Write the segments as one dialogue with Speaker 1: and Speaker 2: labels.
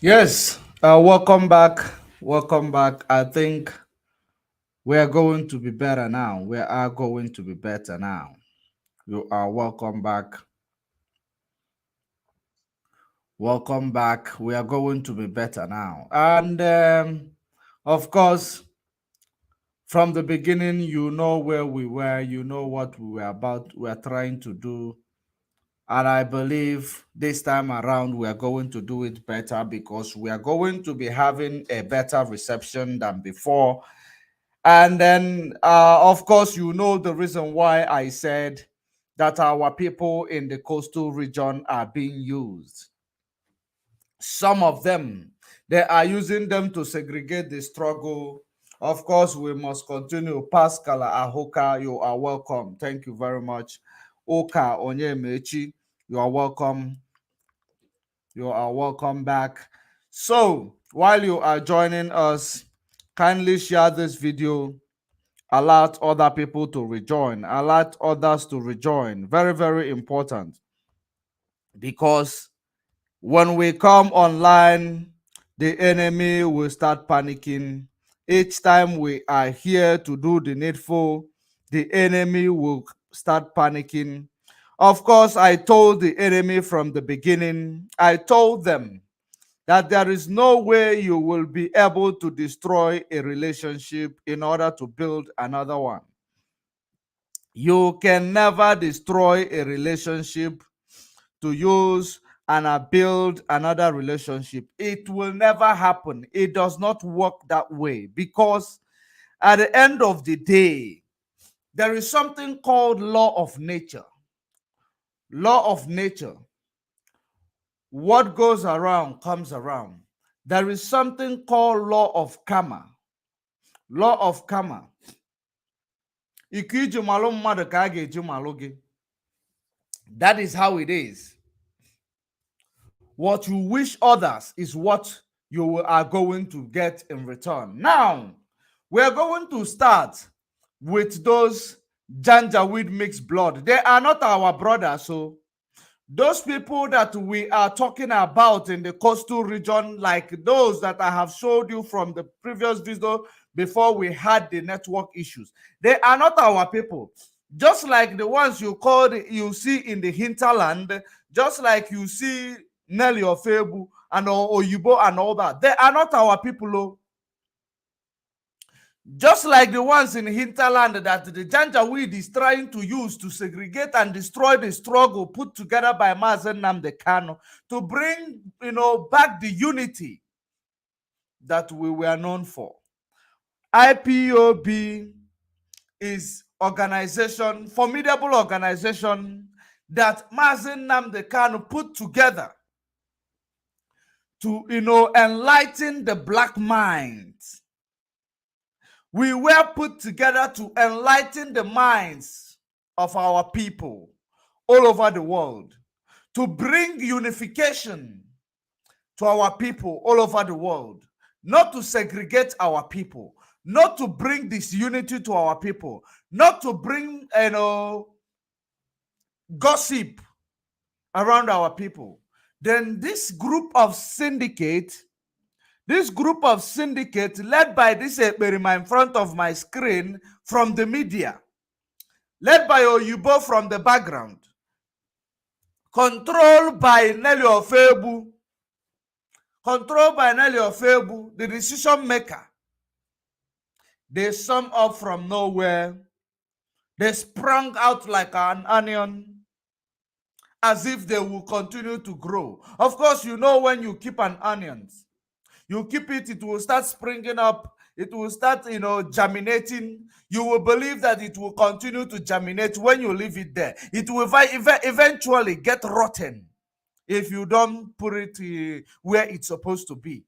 Speaker 1: Yes, welcome back. Welcome back. I think we are going to be better now. We are going to be better now. You are welcome back. Welcome back. We are going to be better now. And of course, from the beginning, you know where we were, you know what we were about, we are trying to do. And I believe this time around, we are going to do it better because we are going to be having a better reception than before. And then, of course, you know the reason why I said that our people in the coastal region are being used. Some of them, they are using them to segregate the struggle. Of course, we must continue. Pascal Ahoka, you are welcome. Thank you very much. Oka Onyemechi, you are welcome. You are welcome back. So, while you are joining us, kindly share this video, allow other people to rejoin, allow others to rejoin. Very, very important, because when we come online, the enemy will start panicking. Each time we are here to do the needful, the enemy will start panicking. Of course, I told the enemy from the beginning, I told them that there is no way you will be able to destroy a relationship in order to build another one. You can never destroy a relationship to use and build another relationship. It will never happen. It does not work that way, because at the end of the day, there is something called law of nature. Law of nature. What goes around comes around. There is something called law of karma. Law of karma. That is how it is. What you wish others is what you are going to get in return. Now, we are going to start with those Janjaweed mixed blood. They are not our brothers. So those people that we are talking about in the coastal region, like those that I have showed you from the previous video before we had the network issues, they are not our people. Just like the ones you see in the hinterland, just like you see Nelly Ofebu and Oyibo and all that, they are not our people. Oh. Just like the ones in hinterland that the Janjaweed is trying to use to segregate and destroy the struggle put together by Mazen Nnamdi Kanu to bring, back the unity that we were known for. IPOB is organization, formidable organization that Mazen Nnamdi Kanu put together to, enlighten the black minds. We were put together to enlighten the minds of our people all over the world, to bring unification to our people all over the world, not to segregate our people, not to bring disunity to our people, not to bring, gossip around our people. Then this group of syndicate led by this Ekperima in front of my screen from the media, led by Oyibo from the background, controlled by Nelly Ofebu, the decision maker. They sum up from nowhere. They sprung out like an onion, as if they will continue to grow. Of course, when you keep an onion, you keep it, it will start springing up, it will start, germinating. You will believe that it will continue to germinate when you leave it there. It will eventually get rotten if you don't put it where it's supposed to be.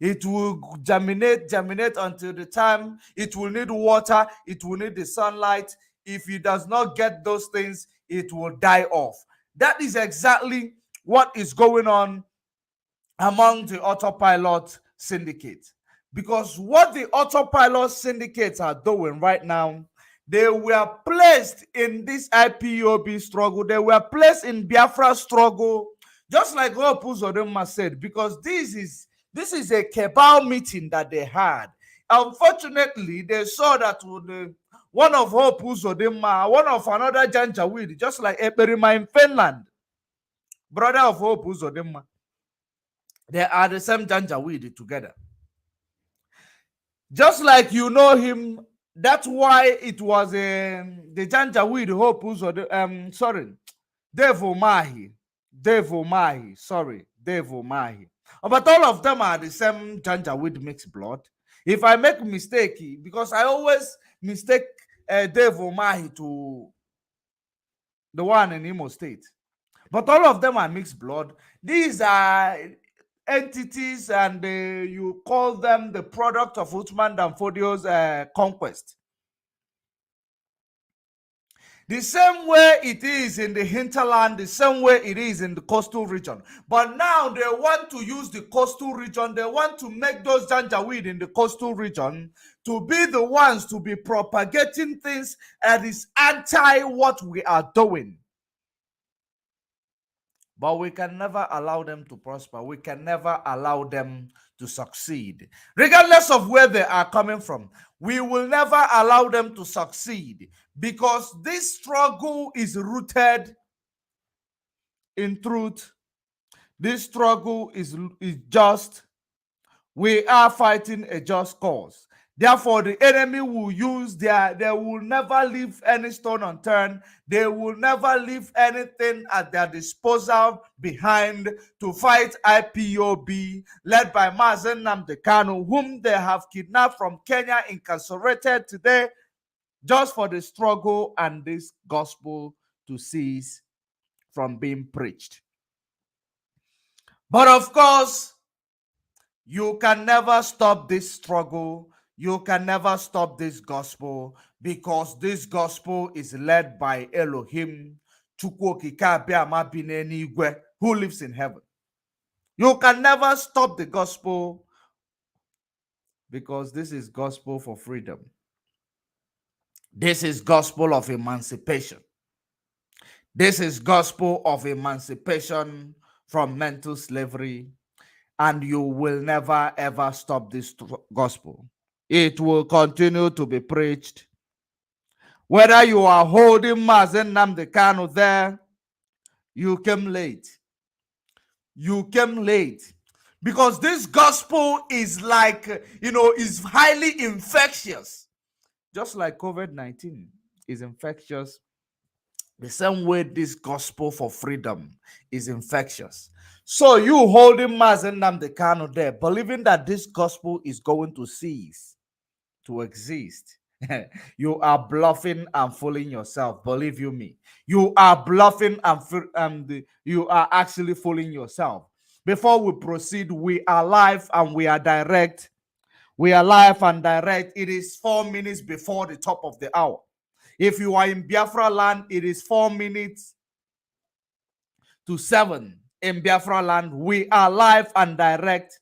Speaker 1: It will germinate until the time it will need water, it will need the sunlight. If it does not get those things, it will die off. That is exactly what is going on among the autopilot syndicate. Because what the autopilot syndicates are doing right now, they were placed in this IPOB struggle, they were placed in Biafra struggle Just like Hope Uzodinma said, because this is a cabal meeting that they had. Unfortunately, they saw that one of Hope Uzodinma, one of another Janjaweed, just like Eperima in Finland, brother of Hope Uzodinma, they are the same Janjaweed together. Just like you know him, that's why it was the Janjaweed Hope Uzodinma, sorry, Dave Omahi. Dave Omahi. Sorry, Dave Omahi. But all of them are the same Janjaweed mixed blood. If I make mistake, because I always mistake Dave Omahi to the one in Imo State. But all of them are mixed blood. These are entities, and you call them the product of Uthman Danfodio's conquest. The same way it is in the hinterland, the same way it is in the coastal region. But now they want to use the coastal region. They want to make those Janjaweed in the coastal region to be the ones to be propagating things that is anti what we are doing. But we can never allow them to prosper. We can never allow them to succeed. Regardless of where they are coming from, we will never allow them to succeed, because this struggle is rooted in truth. This struggle is just. We are fighting a just cause. Therefore, the enemy will use they will never leave any stone unturned. They will never leave anything at their disposal behind to fight IPOB, led by Mazen Nnamdi Kanu, whom they have kidnapped from Kenya, incarcerated today, just for the struggle and this gospel to cease from being preached. But of course, you can never stop this struggle. You can never stop this gospel, because this gospel is led by Elohim, who lives in heaven. You can never stop the gospel, because this is gospel for freedom. This is gospel of emancipation. This is gospel of emancipation from mental slavery. And you will never ever stop this gospel. It will continue to be preached. Whether you are holding Mazen Nnamdi Kanu there, you came late. You came late. Because this gospel is like, is highly infectious. Just like COVID-19 is infectious, the same way this gospel for freedom is infectious. So you holding Mazen Nnamdi Kanu there, believing that this gospel is going to cease to exist, you are bluffing and fooling yourself. Believe you me, you are bluffing and you are actually fooling yourself. Before we proceed, we are live and we are direct. We are live and direct. It is 4 minutes before the top of the hour. If you are in Biafra land, it is 4 minutes to 7 in Biafra land. We are live and direct,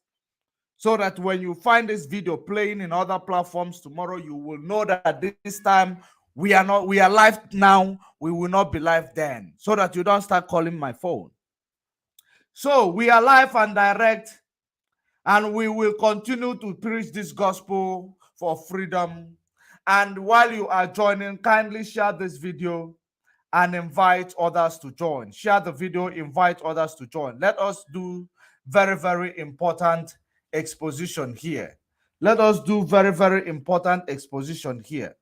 Speaker 1: so that when you find this video playing in other platforms tomorrow, you will know that this time we are live now. We will not be live then, so that you don't start calling my phone. So we are live and direct, and we will continue to preach this gospel for freedom. And while you are joining, kindly share this video and invite others to join. Share the video, invite others to join. Let us do very, very important exposition here. Let us do very, very important exposition here.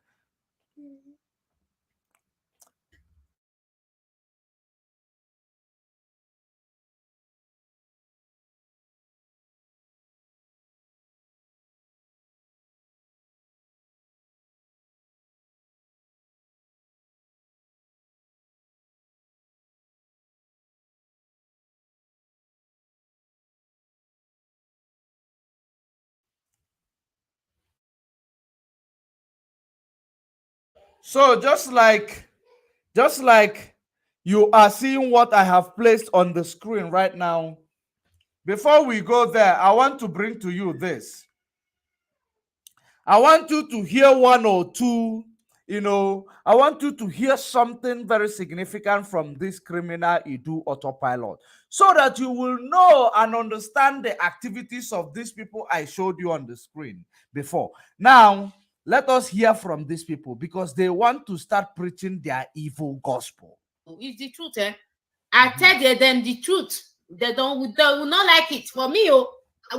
Speaker 1: So just like you are seeing what I have placed on the screen right now, before we go there, I want to bring to you this. I want you to hear one or two I want you to hear something very significant from this criminal Idu autopilot so that you will know and understand the activities of these people I showed you on the screen before. Now, let us hear from these people because they want to start preaching their evil gospel.
Speaker 2: It's the truth, eh? I tell them the truth. They will not like it. For me,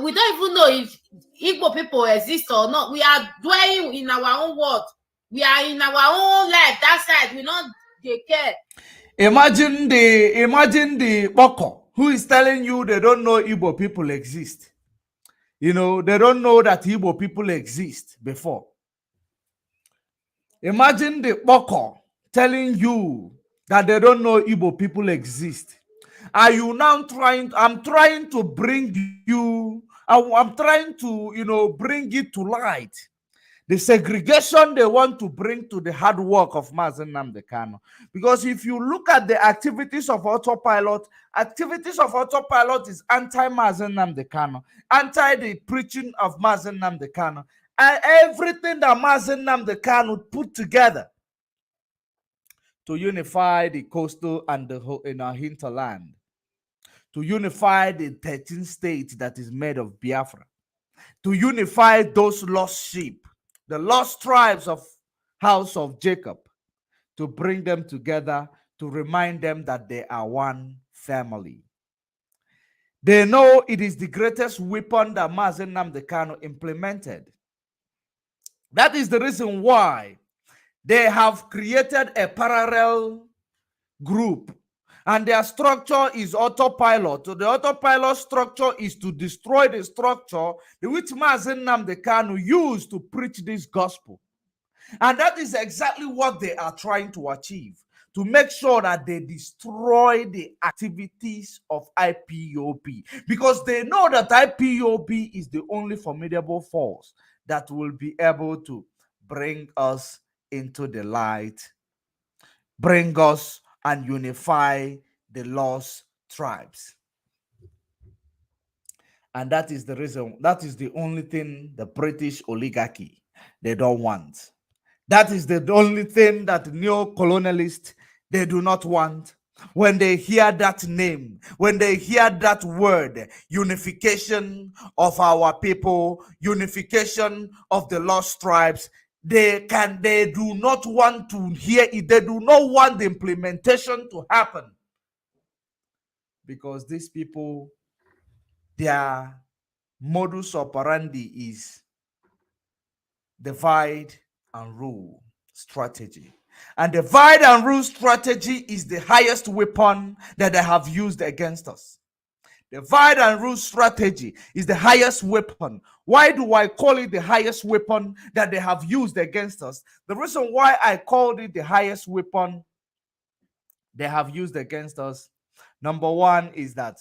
Speaker 2: we don't even know if Igbo people exist or not. We are dwelling in our own world. We are in our own life. That side, we not they care.
Speaker 1: Imagine the Boko who is telling you they don't know Igbo people exist. They don't know that Igbo people exist before. Imagine the Boko telling you that they don't know Igbo people exist. Are you now I'm trying to bring you, I'm trying to, bring it to light. The segregation they want to bring to the hard work of Mazen Nnamdi Kanu. Because if you look at the activities of autopilot is anti-Mazen Nnamdi Kanu, anti the preaching of Mazen Nnamdi Kanu, and everything that Mazen Nnamdi Kanu put together to unify the coastal and the hinterland, to unify the 13 states that is made of Biafra, to unify those lost sheep, the lost tribes of house of Jacob, to bring them together, to remind them that they are one family. They know it is the greatest weapon that Mazen Nnamdi Kanu implemented. That is the reason why they have created a parallel group, and their structure is autopilot. So the autopilot structure is to destroy the structure which Mazen Nnamdi Kanu used to preach this gospel. And that is exactly what they are trying to achieve, to make sure that they destroy the activities of IPOB, because they know that IPOB is the only formidable force that will be able to bring us into the light, bring us and unify the lost tribes. And that is the reason, that is the only thing the British oligarchy, they don't want. That is the only thing that neo-colonialists, they do not want. When they hear that name, when they hear that word, unification of our people, unification of the lost tribes, they do not want to hear it. They do not want the implementation to happen, because these people, their modus operandi is divide and rule strategy. And divide and rule strategy is the highest weapon that they have used against us. Divide and rule strategy is the highest weapon. Why do I call it the highest weapon that they have used against us? The reason why I called it the highest weapon they have used against us, number one, is that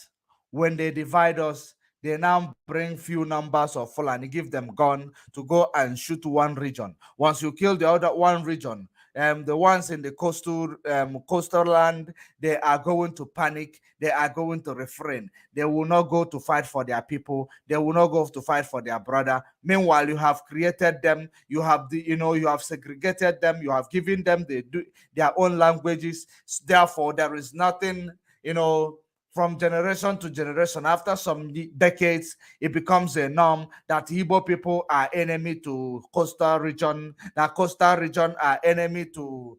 Speaker 1: when they divide us, they now bring few numbers of Fulani, give them gun to go and shoot one region. Once you kill the other one region, the ones in the coastal land, they are going to panic. They are going to refrain. They will not go to fight for their people. They will not go to fight for their brother. Meanwhile, you have created them. You have you have segregated them. You have given them their own languages. Therefore, there is nothing, from generation to generation. After some decades, it becomes a norm that Igbo people are enemy to coastal region, that coastal region are enemy to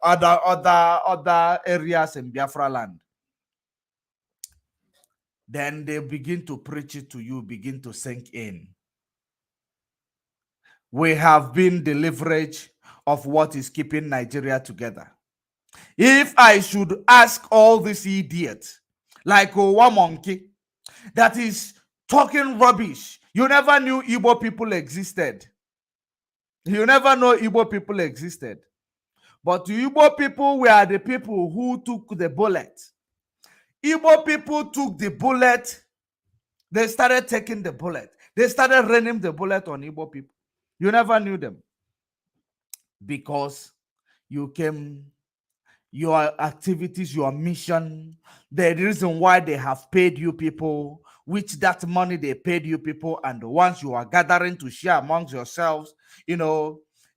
Speaker 1: other areas in Biafra land. Then they begin to preach it to you, begin to sink in. We have been the leverage of what is keeping Nigeria together. If I should ask all these idiots, like one monkey, that is talking rubbish, you never knew Igbo people existed. You never know Igbo people existed. But the Igbo people were the people who took the bullet. Igbo people took the bullet. They started taking the bullet. They started raining the bullet on Igbo people. You never knew them, because you came, your activities, your mission, the reason why they have paid you people, which that money they paid you people, and the ones you are gathering to share amongst yourselves,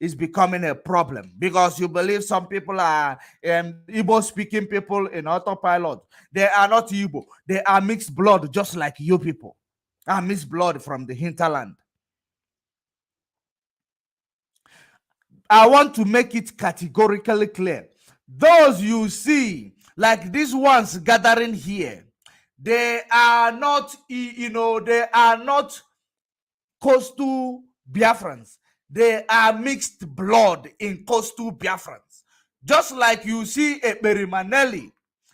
Speaker 1: is becoming a problem because you believe some people are Igbo speaking people in autopilot. They are not Igbo. They are mixed blood, just like you people are mixed blood from the hinterland. I want to make it categorically clear. Those you see, like these ones gathering here, they are not, they are not coastal Biafrans. They are mixed blood in coastal Biafrans. Just like you see a Berimanelli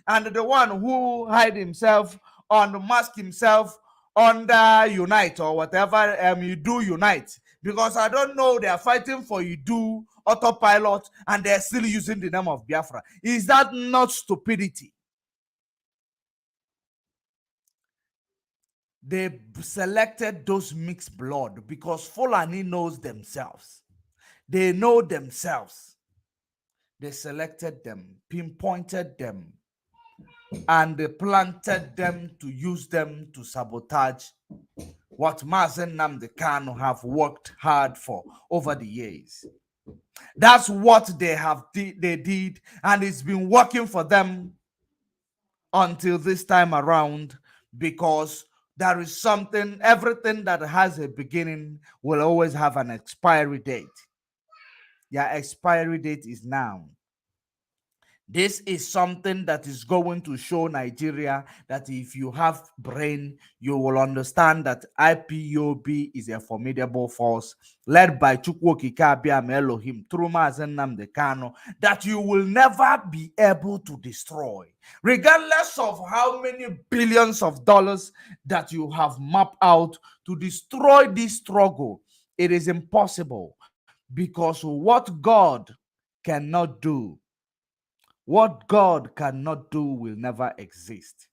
Speaker 1: and the one who hide himself, unmask himself under Unite or whatever you do Unite. Because I don't know, they are fighting for you do autopilot and they're still using the name of Biafra. Is that not stupidity? They selected those mixed blood because Fulani knows themselves. They know themselves. They selected them, pinpointed them, and they planted them to use them to sabotage what Mazen Nnamdi Kanu have worked hard for over the years. That's what they did, and it's been working for them until this time around, because there is something, everything that has a beginning will always have an expiry date. Your expiry date is now. This is something that is going to show Nigeria that if you have brain, you will understand that IPOB is a formidable force led by Chukwuokike Abiam Elohim through Mazen Nnamdi Kanu that you will never be able to destroy. Regardless of how many billions of dollars that you have mapped out to destroy this struggle, it is impossible, because what God cannot do, what God cannot do will never exist.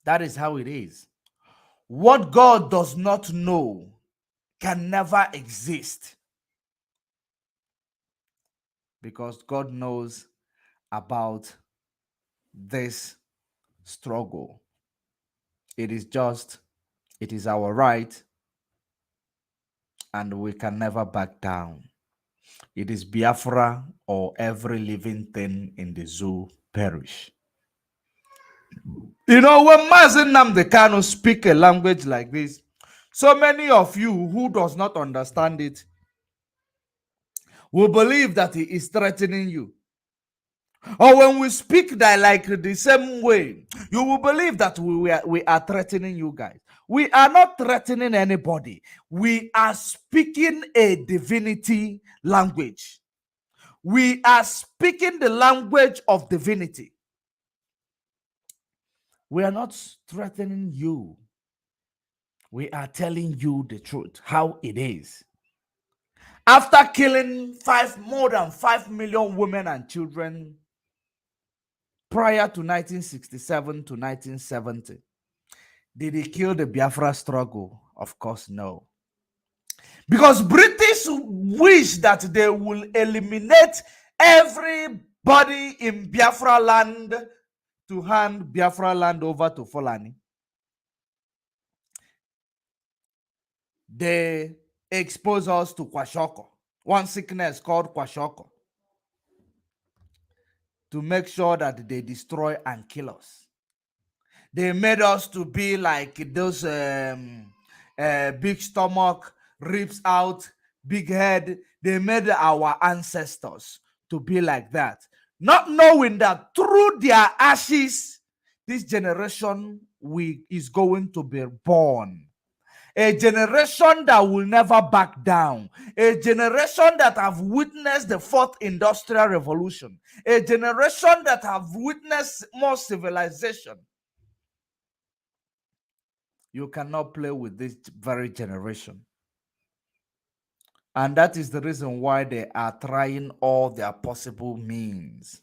Speaker 1: That is how it is. What God does not know can never exist, because God knows about this struggle. It is our right, and we can never back down. It is Biafra or every living thing in the zoo perish. You know, when Mazen Nnamdi Kanu speak a language like this, so many of you who does not understand it will believe that he is threatening you. Or when we speak that like the same way, you will believe that we are threatening you guys. We are not threatening anybody. We are speaking a divinity language. We are speaking the language of divinity. We are not threatening you. We are telling you the truth, how it is. After killing more than 5 million women and children prior to 1967 to 1970, did he kill the Biafra struggle? Of course, no. Because British wish that they will eliminate everybody in Biafra land to hand Biafra land over to Fulani. They expose us to Kwashoko, one sickness called Kwashoko, to make sure that they destroy and kill us. They made us to be like those big stomach, ribs out, big head. They made our ancestors to be like that, not knowing that through their ashes, this generation is going to be born. A generation that will never back down. A generation that have witnessed the 4th Industrial Revolution. A generation that have witnessed more civilization. You cannot play with this very generation. And that is the reason why they are trying all their possible means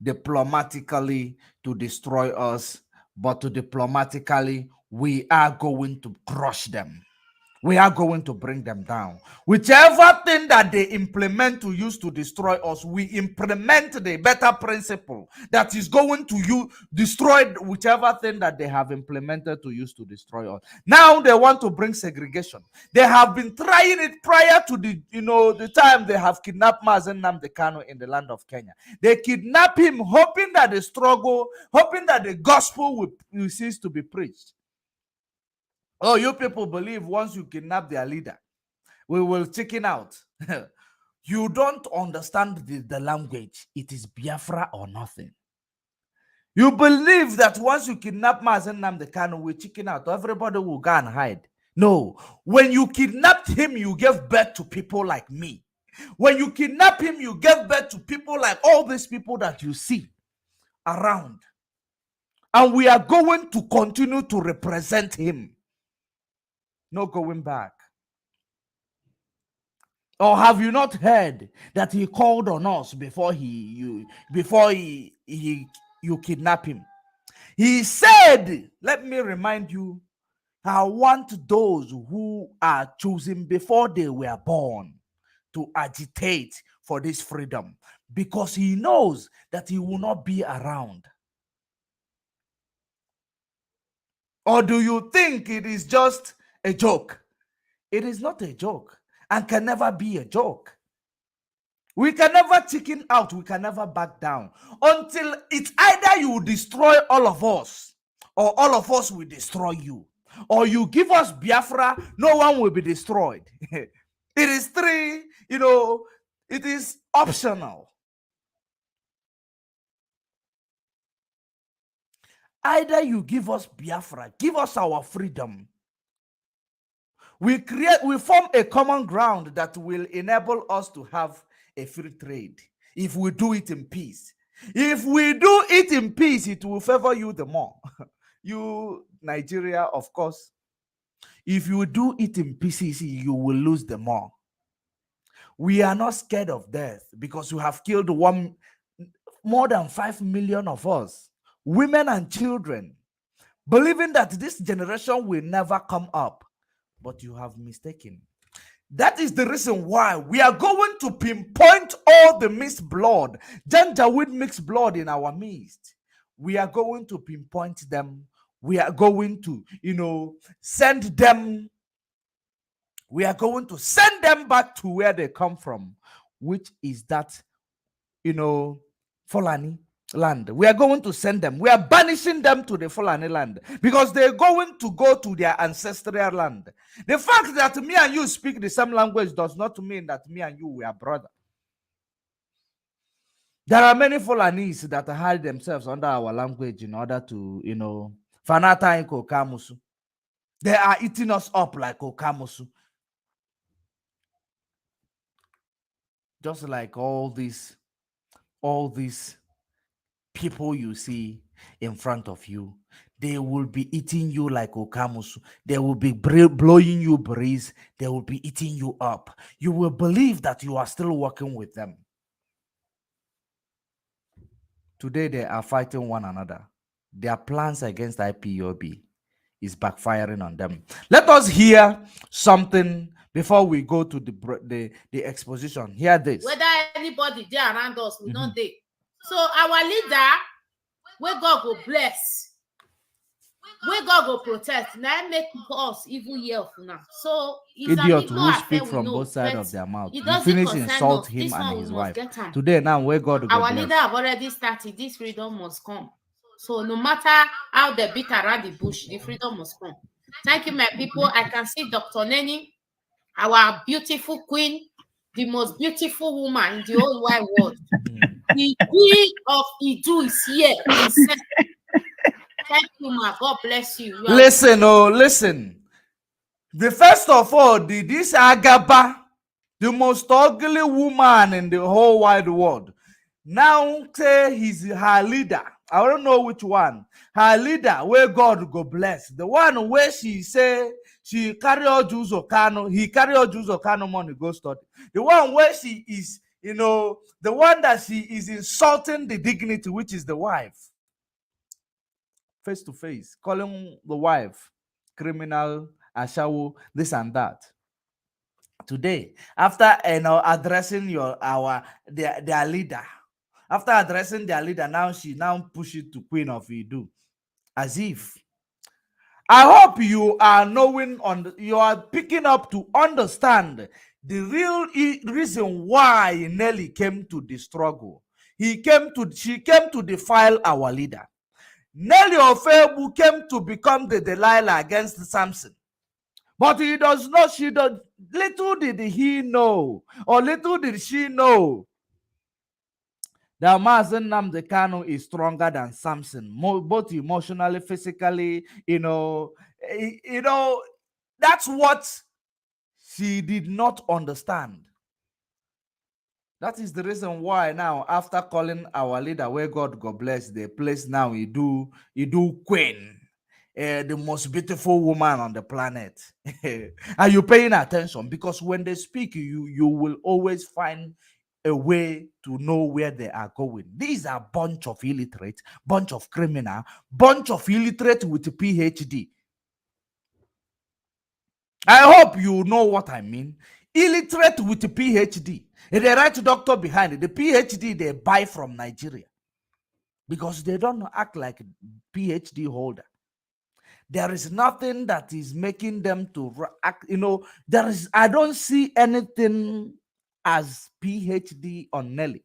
Speaker 1: diplomatically to destroy us. But to diplomatically, we are going to crush them. We are going to bring them down. Whichever thing that they implement to use to destroy us, we implement the better principle that is going to destroy whichever thing that they have implemented to use to destroy us. Now they want to bring segregation. They have been trying it prior to the time they have kidnapped Mazen Nnamdi Kanu in the land of Kenya. They kidnap him, hoping that the gospel will cease to be preached. Oh, you people believe once you kidnap their leader, we will chicken out. You don't understand the language. It is Biafra or nothing. You believe that once you kidnap Mazen Nnamdi Kanu, we chicken out. Everybody will go and hide. No. When you kidnapped him, you gave birth to people like me. When you kidnap him, you gave birth to people like all these people that you see around. And we are going to continue to represent him. No going back. Or have you not heard that he called on us before you kidnap him? He said, let me remind you, I want those who are chosen before they were born to agitate for this freedom, because he knows that he will not be around. Or do you think it is just a joke? It is not a joke and can never be a joke. We can never chicken out. We can never back down until it's either you destroy all of us or all of us will destroy you. Or you give us Biafra, no one will be destroyed. It is three, it is optional. Either you give us Biafra, give us our freedom. We form a common ground that will enable us to have a free trade if we do it in peace. If we do it in peace, it will favor you the more. You, Nigeria, of course. If you do it in peace, you will lose the more. We are not scared of death because you have killed more than 5 million of us, women and children, believing that this generation will never come up. But you have mistaken. That is the reason why we are going to pinpoint all the mixed blood, Janjaweed mixed blood in our midst. We are going to pinpoint them. We are going to, send them. We are going to send them back to where they come from, which is that, Fulani land. We are going to send them. We are banishing them to the Fulani land because they're going to go to their ancestral land. The fact that me and you speak the same language does not mean that me and you were brothers. There are many Fulanis that hide themselves under our language in order to, Fanata and Kokamusu. They are eating us up like Kokamusu. Just like all these people you see in front of you, they will be eating you like Okamusu. They will be blowing you breeze. They will be eating you up. You will believe that you are still working with them. Today they are fighting one another. Their plans against IPOB is backfiring on them. Let us hear something before we go to the exposition. Hear this.
Speaker 2: Whether anybody there around us, we not there. So our leader, where God go bless, where God go protect, now make us evil year now. So
Speaker 1: idiot who speak from both sides of their mouth. You finish insult him and his wife. Today now where God go
Speaker 2: our
Speaker 1: bless.
Speaker 2: Leader have already started. This freedom must come. So no matter how they beat around the bush, the freedom must come. Thank you, my people. I can see Dr. Neni, our beautiful queen, the most beautiful woman in the whole wide world. The queen of Idu is here. Thank you, ma. God bless you.
Speaker 1: Listen. The first of all, this Agaba, the most ugly woman in the whole wide world, now say he's her leader. I don't know which one. Her leader, where God go bless. The one where she say she carry all Jews Okano, he carry all Jews Okano money go study. The one where she is, the one that she is insulting the dignity, which is the wife. Face to face, calling the wife criminal Ashawo, this and that. Today, after addressing their leader, after addressing their leader, now she now push it to Queen of Idu, as if. I hope you are knowing you are picking up to understand the real reason why Nelly came to the struggle. She came to defile our leader. Nelly Ofebu came to become the Delilah against Samson. But he does not, little did he know, or little did she know, that Mazen Nnamdi Kanu is stronger than Samson, both emotionally, physically, that's what she did not understand. That is the reason why now, after calling our leader, where God bless, the place now Idu Queen, the most beautiful woman on the planet. Are you paying attention? Because when they speak, you will always find a way to know where they are going. These are bunch of illiterate, bunch of criminal, bunch of illiterate with PhD. I hope you know what I mean. Illiterate with a PhD. If they write doctor behind it, the PhD they buy from Nigeria. Because they don't act like a PhD holder. There is nothing that is making them to act, I don't see anything as PhD on Nelly.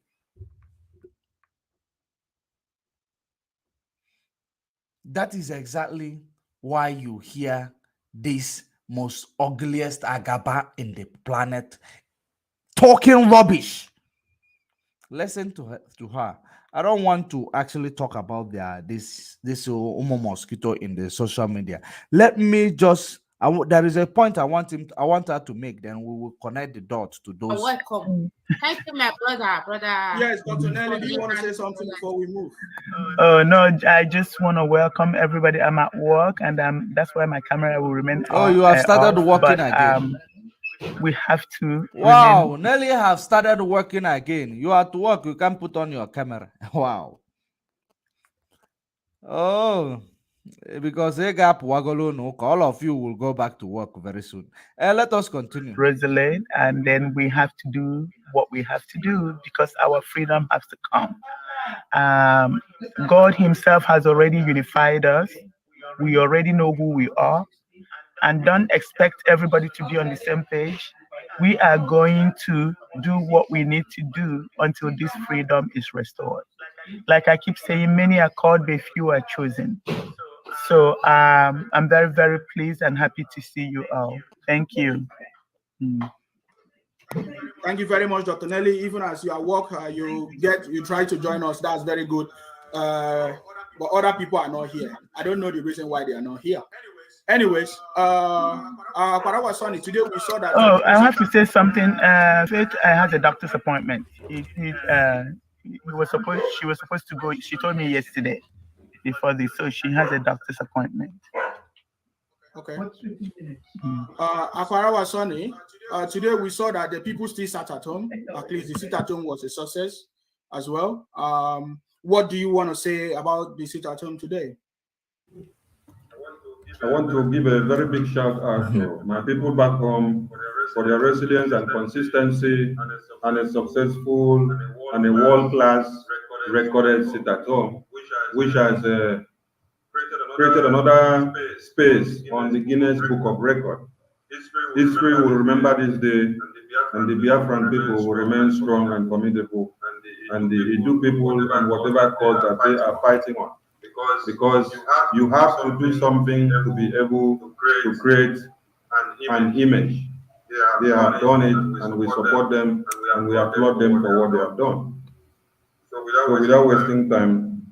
Speaker 1: That is exactly why you hear this most ugliest agaba in the planet talking rubbish. Listen to her. I don't want to actually talk about this Umo mosquito in the social media. Let me just. There is a point I want her to make. Then we will connect the dots to those.
Speaker 2: Welcome. Thank you, my brother.
Speaker 3: Yes, Dr. Nelly, do you want to say something before we move?
Speaker 4: Oh no, I just want to welcome everybody. I'm at work, and that's why my camera will remain.
Speaker 1: Oh, you have started working again.
Speaker 4: We have to.
Speaker 1: Wow, Nelly have started working again. You are at work. You can put on your camera. Wow. Oh, because all of you will go back to work very soon. Let us continue.
Speaker 4: Rosalind, and then we have to do what we have to do because our freedom has to come. God Himself has already unified us. We already know who we are, and don't expect everybody to be on the same page. We are going to do what we need to do until this freedom is restored. Like I keep saying, many are called, but few are chosen. So I'm very, very pleased and happy to see you all. Thank you.
Speaker 3: Thank you very much, Dr. Nelly. Even as you are at work, you try to join us. That's very good. But other people are not here. I don't know the reason why they are not here. Anyways, Kwarawa Sonny, today we saw that.
Speaker 4: Oh, I have to say something. Faith has a doctor's appointment. She was supposed to go. She told me yesterday before this, so she has a doctor's appointment.
Speaker 3: Okay. Akwarawa Sonny, today we saw that the people still sat at home. At least the sit at home was a success as well. What do you want to say about the sit at home today?
Speaker 5: I want to give a very big shout out to my people back home for their resilience and consistency and a successful and a world-class recorded sit at home, which has created another space on the Guinness Book of Record. History will remember this day, and the Biafran people will remain strong and formidable, and the Idu people and whatever cause that they are fighting on. Because you have to do something to be able to create an image. They have done it, and we support them, and we applaud them for what they have done. So without wasting time,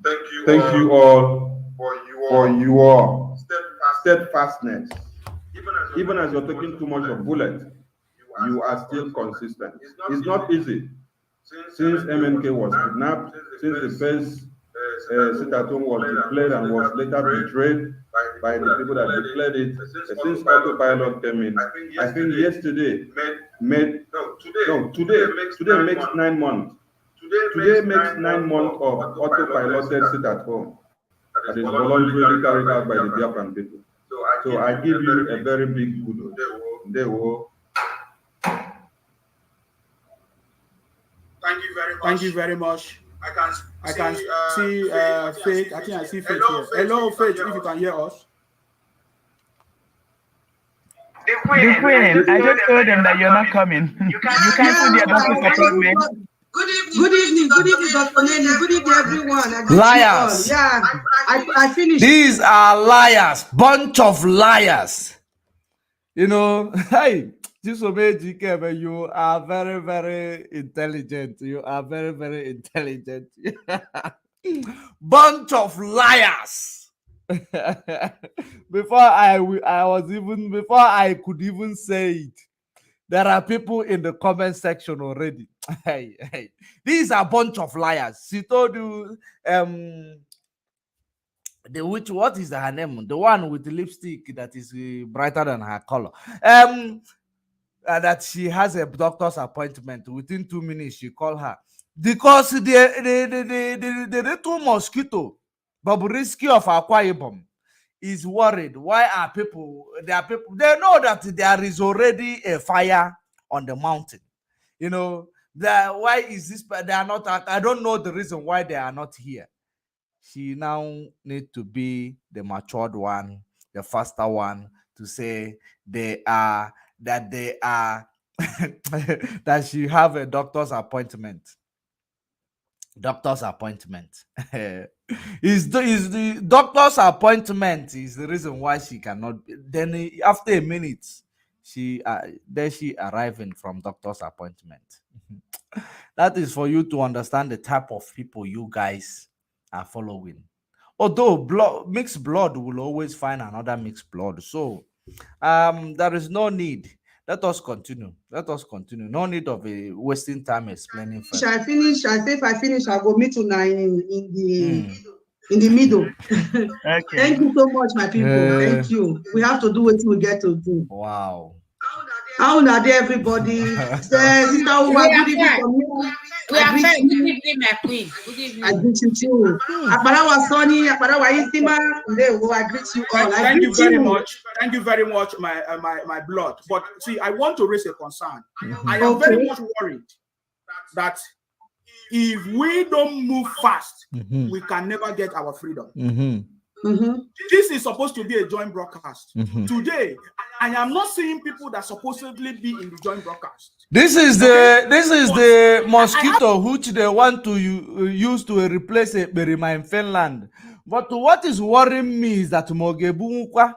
Speaker 5: thank you all for your steadfastness. Even as you're taking too much of bullet, you are still consistent. It's not easy. Since MNK was kidnapped, since the first sit at home was declared and was later betrayed by the people that declared it, since AUTOPILOT came in, I think yesterday today makes 9 months. Today makes 9 months of AUTOPILOTed sit at home that is voluntarily carried out by the Biafran people. So I give you a very big kudos. They will.
Speaker 3: Thank you very much. I can see Faith. I think I see Faith here. Hello, Faith, if you can hear us.
Speaker 4: The Queen, I just told them that you're not coming. You can't see their doctor's appointment.
Speaker 6: Good evening, Dr. Nelly. Good evening, everyone.
Speaker 1: Liars.
Speaker 6: Yeah, I finished.
Speaker 1: These are liars, bunch of liars. You know, hey, you are very, very intelligent. You are very, very intelligent. Bunch of liars. Before I could even say it, there are people in the comment section already. Hey, these are a bunch of liars. She told you, what is her name? The one with the lipstick that is brighter than her color. That she has a doctor's appointment. Within 2 minutes, she called her because the little mosquito, Bobrisky of Akwa Ibom, is worried. Why are people? There are people. They know that there is already a fire on the mountain. You know, why is this? They are not. I don't know the reason why they are not here. She now need to be the matured one, the faster one, to say that she have a doctor's appointment. Doctor's appointment. is the doctor's appointment is the reason why she cannot be. Then after a minute, she arriving from doctor's appointment. That is for you to understand the type of people you guys are following. Although mixed blood will always find another mixed blood. So there is no need. Let us continue. No need of wasting time explaining.
Speaker 6: I finish. I say if I finish, I'll go meet tonight in the middle.
Speaker 4: Okay.
Speaker 6: Thank you so much, my people. Thank you. We have to do what we get to do.
Speaker 1: Wow.
Speaker 6: How are they, everybody? Good evening.
Speaker 2: We are fine. Good evening, my queen. Good evening.
Speaker 6: I greet you too. Aparawa Sonny, Aparawa Istima. I greet you all.
Speaker 3: Thank you very much. Thank you very much, my blood. But see, I want to raise a concern. I am very much worried that if we don't move fast, we can never get our freedom. This is supposed to be a joint broadcast. Today, I am not seeing people that supposedly be in the joint broadcast.
Speaker 1: This is the mosquito which they want to use to replace a Berima in Finland. But what is worrying me is that Ogebunkwa.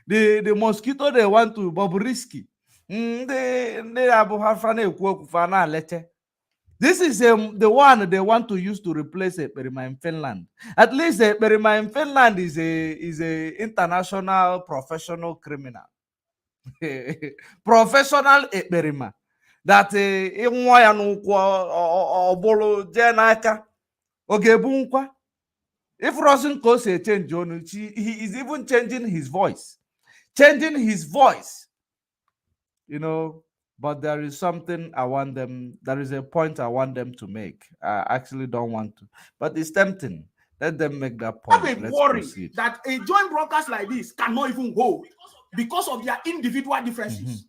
Speaker 1: The mosquito they want to Bobrisky. This is the one they want to use to replace Berima in Finland. At least Berima in Finland is a international professional criminal. Professional Berima. That if Rosin Kose change, he is even changing his voice. You know, but there is something there is a point I want them to make. I actually don't want to, but it's tempting. Let them make that point.
Speaker 3: I have a worry that a joint broadcast like this cannot even hold because of their individual differences.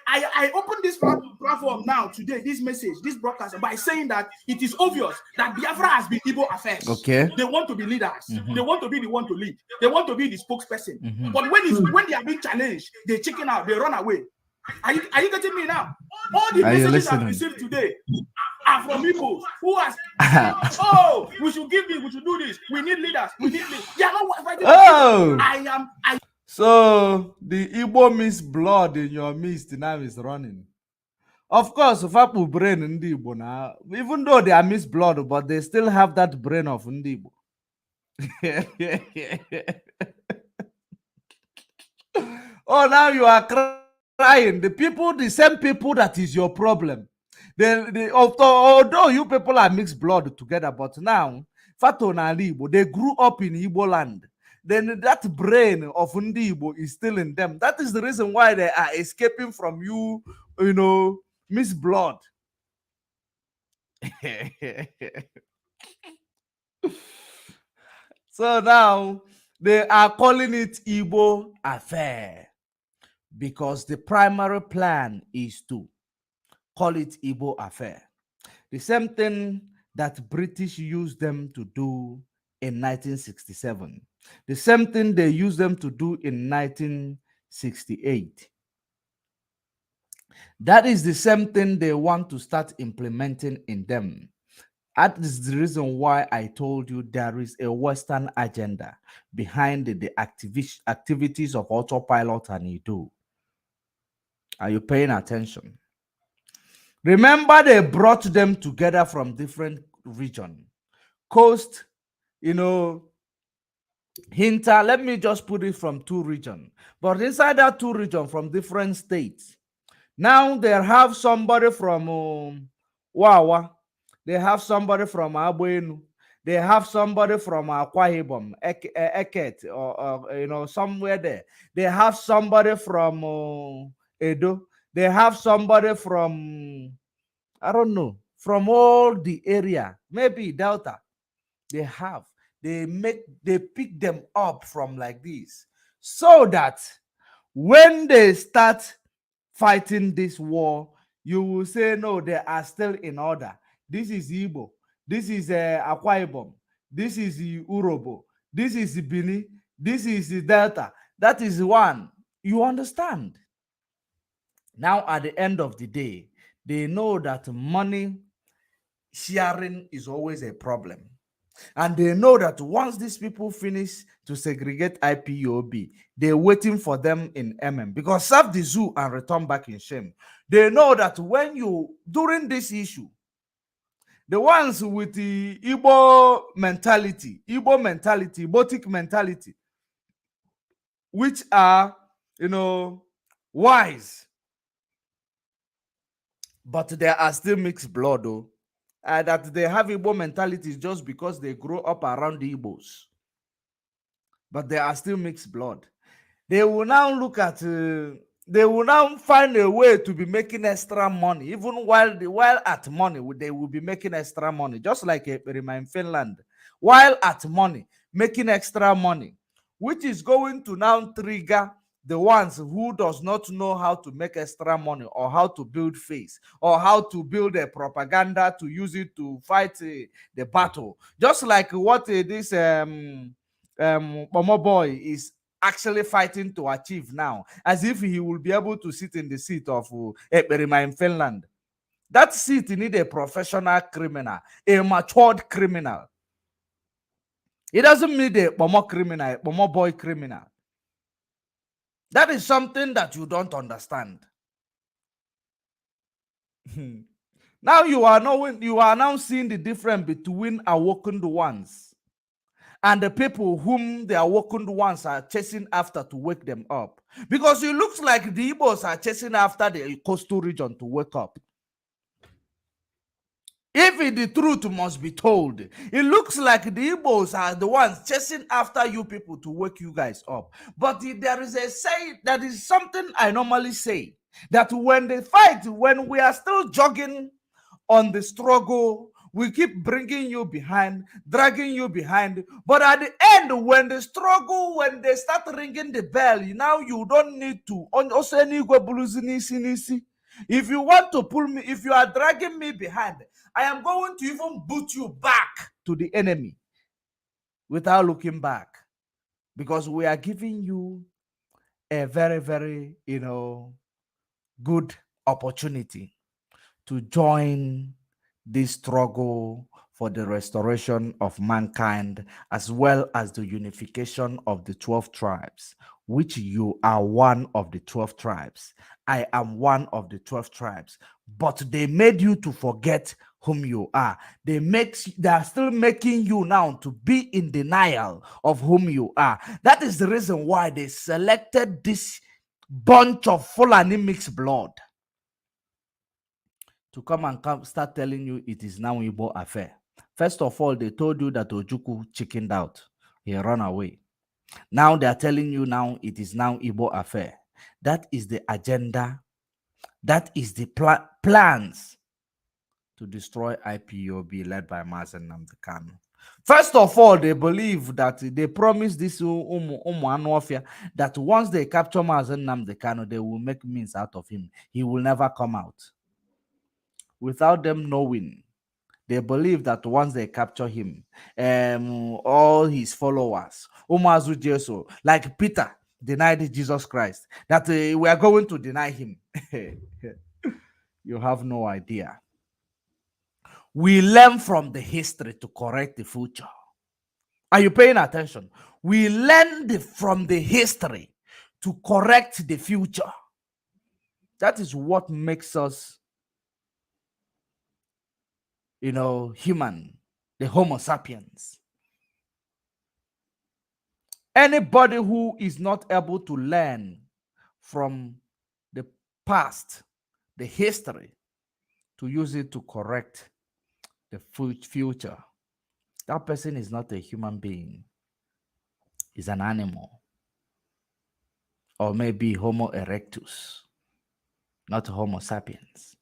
Speaker 3: I opened this platform now today, this message, this broadcast, by saying that it is obvious that Biafra has been Igbo affairs.
Speaker 1: Okay.
Speaker 3: They want to be leaders. They want to be the one to lead. They want to be the spokesperson. But when they are being challenged, they chicken out, they run away. Are you getting me now? All the messages I've received today are from people who has we should give this, we should do this, we need leaders, They are not fighting.
Speaker 1: So the Igbo mixed blood in your midst now is running. Of course, Fapu brain in the Igbo now, even though they are mixed blood, but they still have that brain of Ndibo. Oh, now you are crying. The same people that is your problem. Although you people are mixed blood together, but now Fato na Igbo, they grew up in Igbo land. Then that brain of Ndibo is still in them. That is the reason why they are escaping from you, mixed blood. So now they are calling it Igbo affair because the primary plan is to call it Igbo affair. The same thing that British used them to do in 1967. The same thing they used them to do in 1968. That is the same thing they want to start implementing in them. That is the reason why I told you there is a Western agenda behind the activities of Autopilot and Edo. Are you paying attention? Remember, they brought them together from different regions. Coast, Hinter, let me just put it from 2 regions. But inside that 2 regions from different states. Now they have somebody from Wawa. They have somebody from Abuenu. They have somebody from Akwa Ibom, Eket, or somewhere there. They have somebody from Edo. They have somebody from, I don't know, from all the area, maybe Delta. They pick them up from like this, so that when they start fighting this war, you will say, no, they are still in order. This is Igbo. This is Akwa Ibom. This is Urobo. This is Bini. This is Delta. That is one. You understand? Now, at the end of the day, they know that money sharing is always a problem. And they know that once these people finish to segregate IPOB, they're waiting for them in MM, because serve the zoo and return back in shame. They know that during this issue, the ones with the Igbo mentality, Igbotic mentality, which are, wise, but they are still mixed blood, though. That they have Igbo mentalities just because they grow up around the Igbos, but they are still mixed blood. They will now look at, they will now find a way to be making extra money, even while at money, they will be making extra money, just like in Finland. While at money, making extra money, which is going to now trigger the ones who does not know how to make extra money, or how to build face, or how to build a propaganda to use it to fight the battle. Just like what this Momo boy is actually fighting to achieve now, as if he will be able to sit in the seat of Ekperima in Finland. That seat need a professional criminal, a matured criminal. It doesn't need a Momo criminal, a Momo boy criminal. That is something that you don't understand. Now you are now seeing the difference between awakened ones and the people whom the awakened ones are chasing after to wake them up. Because it looks like the Igbos are chasing after the coastal region to wake up. If the truth must be told, it looks like the Igbos are the ones chasing after you people to wake you guys up. But there is a saying, that is something I normally say, that when they fight, when we are still jogging on the struggle, we keep bringing you behind, dragging you behind. But at the end, when the struggle, when they start ringing the bell, now you don't need to. If you want to pull me, if you are dragging me behind, I am going to even boot you back to the enemy without looking back, because we are giving you a very, very, good opportunity to join this struggle for the restoration of mankind, as well as the unification of the 12 tribes, which you are one of the 12 tribes. I am one of the 12 tribes, but they made you to forget whom you are. They are still making you now to be in denial of whom you are. That is the reason why they selected this bunch of Fulani mixed blood to come and start telling you it is now Igbo affair. First of all, they told you that Ojukwu chickened out. He ran away. Now they are telling you now it is now Igbo affair. That is the agenda. That is the plans to destroy IPOB led by Mazen Namdekano. First of all, they believe that they promised this Anwafia that once they capture Mazen Namdekano, they will make means out of him. He will never come out. Without them knowing, they believe that once they capture him, all his followers, Umazu Jesu, like Peter, denied Jesus Christ, that we are going to deny him. You have no idea. We learn from the history to correct the future. Are you paying attention? We learn from the history to correct the future. That is what makes us, human, the Homo sapiens. Anybody who is not able to learn from the past, the history, to use it to correct the future, that person is not a human being. Is an animal. Or maybe Homo erectus, not Homo sapiens.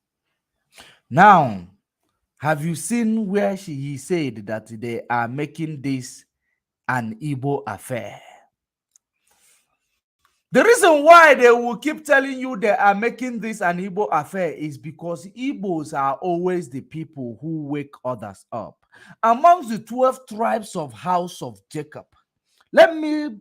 Speaker 1: Now, have you seen where he said that they are making this an Igbo affair? The reason why they will keep telling you they are making this an Igbo affair is because Igbos are always the people who wake others up. Amongst the 12 tribes of House of Jacob, let me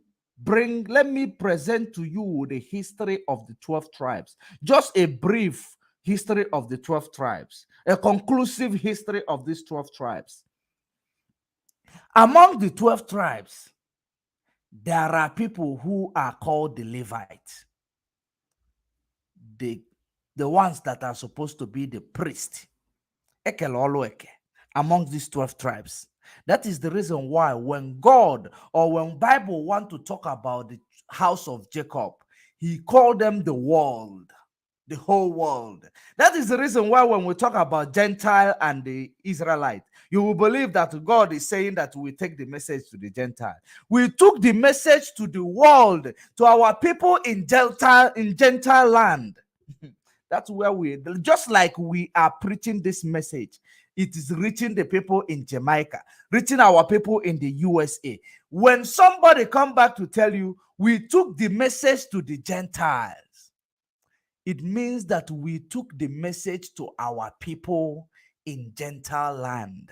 Speaker 1: present to you the history of the 12 tribes. Just a brief history of the 12 tribes, a conclusive history of these 12 tribes. Among the 12 tribes, there are people who are called the Levites, the ones that are supposed to be the priest, among these 12 tribes. That is the reason why when God or when Bible want to talk about the house of Jacob, he called them the world, the whole world. That is the reason why when we talk about Gentile and the Israelite, you will believe that God is saying that we take the message to the Gentile. We took the message to the world, to our people in Gentile land. That's where just like we are preaching this message, it is reaching the people in Jamaica, reaching our people in the USA. When somebody come back to tell you, we took the message to the Gentiles, it means that we took the message to our people in Gentile land.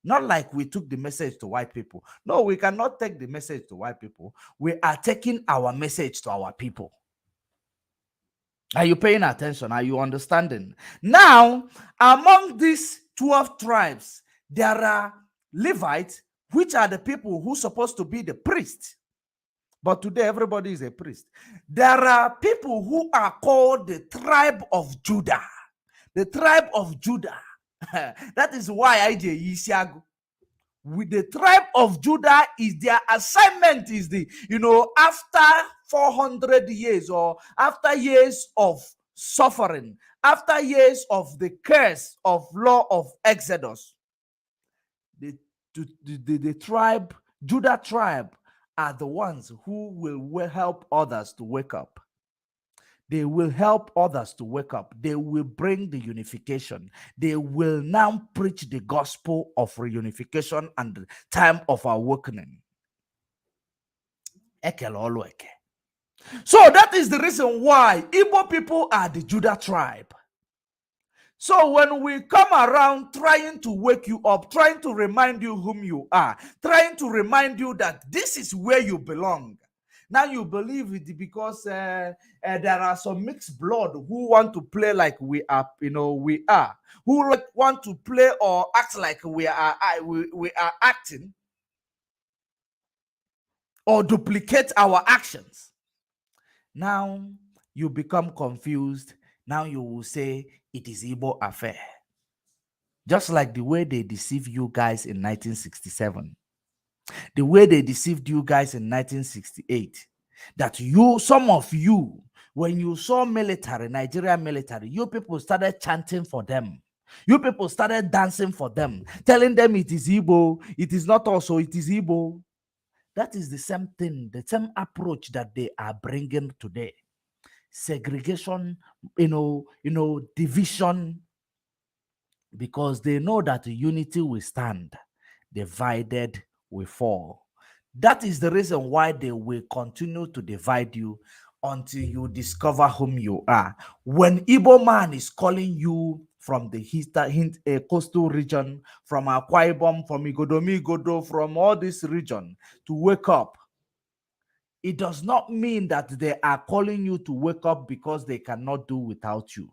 Speaker 1: Not like we took the message to white people. No, we cannot take the message to white people. We are taking our message to our people. Are you paying attention? Are you understanding? Now, among these 12 tribes, there are Levites, which are the people who are supposed to be the priests. But today, everybody is a priest. There are people who are called the tribe of Judah. The tribe of Judah. That is why I say Isiago. With the tribe of Judah, is their assignment is after 400 years or after years of suffering, after years of the curse of law of Exodus, the tribe, Judah tribe, are the ones who will help others to wake up. They will help others to wake up. They will bring the unification. They will now preach the gospel of reunification and the time of awakening. So that is the reason why Igbo people are the Judah tribe. So when we come around trying to wake you up, trying to remind you whom you are, trying to remind you that this is where you belong, now you believe it because there are some mixed blood who want to play like we are, who want to play or act like we are acting or duplicate our actions. Now you become confused. Now you will say it is Igbo affair. Just like the way they deceived you guys in 1967. The way they deceived you guys in 1968. That some of you, when you saw military, Nigerian military, you people started chanting for them. You people started dancing for them, telling them it is Igbo, it is not also, it is Igbo. That is the same thing, the same approach that they are bringing today. Segregation, division, because they know that unity will stand, divided will fall. That is the reason why they will continue to divide you until you discover whom you are. When Igbo man is calling you from the coastal region, from Akwa Ibom, from Igodomi, from all this region to wake up, it does not mean that they are calling you to wake up because they cannot do without you.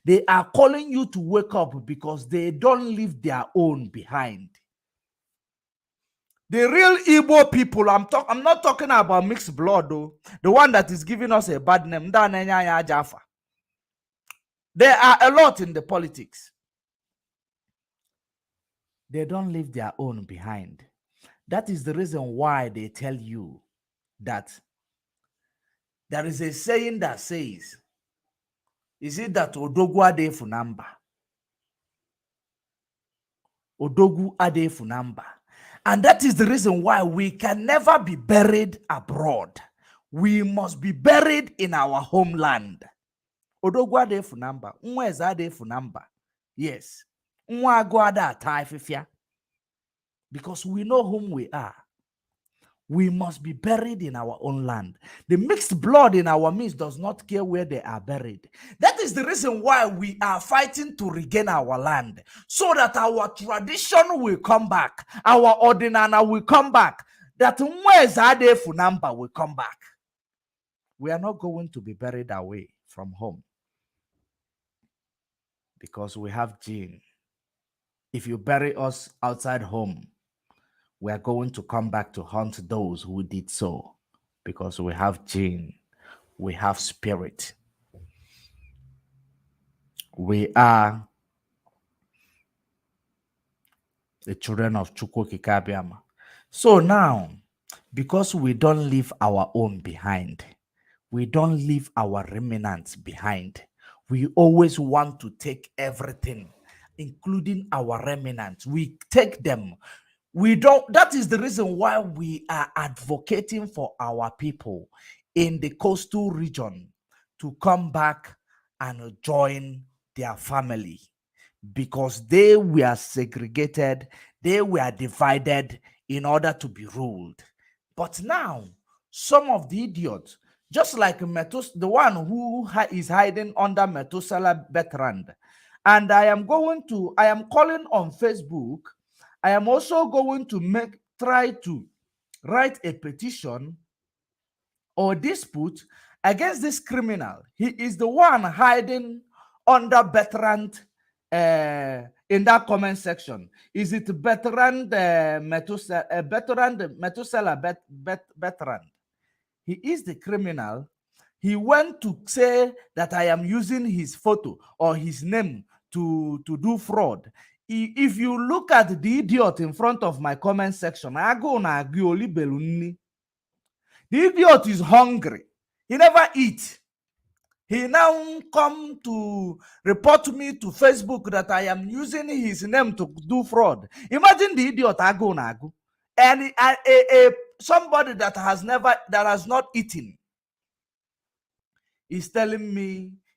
Speaker 1: They are calling you to wake up because they don't leave their own behind. The real Igbo people, I'm not talking about mixed blood though. The one that is giving us a bad name. There are a lot in the politics. They don't leave their own behind. That is the reason why they tell you that there is a saying that says, is it that Odogu ade funamba? Odogu ade funamba. And that is the reason why we can never be buried abroad. We must be buried in our homeland. Odogu ade funamba. Nwa eze ade funamba. Yes. Nwa agu ada ata ififia. Because we know whom we are. We must be buried in our own land. The mixed blood in our midst does not care where they are buried. That is the reason why we are fighting to regain our land, so that our tradition will come back, our ordinana will come back, that Mwezade Funamba will come back. We are not going to be buried away from home because we have gene. If you bury us outside home, we are going to come back to hunt those who did so, because we have gene, we have spirit. We are the children of Chukwu Kikabiama. So now, because we don't leave our own behind, we don't leave our remnants behind, we always want to take everything, including our remnants. We take them. We don't. That is the reason why we are advocating for our people in the coastal region to come back and join their family, because they were segregated, they were divided in order to be ruled. But now, some of the idiots, just like the one who is hiding under Methuselah Bertrand, and I am calling on Facebook. I am also going to try to write a petition or dispute against this criminal. He is the one hiding under Bertrand in that comment section. Is it Bertrand Methuselah Bertrand? He is the criminal. He went to say that I am using his photo or his name to do fraud. If you look at the idiot in front of my comment section, the idiot is hungry. He never eats. He now come to report me to Facebook that I am using his name to do fraud. Imagine the idiot agu. And somebody that has not eaten is telling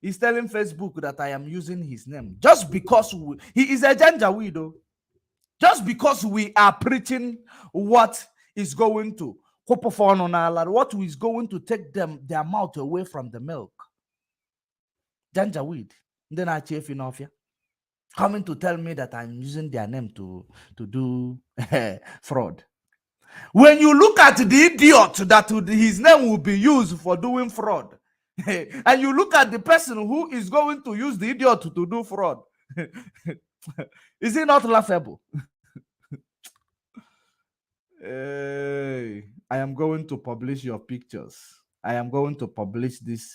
Speaker 1: Facebook that I am using his name just because he is a Janjaweed. Just because we are preaching what is going to what is going to take their mouth away from the milk. Janjaweed. Then I chief in off, coming to tell me that I'm using their name to do fraud. When you look at the idiot that his name will be used for doing fraud, and you look at the person who is going to use the idiot to do fraud, is it not laughable? I am going to publish your pictures. I am going to publish this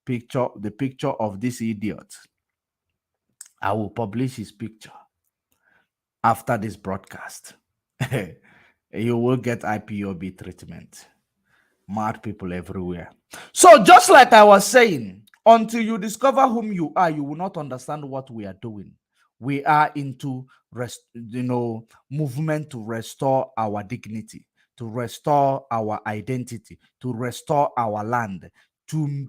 Speaker 1: picture, the picture of this idiot. I will publish his picture after this broadcast. You will get IPOB treatment. Mad people everywhere. So just like I was saying, until you discover whom you are, you will not understand what we are doing. We are into movement to restore our dignity, to restore our identity, to restore our land, to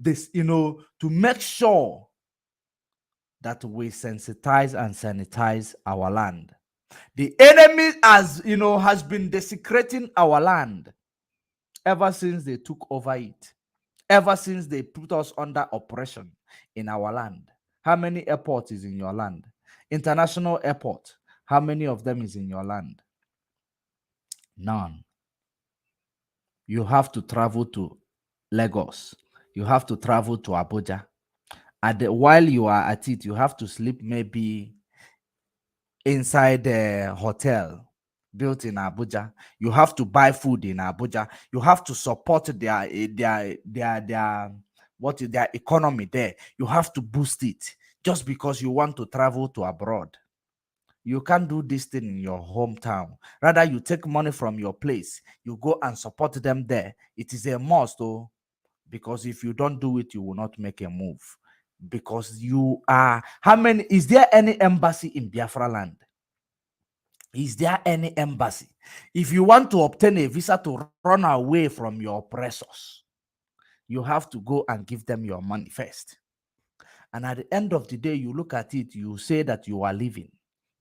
Speaker 1: make sure that we sensitize and sanitize our land. The enemy, as you know, has been desecrating our land ever since they took over it, ever since they put us under oppression in our land. How many airports is in your land? International airport, how many of them is in your land? None. You have to travel to Lagos. You have to travel to Abuja. And while you are at it, you have to sleep maybe inside a hotel built in Abuja. You have to buy food in Abuja. You have to support their what is their economy there. You have to boost it just because you want to travel to abroad. You can't do this thing in your hometown. Rather, you take money from your place, you go and support them there. It is a must, though, because if you don't do it, you will not make a move. Because you are, how many, is there any embassy in Biafra land? Is there any embassy? If you want to obtain a visa to run away from your oppressors, you have to go and give them your money first. And at the end of the day, you look at it, you say that you are living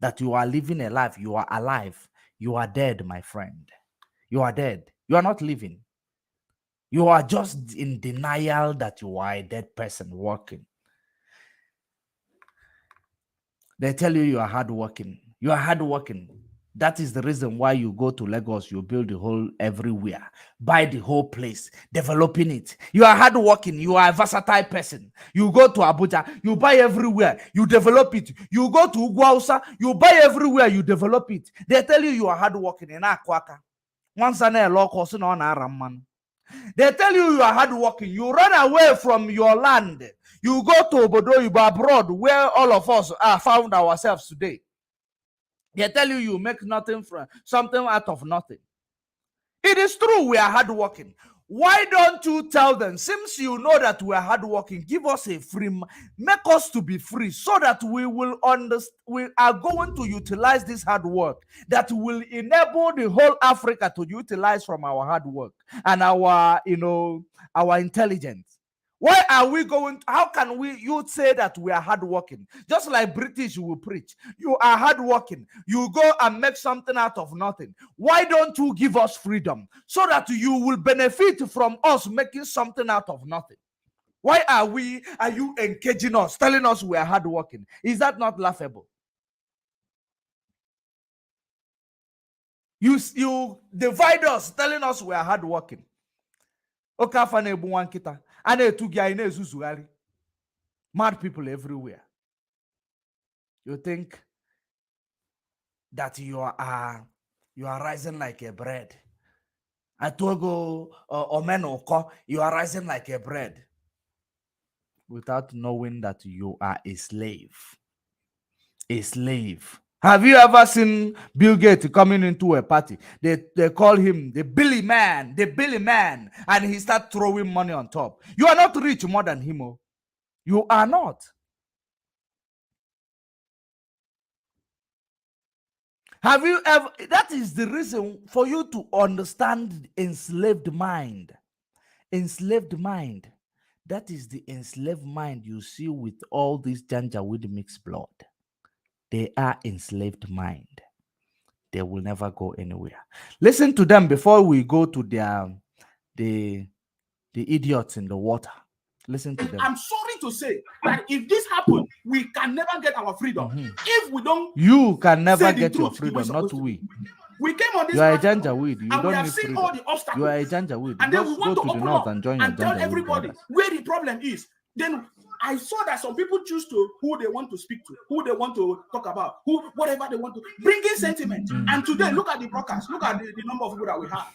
Speaker 1: a life. You are alive. You are dead, my friend. You are dead. You are not living. You are just in denial that you are a dead person working. They tell you are hardworking. You are hardworking. That is the reason why you go to Lagos, you build the whole everywhere, buy the whole place, developing it. You are hardworking. You are a versatile person. You go to Abuja, you buy everywhere, you develop it. You go to Ugwausa, you buy everywhere, you develop it. They tell you are hardworking in Akwaka. Once an they tell you are hardworking. You run away from your land. You go to Obodo, you go abroad, where all of us are found ourselves today. They tell you make nothing from something out of nothing. It is true we are hardworking. Why don't you tell them, since you know that we are hardworking, give us a free, make us to be free, so that we will understand, we are going to utilize this hard work that will enable the whole Africa to utilize from our hard work and our, our intelligence. Why are we going? How can you say that we are hardworking? Just like British will preach, you are hardworking. You go and make something out of nothing. Why don't you give us freedom so that you will benefit from us making something out of nothing? Why are you engaging us, telling us we are hardworking? Is that not laughable? You divide us, telling us we are hardworking. Mad people everywhere. You think that you are rising like a bread. Atogo omenoko, you are rising like a bread, without knowing that you are a slave. A slave. Have you ever seen Bill Gates coming into a party? They call him the Billy Man, and he start throwing money on top. You are not rich more than him. Oh. You are not. Have you ever? That is the reason for you to understand enslaved mind. Enslaved mind. That is the enslaved mind you see with all this Janjaweed mixed blood. They are enslaved mind. They will never go anywhere. Listen to them before we go to the idiots in the water. Listen to them.
Speaker 3: I'm sorry to say that if this happens, we can never get our freedom. If we don't,
Speaker 1: you can never get your freedom, not we.
Speaker 3: We came on this.
Speaker 1: You are a Janjaweed. You
Speaker 3: and
Speaker 1: don't
Speaker 3: we have
Speaker 1: need
Speaker 3: seen
Speaker 1: freedom.
Speaker 3: all the obstacles.
Speaker 1: You are a Janjaweed.
Speaker 3: And then we
Speaker 1: Just
Speaker 3: want
Speaker 1: go
Speaker 3: to
Speaker 1: to the
Speaker 3: open
Speaker 1: north
Speaker 3: up
Speaker 1: and join your
Speaker 3: and tell
Speaker 1: Janjaweed
Speaker 3: everybody
Speaker 1: brothers.
Speaker 3: where the problem is. Then I saw that some people choose to who they want to speak to, who they want to talk about, whatever they want to bring in sentiment. And today, look at the broadcast, look at the number of people that we have.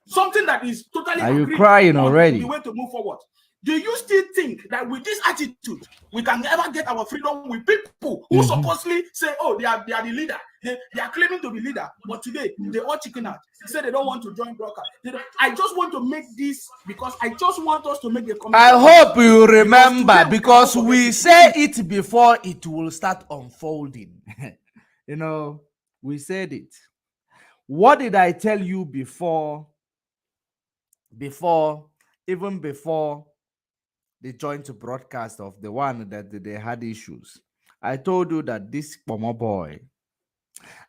Speaker 3: Something that is totally.
Speaker 1: Are you crying already?
Speaker 3: The way to move forward. Do you still think that with this attitude we can ever get our freedom with people who supposedly say, oh, they are the leader, they are claiming to be leader, but today they all chicken out. They say they don't want to join broadcast. I just want to make this because I just want us to make a comment.
Speaker 1: I hope you remember, because we say it before it will start unfolding. We said it. What did I tell you before the joint broadcast of the one that they had issues? I told you that this Pomo boy,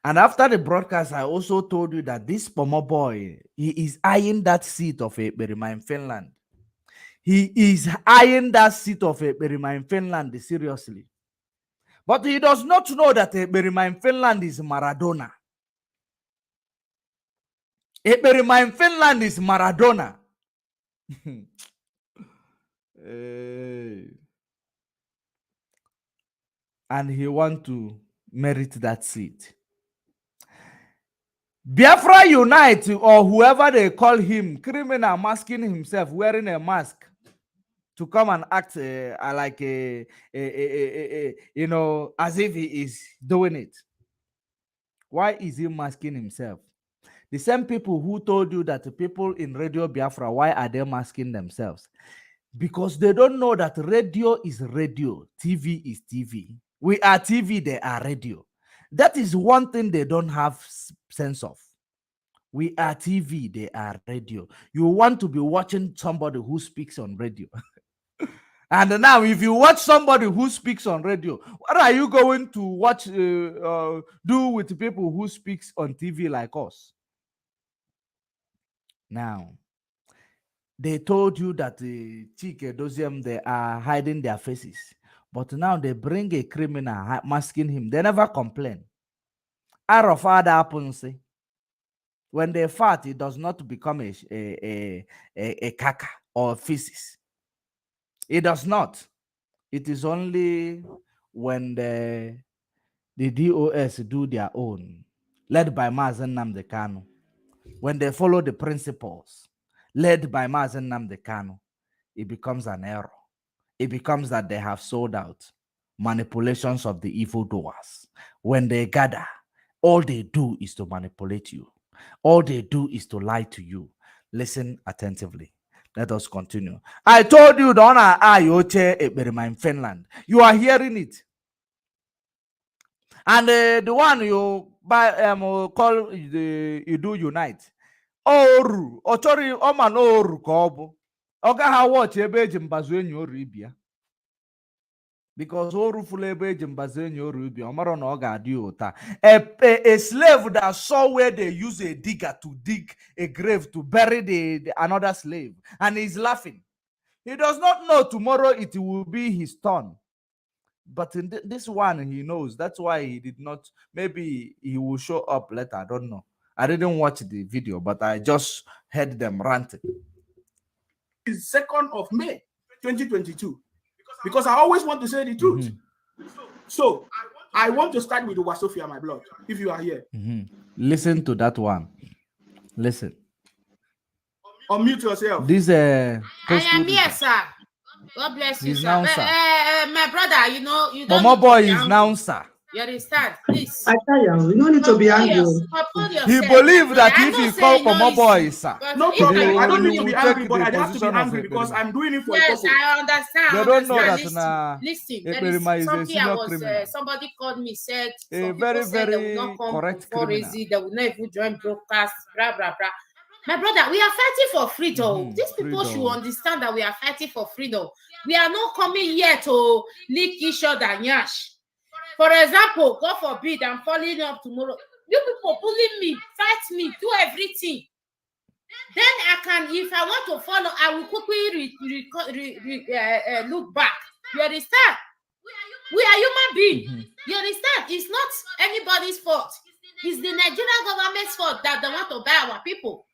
Speaker 1: and after the broadcast, I also told you that this Pomo boy, he is eyeing that seat of Berima in Finland. He is eyeing that seat of Berima in Finland seriously. But he does not know that Berima in Finland is Maradona. Berima in Finland is Maradona. And he want to merit that seat. Biafra Unite, or whoever they call him, criminal masking himself, wearing a mask to come and act like as if he is doing it. Why is he masking himself? The same people who told you that the people in Radio Biafra, why are they masking themselves? Because they don't know that radio is radio, TV is TV. We are TV, they are radio. That is one thing they don't have sense of. We are TV, they are radio. You want to be watching somebody who speaks on radio. And now, if you watch somebody who speaks on radio, what are you going to watch, do with people who speaks on TV like us? Now, they told you that the Chike Doziem, they are hiding their faces. But now they bring a criminal masking him. They never complain. Arafada happens. When they fart, it does not become a caca or feces. It does not. It is only when the DOS do their own, led by Mazen Nnamdi Kanu. When they follow the principles, led by Mazen Nnamdi Kanu, it becomes an error. It becomes that they have sold out. Manipulations of the evildoers. When they gather, all they do is to manipulate you. All they do is to lie to you. Listen attentively. Let us continue. I told you, don't Ayoche Eberima in Finland. You are hearing it. And the one you buy call the you do unite. Oru, ochori oman oru kobo. Oga ha watch ebe eji mbazu enyi oru ibia. Because oru full ebe eji mbazu enyi oru ibia. Omaro na oga adi ota. A slave that saw where they use a digger to dig a grave to bury the another slave. And he's laughing. He does not know tomorrow it will be his turn. But in this one, he knows. That's why he did not. Maybe he will show up later. I don't know. I didn't watch the video, but I just heard them ranting.
Speaker 3: It's 2nd of May, 2022. Because I always want to say the truth. So, I want to start with the Wasofia, my blood, if you are here.
Speaker 1: Listen to that one. Listen.
Speaker 3: Unmute yourself.
Speaker 1: This
Speaker 2: I am here, sir. God bless you,
Speaker 1: He's
Speaker 2: sir.
Speaker 1: now, sir.
Speaker 2: My brother, you know, you don't.
Speaker 1: Momo boy is now, sir.
Speaker 2: You understand? Please.
Speaker 6: I tell you, we don't need to be angry.
Speaker 1: He believes that if he call Momo boy, sir.
Speaker 3: No problem. I don't need to
Speaker 1: will
Speaker 3: be
Speaker 1: take
Speaker 3: angry, but
Speaker 1: the
Speaker 3: I have to be
Speaker 1: position of
Speaker 3: angry because
Speaker 1: Ekperima.
Speaker 3: I'm doing it for a
Speaker 2: Yes,
Speaker 3: purpose.
Speaker 2: I understand.
Speaker 1: They don't know that
Speaker 2: Listen,
Speaker 1: Ekperima is a
Speaker 2: something I
Speaker 1: senior
Speaker 2: was.
Speaker 1: criminal.
Speaker 2: Somebody called me, said
Speaker 1: A
Speaker 2: some
Speaker 1: very,
Speaker 2: people said they will
Speaker 1: very
Speaker 2: not come
Speaker 1: correct
Speaker 2: for
Speaker 1: criminal.
Speaker 2: They will not even join broadcast. Blah blah blah. My brother, we are fighting for freedom. These people should understand that we are fighting for freedom. We are not coming here to lick each other, nyash. For example, God forbid, I'm falling up tomorrow. You people bullying me, fight me, do everything. Then I can, if I want to follow, I will quickly look back. You understand? We are human beings. You understand? It's not anybody's fault. It's the Nigerian government's fault that they want to buy our people.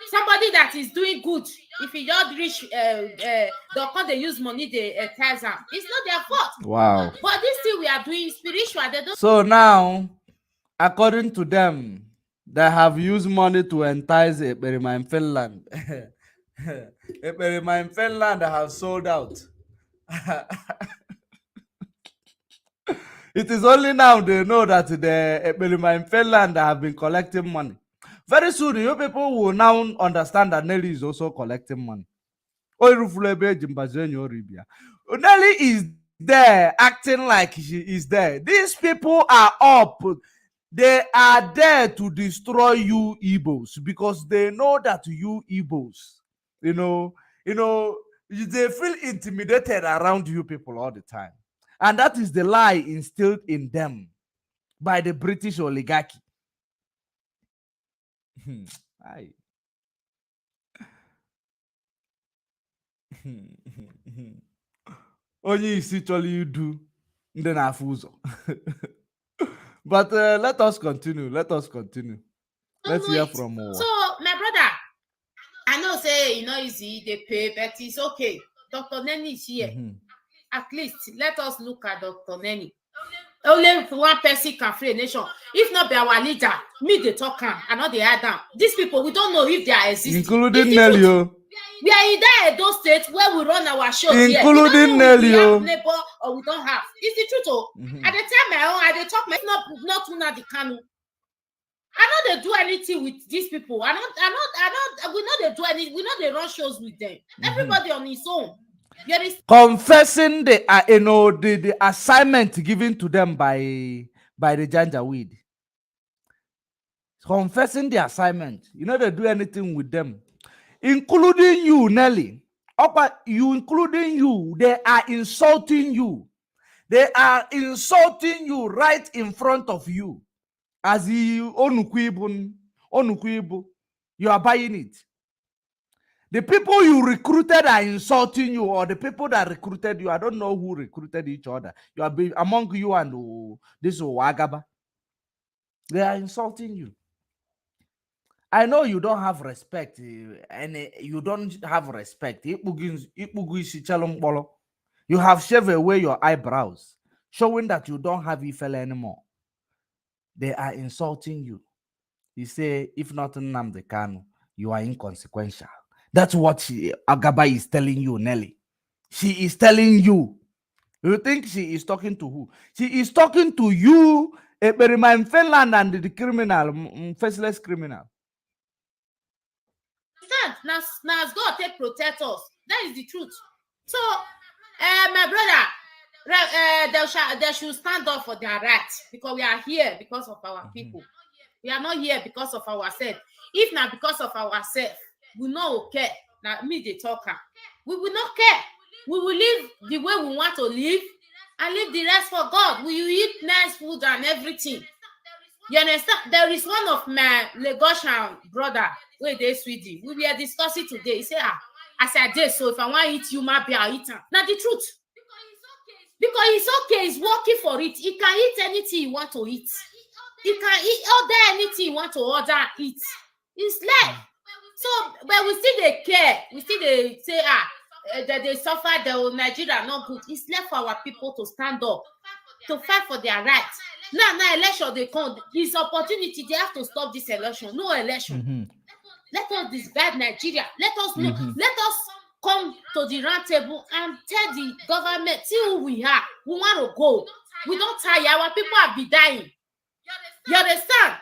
Speaker 2: Somebody that is doing good, if he just reach they use money, they tax them. It's not their fault.
Speaker 1: Wow.
Speaker 2: But this thing we are doing is spiritual. They don't.
Speaker 1: So now, according to them, they have used money to entice Ekperima in Finland. Ekperima in Finland have sold out. It is only now they know that the Ekperima in Finland have been collecting money. Very soon, you people will now understand that Nelly is also collecting money. Nelly is there acting like she is there. These people are up. They are there to destroy you Igbos because they know that you Igbos, they feel intimidated around you people all the time. And that is the lie instilled in them by the British oligarchy. Aye. Only is actually do then afuzo. But let us continue. Let us continue. Let's hear from more.
Speaker 2: So, my brother, I know say you know easy they pay, but it's okay. Dr. Nenny is here. At least let us look at Dr. Nenny. Only one person can free a nation. If not be our leader, me the talker and not the other. These people we don't know if they are existing.
Speaker 1: Including Nelly.
Speaker 2: We are in that those states where we run our shows.
Speaker 1: Including Nelly.
Speaker 2: We have neighbor or we don't have. It's the truth. Oh. At the time my own, at the talk my not una the canoe. I know they do anything with these people. We know they do anything. We know they run shows with them. Everybody on his own.
Speaker 1: Confessing the assignment given to them by the Janjaweed. Confessing the assignment. You know they do anything with them. Including you, Nelly. Including you, they are insulting you. They are insulting you right in front of you. As you onukuibu, you are buying it. The people you recruited are insulting you, or the people that recruited you, I don't know who recruited each other. You are among you and this Wagaba. They are insulting you. I know you don't have respect, and you don't have respect. You have shaved away your eyebrows, showing that you don't have Ifele anymore. They are insulting you. You say, if not Nnamdi Kanu, you are inconsequential. That's what Agaba is telling you, Nelly. She is telling you. You think she is talking to who? She is talking to you, in Finland, and the criminal, faceless criminal.
Speaker 2: Now God take protect us. That is the truth. So, my brother, they should stand up for their rights, because we are here because of our people. We are not here because of ourselves. If not because of ourselves, we not okay. Now me the talker. We will not care. We will live the way we want to live and leave the rest for God. We will eat nice food and everything. You understand? There is one of my Lagosian brother where they Sweden. We were discussing today. He said, as I did, so if I want to eat you, maybe I'll eat. Now the truth. Because it's okay, it's working for it. He can eat anything you want to eat. He can order anything you want to order, eat. It's like, so, but we still they care. We still they say, that they suffer, the Nigeria not good. It's left for our people to stand up, to fight for their rights. Now election, they come. This opportunity, they have to stop this election. No election. Let us disband Nigeria. Let us know. Let us come to the round table and tell the government, see who we are. We want to go. We don't tire. Our people have been dying. You understand?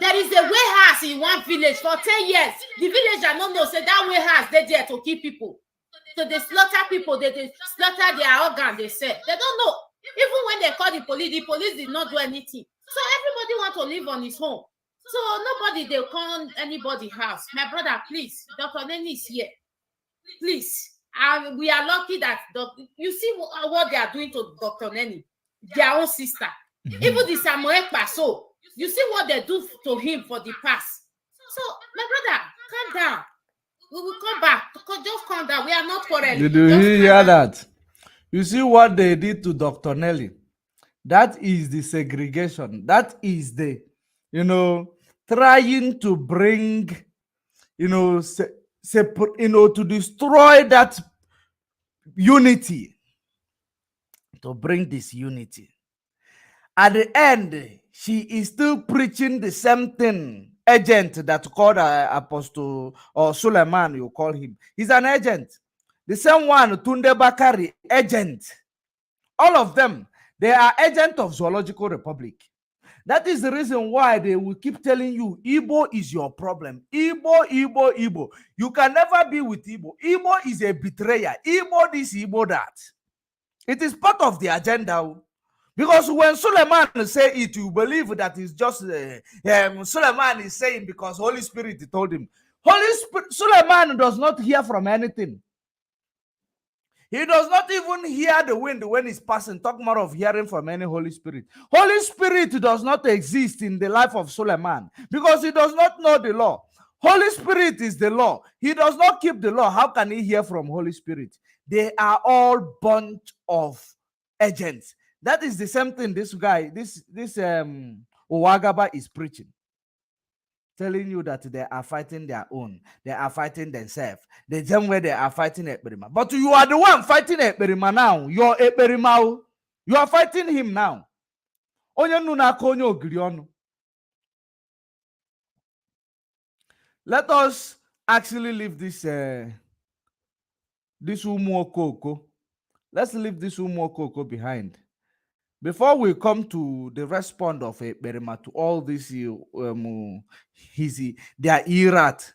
Speaker 2: There is a warehouse in one village for 10 years. The villager don't know, say that warehouse they there to kill people. So they slaughter people, they slaughter their organ, they say. They don't know. Even when they call the police did not do anything. So everybody want to live on his own. So nobody, they call anybody's house. My brother, please, Dr. Nenny is here. Please. We are lucky that you see what they are doing to Dr. Nenny, their own sister. Even the Samuel Paso, you see what they do to him for the past. So, my brother, calm down. We will come back. Just calm down. We are not quarreling.
Speaker 1: Did you hear that? You see what they did to Dr. Nelly? That is the segregation. That is the, trying to bring, to destroy that unity, to bring this unity. At the end, she is still preaching the same thing. Agent that called Apostle or Suleiman, you call him. He's an agent. The same one, Tunde Bakari, agent. All of them, they are agents of Zoological Republic. That is the reason why they will keep telling you, Igbo is your problem. Igbo, Igbo, Igbo. You can never be with Igbo. Igbo is a betrayer. Igbo this, Igbo that. It is part of the agenda. Because when Suleiman say it, you believe that it's just Suleiman is saying because Holy Spirit told him. Holy Spirit, Suleiman does not hear from anything. He does not even hear the wind when it's passing. Talk more of hearing from any Holy Spirit. Holy Spirit does not exist in the life of Suleiman because he does not know the law. Holy Spirit is the law. He does not keep the law. How can he hear from Holy Spirit? They are all bunch of agents. That is the same thing this guy, this Owagaba is preaching. Telling you that they are fighting their own. They are fighting themselves. The same way they are fighting Ekperima. But you are the one fighting Ekperima now. You're Ekperima. You are fighting him now. Let us actually leave this this Umuokoko. Let's leave this Umuokoko behind. Before we come to the response of Ekperima to all this, their irate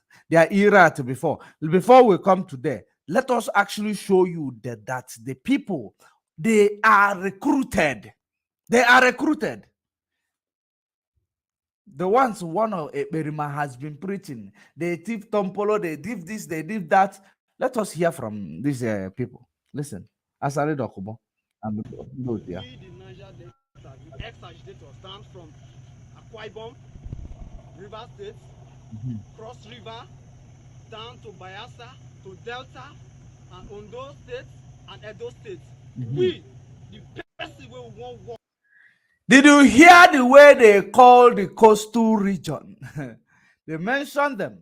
Speaker 1: before we come to there, let us actually show you that the people, they are recruited. They are recruited. The ones one of Ekperima has been preaching, they thief Tompolo, they did this, they did that. Let us hear from these people. Listen, Asari Dokubo and those here.
Speaker 7: The ex-agitator stands from Akwa Ibom, River State, Cross River, down to Biafra, to Delta, and Ondo State, and Edo State. We, the person we won't walk.
Speaker 1: Did you hear the way they call the coastal region? They mentioned them.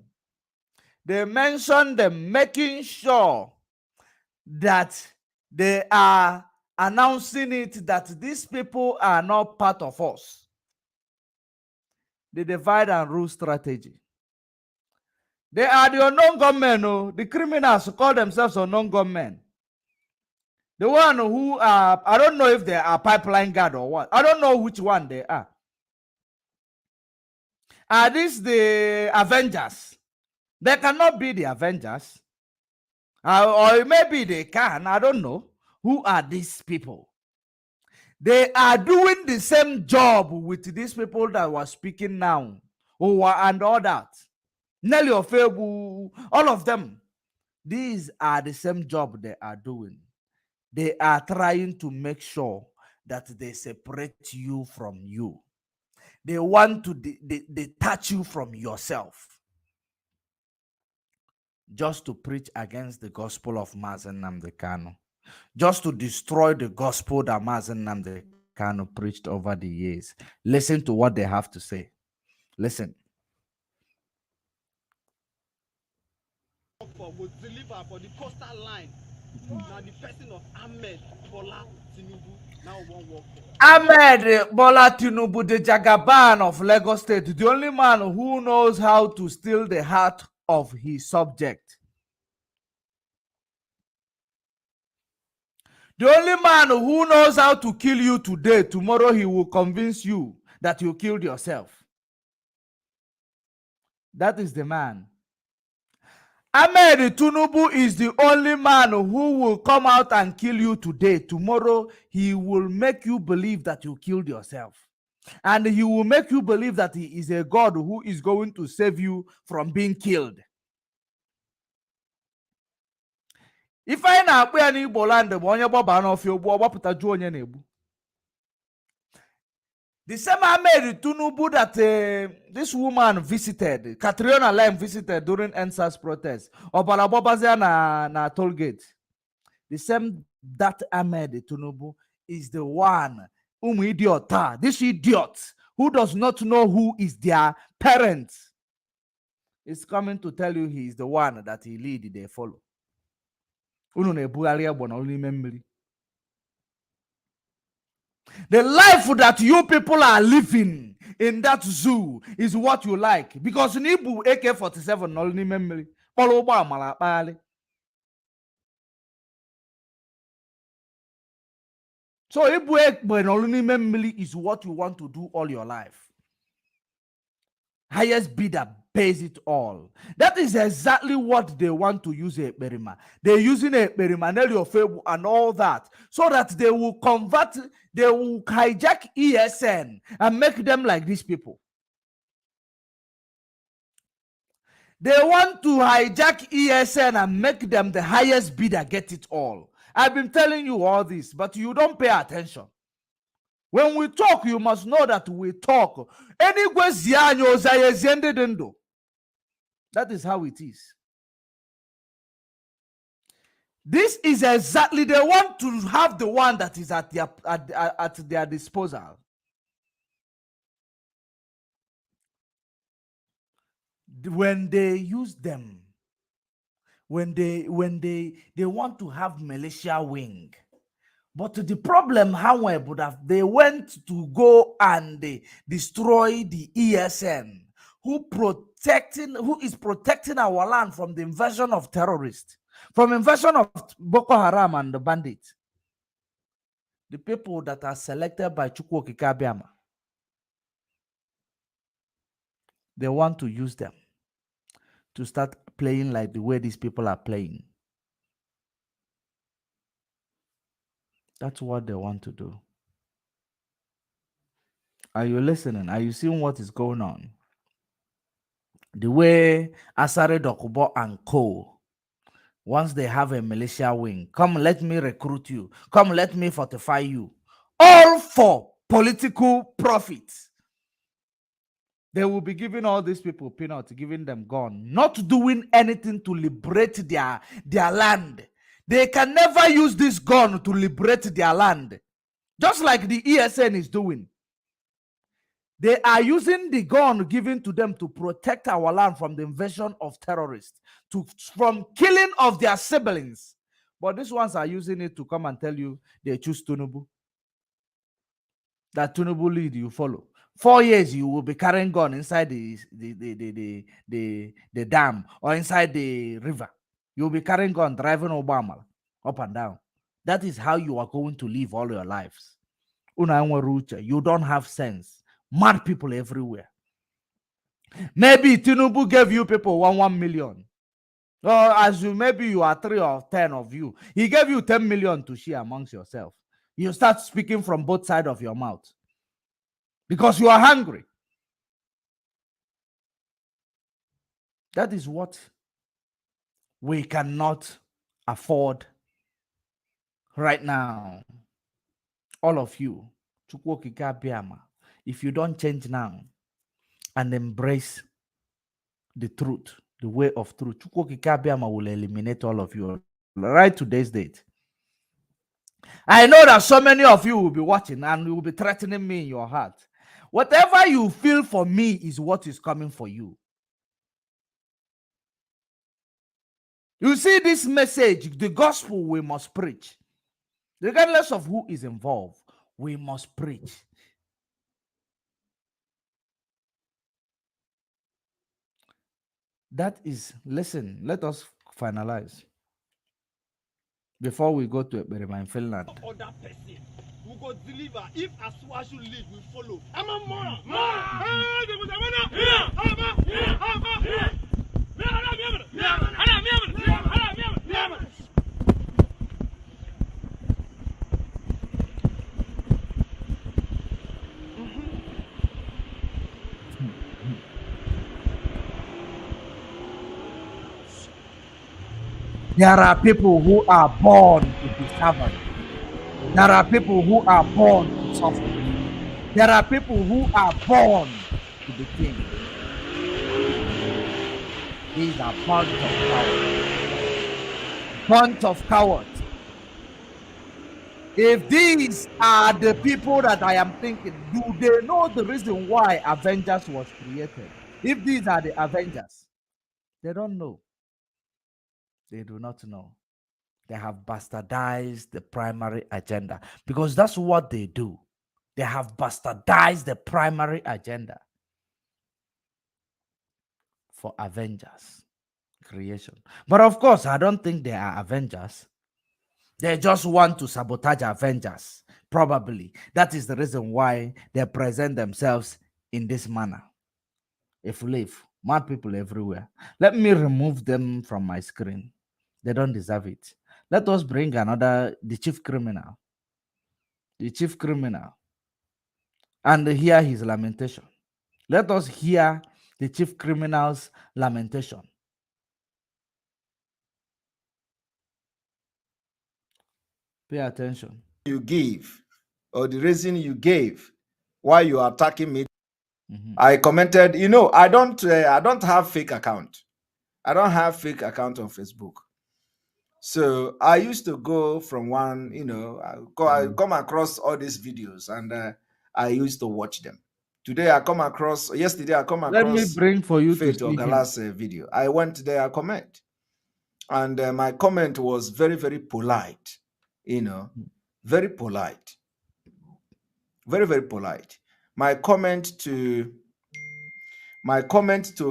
Speaker 1: They mentioned them, making sure that they are announcing it that these people are not part of us. The divide and rule strategy. They are the unknown gunmen. Oh. The criminals call themselves unknown gunmen. The one who are, I don't know if they are pipeline guard or what. I don't know which one they are. Are these the Avengers? They cannot be the Avengers. Or maybe they can. I don't know. Who are these people? They are doing the same job with these people that were speaking now. And all that. Nelly Ofebu, all of them. These are the same job they are doing. They are trying to make sure that they separate you from you. They want to detach you from yourself. Just to preach against the gospel of Mazen Nnamdi Kanu. Just to destroy the gospel that Mazen Nnamdi Kanu preached over the years. Listen to what they have to say. Listen.
Speaker 7: Will deliver for the coastal line. Now the person of Ahmed Bola Tinubu now won't work for.
Speaker 1: Ahmed Bola Tinubu, the Jagaban of Lagos State, the only man who knows how to steal the heart of his subject. The only man who knows how to kill you today, tomorrow he will convince you that you killed yourself. That is the man. Ahmed Tinubu is the only man who will come out and kill you today. Tomorrow, he will make you believe that you killed yourself. And he will make you believe that he is a God who is going to save you from being killed. If I na-akpọ ya n'Igbo land bụ onye gbaba n'ọfịa ogbu ọgbapụta ju onye na-egbu. The same Ahmed Tinubu that this woman visited, Catriona Lime visited during NSAS protest, Obala Bobazia na toll gate. The same that Ahmed Tinubu is the one, idiota, this idiot who does not know who is their parent, is coming to tell you he is the one that he lead, they follow. The life that you people are living in that zoo is what you like. Because Nibu AK-47 only memory. So Ibu only memory is what you want to do all your life. Highest bidder pays it all. That is exactly what they want to use Ekperima. They're using Ekperima, Nelly Ofebu, and all that, so that they will convert, they will hijack ESN and make them like these people. They want to hijack ESN and make them the highest bidder get it all. I've been telling you all this, but you don't pay attention. When we talk, you must know that we talk. That is how it is. This is exactly, they want to have the one that is at their disposal. When they use them, when they want to have militia wing. But the problem, however, they went to go and destroy the ESN, who is protecting our land from the invasion of terrorists, from invasion of Boko Haram and the bandits. The people that are selected by Chukwuokike Abiama, they want to use them to start playing like the way these people are playing. That's what they want to do. Are you listening? Are you seeing what is going on? The way Asare Dokubo and Co, once they have a militia wing, come let me recruit you, come let me fortify you, all for political profits. They will be giving all these people peanuts, giving them gun, not doing anything to liberate their land. They can never use this gun to liberate their land, just like the ESN is doing. They are using the gun given to them to protect our land from the invasion of terrorists, from killing of their siblings. But these ones are using it to come and tell you they choose Tinubu. That Tinubu lead, you follow. 4 years you will be carrying gun inside the dam or inside the river. You will be carrying gun, driving Obama up and down. That is how you are going to live all your lives. You don't have sense. Mad people everywhere. Maybe Tinubu gave you people 1 million. Or maybe you are 3 or 10 of you. He gave you 10 million to share amongst yourself. You start speaking from both sides of your mouth because you are hungry. That is what we cannot afford right now. All of you, if you don't change now and embrace the truth, the way of truth, will eliminate all of you right today's date. I know that so many of you will be watching and will be threatening me in your heart. Whatever you feel for me is what is coming for you. You see this message, the gospel we must preach. Regardless of who is involved, we must preach. That is, listen, let us finalize before we go to Eberema in Finland.
Speaker 7: Other person who go deliver. If Aswaju lead, we follow. I'm a more.
Speaker 1: There are people who are born to be servants. There are people who are born to suffer. There are people who are born to be king. These are bunch of cowards. Bunch of cowards. If these are the people that I am thinking, do they know the reason why Avengers was created? If these are the Avengers, they don't know. They do not know. They have bastardized the primary agenda because that's what they do. They have bastardized the primary agenda for Avengers creation. But of course, I don't think they are Avengers. They just want to sabotage Avengers, probably. That is the reason why they present themselves in this manner. If we leave, mad people everywhere. Let me remove them from my screen. They don't deserve it. Let us bring another, the chief criminal. The chief criminal. And hear his lamentation. Let us hear the chief criminal's lamentation. Pay attention.
Speaker 8: You give, or the reason you gave why you are attacking me. I commented, I don't have fake account. I don't have fake account on Facebook. So I used to go from one, I come across all these videos and I used to watch them. Yesterday I come across
Speaker 1: Let me bring for you
Speaker 8: Faith
Speaker 1: to see
Speaker 8: Ogala's video. I went there, I comment. And my comment was very, very polite, very polite. Very, very polite. My comment to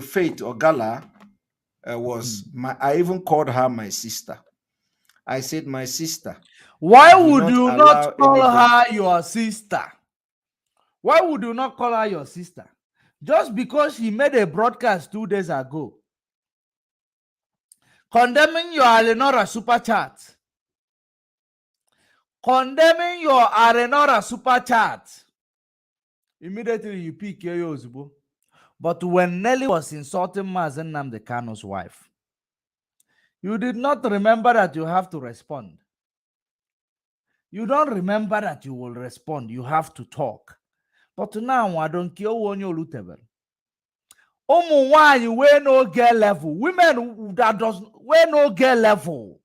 Speaker 8: Faith Ogala was I even called her my sister. I said, my sister.
Speaker 1: Why would you not call her your sister? Why would you not call her your sister? Just because she made a broadcast 2 days ago condemning your Alenora super chat. Condemning your Alenora super chat. Immediately you pick your Yozubo. But when Nelly was insulting Mazen Nnamdi Kanu's wife, you did not remember that you have to respond. You don't remember that you will respond. You have to talk. But now I don't care when you lutable. Why we no get level. Women that does we no get level.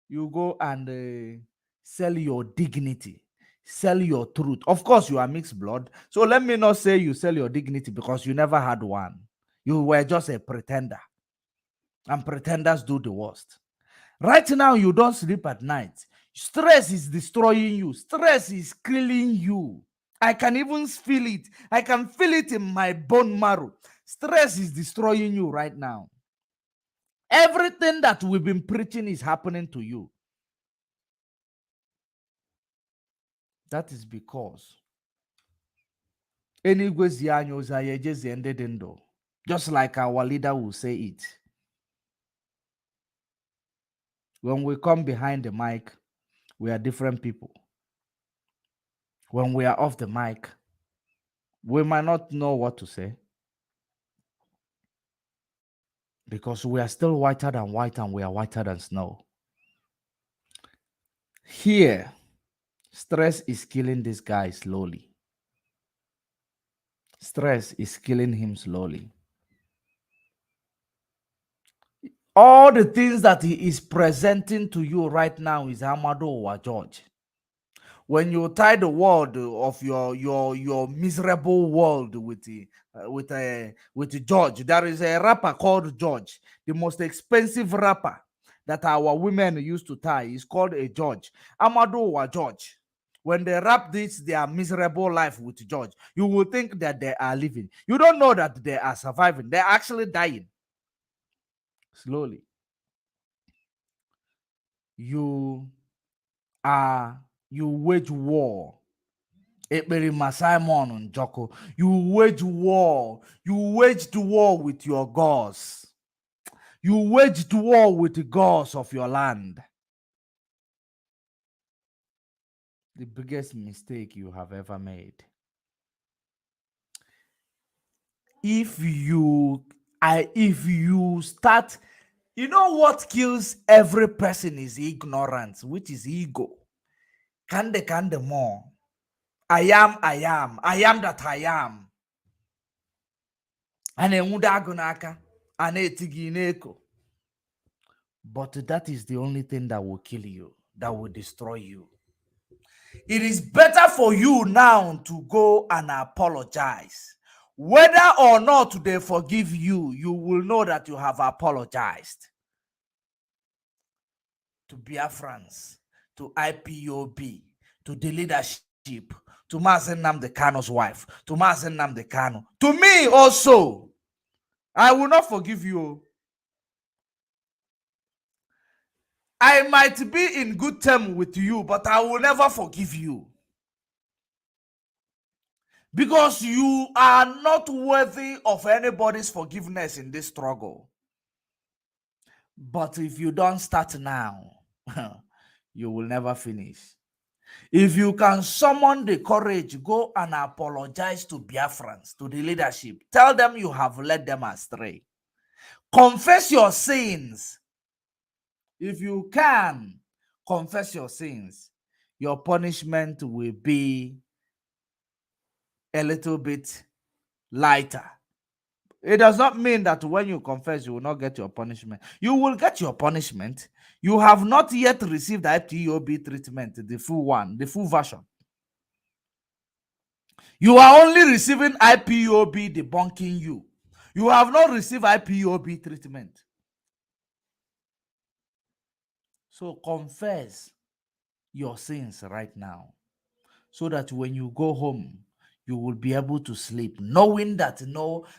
Speaker 1: You go and sell your dignity, sell your truth. Of course, you are mixed blood. So let me not say you sell your dignity because you never had one. You were just a pretender. And pretenders do the worst. Right now, you don't sleep at night. Stress is destroying you. Stress is killing you. I can even feel it. I can feel it in my bone marrow. Stress is destroying you right now. Everything that we've been preaching is happening to you. That is because just like our leader will say it. When we come behind the mic, we are different people. When we are off the mic, we might not know what to say. Because we are still whiter than white and we are whiter than snow. Here, stress is killing this guy slowly. Stress is killing him slowly. All the things that he is presenting to you right now is Amado or George. When you tie the world of your miserable world with George, there is a rapper called George, the most expensive rapper that our women used to tie is called a George. Amado or George. When they wrap their miserable life with George, you will think that they are living. You don't know that they are surviving. They're actually dying. Slowly. You wage war. Simon Joko. You wage war. You waged war with your gods. You waged war with the gods of your land. The biggest mistake you have ever made. If you start, you know what kills every person is ignorance, which is ego. Kande more. I am that I am. But that is the only thing that will kill you, that will destroy you. It is better for you now to go and apologize. Whether or not they forgive you, you will know that you have apologized. To Biafrans, to IPOB, to the leadership, to Mazen Nnamdi Kanu's wife, to Mazen Nnamdi Kanu, to me also. I will not forgive you. I might be in good term with you, but I will never forgive you. Because you are not worthy of anybody's forgiveness in this struggle. But if you don't start now, you will never finish. If you can summon the courage, go and apologize to Biafrans, to the leadership. Tell them you have led them astray. Confess your sins. If you can, confess your sins, your punishment will be a little bit lighter. It does not mean that when you confess, you will not get your punishment. You will get your punishment. You have not yet received the IPOB treatment, the full one, the full version. You are only receiving IPOB debunking you. You have not received IPOB treatment. So confess your sins right now, so that when you go home, you will be able to sleep, knowing that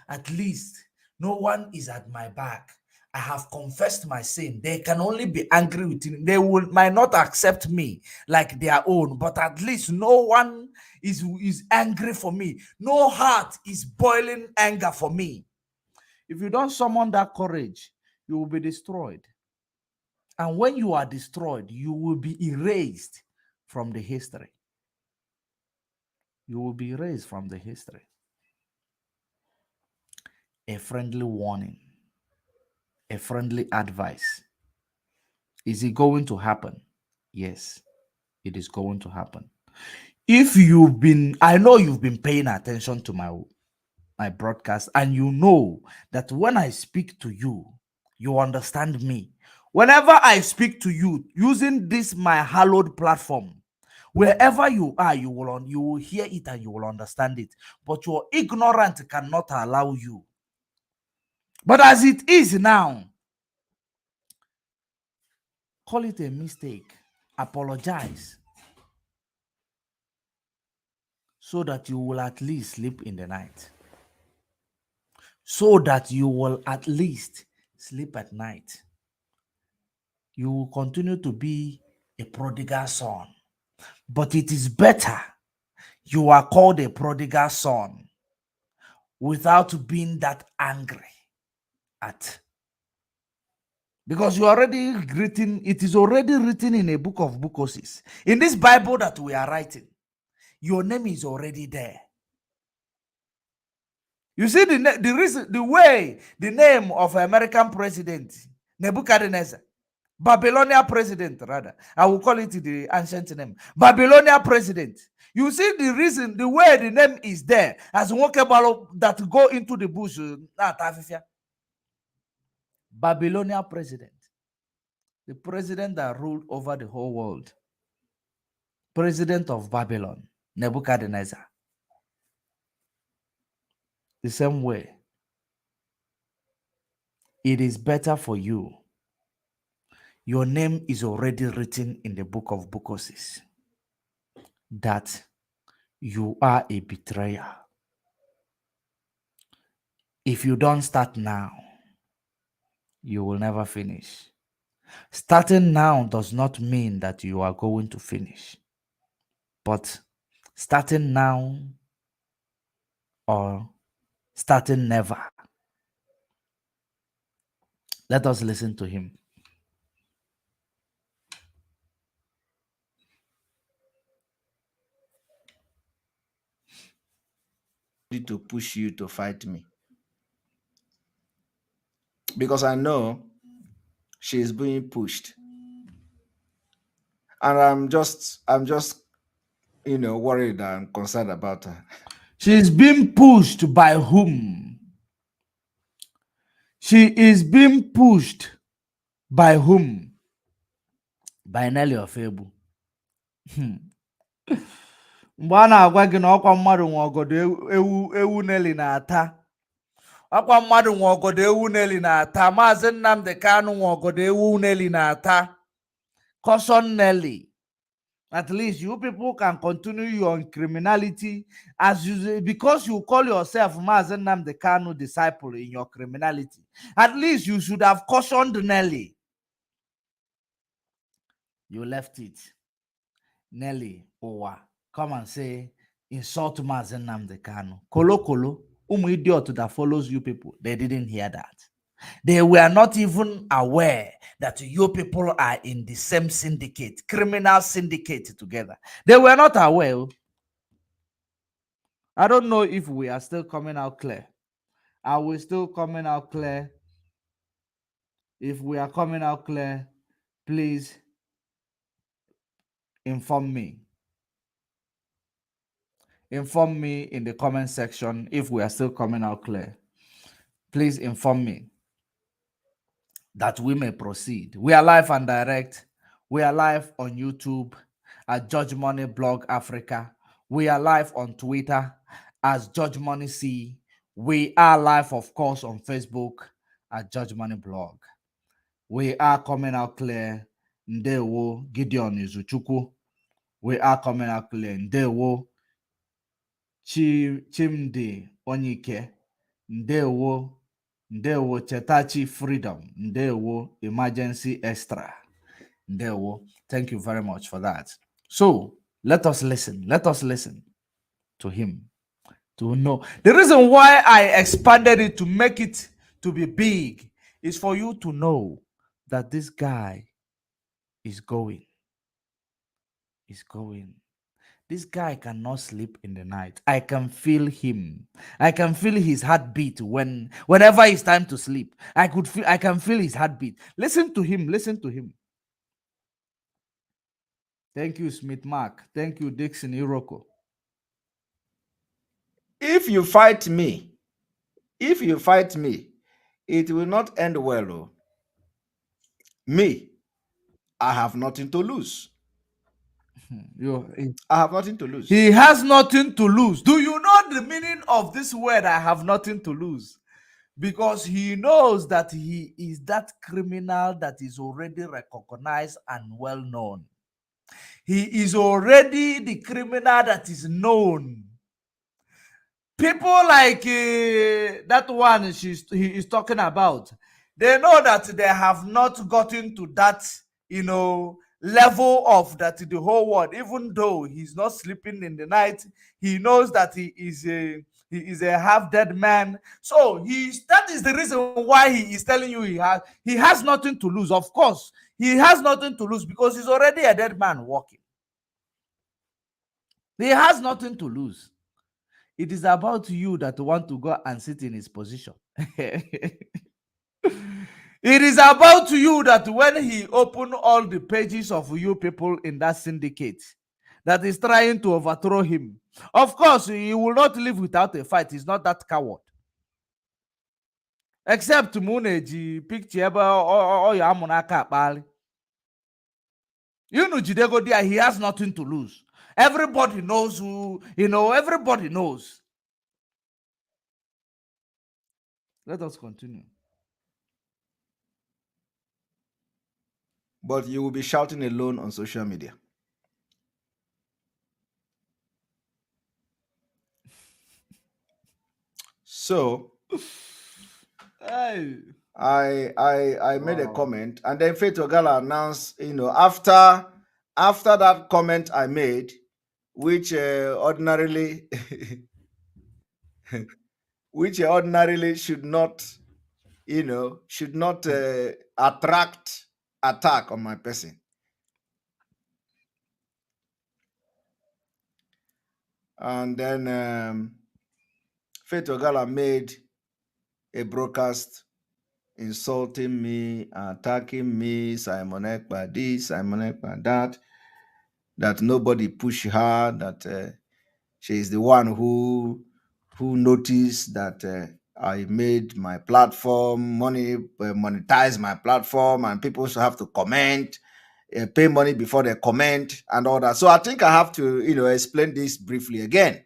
Speaker 1: at least no one is at my back. I have confessed my sin. They can only be angry with me. They might not accept me like their own, but at least no one is angry for me. No heart is boiling anger for me. If you don't summon that courage, you will be destroyed. And when you are destroyed, you will be erased from the history. You will be erased from the history. A friendly warning, a friendly advice. Is it going to happen? Yes, it is going to happen. If I know you've been paying attention to my broadcast, and you know that when I speak to you, you understand me. Whenever I speak to you using this my hallowed platform, wherever you are, you will hear it and you will understand it. But your ignorance cannot allow you. But as it is now, call it a mistake. Apologize, so that you will at least sleep in the night. So that you will at least sleep at night. You will continue to be a prodigal son. But it is better you are called a prodigal son without being that angry at. Because it is already written in a book of Bukoses. In this Bible that we are writing, your name is already there. You see the way the name of American president, Nebuchadnezzar, Babylonian president, rather. I will call it the ancient name. Babylonian president. You see the way the name is there, as Wokebalo that go into the bush. Babylonian president. The president that ruled over the whole world. President of Babylon, Nebuchadnezzar. The same way. It is better for you. Your name is already written in the book of Bukoses that you are a betrayer. If you don't start now, you will never finish. Starting now does not mean that you are going to finish. But starting now or starting never. Let us listen to him.
Speaker 8: To push you to fight me, because I know she is being pushed, and I'm just worried and concerned about her.
Speaker 1: She is being pushed by whom? She is being pushed by whom? By Nelly Ofebu. Mgbe a na-agwa gị na ọkwa mmadụ nwe ọgọdọ ewu Nelly na-ata, ọkwa mmadụ nwe ọgọdọ ewu Nelly na-ata, Maazị Nnamdi Kanu nwe ọgọdọ ewu Nelly na-ata. Caution Nelly. At least you people can continue your criminality because you call yourself Maazị Nnamdi Kanu disciple in your criminality. At least you should have cautioned Nelly. You left it. Nelly, Owa, come and say, insult Maazị Nnamdi Kanu. Kolo, idiot that follows you people, they didn't hear that. They were not even aware that you people are in the same syndicate, criminal syndicate together. They were not aware. I don't know if we are still coming out clear. Are we still coming out clear? If we are coming out clear, please inform me. Inform me in the comment section if we are still coming out clear. Please inform me that we may proceed. We are live and direct. We are live on YouTube at Judge Money Blog Africa. We are live on Twitter as Judge Money C. We are live, of course, on Facebook at Judge Money Blog. We are coming out clear. Ndewo Gideon Izuchukwu. We are coming out clear. Ndewo Chimdi Onyike. Ndewo Chetachi Freedom. Ndewo Emergency Extra. Ndewo. Thank you very much for that. So let us listen. Let us listen to him to know. The reason why I expanded it to make it to be big is for you to know that this guy is going. Is going. This guy cannot sleep in the night. I can feel him. I can feel his heartbeat whenever it's time to sleep. I can feel his heartbeat. Listen to him. Listen to him. Thank you, Smith Mark. Thank you, Dixon Iroko.
Speaker 8: If you fight me, it will not end well. Oh. Me, I have nothing to lose. I have nothing to lose.
Speaker 1: He has nothing to lose. Do you know the meaning of this word, I have nothing to lose? Because he knows that he is that criminal that is already recognized and well known. He is already the criminal that is known. People like that one he is talking about, they know that they have not gotten to that, level of that the whole world. Even though he's not sleeping in the night, he knows that he is a half-dead man. So that is the reason why he is telling you he has nothing to lose. Of course, he has nothing to lose because he's already a dead man walking. He has nothing to lose. It is about you that want to go and sit in his position. It is about you that when he opened all the pages of you people in that syndicate that is trying to overthrow him, of course, he will not live without a fight. He's not that coward. Except Muneji picture or Yamunaka Bali. You know, Jidego there, he has nothing to lose. Everybody knows who, everybody knows. Let us continue.
Speaker 8: But you will be shouting alone on social media. So I made a comment, and then Faith Ogala announced, after that comment I made, which ordinarily should not attract attack on my person. And then Faith Ogala made a broadcast insulting me, attacking me, Simon Ekpa this, Simon Ekpa that nobody pushed her, that she is the one who noticed that I made my platform monetize my platform, and people should have to comment, pay money before they comment and all that. So I think I have to, explain this briefly again.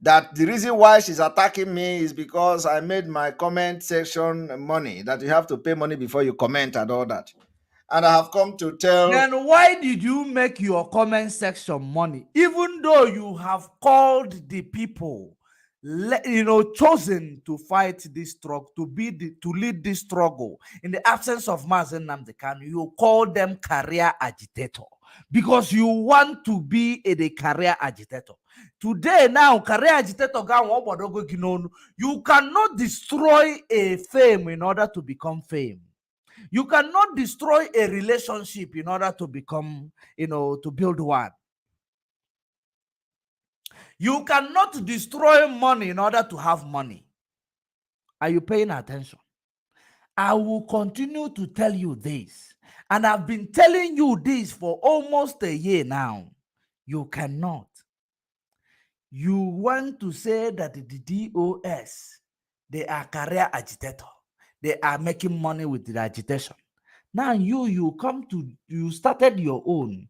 Speaker 8: That the reason why she's attacking me is because I made my comment section money, that you have to pay money before you comment and all that. And I have come to tell...
Speaker 1: Then why did you make your comment section money? Even though you have called the people, chosen to fight this struggle, to lead this struggle in the absence of Mazen Nnamdi Kanu, you call them career agitator because you want to be a career agitator. Today, now, career agitator, you cannot destroy a fame in order to become fame. You cannot destroy a relationship in order to become, to build one. You cannot destroy money in order to have money. Are you paying attention? I will continue to tell you this. And I've been telling you this for almost a year now. You cannot. You want to say that the DOS, they are career agitator. They are making money with the agitation. Now you started your own.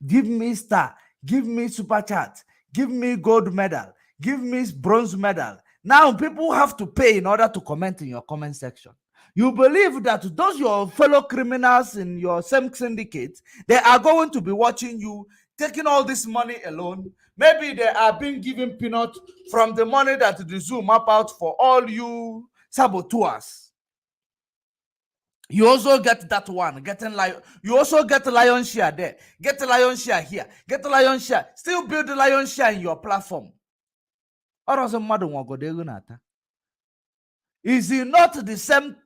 Speaker 1: Give me star, give me super chat, give me gold medal, give me bronze medal. Now people have to pay in order to comment in your comment section. You believe that those your fellow criminals in your same syndicate, they are going to be watching you, taking all this money alone. Maybe they are being given peanut from the money that the zoo map out for all you saboteurs. You also get that one, you also get lion share there, get the lion share here, get the lion share, still build the lion share in your platform. Is it not the same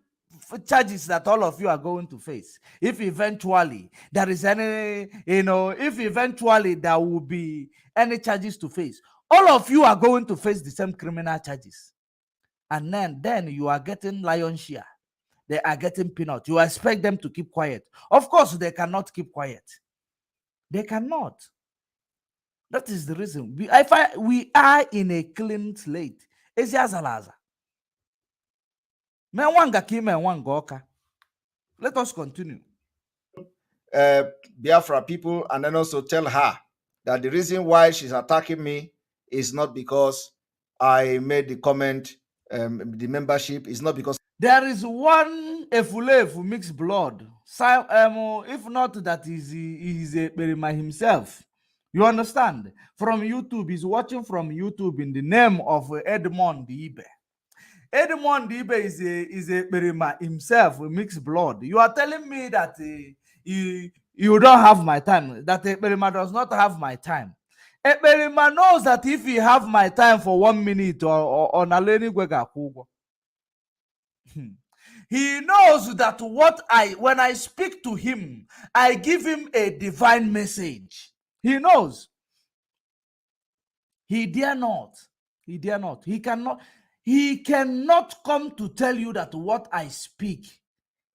Speaker 1: charges that all of you are going to face? If eventually there is any, if eventually there will be any charges to face, all of you are going to face the same criminal charges. And then you are getting lion share. They are getting peanut. You expect them to keep quiet. Of course, they cannot keep quiet. They cannot. That is the reason. We are in a clean slate. Let us continue.
Speaker 8: Biafra people, and then also tell her that the reason why she's attacking me is not because I made the comment, the membership is not because
Speaker 1: there is one Efulefu mixed blood. If not that he's a Berima himself. You understand? From YouTube, he's watching from YouTube in the name of Edmond Ibe. Edmond Ibe is a Berima himself, a mixed blood. You are telling me that you don't have my time, that Berima does not have my time. Berima knows that if he have my time for 1 minute or Naleni Gwega Kugo, he knows that when I speak to him, I give him a divine message. He knows. He dare not. He dare not. He cannot. He cannot come to tell you that what I speak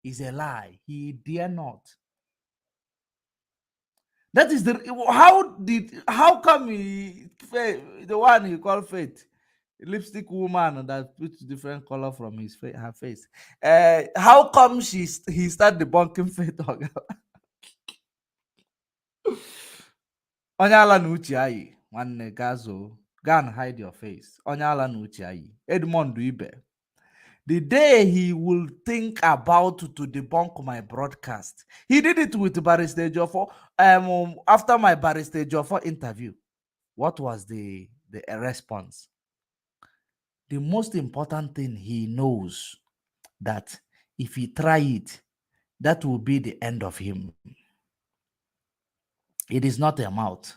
Speaker 1: is a lie. He dare not. That is how come the one he called Faith, lipstick woman that puts different color from her face. How come he started debunking Faith? Onyala n'uche ayi, nwanne gazo, go and hide your face. Onyala n'uche ayi, Edmond Ibe. The day he will think about to debunk my broadcast, he did it with Barrister Joffo. After my Barrister Joffo interview, what was the response? The most important thing he knows that if he try it, that will be the end of him. It is not a mouth.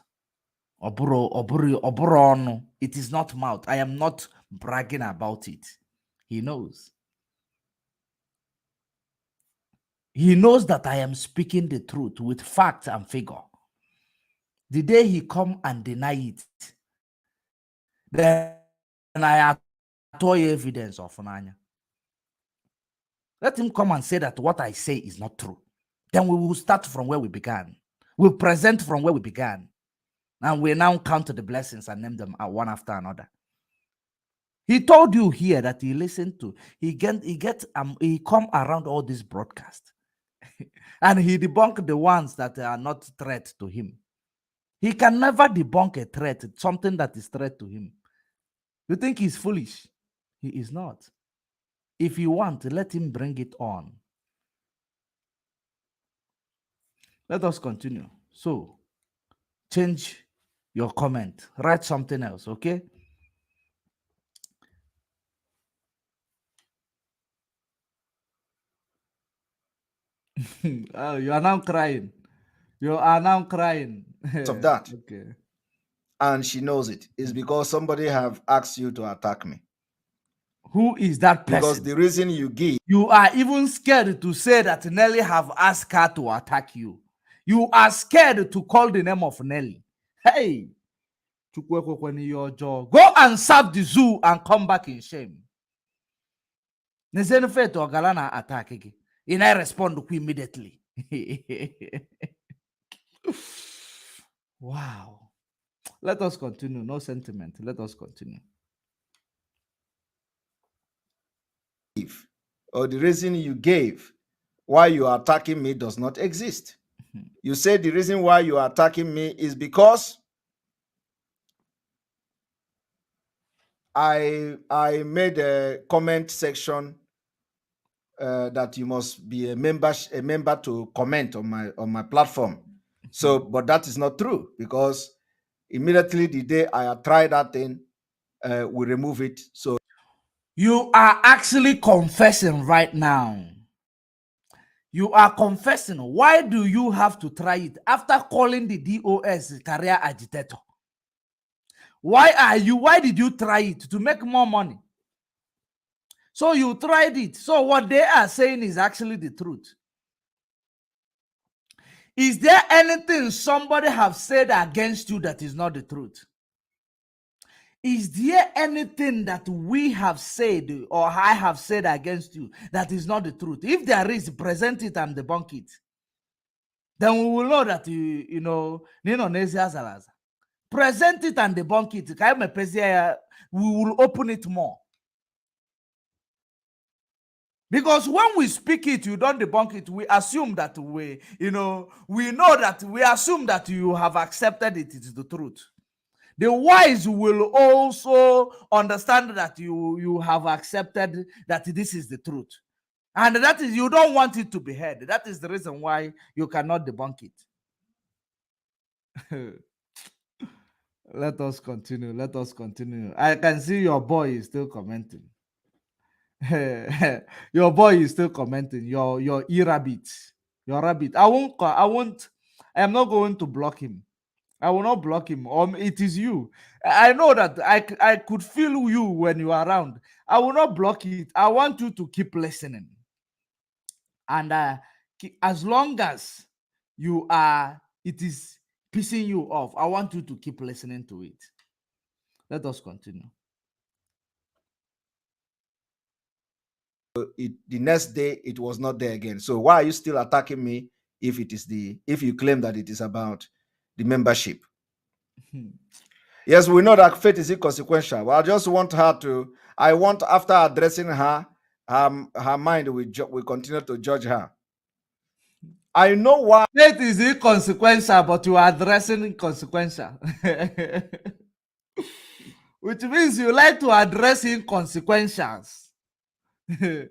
Speaker 1: It is not mouth. I am not bragging about it. He knows. He knows that I am speaking the truth with fact and figure. The day he come and deny it, then I toy evidence of Nanya. Let him come and say that what I say is not true. Then we will start from where we began. We'll present from where we began. And we now count the blessings and name them one after another. He told you here that he listened to, he come around all these broadcasts. And he debunked the ones that are not threat to him. He can never debunk a threat, something that is threat to him. You think he's foolish? He is not. If you want, let him bring it on. Let us continue. So, change your comment. Write something else, okay? Oh, you are now crying. You are now crying.
Speaker 8: of that.
Speaker 1: Okay.
Speaker 8: And she knows it. It's because somebody have asked you to attack me.
Speaker 1: Who is that person?
Speaker 8: Because the reason you give.
Speaker 1: You are even scared to say that Nelly have asked her to attack you. You are scared to call the name of Nelly. Hey, go and serve the zoo and come back in shame. Nezen Faith or Galana attack again. And I respond immediately. Wow. Let us continue. No sentiment. Let us continue.
Speaker 8: Or the reason you gave why you are attacking me does not exist. You said the reason why you are attacking me is because I made a comment section that you must be a member to comment on my platform. So, but that is not true, because immediately the day I tried that thing, we remove it. So
Speaker 1: you are actually confessing right now. You are confessing. Why do you have to try it after calling the DOS career agitator? Why did you try it? To make more money. So you tried it. So what they are saying is actually the truth. Is there anything somebody have said against you that is not the truth? Is there anything that we have said or I have said against you that is not the truth? If there is, present it and debunk it. Then we will know that you know, present it and debunk it. We will open it more. Because when we speak it, you don't debunk it. We assume that we know that we assume that you have accepted it. It is the truth. The wise will also understand that you have accepted that this is the truth. And that is, you don't want it to be heard. That is the reason why you cannot debunk it. Let us continue. Let us continue. I can see your boy is still commenting. Your boy is still commenting. Your e-rabbit. Your rabbit. I am not going to block him. I will not block him. It is you. I know that I could feel you when you are around. I will not block it. I want you to keep listening. And as long as it is pissing you off, I want you to keep listening to it. Let us continue.
Speaker 8: The next day it was not there again. So why are you still attacking me if you claim that it is about the membership? Yes, we know that faith is inconsequential. But I just want her to. I want, after addressing her, her mind will continue to judge her. I know why.
Speaker 1: Faith is inconsequential, but you are addressing inconsequential. Which means you like to address inconsequentials. She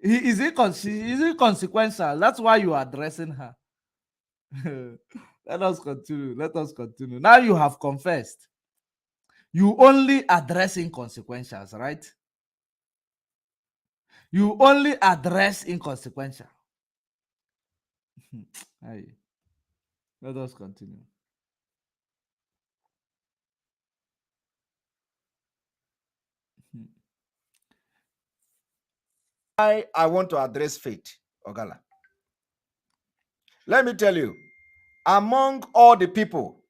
Speaker 1: is inconsequential. That's why you are addressing her. Let us continue. Let us continue. Now you have confessed. You only address inconsequentials, right? You only address inconsequential. Let us continue.
Speaker 8: I want to address faith, Ogala. Let me tell you, among all the people,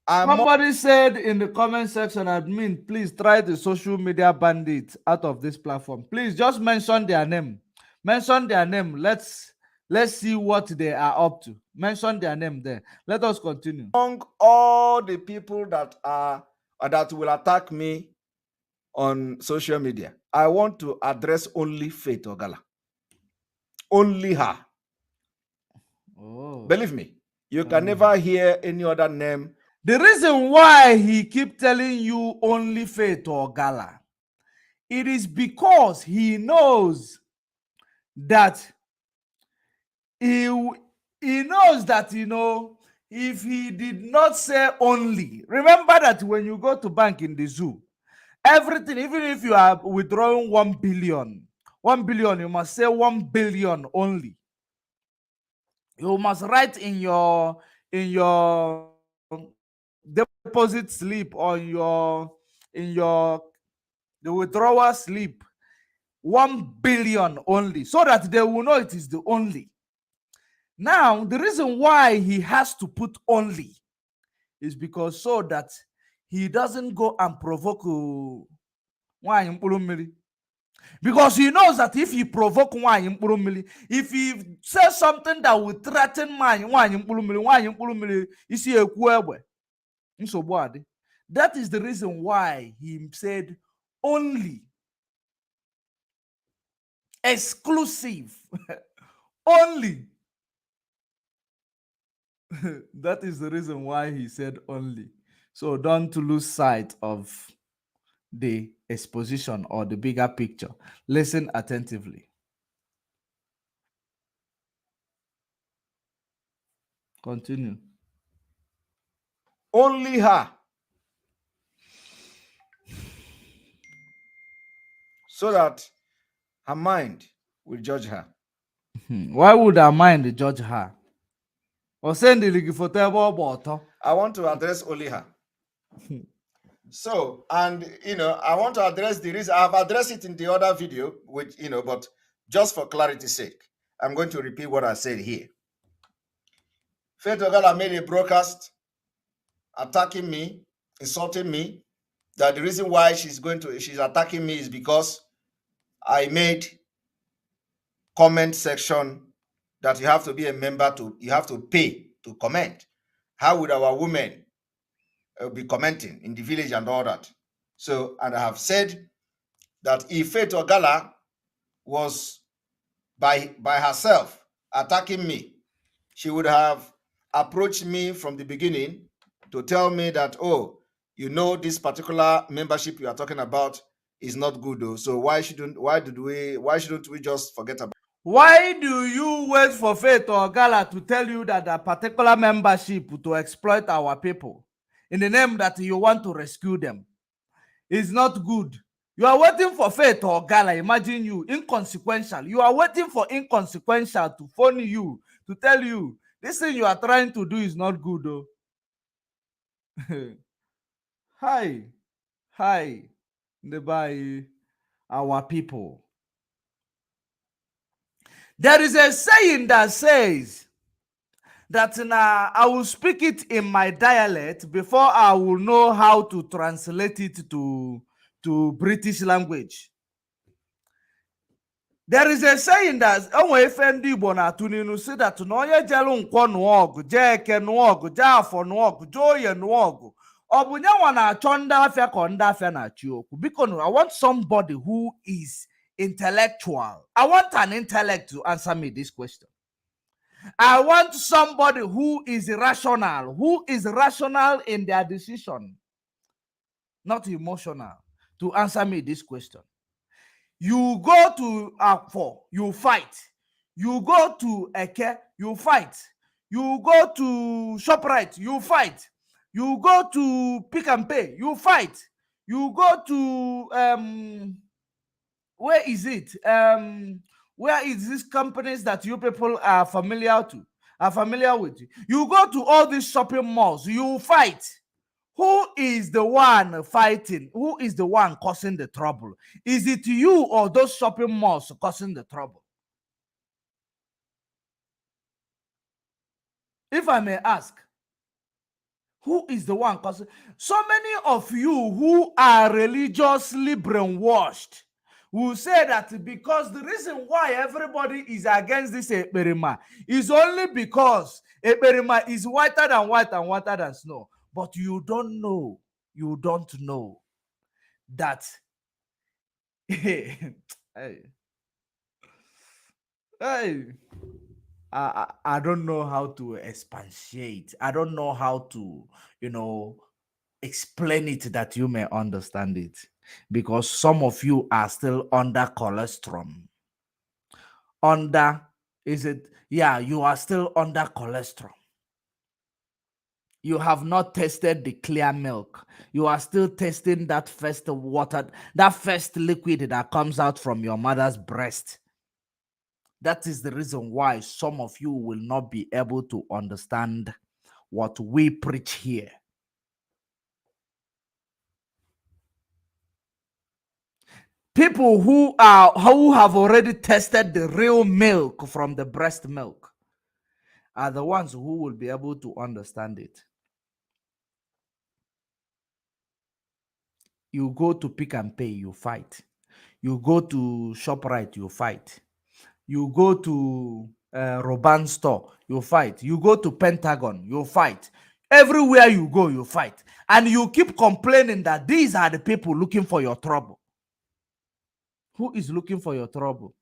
Speaker 1: somebody said in the comment section, admin, please try the social media bandits out of this platform. Please just mention their name. Mention their name. Let's see what they are up to. Mention their name there. Let us continue.
Speaker 8: Among all the people that will attack me on social media, I want to address only Faith Ogala. Only her.
Speaker 1: Oh.
Speaker 8: Believe me, you can never hear any other name.
Speaker 1: The reason why he keep telling you only Faith Ogala, it is because he knows that he knows that, if he did not say only, remember that when you go to bank in the zoo, everything, even if you are withdrawing 1 billion, you must say 1 billion only. You must write in your deposit slip on the withdrawal slip 1 billion only, so that they will know it is the only. Now, the reason why he has to put only is because so that he doesn't go and provoke. Because he knows that if he provoke if he says something that will threaten that is the reason why he said only, exclusive, only. That is the reason why he said only. So don't lose sight of the exposition or the bigger picture. Listen attentively. Continue.
Speaker 8: Only her. So that her mind will judge her.
Speaker 1: Why would her mind judge her? Or send the photo?
Speaker 8: I want to address only her. So, and I want to address the reason. I've addressed it in the other video, which but just for clarity's sake, I'm going to repeat what I said here. Faith Ogala made a broadcast attacking me, insulting me, that the reason why she's attacking me is because I made comment section that you have to be a member you have to pay to comment. How would our women be commenting in the village and all that? So, and I have said that if Faith Ogala was by herself attacking me, she would have approached me from the beginning to tell me that, oh, this particular membership you are talking about is not good though. So why shouldn't we just forget about it?
Speaker 1: Why do you wait for Faith Ogala to tell you that a particular membership to exploit our people in the name that you want to rescue them is not good? You are waiting for Faith Ogala, imagine you, inconsequential. You are waiting for inconsequential to phone you, to tell you, this thing you are trying to do is not good though. Hi, by our people. There is a saying that says that I will speak it in my dialect before I will know how to translate it to British language. There is a saying that say that no ye jelu nkwo nuogu, jeke nuogu, jafo nuogu, joye nuogu. Obunya wana chonda afia konda afia na chioku. Because I want somebody who is intellectual. I want an intellect to answer me this question. I want somebody who is rational in their decision, not emotional, to answer me this question. You go to Akpo, you fight. You go to Eke, you fight. You go to ShopRite, you fight. You go to Pick and Pay, you fight. You go to where is it? Where is these companies that you people are familiar with? You go to all these shopping malls, you fight. Who is the one fighting? Who is the one causing the trouble? Is it you or those shopping malls causing the trouble? If I may ask, who is the one causing? So many of you who are religiously brainwashed will say that because the reason why everybody is against this Ekperima is only because Ekperima is whiter than white and whiter than snow. But you don't know that hey, I don't know how to expatiate. I don't know how to, explain it that you may understand it. Because some of you are still under cholesterol. You are still under cholesterol. You have not tasted the clear milk. You are still tasting that first water, that first liquid that comes out from your mother's breast. That is the reason why some of you will not be able to understand what we preach here. People who have already tested the real milk from the breast milk are the ones who will be able to understand it. You go to Pick and Pay, you fight. You go to ShopRite, you fight. You go to Roban store, you fight. You go to Pentagon, you fight. Everywhere you go, you fight. And you keep complaining that these are the people looking for your trouble. Who is looking for your trouble?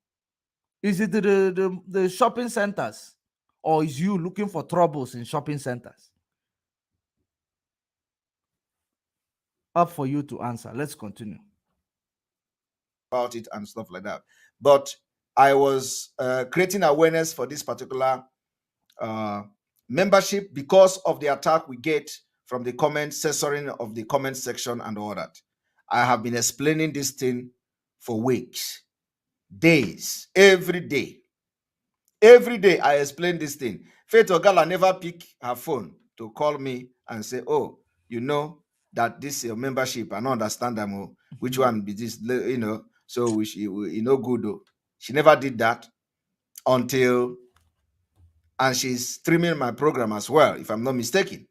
Speaker 1: Is it the shopping centers? Or is you looking for troubles in shopping centers? Up for you to answer. Let's continue.
Speaker 8: About it and stuff like that. But I was creating awareness for this particular membership because of the attack we get from the comment censoring of the comment section and all that. I have been explaining this thing for weeks, days, every day. Every day I explain this thing. Faith Ogala never pick her phone to call me and say, oh, you know that this your membership, I don't understand them, which one be this, you know, so we know good though. She never did that until, and she's streaming my program as well, if I'm not mistaken.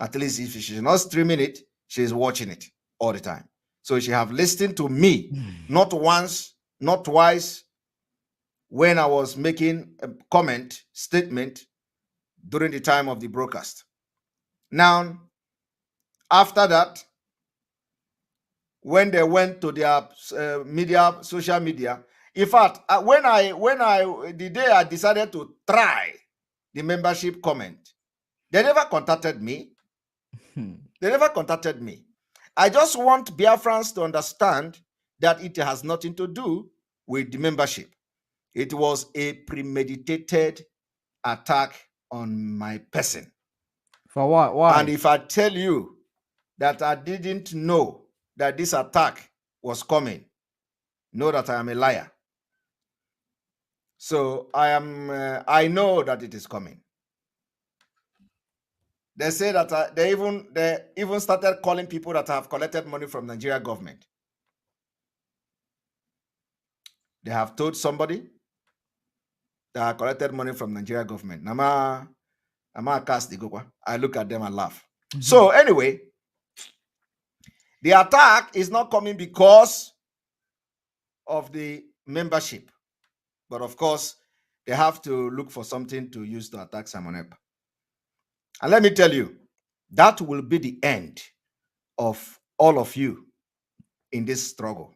Speaker 8: At least if she's not streaming it, she's watching it all the time. So she have listened to me, not once, not twice, when I was making a statement during the time of the broadcast. Now, after that, when they went to their social media, in fact, the day I decided to try the membership comment, they never contacted me. They never contacted me. I just want Biafrans to understand that it has nothing to do with the membership. It was a premeditated attack on my person.
Speaker 1: For what? Why?
Speaker 8: And if I tell you that I didn't know that this attack was coming, know that I am a liar. So I know that it is coming. They say that they even started calling people that have collected money from Nigeria government. They have told somebody that I collected money from Nigeria government. I look at them and laugh. So anyway, the attack is not coming because of the membership. But of course, they have to look for something to use to attack Simon Ekpa. And let me tell you, that will be the end of all of you in this struggle.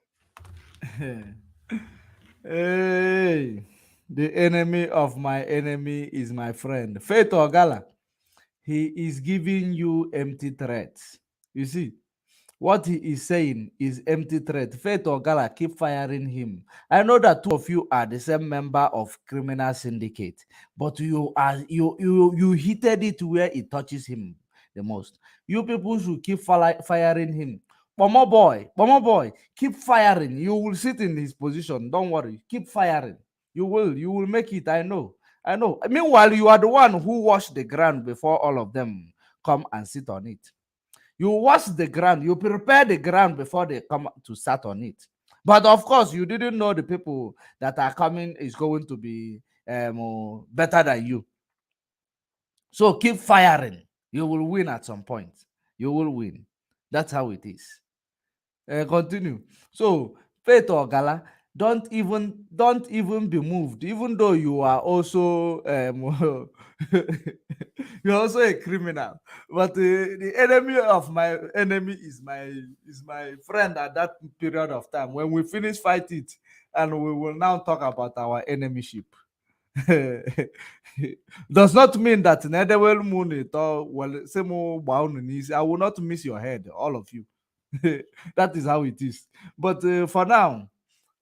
Speaker 1: Hey, the enemy of my enemy is my friend. Faith Ogala, he is giving you empty threats. You see, what he is saying is empty threat. Faith Ogala, keep firing him. I know that two of you are the same member of criminal syndicate, but you heated it where it touches him the most. You people should keep firing him. Bomo boy, keep firing. You will sit in his position. Don't worry. Keep firing. You will make it. I know. Meanwhile, you are the one who washed the ground before all of them come and sit on it. You wash the ground, you prepare the ground before they come to sat on it. But of course, you didn't know the people that are coming is going to be better than you. So keep firing. You will win at some point. You will win. That's how it is. Continue. So, Faith Ogala, don't even be moved, even though you are also you're also a criminal. But the enemy of my enemy is my friend at that period of time. When we finish fight it, and we will now talk about our enemyship. Does not mean that I will not miss your head, all of you. That is how it is. But for now,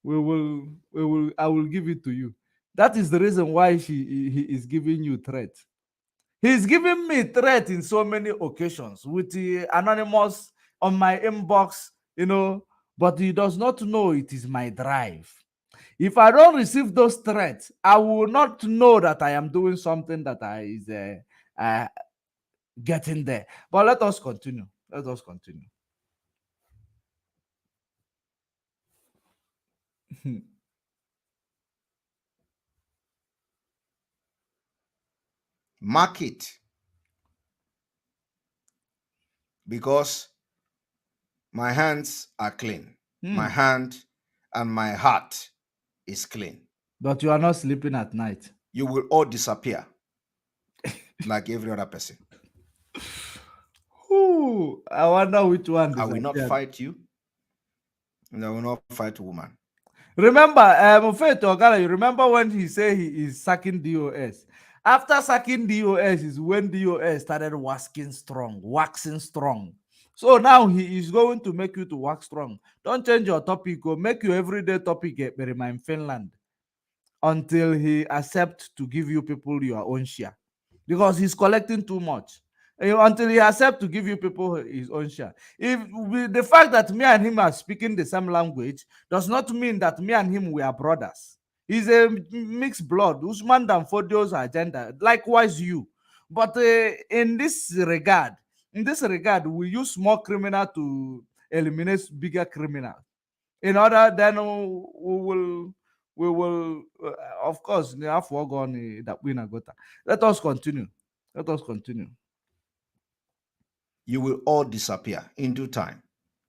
Speaker 1: I will give it to you. That is the reason why he is giving you threat. He's giving me threat in so many occasions with the anonymous on my inbox, but he does not know it is my drive. If I don't receive those threats, I will not know that I am doing something that is getting there. But let us continue.
Speaker 8: Mark it. Because my hands are clean. My hands and my heart is clean.
Speaker 1: But you are not sleeping at night.
Speaker 8: You will all disappear like every other person.
Speaker 1: Ooh, I wonder which one.
Speaker 8: I will not fight you, and I will not fight a woman.
Speaker 1: Remember, Faith Ogala, you remember when he said he is sacking DOS? After sacking DOS is when DOS started waxing strong. So now he is going to make you to wax strong. Don't change your topic or make your everyday topic in Finland until he accepts to give you people your own share. Because he's collecting too much. Until he accepts to give you people his own share. If the fact that me and him are speaking the same language does not mean that me and him we are brothers. He's a mixed blood. Usman Dan Fodio's agenda. Likewise, you. But in this regard, we use small criminal to eliminate bigger criminal. In order, then we will, of course, have foregone that we not got. Let us continue.
Speaker 8: You will all disappear in due time.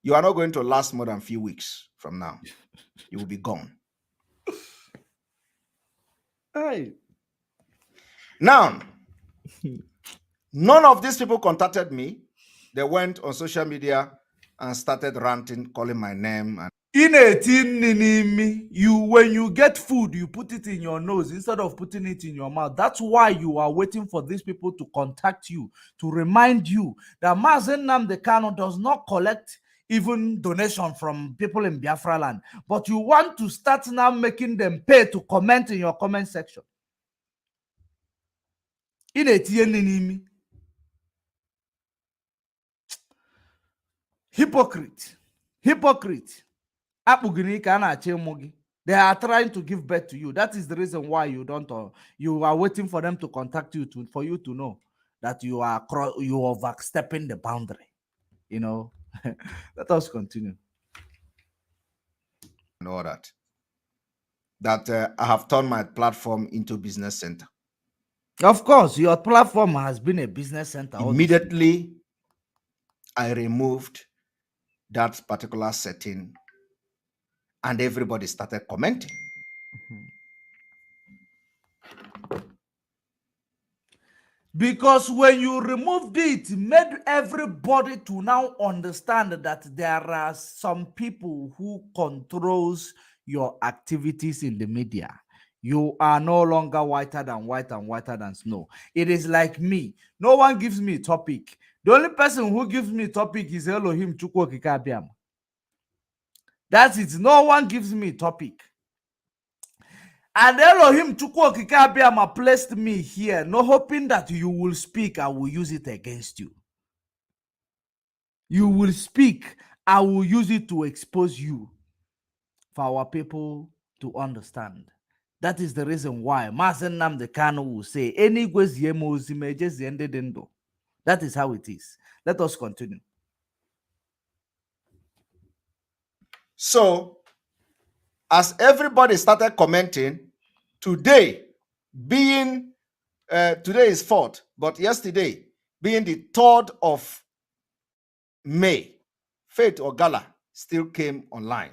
Speaker 8: You are not going to last more than a few weeks from now. You will be gone.
Speaker 1: Hey.
Speaker 8: Now, none of these people contacted me. They went on social media and started ranting, calling my name. And
Speaker 1: when you get food, you put it in your nose instead of putting it in your mouth. That's why you are waiting for these people to contact you, to remind you that Mazen Nnamdi Kanu does not collect even donation from people in Biafra land. But you want to start now making them pay to comment in your comment section. Hypocrite. They are trying to give birth to you. That is the reason why you don't. You are waiting for them to contact you for you to know that you are overstepping the boundary. You know. Let us continue.
Speaker 8: And all that. That I have turned my platform into a business center.
Speaker 1: Of course, your platform has been a business center.
Speaker 8: Immediately, I removed that particular setting and everybody started commenting.
Speaker 1: Because when you removed it made everybody to now understand that there are some people who controls your activities in the media. You are no longer whiter than snow. It is like me. No one gives me a topic. The only person who gives me a topic is Elohim Chukwu Kikabiam. That's it. No one gives me a topic. And Elohim Chukwu Kikabiam placed me here, no hoping that you will speak, I will use it against you. You will speak, I will use it to expose you for our people to understand. That is the reason why Mazen Nnamdi Kanu will say, that is how it is. Let us continue.
Speaker 8: So, as everybody started commenting, today being, today is 4th, but yesterday being the 3rd of May, Faith Ogala still came online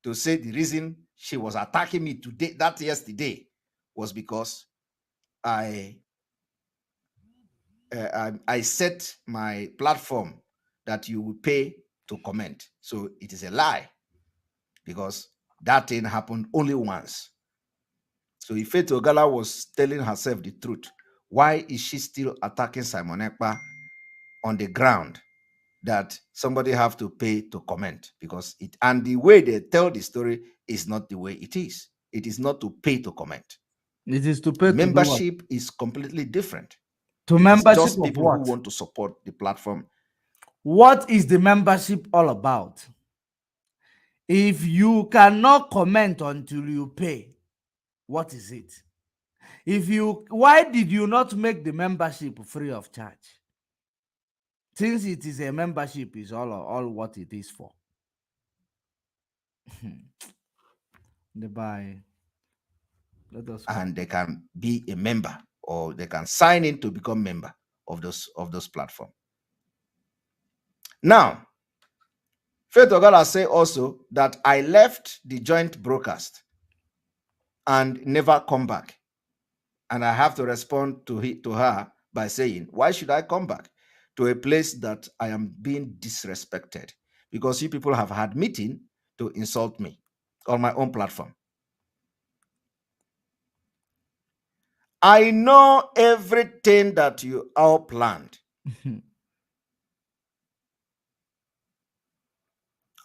Speaker 8: to say the reason she was attacking me today, that yesterday, was because I set my platform that you will pay to comment. So it is a lie, because that thing happened only once. So if Faith Ogala was telling herself the truth, why is she still attacking Simon Ekpa on the ground that somebody have to pay to comment? Because it, and the way they tell the story is not the way it is. It is not to pay to comment.
Speaker 1: It is to pay.
Speaker 8: Membership is completely different.
Speaker 1: To membership
Speaker 8: just
Speaker 1: of
Speaker 8: people
Speaker 1: what?
Speaker 8: who want to support the platform.
Speaker 1: What is the membership all about? If you cannot comment until you pay, what is it? Why did you not make the membership free of charge? Since it is a membership, is all what it is for.
Speaker 8: And they can be a member, or they can sign in to become member of those platforms. Now, Faith Ogala say also that I left the joint broadcast and never come back. And I have to respond to her by saying, why should I come back to a place that I am being disrespected? Because you people have had meeting to insult me on my own platform. I know everything that you all planned.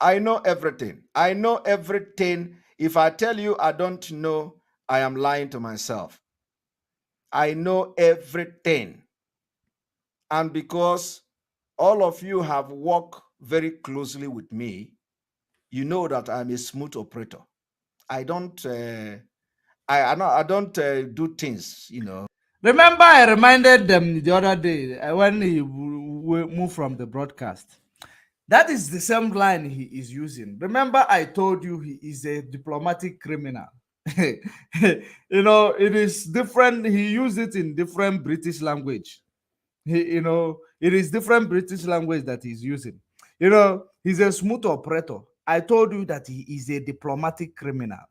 Speaker 8: I know everything. I know everything. If I tell you I don't know, I am lying to myself. I know everything. And because all of you have worked very closely with me, you know that I'm a smooth operator. I don't do things, you know.
Speaker 1: Remember, I reminded them the other day when he moved from the broadcast. That is the same line he is using. Remember, I told you he is a diplomatic criminal. You know, it is different. He used it in different British language. It is different British language that he's using. You know, he's a smooth operator. I told you that he is a diplomatic criminal.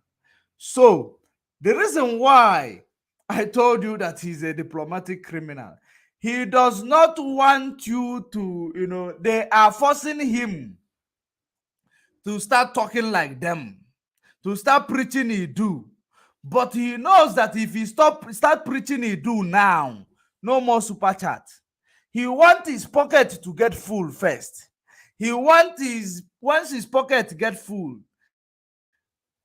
Speaker 1: So the reason why I told you that he's a diplomatic criminal, he does not want you to, they are forcing him to start talking like them, to start preaching he do. But he knows that if he start preaching he do now, no more super chat. He wants his pocket to get full first. Once his pocket get full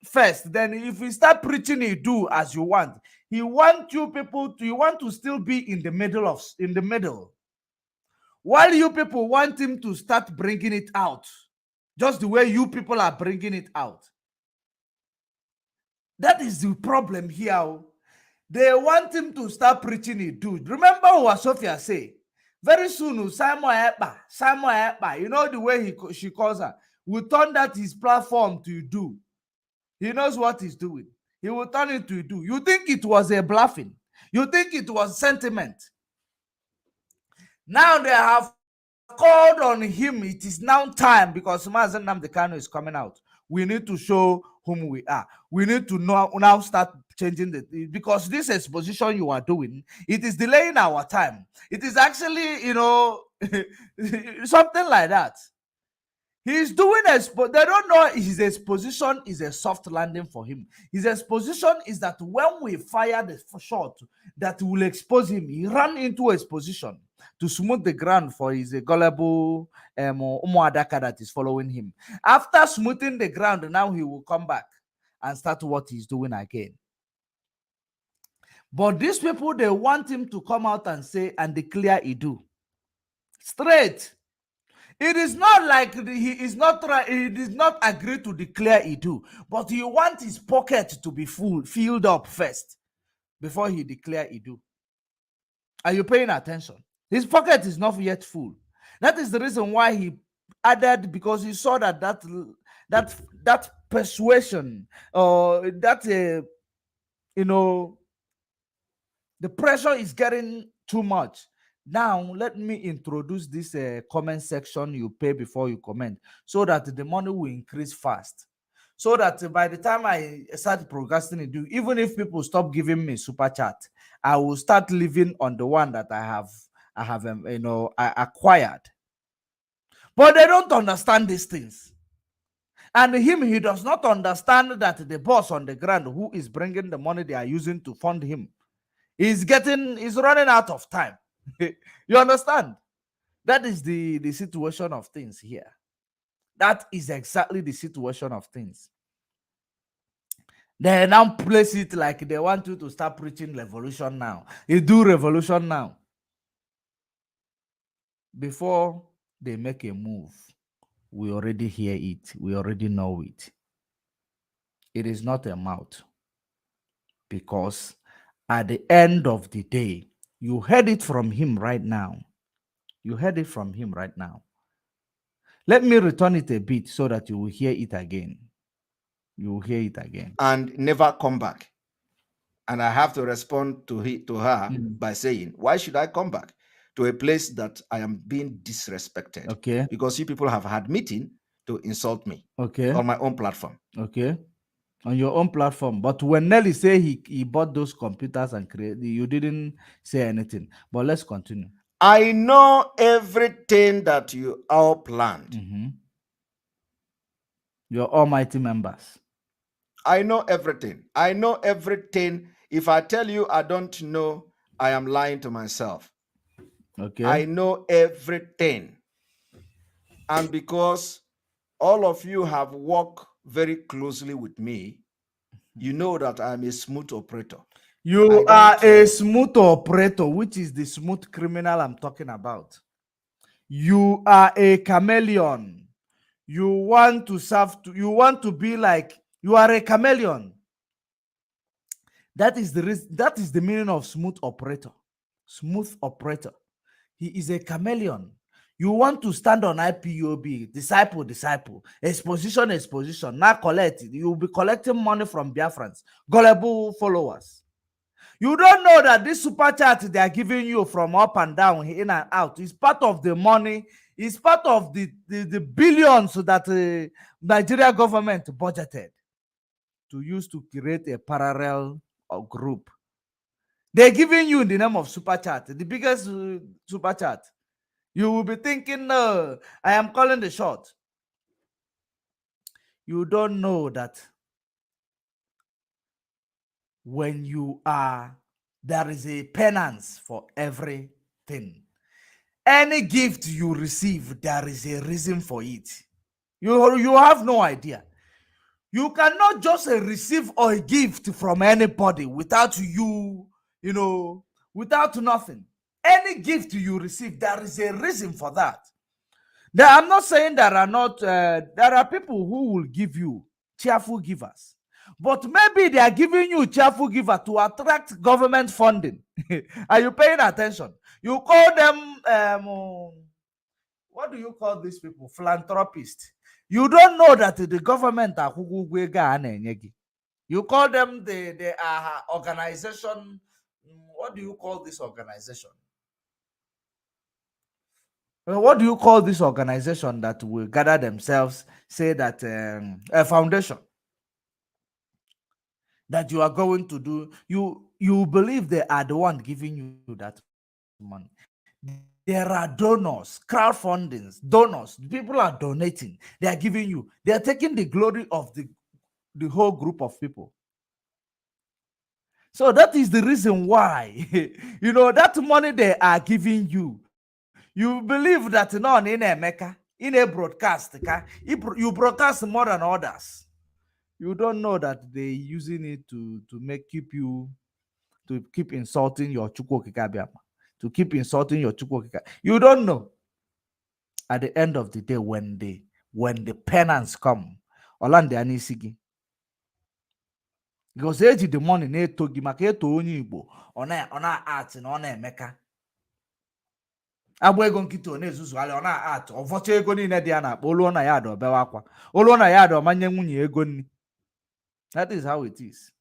Speaker 1: first, then if he start preaching he do as you want, he want to still be in the middle. While you people want him to start bringing it out, just the way you people are bringing it out. That is the problem here. They want him to start preaching it, dude. Remember what Sophia say? Very soon, Simon Ekpa, you know the way she calls her, will turn that his platform to do. He knows what he's doing. He will turn it to do. You think it was a bluffing? You think it was sentiment? Now they have called on him. It is now time because Mazen Namdekano is coming out. We need to show whom we are. We need to now start changing because this exposition you are doing, it is delaying our time. It is actually, something like that. He's doing they don't know his exposition is a soft landing for him. His exposition is that when we fire the shot that will expose him, he ran into exposition to smooth the ground for his gullible Umuadaka that is following him. After smoothing the ground, now he will come back and start what he's doing again. But these people, they want him to come out and say and declare he do. Straight. It is not like he is not agree to declare he do, but he wants his pocket to be filled up first before he declare he do. Are you paying attention? His pocket is not yet full. That is the reason why he added, because he saw that persuasion or the pressure is getting too much. Now, let me introduce this comment section you pay before you comment so that the money will increase fast. So that by the time I start procrastinating, even if people stop giving me super chat, I will start living on the one that I acquired. But they don't understand these things. And he does not understand that the boss on the ground who is bringing the money they are using to fund him is running out of time. You understand? That is the situation of things here. That is exactly the situation of things. They now place it like they want you to start preaching revolution now. You do revolution now. Before they make a move, we already hear it. We already know it. It is not a mouth. Because at the end of the day, you heard it from him right now. You heard it from him right now. Let me return it a bit so that you will hear it again. You will hear it again.
Speaker 8: And never come back. And I have to respond to her by saying, why should I come back to a place that I am being disrespected?
Speaker 1: Okay.
Speaker 8: Because you people have had meeting to insult me.
Speaker 1: Okay.
Speaker 8: On my own platform.
Speaker 1: Okay. On your own platform. But when Nelly say he bought those computers and created, you didn't say anything. But let's continue.
Speaker 8: I know everything that you all planned.
Speaker 1: Mm-hmm. Your almighty members.
Speaker 8: I know everything. I know everything. If I tell you I don't know, I am lying to myself.
Speaker 1: Okay.
Speaker 8: I know everything. And because all of you have worked very closely with me, you know that I'm a smooth operator.
Speaker 1: You are a smooth operator, which is the smooth criminal I'm talking about. You are a chameleon. You want to serve, you want to be like, you are a chameleon. That is the meaning of smooth operator. Smooth operator. He is a chameleon. You want to stand on IPOB, disciple, exposition. Now collect it. You will be collecting money from Biafrans, gullible followers. You don't know that this super chat they are giving you from up and down, in and out, is part of the money, is part of the billions that Nigeria government budgeted to use to create a parallel group. They're giving you in the name of super chat, the biggest super chat. You will be thinking, no, I am calling the shot. You don't know that when you are, there is a penance for everything. Any gift you receive, there is a reason for it. You have no idea. You cannot just receive a gift from anybody without without nothing. Any gift you receive, there is a reason for that. I'm not saying there are people who will give you cheerful givers, but maybe they are giving you cheerful giver to attract government funding. Are you paying attention? You call them what do you call these people? Philanthropists. You don't know that the government are you call them the organization. What do you call this organization? What do you call this organization that will gather themselves, say that a foundation that you are going to do, you believe they are the one giving you that money. There are donors, crowdfundings, donors. People are donating. They are giving you. They are taking the glory of the whole group of people. So that is the reason why, that money they are giving you, you believe that in Emeka, in a broadcast, you broadcast more than others. You don't know that they're using it to keep insulting your Chukwokika, to keep insulting your Chukwokika. You don't know. At the end of the day, when the penance come, Olande anisigi. Because the money na-eto gị maka eto onye Igbo ọ na-art na ọ na-emeka agba ego nkịta ọ na-ezuzugharị ọ na-art ọvọcha ego niile dị ya na-akpa oluo na ya ada obewa akwa oluo na ya ada ọmanye nwunye ego nni. That is how it is.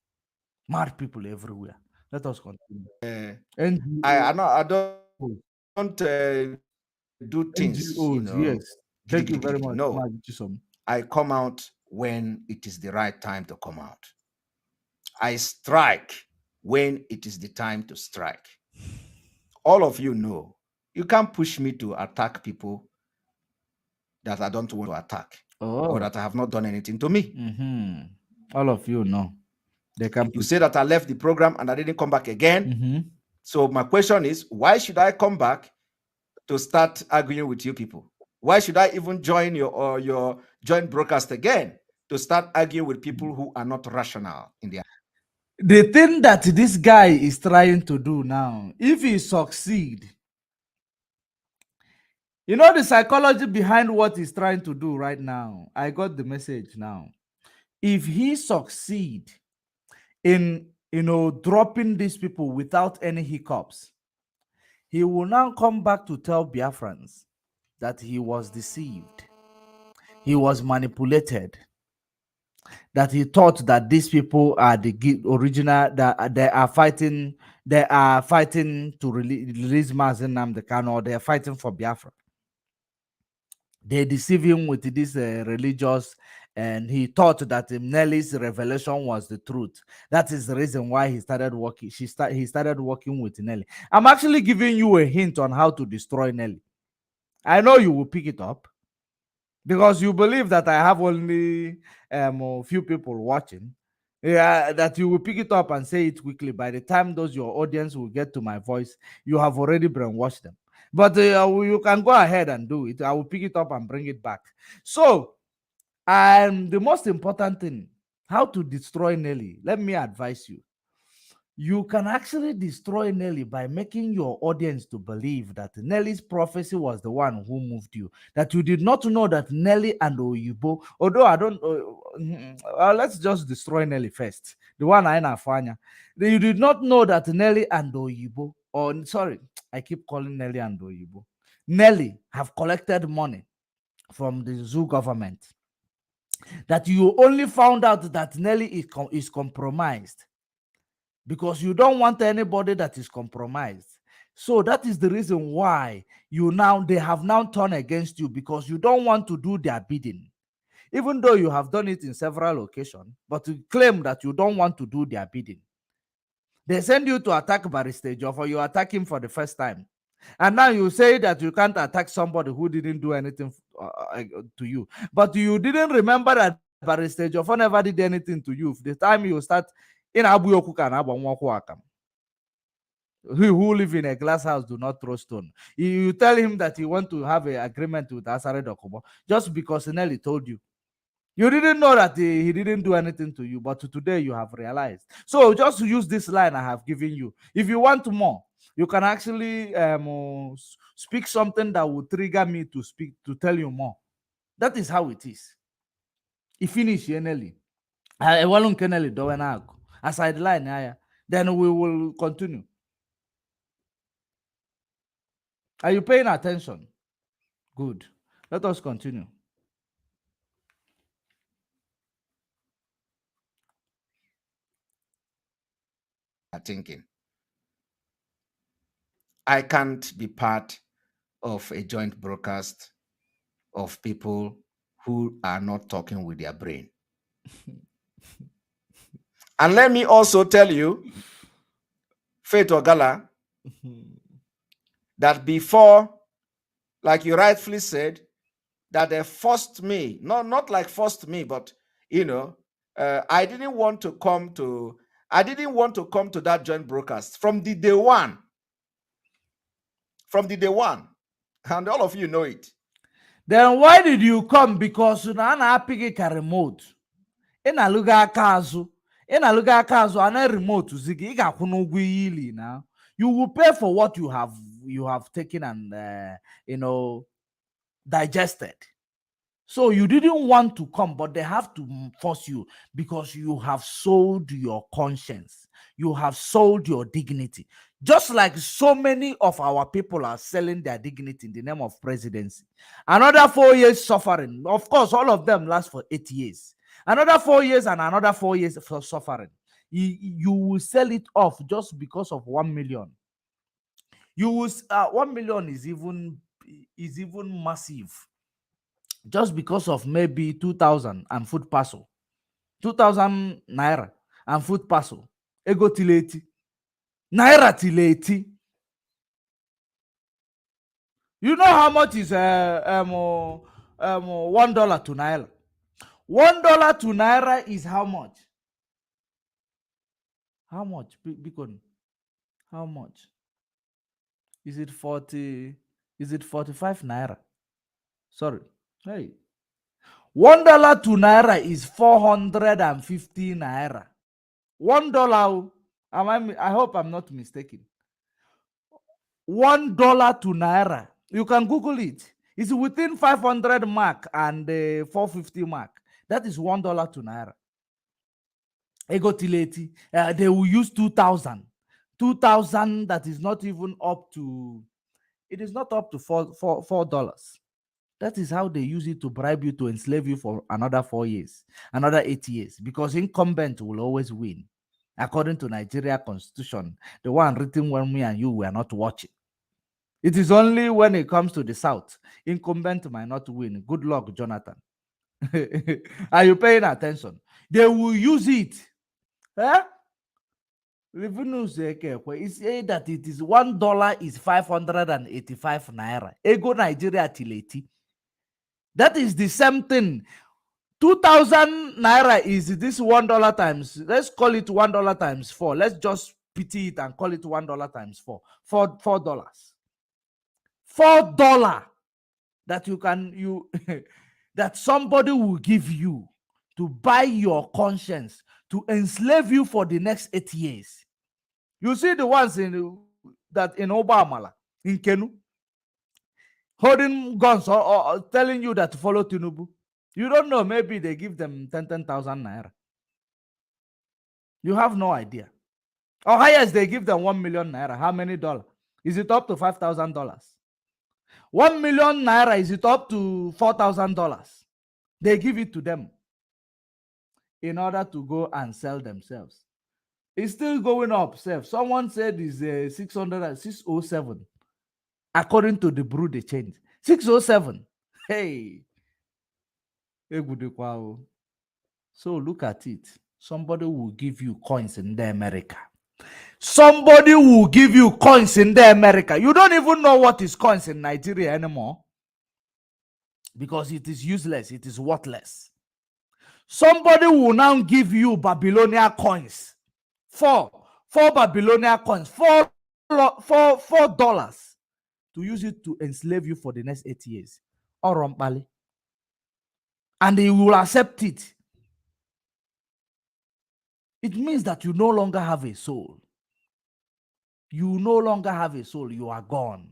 Speaker 1: Mad people everywhere. Let us continue.
Speaker 8: I don't do things.
Speaker 1: NGOs, yes. Thank you very much.
Speaker 8: No, I come out when it is the right time to come out. I strike when it is the time to strike. All of you know, you can't push me to attack people that I don't want to attack or that I have not done anything to me.
Speaker 1: All of you know. They can.
Speaker 8: You say that I left the program and I didn't come back again. So my question is, why should I come back to start arguing with you people? Why should I even join your joint broadcast again to start arguing with people who are not rational in their?
Speaker 1: The thing that this guy is trying to do now, if he succeed, the psychology behind what he's trying to do right now. I got the message now. If he succeed in dropping these people without any hiccups, he will now come back to tell Biafrans that he was deceived, he was manipulated, that he thought that these people are the original, that they are fighting to release Mazen Nnamdi Kanu, or they are fighting for Biafra. They deceive him with this religious, and he thought that Nelly's revelation was the truth. That is the reason why he started working. He started working with Nelly. I'm actually giving you a hint on how to destroy Nelly. I know you will pick it up because you believe that I have only a few people watching. Yeah, that you will pick it up and say it quickly. By the time those your audience will get to my voice, you have already brainwashed them. But you can go ahead and do it. I will pick it up and bring it back. So, the most important thing, how to destroy Nelly. Let me advise you. You can actually destroy Nelly by making your audience to believe that Nelly's prophecy was the one who moved you. That you did not know that Nelly and Oyibo, although I don't, let's just destroy Nelly first. The one I know, Fanya. You did not know that Nelly and Oyibo, or sorry, I keep calling Nelly and Oyibo. Nelly have collected money from the zoo government. That you only found out that Nelly is compromised because you don't want anybody that is compromised. So that is the reason why they have now turned against you, because you don't want to do their bidding. Even though you have done it in several occasions, but you claim that you don't want to do their bidding. They send you to attack Barrister Joff, or you attack him for the first time. And now you say that you can't attack somebody who didn't do anything to you. But you didn't remember that Barrister Joff never did anything to you. The time you start in Abu Yokukan, he who live in a glass house do not throw stone. You tell him that you want to have an agreement with Asare Dokubo just because Nelly told you. You didn't know that he didn't do anything to you, but today you have realized. So just use this line I have given you. If you want more, you can actually speak something that will trigger me to tell you more. That is how it is. If finish Nelly, aside line, then we will continue. Are you paying attention? Good. Let us continue.
Speaker 8: Thinking I can't be part of a joint broadcast of people who are not talking with their brain. And let me also tell you, Faith Ogala, that before, like you rightfully said, that they forced me, not like forced me, but I didn't want to come to that joint broadcast from the day one. From the day one. And all of you know it.
Speaker 1: Then why did you come? Because na na-apịghị ka remote. Ị na-alụga aka azụ. Ị na-alụga aka azụ, ana remote zigi. Ị ga-akwụ n'ụgwọ ili now. You will pay for what you have taken and digested. So you didn't want to come, but they have to force you because you have sold your conscience. You have sold your dignity. Just like so many of our people are selling their dignity in the name of presidency. Another 4 years suffering. Of course, all of them last for 8 years. Another 4 years and another 4 years for suffering. You will sell it off just because of 1 million. You will 1 million is even massive. Just because of maybe 2,000 and food parcel. 2,000 naira and food parcel. Ego tileti. Naira tileti. You know how much is $1 to naira? $1 to naira is how much? How much? Because how much? Is it 40? Is it 45 naira? Sorry. Hey. $1 to naira is 450 naira. $1. I hope I'm not mistaken. $1 to naira. You can Google it. It's within 500 mark and 450 mark. That is $1 to naira. Ego tileti. They will use 2,000. 2,000 that is not even up to. It is not up to $4. That is how they use it to bribe you, to enslave you for another 4 years, another 8 years, because incumbent will always win. According to Nigeria Constitution, the one written when me and you were not watching. It is only when it comes to the South, incumbent might not win. Good luck, Jonathan. Are you paying attention? They will use it. Huh? Revenue say that it is $1 is 585 naira. Ego Nigeria tileti. That is the same thing. 2,000 naira is this $1 times. Let's call it $1 times 4. Let's just pity it and call it $1 times 4. $4. $4 that that somebody will give you to buy your conscience, to enslave you for the next 8 years. You see the ones in Obamala, in Kenu, holding guns or telling you that to follow Tinubu. You don't know, maybe they give them 10,000 naira. You have no idea. Or highest, they give them 1 million naira. How many dollars? Is it up to $5,000? 1 million naira, is it up to $4,000? They give it to them in order to go and sell themselves. It's still going up. Someone said it's 607. According to the brew they changed. 607. Hey. So look at it. Somebody will give you coins in the America. Somebody will give you coins in the America. You don't even know what is coins in Nigeria anymore. Because it is useless. It is worthless. Somebody will now give you Babylonian coins. Four Babylonian coins. $4 to use it to enslave you for the next 8 years. Or Rompali. And they will accept it. It means that you no longer have a soul. You no longer have a soul. You are gone.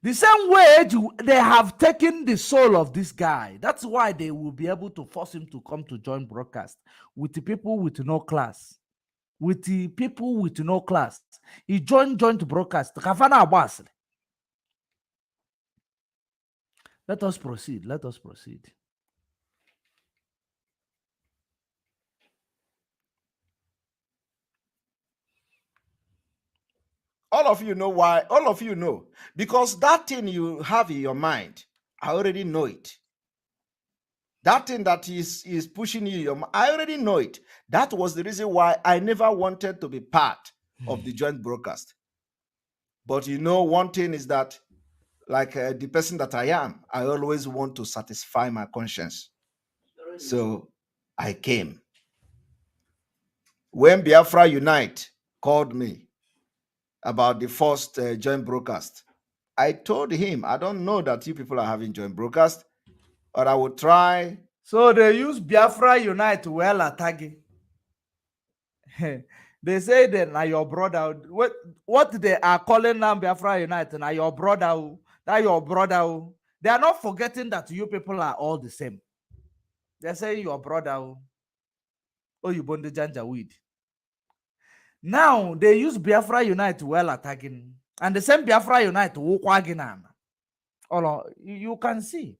Speaker 1: The same way they have taken the soul of this guy. That's why they will be able to force him to come to join broadcast with the people with no class. With the people with no class. He joined broadcast. Let us proceed. Let us proceed.
Speaker 8: All of you know why. All of you know. Because that thing you have in your mind, I already know it. That thing that is pushing you, I already know it. That was the reason why I never wanted to be part of the joint broadcast. But you know, one thing is that, like the person that I am, I always want to satisfy my conscience. So I came. When Biafra Unite called me about the first joint broadcast, I told him, I don't know that you people are having joint broadcast, but I will try.
Speaker 1: So they use Biafra Unite well attacking. They say that now your brother, what they are calling now Biafra Unite, now your brother, that your brother. They are not forgetting that you people are all the same. They say your brother, oh, you bond the Janjaweed. Now they use Biafra Unite well attacking, and the same Biafra Unite you can see.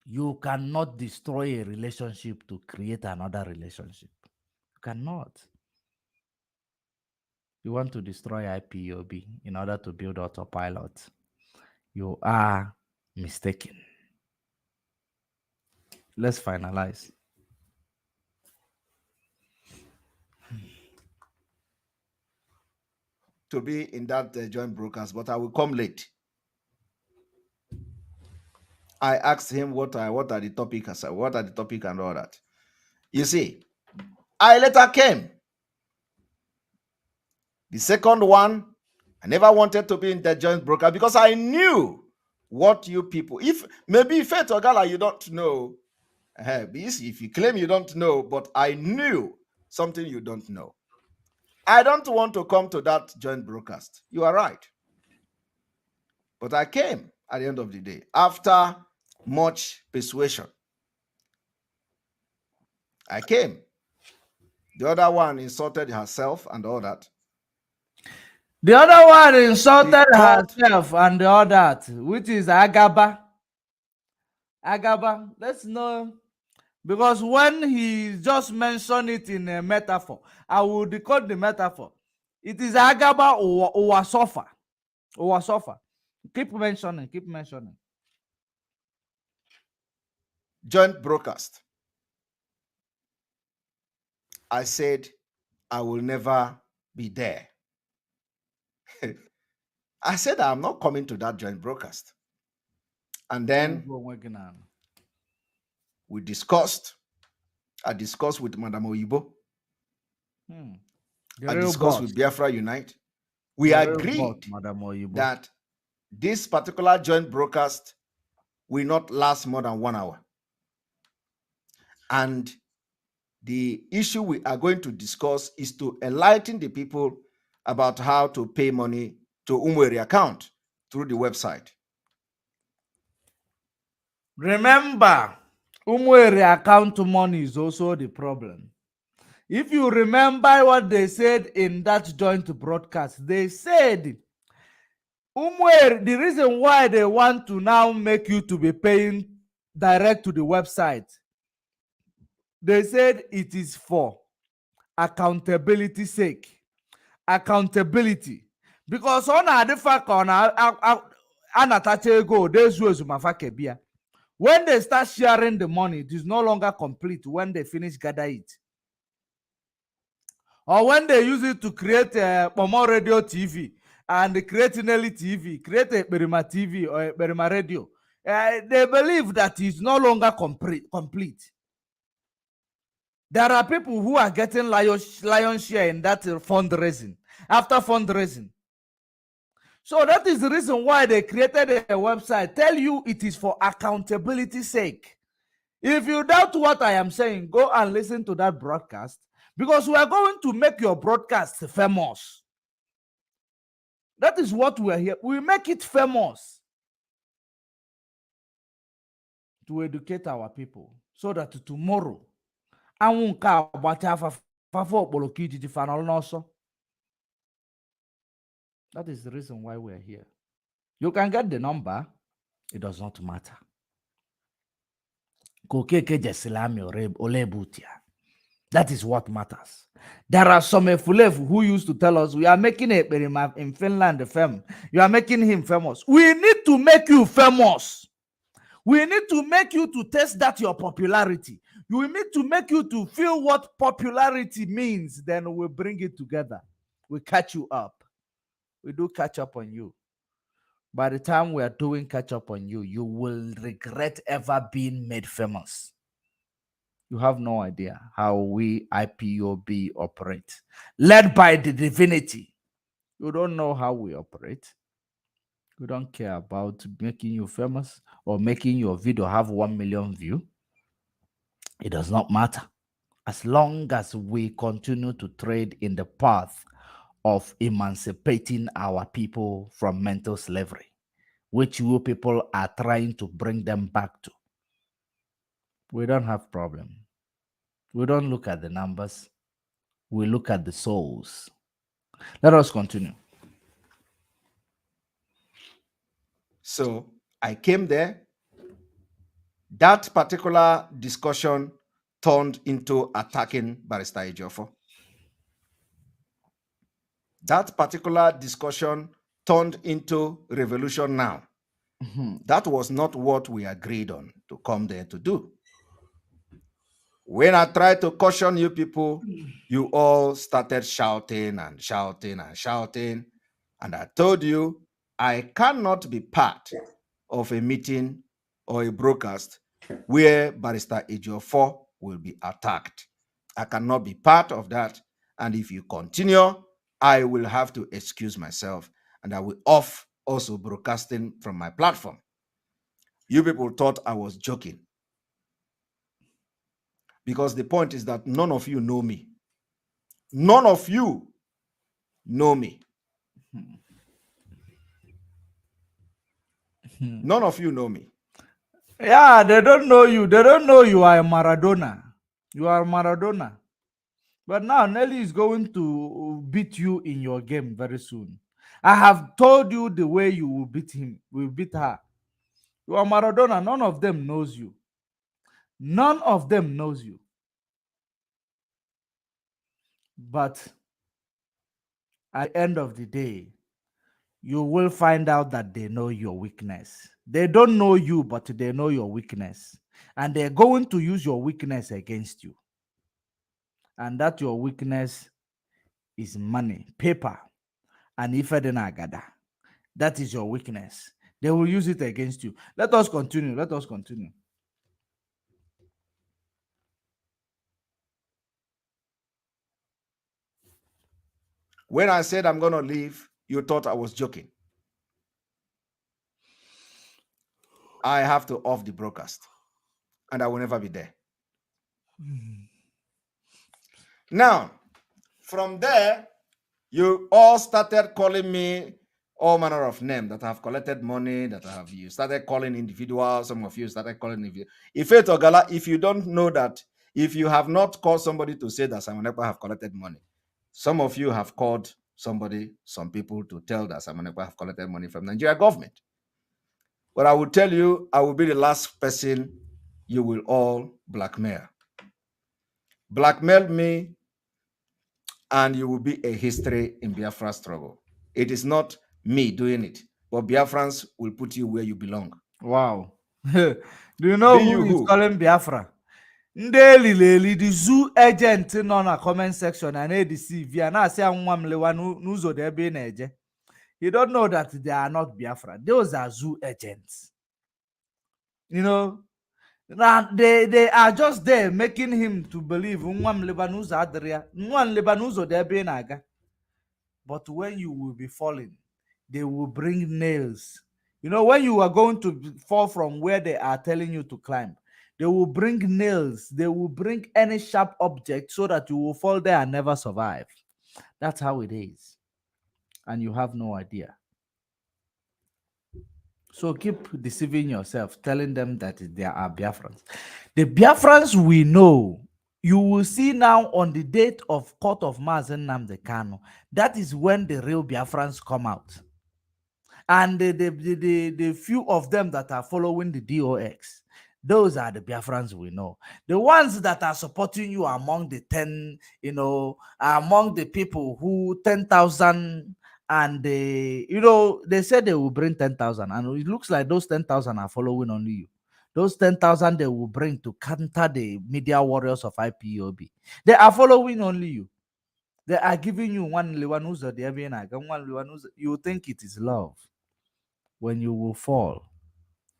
Speaker 1: You cannot destroy a relationship to create another relationship. You cannot. You want to destroy IPOB in order to build AUTOPILOT. You are mistaken. Let's finalize.
Speaker 8: To be in that joint broadcast, but I will come late. I asked him what are the topics, what are the topic and all that. You see, I later came. The second one, I never wanted to be in the joint broadcast because I knew what you people, if maybe Faith or Gala, you don't know. If you claim you don't know, but I knew something you don't know. I don't want to come to that joint broadcast. You are right. But I came at the end of the day after much persuasion. I came. The other one insulted herself and all that.
Speaker 1: The other one insulted herself and all that, which is Agaba. Agaba, let's know. Because when he just mentioned it in a metaphor, I will decode the metaphor. It is Agaba or Sofa. Or Sofa. Keep mentioning, keep mentioning.
Speaker 8: Joint broadcast. I said, I will never be there. I said, I'm not coming to that joint broadcast. And then we discussed. I discussed with Madam Oyibo. I discussed with Biafra Unite. We agreed that this particular joint broadcast will not last more than 1 hour. And the issue we are going to discuss is to enlighten the people about how to pay money to Umweri account through the website.
Speaker 1: Remember, Umweri account money is also the problem. If you remember what they said in that joint broadcast, they said, Umweri, the reason why they want to now make you to be paying direct to the website, they said it is for accountability sake. Accountability. Because on the fact on go, when they start sharing the money, it is no longer complete when they finish gather it. Or when they use it to create a Pomo Radio TV and create Nelly TV, create a Berima TV or a Berima Radio, they believe that it's no longer complete. There are people who are getting lion's share in that fundraising, after fundraising. So that is the reason why they created a website. Tell you it is for accountability sake. If you doubt what I am saying, go and listen to that broadcast, because we are going to make your broadcast famous. That is what we are here. We make it famous to educate our people so that tomorrow, that is the reason why we are here. You can get the number, it does not matter. That is what matters. There are some Efulefu who used to tell us, we are making a Berima in Finland fame. You are making him famous. We need to make you famous. We need to make you to test that your popularity. We need to make you to feel what popularity means. Then we bring it together. We catch you up. We do catch up on you. By the time we are doing catch up on you, you will regret ever being made famous. You have no idea how we IPOB operate. Led by the divinity. You don't know how we operate. We don't care about making you famous or making your video have 1 million views. It does not matter. As long as we continue to trade in the path of emancipating our people from mental slavery, which you people are trying to bring them back to, we don't have problem. We don't look at the numbers. We look at the souls. Let us continue.
Speaker 8: So I came there. That particular discussion turned into attacking Barrister Ejiofor. That particular discussion turned into revolution now. That was not what we agreed on to come there to do. When I tried to caution you people, you all started shouting and shouting and shouting. And I told you, I cannot be part of a meeting or a broadcast where Barrister Ejiofor will be attacked. I cannot be part of that. And if you continue, I will have to excuse myself and I will off also broadcasting from my platform. You people thought I was joking. Because the point is that none of you know me. None of you know me. None of you know me.
Speaker 1: Yeah, they don't know you. They don't know you are a Maradona. You are Maradona. But now Nelly is going to beat you in your game very soon. I have told you the way you will beat him. Will beat her. You are Maradona. None of them knows you. None of them knows you. But At the end of the day, you will find out that they know your weakness. They don't know you, but they know your weakness. And they're going to use your weakness against you. And that your weakness is money, paper, and ifedenagada. That is your weakness. They will use it against you. Let us continue. Let us continue.
Speaker 8: When I said I'm going to leave, you thought I was joking. I have to off the broadcast, and I will never be there. Now, from there, you all started calling me all manner of names that I have collected money, that I have you started calling individuals. Some of you started calling individuals. If you don't know that, if you have not called somebody to say that Simon Ekpa have collected money, some of you have called some people to tell that Simon Ekpa have collected money from Nigeria government. But I will tell you, I will be the last person you will all blackmail. Blackmail me, and you will be a history in Biafra struggle. It is not me doing it, but Biafrans will put you where you belong.
Speaker 1: Wow. Do you know who is calling Biafra? The zoo agent nọ na comment section and na-edeceive ya na-asị ya nwa m lewa n'ụzọ dị ebe ị na-eje. You don't know that they are not Biafra. Those are zoo agents. You know, now they are just there making him to believe nwa m lewa n'ụzọ adịrị ya, nwa m lewa n'ụzọ dị ebe ị na-aga. But when you will be falling, they will bring nails. You know, when you are going to fall from where they are telling you to climb, they will bring nails. They will bring any sharp object so that you will fall there and never survive. That's how it is. And you have no idea. So keep deceiving yourself, telling them that they are Biafrans. The Biafrans we know, you will see now on the date of court of Mazen Nnamdi Kanu, that is when the real Biafrans come out. And the few of them that are following the DOX, those are the Biafrans we know. The ones that are supporting you among the 10, among the people who 10,000 and they said they will bring 10,000, and it looks like those 10,000 are following only you. Those 10,000 they will bring to counter the media warriors of IPOB. They are following only you. They are giving you one liwanuza, you think it is love. When you will fall,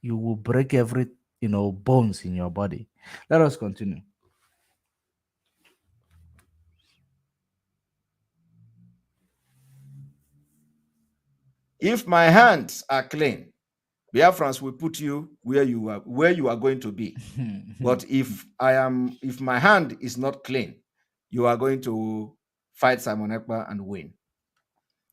Speaker 1: you will break every bones in your body. Let us continue.
Speaker 8: If my hands are clean, Biafrans will put you where you are going to be. But if my hand is not clean, you are going to fight Simon Ekpa and win.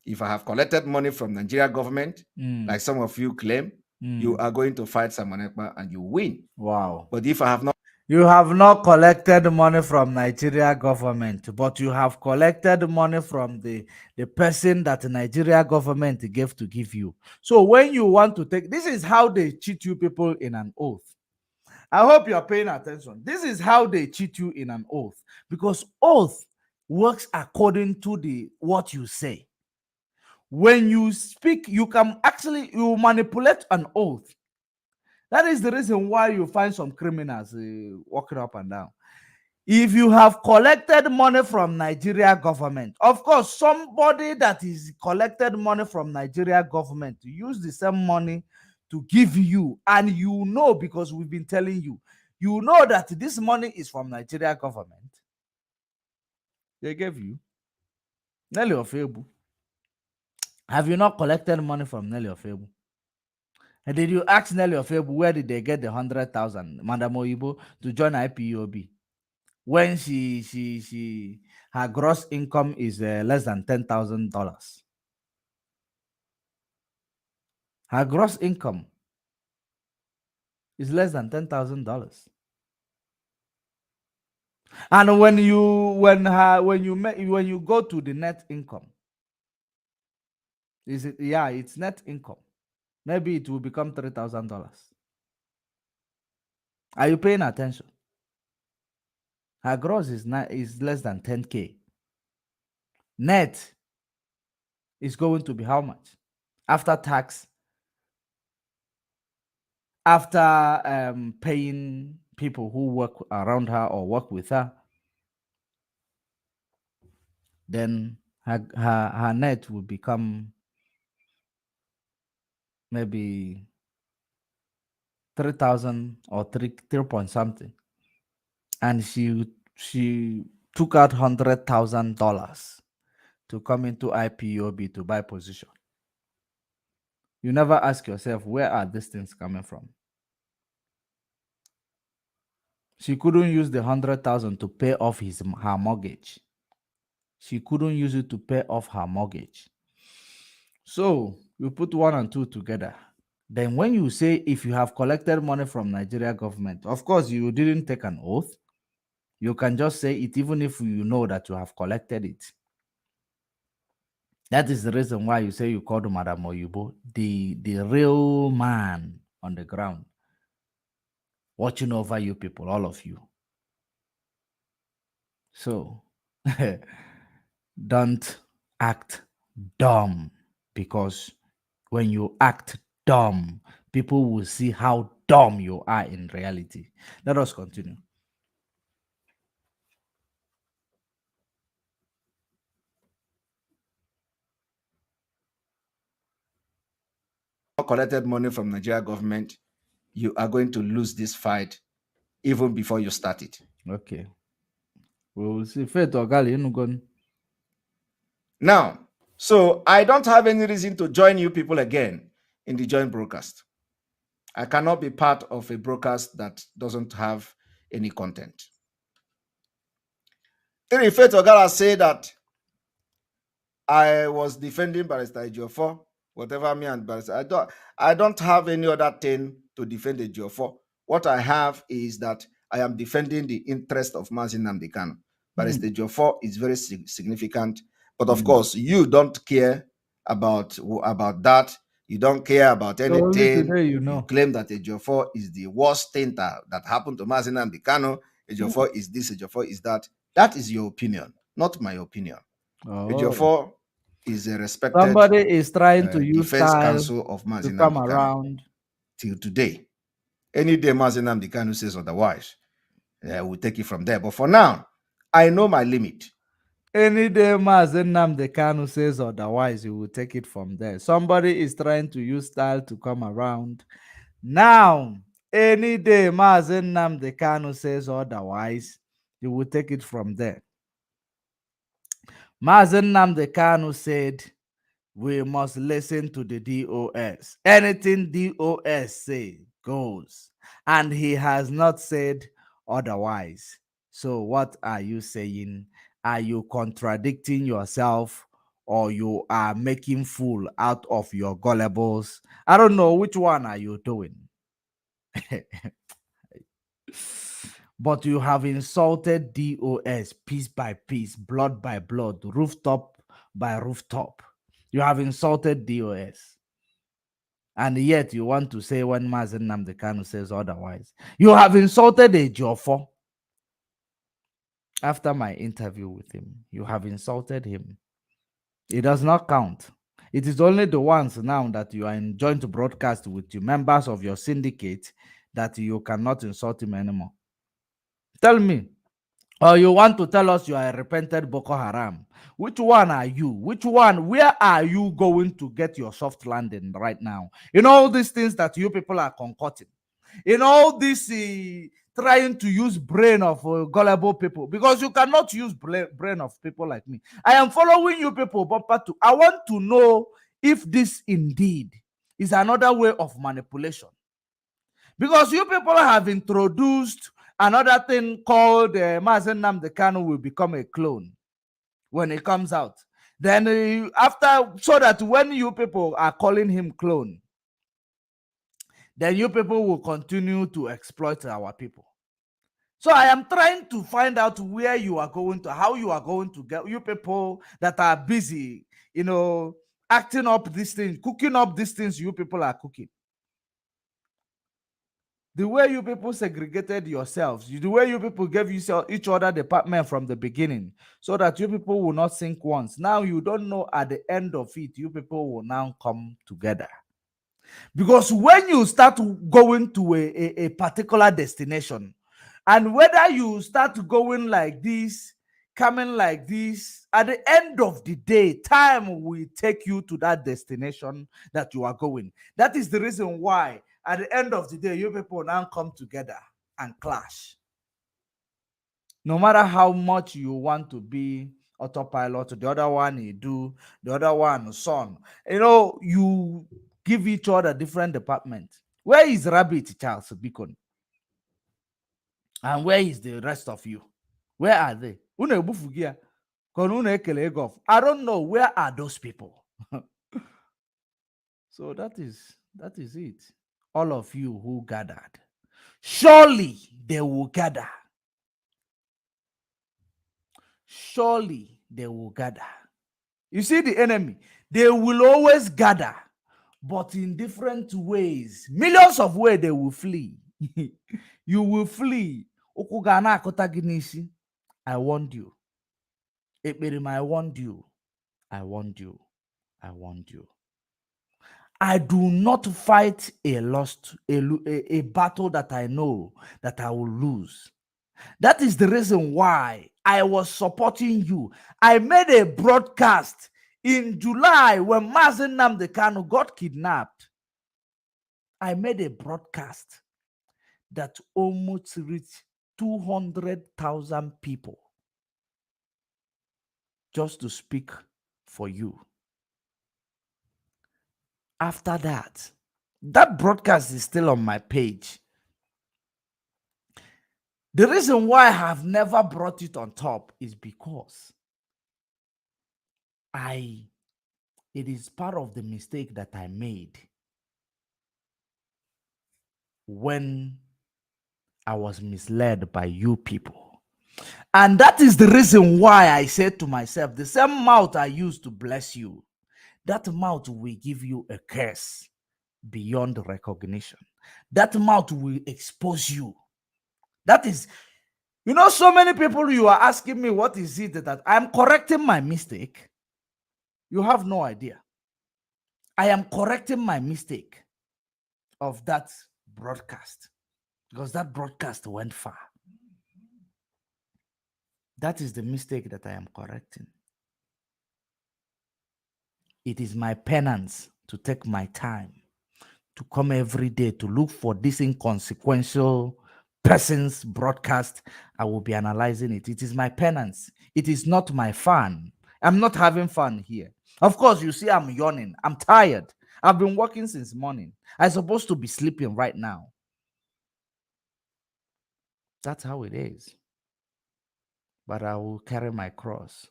Speaker 8: If I have collected money from Nigeria government, like some of you claim, you are going to fight Simon Ekpa and you win.
Speaker 1: Wow.
Speaker 8: But if I have not,
Speaker 1: you have not collected money from Nigeria government, but you have collected money from the person that the Nigeria government gave to give you. So when you want to take, this is how they cheat you people in an oath. I hope you are paying attention. This is how they cheat you in an oath, because oath works according to what you say. When you speak, you manipulate an oath. That is the reason why you find some criminals walking up and down. If you have collected money from Nigeria government, of course, somebody that is collected money from Nigeria government use the same money to give you, and because we've been telling you, that this money is from Nigeria government. They gave you. Nelly Ofebu. Have you not collected money from Nelly Ofebu? And did you ask Nelly Ofebu where did they get the 100,000 Madam Oyibo to join IPOB when her gross income is less than $10,000? Her gross income is less than $10,000. And when you go to the net income, it's net income. Maybe it will become $3,000. Are you paying attention? Her gross is less than 10K. Net is going to be how much? After tax, after paying people who work around her or work with her, then her net will become maybe 3,000 or three point something. And she took out $100,000 to come into IPOB to buy position. You never ask yourself, where are these things coming from? She couldn't use the 100,000 to pay off her mortgage. She couldn't use it to pay off her mortgage. So you put 1 and 2 together. Then when you say if you have collected money from Nigeria government, of course you didn't take an oath. You can just say it even if you know that you have collected it. That is the reason why you say you called Madam Oyubo the real man on the ground, watching over you people, all of you. So don't act dumb, because when you act dumb, people will see how dumb you are in reality. Let us continue.
Speaker 8: Collected money from Nigeria government, you are going to lose this fight even before you start it.
Speaker 1: Okay. We will see. Faith or Gali,
Speaker 8: Now, so I don't have any reason to join you people again in the joint broadcast. I cannot be part of a broadcast that doesn't have any content. Faith Ogala said that I was defending Barrister Ejiofor, whatever me and Barrister. I don't have any other thing to defend Ejiofor. What I have is that I am defending the interest of Mazi Nnamdi Kanu. Barrister Ejiofor is very significant, but of course you don't care about that. You don't care about anything.
Speaker 1: today, you
Speaker 8: claim that Ejiofor is the worst thing that happened to Mazi Nnamdi Kanu. Ejiofor is this, Ejiofor is that. That is your opinion, not my opinion. Ejiofor is a respected.
Speaker 1: Somebody is trying to use
Speaker 8: defense
Speaker 1: style
Speaker 8: counsel of Mazi
Speaker 1: to come
Speaker 8: Nnamdi Kanu
Speaker 1: around
Speaker 8: till today. Any day Mazi Nnamdi Kanu says otherwise, we'll take it from there. But for now, I know my limit.
Speaker 1: Any day Mazi Nnamdi Kanu says otherwise, you will take it from there. Somebody is trying to use style to come around. Now, any day Mazi Nnamdi Kanu says otherwise, you will take it from there. Mazi Nnamdi Kanu said, we must listen to the DOS. Anything DOS say goes. And he has not said otherwise. So what are you saying? Are you contradicting yourself, or you are making fool out of your gullibles? I don't know, which one are you doing? But you have insulted DOS piece by piece, blood by blood, rooftop by rooftop. You have insulted DOS. And yet you want to say when Mazi Nnamdi Kanu says otherwise. You have insulted Ejiofor. After my interview with him, you have insulted him. It does not count. It is only the ones now that you are in joint broadcast with the members of your syndicate that you cannot insult him anymore. Tell me. Or you want to tell us you are a repented Boko Haram? Which one are you? Which one? Where are you going to get your soft landing right now? In all these things that you people are concocting. In all this trying to use brain of gullible people. Because you cannot use brain of people like me. I am following you people, but I want to know if this indeed is another way of manipulation. Because you people have introduced another thing called Mazi Nnamdi Kanu will become a clone when it comes out. Then after, so that when you people are calling him clone, then you people will continue to exploit our people. So I am trying to find out where you are going to, how you are going to get you people that are busy, acting up these things, cooking up these things you people are cooking. The way you people segregated yourselves, the way you people gave each other department from the beginning, so that you people will not sink once. Now you don't know at the end of it, you people will now come together. Because when you start going to a particular destination, and whether you start going like this, coming like this, at the end of the day, time will take you to that destination that you are going. That is the reason why, at the end of the day, you people now come together and clash. No matter how much you want to be autopilot, the other one you do, the other one son. You know, you give each other different departments. Where is Rabbit Charles Beacon? And where is the rest of you? Where are they? I don't know. Where are those people? So that is it. All of you who gathered, surely they will gather. Surely they will gather. You see the enemy, they will always gather, but in different ways. Millions of ways they will flee. You will flee. I warned you. I warned you. I warned you. I warned you. I do not fight a battle that I know that I will lose. That is the reason why I was supporting you. I made a broadcast in July when Mazen Nnamdi Kanu got kidnapped. I made a broadcast that almost reached 200,000 people just to speak for you. After that broadcast is still on my page. The reason why I have never brought it on top is because it is part of the mistake that I made when I was misled by you people. And that is the reason why I said to myself, the same mouth I used to bless you, that mouth will give you a curse beyond recognition. That mouth will expose you. That is, you know, so many people, you are asking me, what is it that I'm correcting my mistake? You have no idea. I am correcting my mistake of that broadcast, because that broadcast went far. That is the mistake that I am correcting. It is my penance to take my time to come every day to look for this inconsequential person's broadcast. I will be analyzing it. It is my penance. It is not my fun. I'm not having fun here. Of course, you see I'm yawning. I'm tired. I've been working since morning. I'm supposed to be sleeping right now. That's how it is. But I will carry my cross.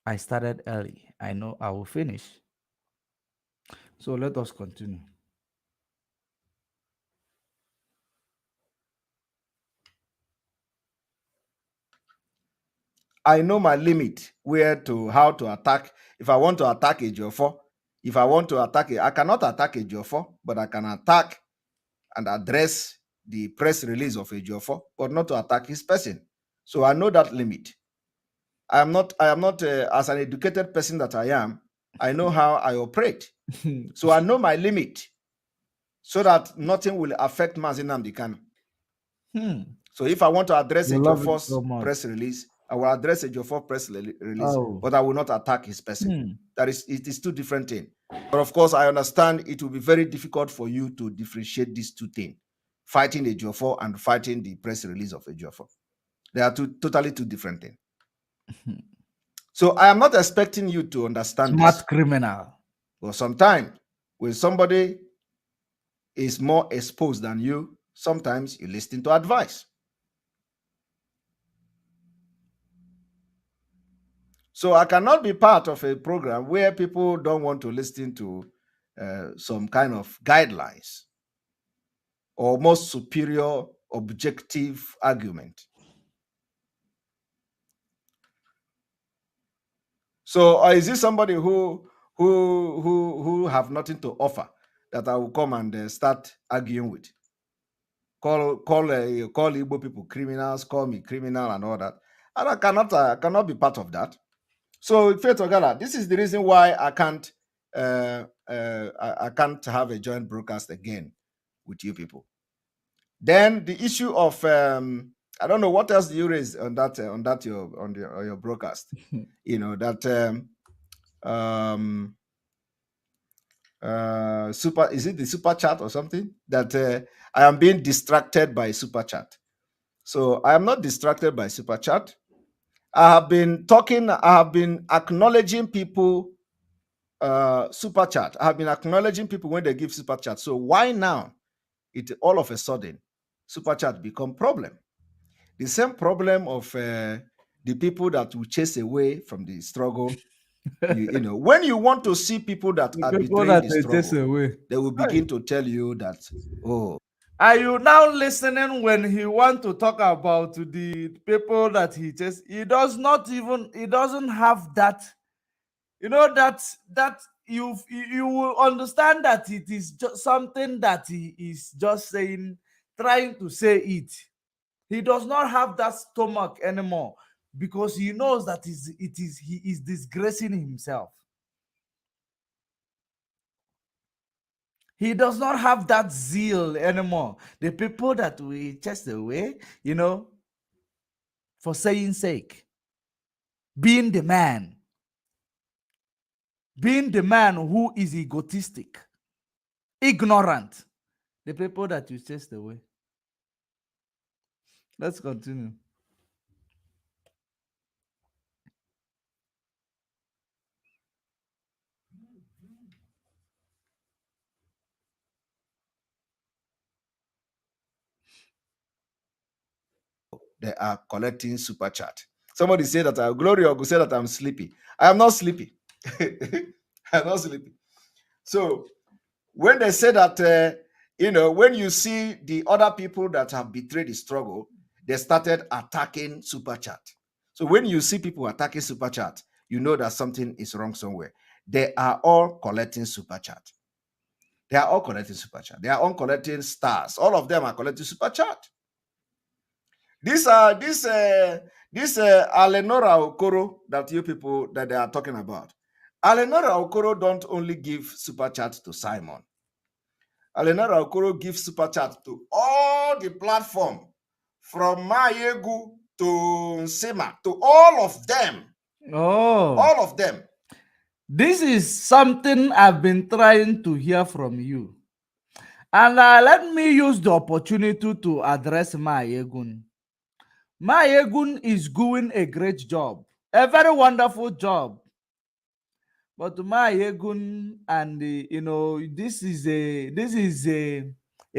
Speaker 1: I started early. I know I will finish. So let us continue.
Speaker 8: I know my limit how to attack. If I want to attack a Jofo, if I want to attack I cannot attack a Jofo, but I can attack and address the press release of a Jofo, but not to attack his person. So I know that limit. I am not as an educated person that I am, I know how I operate. So I know my limit, so that nothing will affect Mazen Nnamdi Kanu. So if I want to address a Jofo's press release, I will address a Jofo press release, but I will not attack his person. It is two different things. But of course, I understand it will be very difficult for you to differentiate these two things: fighting a Jofo and fighting the press release of a Jofo. They are totally two different things. So I am not expecting you to understand
Speaker 1: Smart
Speaker 8: this.
Speaker 1: criminal.
Speaker 8: But sometimes when somebody is more exposed than you, sometimes you listen to advice. So I cannot be part of a program where people don't want to listen to some kind of guidelines or most superior objective argument. So is this somebody who have nothing to offer? that I will come and start arguing with. Call Igbo people criminals, call me criminal and all that. And I cannot be part of that. So Faith Ogala, this is the reason why I can't have a joint broadcast again with you people. Then the issue of I don't know what else do you raise on your broadcast. You know that super, is it the super chat or something that I am being distracted by super chat. So I am not distracted by super chat. I have been acknowledging people super chat. I have been acknowledging people when they give super chat. So why now it all of a sudden super chat become problem? The same problem of the people that will chase away from the struggle. You know, when you want to see people that are betraying the struggle, they will begin to tell you that, oh.
Speaker 1: Are you now listening when he want to talk about the people that he just, he doesn't have that, you know, that you will understand that it is just something that he is just saying, trying to say it. He does not have that stomach anymore because he knows that he is disgracing himself. He does not have that zeal anymore. The people that we chase away, you know, for saying sake, being the man who is egotistic, ignorant, the people that you chased away. Let's continue.
Speaker 8: They are collecting super chat. Somebody said that Glory Ogu said that I'm sleepy. I am not sleepy. I'm not sleepy. So when they say that, you know, when you see the other people that have betrayed the struggle, they started attacking super chat. So when you see people attacking super chat, you know that something is wrong somewhere. They are all collecting super chat. They are all collecting super chat. They are all collecting stars. All of them are collecting super chat. This Alenora Okoro that you people that they are talking about. Alenora Okoro don't only give super chat to Simon. Alenora Okoro gives super chat to all the platform, from Mayegu to Nsema, to all of them.
Speaker 1: Oh,
Speaker 8: all of them.
Speaker 1: This is something I've been trying to hear from you. And let me use the opportunity to address Mayegun. Mayegun is doing a great job, a very wonderful job. But Mayegun, and you know, this is a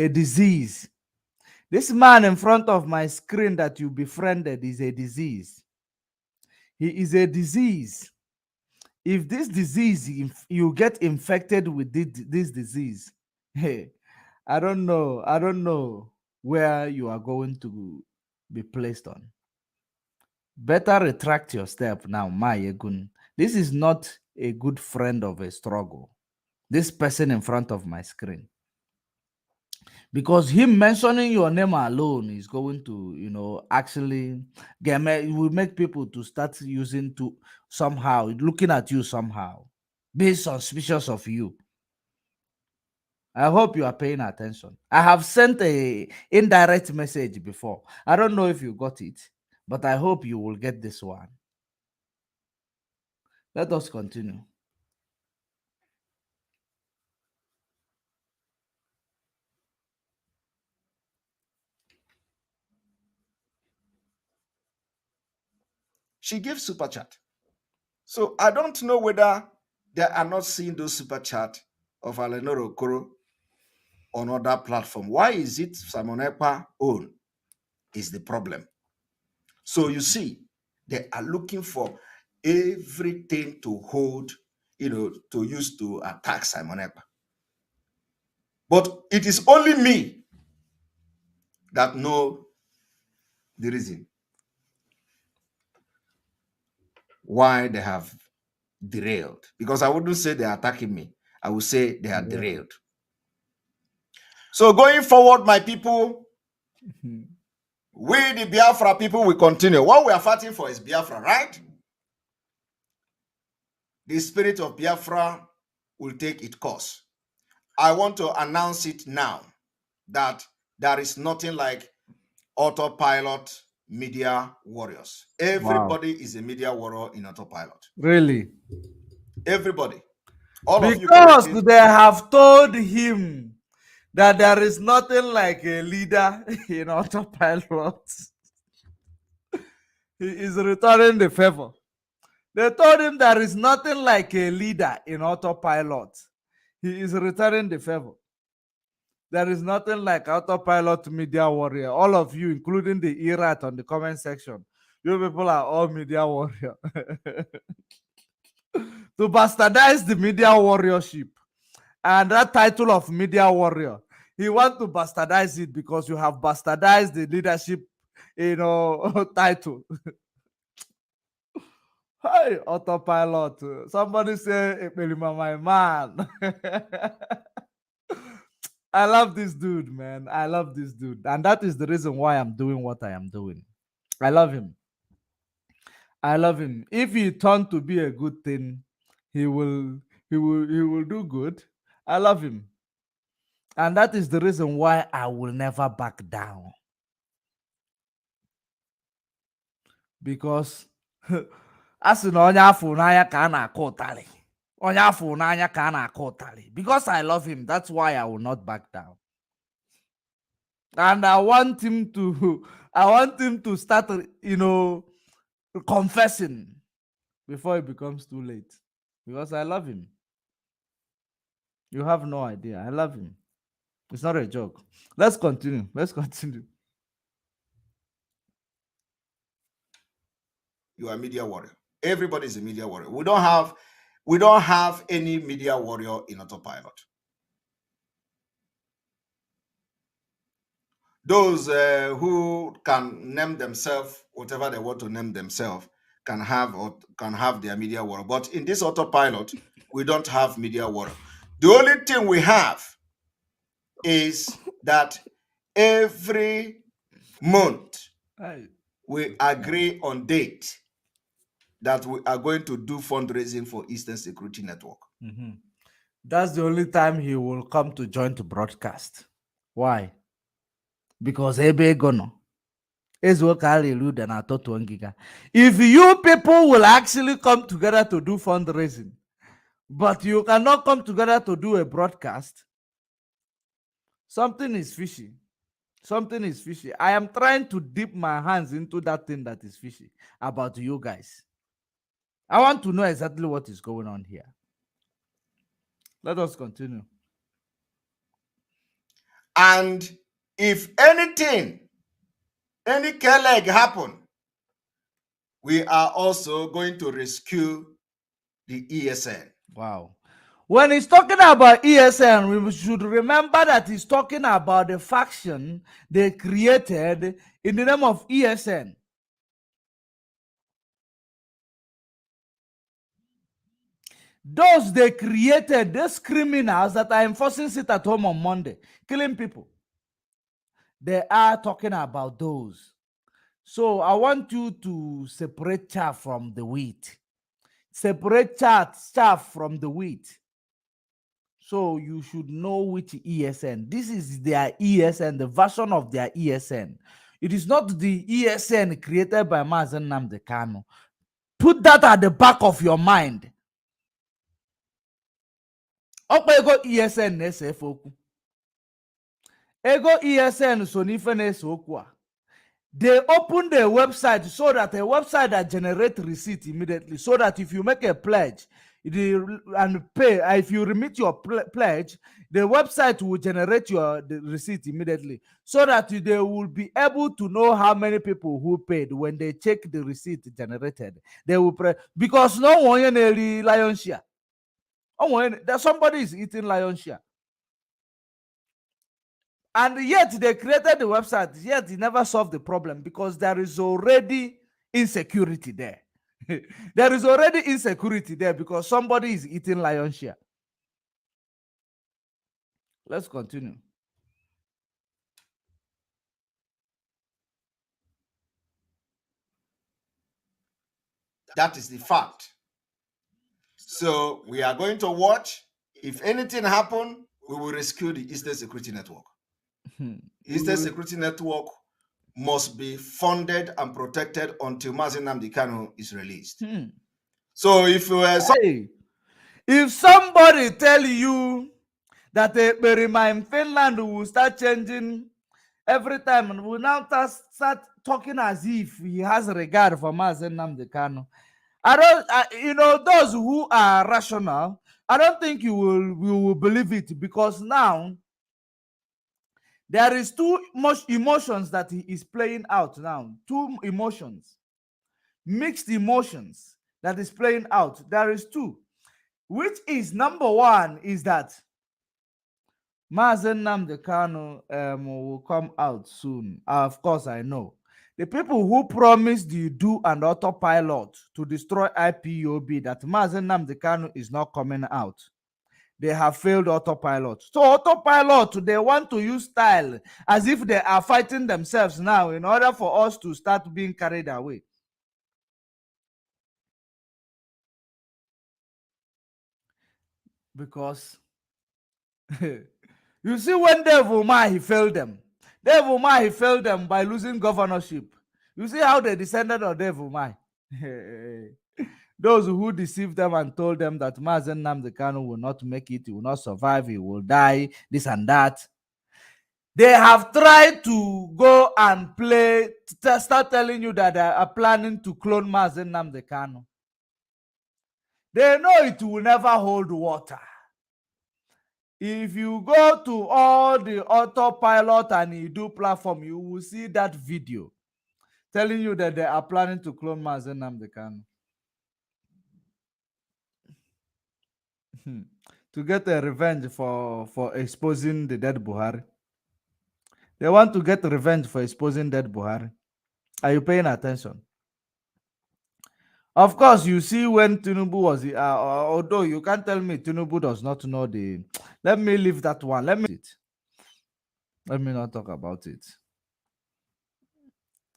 Speaker 1: disease. This man in front of my screen that you befriended is a disease. He is a disease. If this disease, if you get infected with this disease, hey, I don't know where you are going to be placed on. Better retract your step now, Mayegun. This is not a good friend of a struggle. This person in front of my screen. Because him mentioning your name alone is going to, you know, actually will make people to start using to somehow, looking at you somehow, be suspicious of you. I hope you are paying attention. I have sent a indirect message before. I don't know if you got it, but I hope you will get this one. Let us continue.
Speaker 8: She gives super chat. So I don't know whether they are not seeing those super chat of Alenora Okoro on other platform. Why is it Simon Ekpa own is the problem? So you see, they are looking for everything to hold, you know, to use to attack Simon Ekpa. But it is only me that know the reason why they have derailed. Because I wouldn't say they are attacking me. I would say they are derailed. So going forward, my people, we the Biafra people will continue. What we are fighting for is Biafra, right? The spirit of Biafra will take its course. I want to announce it now that there is nothing like autopilot media warriors. Everybody is a media warrior in autopilot.
Speaker 1: Really?
Speaker 8: Everybody. All of you
Speaker 1: Because
Speaker 8: connected.
Speaker 1: they have told him that there is nothing like a leader in autopilot. He is returning the favor. They told him there is nothing like a leader in autopilot. He is returning the favor. There is nothing like autopilot media warrior. All of you, including the Irat on the comment section, you people are all media warrior. To bastardize the media warriorship and that title of media warrior, he want to bastardize it because you have bastardized the leadership, title. Hi, autopilot. Somebody say, Epelima, my man. I love this dude, man. I love this dude. And that is the reason why I'm doing what I am doing. I love him. I love him. If he turned to be a good thing, he will do good. I love him. And that is the reason why I will never back down. Because as in onye afọ n'anya ka a na-akụ ụtarị. Onye afọ n'anya ka a na-akụ ụtarị. Because I love him, that's why I will not back down. And I want him to start, confessing before it becomes too late. Because I love him. You have no idea. I love him. It's not a joke. Let's continue.
Speaker 8: You are a media warrior. Everybody is a media warrior. We don't have any media warrior in autopilot. Those who can name themselves whatever they want to name themselves can have their media warrior. But in this autopilot, we don't have media warrior. The only thing we have is that every month we agree on date that we are going to do fundraising for Eastern Security Network.
Speaker 1: Mm-hmm. That's the only time he will come to join to broadcast. Why? Because if you people will actually come together to do fundraising, but you cannot come together to do a broadcast, something is fishy. Something is fishy. I am trying to dip my hands into that thing that is fishy about you guys. I want to know exactly what is going on here. Let us continue.
Speaker 8: And if anything, any K-leg happen, we are also going to rescue the ESN.
Speaker 1: Wow. When he's talking about ESN, we should remember that he's talking about the faction they created in the name of ESN. Those they created, those criminals that are enforcing sit at home on Monday, killing people. They are talking about those. So I want you to separate chaff from the wheat. Separate chaff from the wheat. So you should know which ESN. This is their ESN, the version of their ESN. It is not the ESN created by Mazen Nnamdi Kanu. Put that at the back of your mind. Ego ESN na-ese okwu. Ego ESN so n'ife na-ese okwu a. They open the website so that a website that generates receipt immediately, so that if you make a pledge and pay, if you remit your pledge, the website will generate the receipt immediately, so that they will be able to know how many people who paid when they check the receipt generated. They will pray because no one in lion share. That somebody is eating lion share. And yet they created the website, yet it never solved the problem because there is already insecurity there. There is already insecurity there because somebody is eating lion share. Let's continue.
Speaker 8: That is the fact. So we are going to watch. If anything happens, we will rescue the Eastern Security Network. Eastern Security Network must be funded and protected until Mazi Nnamdi Kanu is released. So
Speaker 1: if somebody tell you that a Berima in Finland will start changing every time and will now start talking as if he has regard for Mazi Nnamdi Kanu, I don't, those who are rational, I don't think you will believe it, because now there is too much emotions that he is playing out now. Two emotions, mixed emotions that is playing out. There is two, which is number one is that Mazi Nnamdi Kanu will come out soon. Of course, I know. The people who promised the do and autopilot to destroy IPOB, that Mazi Nnamdi Kanu is not coming out, they have failed autopilot. So autopilot, they want to use style as if they are fighting themselves now in order for us to start being carried away. Because you see, when Dave Umar, he failed them. Dave Umar, he failed them by losing governorship. You see how they descended on Dave Umar. Those who deceived them and told them that Mazi Nnamdi Kanu will not make it, he will not survive, he will die, this and that. They have tried to go and play, start telling you that they are planning to clone Mazi Nnamdi Kanu. They know it will never hold water. If you go to all the autopilot and Edu platform, you will see that video telling you that they are planning to clone Mazi Nnamdi Kanu. To get a revenge for exposing the dead Buhari. They want to get revenge for exposing dead Buhari. Are you paying attention? Of course, you see when Tinubu was, although you can't tell me Tinubu does not know the, let me leave that one. Let me not talk about it.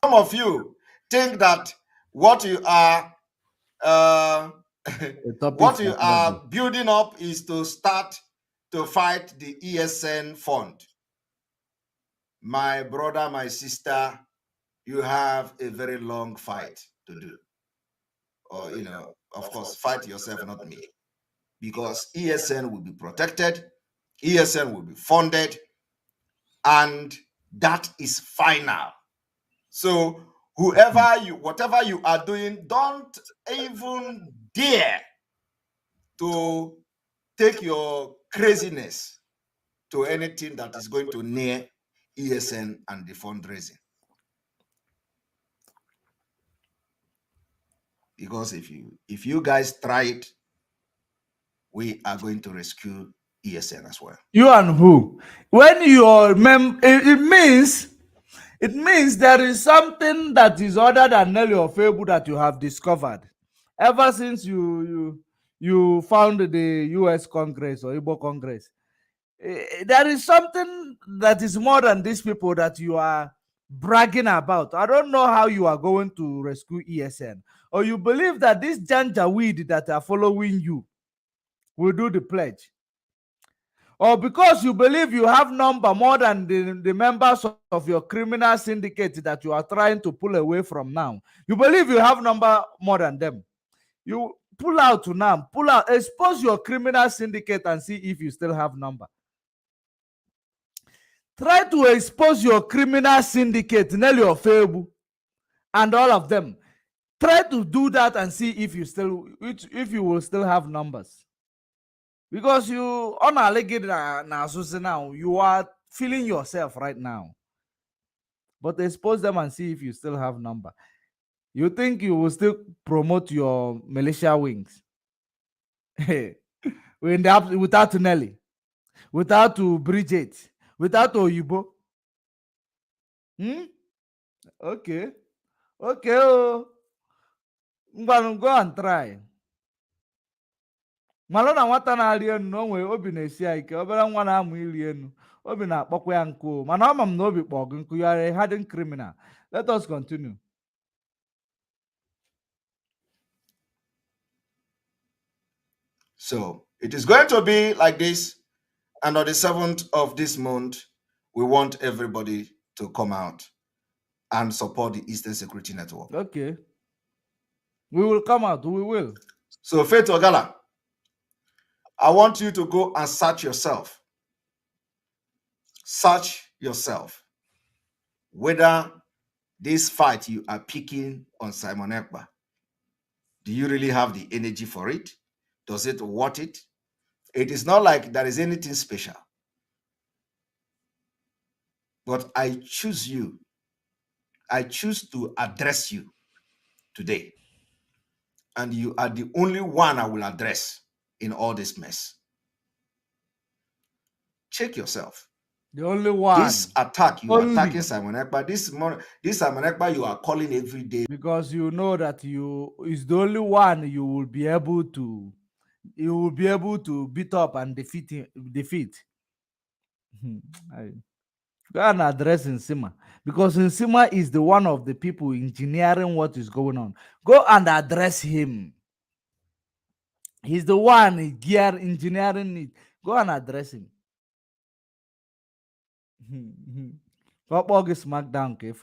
Speaker 8: Some of you think that what you are what you are building up is to start to fight the ESN fund. My brother, my sister, you have a very long fight to do. Or, of course, fight yourself, not me. Because ESN will be protected, ESN will be funded, and that is final. So whatever you are doing, don't even dare to take your craziness to anything that is going to near ESN and the fundraising. Because if you guys try it, we are going to rescue ESN as well.
Speaker 1: You and who? When you are it means there is something that is other than Nelly or Febu that you have discovered ever since you found the US Congress or Igbo Congress. There is something that is more than these people that you are bragging about. I don't know how you are going to rescue ESN, or you believe that this Janjaweed that are following you will do the pledge, or because you believe you have number more than the members of your criminal syndicate that you are trying to pull away from now. You believe you have number more than them. You pull out now, expose your criminal syndicate and see if you still have number. Try to expose your criminal syndicate, Nelly or Febu, and all of them. Try to do that and see if you will still have numbers. Because you now, you are feeling yourself right now. But expose them and see if you still have number. You think you will still promote your militia wings? Without Nelly, without Bridget, without Oyibo. Okay. Oh. Go and try. Malụ na nwata na-arị enu na o nwere obi na-esi ya ike, obere nwa na-amụ iri enu obi na-akpọkwa ya nkụ, mana ama m na obi kpọ gị nkụ. You are a hardened criminal. Let us continue.
Speaker 8: So it is going to be like this. And on the 7th of this month, we want everybody to come out and support the Eastern Security Network.
Speaker 1: Okay. We will come out. We will.
Speaker 8: So, Faith Ogala, I want you to go and search yourself. Search yourself whether this fight you are picking on Simon Ekpa, do you really have the energy for it? Does it worth it? It is not like there is anything special. But I choose you. I choose to address you today. And you are the only one I will address in all this mess. Check yourself.
Speaker 1: The only one.
Speaker 8: This attack, you are attacking Simon Ekpa. This Simon Ekpa you are calling every day.
Speaker 1: Because you know that you is the only one you will be able to beat up and defeat. Go and address Nsima. Because Nsima is the one of the people engineering what is going on. Go and address him. He's the one engineering it. Go and address him. Smackdown if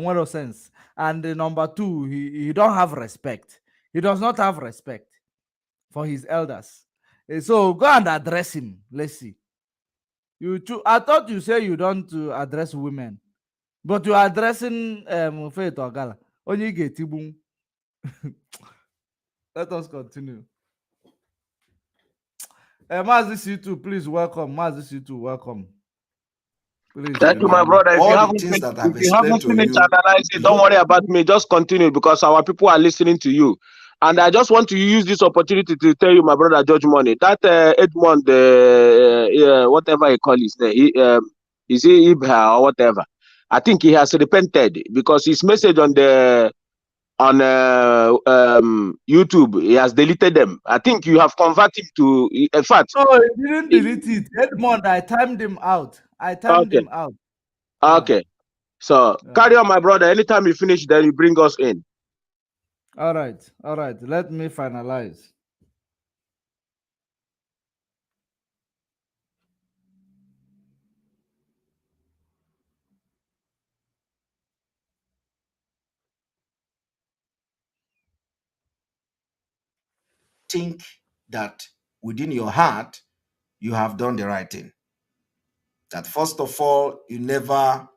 Speaker 1: no sense. And number two, he don't have respect. He does not have respect for his elders. So go and address him. Let's see. I thought you say you don't address women, but you are addressing Faith Ogala. Only get Tibum. Let us continue. Mazis you please welcome. Mazis you welcome. Please,
Speaker 9: thank you, my brother. If you haven't finished analyzing, don't worry about me. Just continue because our people are listening to you. And I just want to use this opportunity to tell you, my brother George Money, that Edmond, whatever he calls his name, is he Ibha or whatever? I think he has repented because his message on YouTube, he has deleted them. I think you have converted to, in fact.
Speaker 1: No, he didn't delete it. Edmond, I timed him out. Him out.
Speaker 9: Okay. So carry on, my brother. Anytime you finish, then you bring us in.
Speaker 1: All right. Let me finalize.
Speaker 8: Think that within your heart, you have done the right thing. That first of all, you never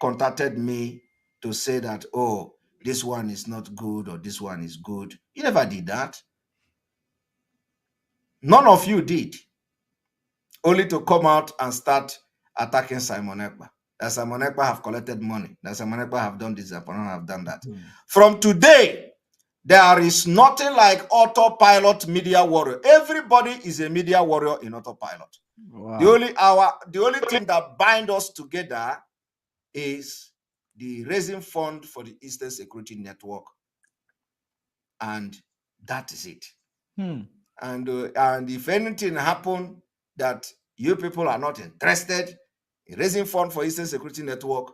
Speaker 8: contacted me to say that, oh, this one is not good or this one is good. You never did that. None of you did. Only to come out and start attacking Simon Ekpa. That Simon Ekpa have collected money. That Simon Ekpa have done this, that Simon have done that. From today, there is nothing like autopilot media warrior. Everybody is a media warrior in autopilot. Wow. The only thing that binds us together is the raising fund for the Eastern Security Network, and that is it. And if anything happen that you people are not interested in raising fund for Eastern Security Network,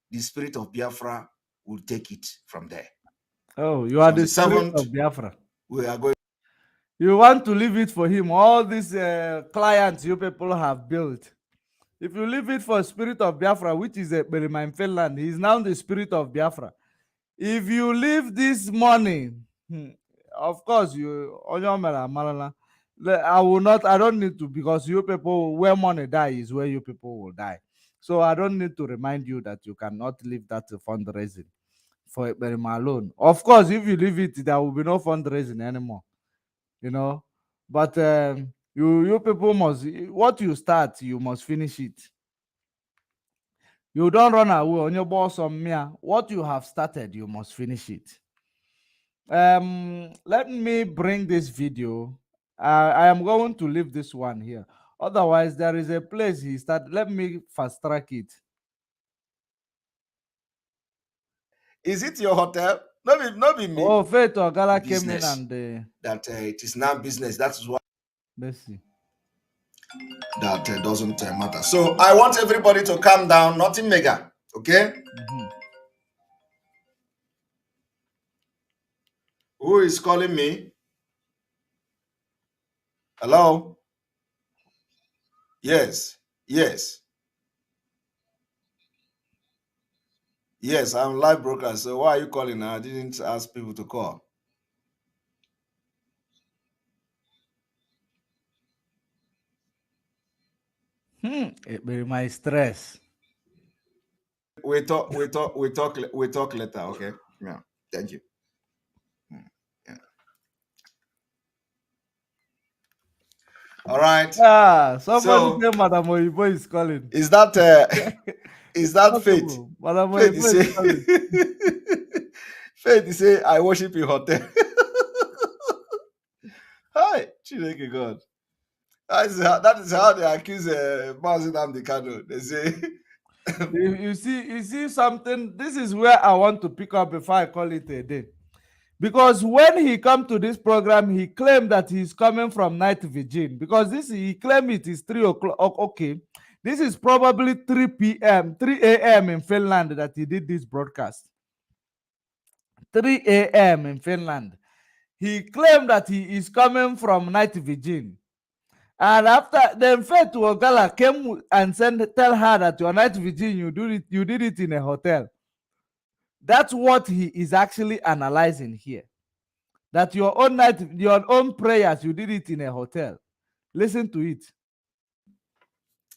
Speaker 8: the spirit of Biafra will take it from there.
Speaker 1: Oh, you are the spirit of Biafra.
Speaker 8: We are going.
Speaker 1: You want to leave it for him. All these clients you people have built. If you leave it for spirit of Biafra, which is a Berima in Finland, he's now the spirit of Biafra. If you leave this money, of course, I will not, I don't need to, because you people, where money die is where you people will die. So I don't need to remind you that you cannot leave that fundraising for Berima alone. Of course, if you leave it, there will be no fundraising anymore. You know, but you people must, what you start, you must finish it. You don't run away on your boss on me. What you have started, you must finish it. Let me bring this video. I am going to leave this one here. Otherwise, there is a place he started. Let me fast track it.
Speaker 8: Is it your hotel? No, be me.
Speaker 1: Oh, Faith Ogala came in and
Speaker 8: that it is now business. That is why.
Speaker 1: Let's see.
Speaker 8: That doesn't matter. So I want everybody to calm down. Nothing mega. Okay. Who is calling me? Hello? Yes. Yes. Yes, I'm live broadcast. So why are you calling now? I didn't ask people to call.
Speaker 1: It be my stress.
Speaker 8: We talk later, okay? Yeah. Thank you. Yeah. All right.
Speaker 1: Somebody say Madam Oyibo is calling.
Speaker 8: Is that Faith?
Speaker 1: Madam
Speaker 8: Faith
Speaker 1: Oyibo
Speaker 8: say,
Speaker 1: is calling.
Speaker 8: Faith say, I worship in hotel. Hi, Chineke God. That is how they accuse Mazi Nnamdi Kanu. They say
Speaker 1: you see something. This is where I want to pick up before I call it a day. Because when he come to this program, he claimed that he's coming from night vigil. Because he claimed it is 3 o'clock. Okay, this is probably 3 p.m., 3 a.m. in Finland that he did this broadcast. 3 a.m. in Finland. He claimed that he is coming from night vigil. And after then, Faith Wogala came and tell her that your night vigil, you did it in a hotel. That's what he is actually analyzing here. That your own prayers, you did it in a hotel. Listen to it.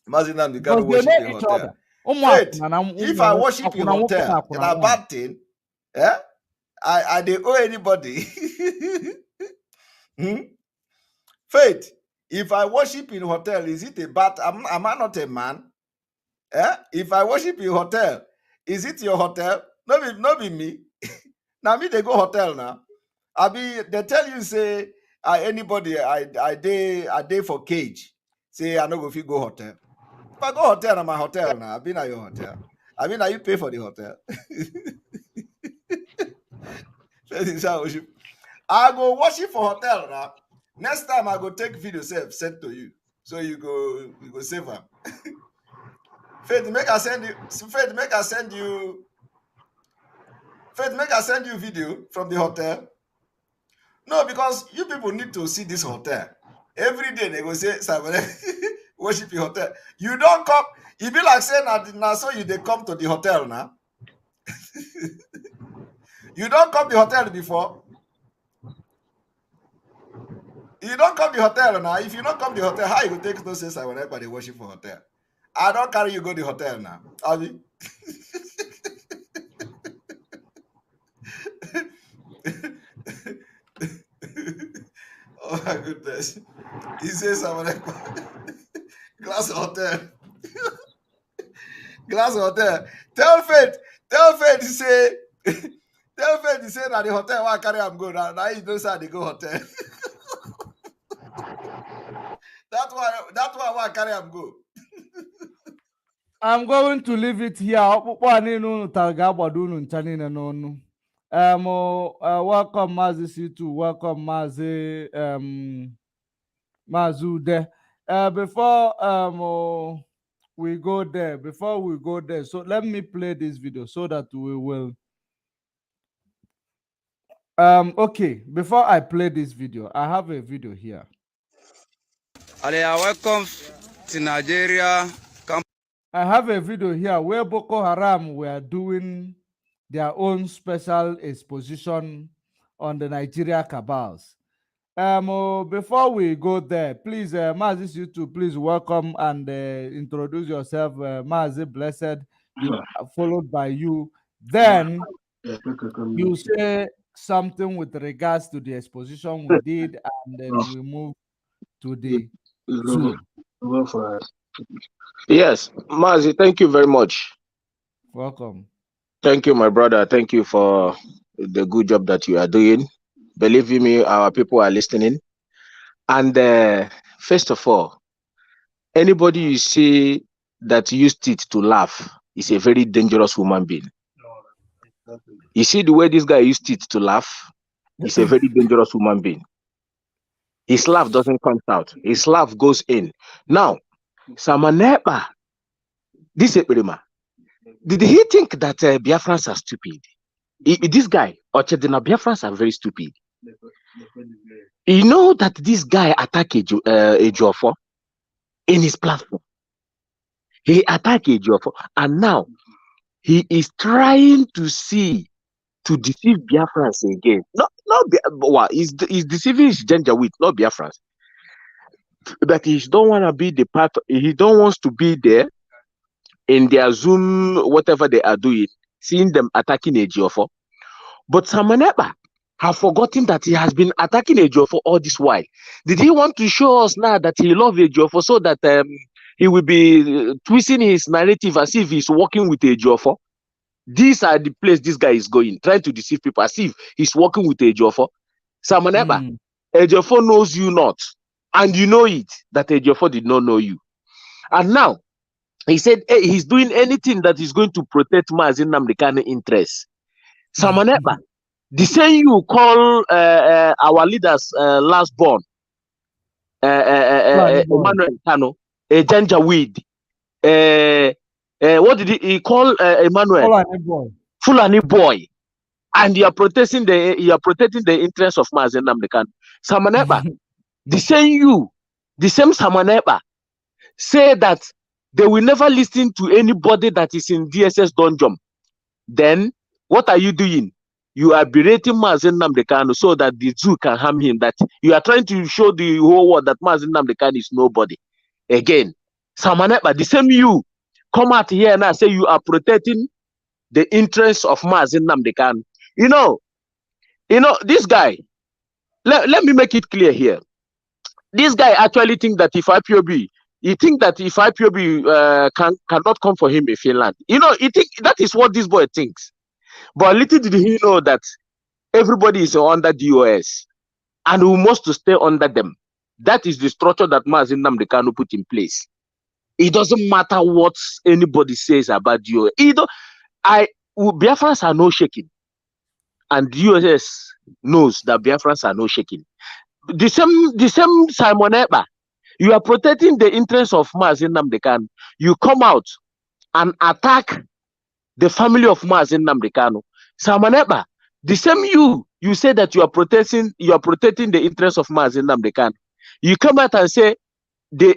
Speaker 8: Mazi Nnamdi Kanu worship in hotel. Faith, if I worship in hotel, it's a bad thing. Yeah? I don't owe anybody. Faith, if I worship in hotel, is it a bad? Am I not a man? Eh? If I worship in hotel, is it your hotel? No be me. Now me they go hotel now. They tell you say anybody I day for cage. Say I no go fit go hotel. If I go hotel, na my hotel now. I been at your hotel. I mean, you pay for the hotel. I go worship for hotel now. Next time I go take video send to you. So you go save them. Faith, make I send you video from the hotel. No, because you people need to see this hotel. Every day they go say worship your hotel. You don't come. You be like saying now so you they come to the hotel now. You don't come the hotel before. You don't come the hotel now. If you don't come the hotel, how you go take no sense when everybody worship for hotel? I don't carry you go the hotel now. Abi? Oh my goodness. He says glass hotel. Glass hotel. Tell Faith to say that the hotel why carry him go now. Now you don't say they go hotel. That's why carry him go.
Speaker 1: I'm going to leave it here. Welcome Mazi C2, welcome Mazi Mazude. Before we go there, so let me play this video so that we will okay, before I play this video, I have a video here.
Speaker 10: Welcome to Nigeria.
Speaker 1: I have a video here where Boko Haram were doing their own special exposition on the Nigeria cabals. Before we go there, please, Mazi YouTube, please welcome and introduce yourself, Mazi Blessed, followed by you. Then you say something with regards to the exposition we did, and then we move to the Zoom.
Speaker 9: Yes, Mazi, thank you very much.
Speaker 1: Welcome.
Speaker 9: Thank you, my brother. Thank you for the good job that you are doing. Believe me, our people are listening. And first of all, anybody you see that used it to laugh is a very dangerous human being. You see the way this guy used it to laugh? He's a very dangerous human being. His laugh doesn't come out. His laugh goes in. Now, Samanepa, this is did he think that Biafrans are stupid? This guy, Ochedina, Biafrans are very stupid. You know that this guy attacked Ejiofor in his platform. He attacked Ejiofor, and now he is trying to deceive Biafrans again. He's deceiving his Janjaweed, not Biafrans. That he don't want to be the part. He don't wants to be there in their Zoom, whatever they are doing, seeing them attacking Ejiofor. But Samaneba have forgotten that he has been attacking Ejiofor all this while. Did he want to show us now that he loves Ejiofor so that he will be twisting his narrative as if he's working with Ejiofor? These are the place this guy is going, trying to deceive people as if he's working with Ejiofor. Samaneba, Ejiofor knows you not, and you know it, that Ejiofor did not know you. And now, he said he's doing anything that is going to protect Mazi Nnamdi Kanu interests. Samaneba, the same you call our leaders last born, Emmanuel Kanu, a Janjaweed. What did he call Emmanuel? Fulani boy. And you are protecting the interests of Mazi Nnamdi Kanu. Samaneba, the same Samaneba say that they will never listen to anybody that is in DSS dungeon. Then what are you doing? You are berating Mazi Nnamdi Kanu so that the zoo can harm him. That you are trying to show the whole world that Mazi Nnamdi Kanu is nobody. Again, Samaneba, the same you come out here and say you are protecting the interests of Mazi Nnamdi Kanu. You know, this guy. Let me make it clear here. This guy actually think that if IPOB cannot come for him in Finland. He think that is what this boy thinks. But little did he know that everybody is under DOS and we must to stay under them. That is the structure that Mazi Nnamdi Kanu put in place. It doesn't matter what anybody says about DOS. Biafrans are no shaking. And DOS knows that Biafrans are no shaking. The same Simon Ekpa. You are protecting the interests of Mazi Nnamdi Kanu. You come out and attack the family of Mazi Nnamdi Kanu. Simon Ekpa, the same you say that you are protecting the interests of Mazi Nnamdi Kanu. You come out and say the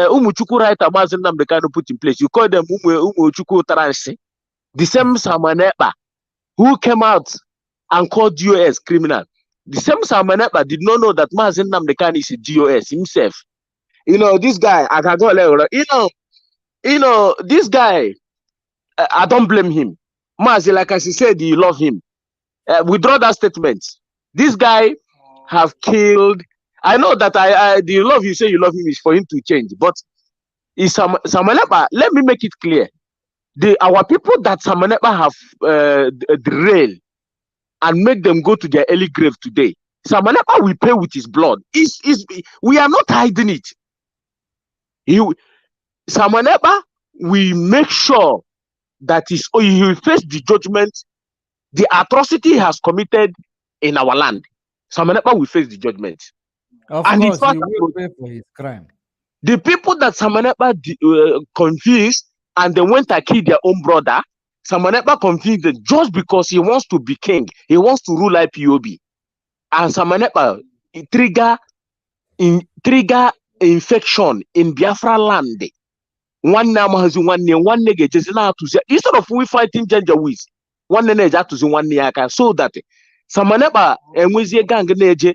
Speaker 9: Umuchuku writer Mazi Nnamdi Kanu put in place. You call them Umuchuku Taransi. The same Simon Ekpa who came out and called DOS criminal. The same Simon Ekpa did not know that Mazi Nnamdi Kanu is a DOS himself. This guy, this guy, I don't blame him. Mazi, like I said, you love him. Withdraw that statement. This guy have killed. I know that the love you say you love him is for him to change, but Simon Ekpa, let me make it clear. Our people that Simon Ekpa have derailed and make them go to their early grave today, Simon Ekpa will pay with his blood. We are not hiding it. Simon Ekpa will make sure that he will face the judgment, the atrocity he has committed in our land. Simon Ekpa will face the judgment.
Speaker 1: Of course, he will pay for his crime.
Speaker 9: The people that Simon Ekpa confused and they went to kill their own brother, Simon Ekpa confused them just because he wants to be king. He wants to rule IPOB. And Simon Ekpa trigger infection in Biafra land. One nigga just now to say instead of we fighting Janjaweed, one nigga to see one nigga so that Simon Ekpa and we gang neje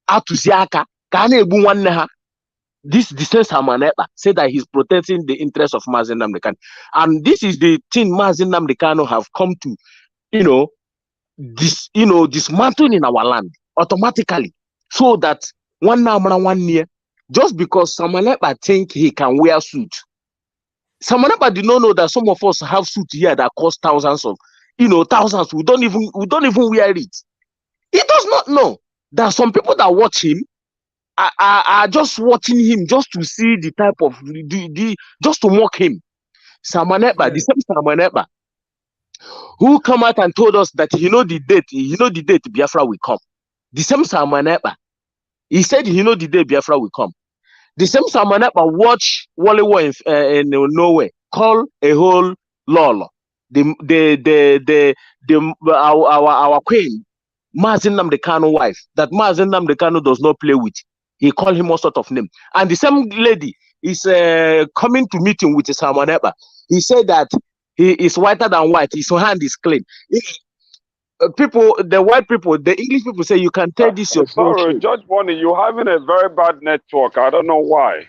Speaker 9: to Ziaka can ebu one neha. This same Simon Ekpa said that he's protecting the interests of Mazi Nnamdi Kanu. And this is the thing Mazi Nnamdi Kanu have come to, dismantling in our land automatically. So that one year, just because Simon Ekpa think he can wear suit. Simon Ekpa did not know that some of us have suit here that cost thousands. We don't even wear it. He does not know that some people that watch him are just watching him just to see the type of just to mock him. Simon Ekpa, the same Simon Ekpa, who come out and told us that he know the date Biafra will come. The same Simon Ekpa, he said he know the day Biafra will come. The same Simon Ekpa watch Wally War in Norway, call a whole lol. Our queen Mazi Nnamdi Kanu wife that Mazi Nnamdi Kanu does not play with. He called him all sort of name. And the same lady is coming to meeting with Simon Ekpa. He said that he is whiter than white. His hand is clean. People, the white people, the English people say you can tell this your
Speaker 11: sorry, Judge Bonnie, you're having a very bad network. I don't know why.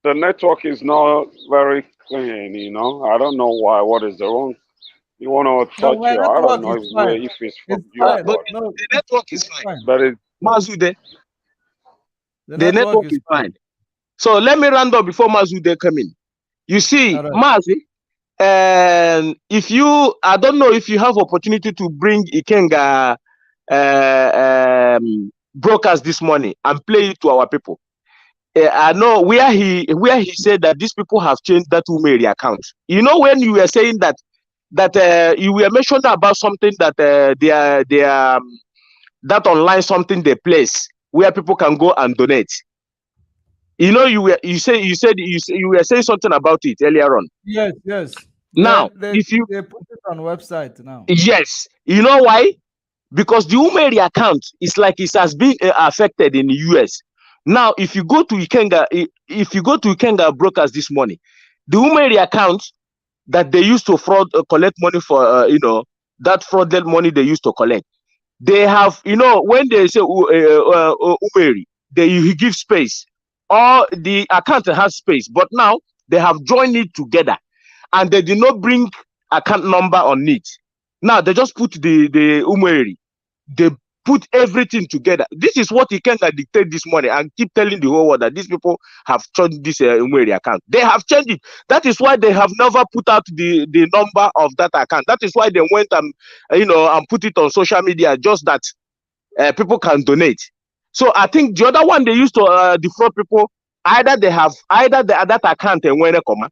Speaker 11: The network is not very clean, you know. I don't know why. What is the wrong? You want to touch you? I don't know if it's from you.
Speaker 9: But no, the network is fine.
Speaker 11: But it,
Speaker 9: Mazude, the network is fine. So let me round up before Mazude come in. You see, Mazi, and if you, I don't know if you have opportunity to bring Ikenga brokers this morning and play it to our people. I know where he said that these people have changed that Umeri account. You know, when you were saying that you were mentioning about something that they are that online something they place where people can go and donate. You know, you were saying something about it earlier on.
Speaker 1: Yes, yes.
Speaker 9: Now,
Speaker 1: they put it on website now.
Speaker 9: Yes, you know why? Because the Umeri account is like it has been affected in the US. Now, if you go to Ikenga brokers this morning, the Umeri account that they used to collect money for, that fraudulent money they used to collect, they have, when they say Umeri, they give space, or the account has space, but now they have joined it together, and they did not bring account number on it. Now they just put the Umeri. They put everything together. This is what Ikenga dictate this morning and keep telling the whole world that these people have changed this Umeri account. They have changed it. That is why they have never put out the number of that account. That is why they went and and put it on social media just that people can donate. So I think the other one they used to defraud people, either that account and when they come.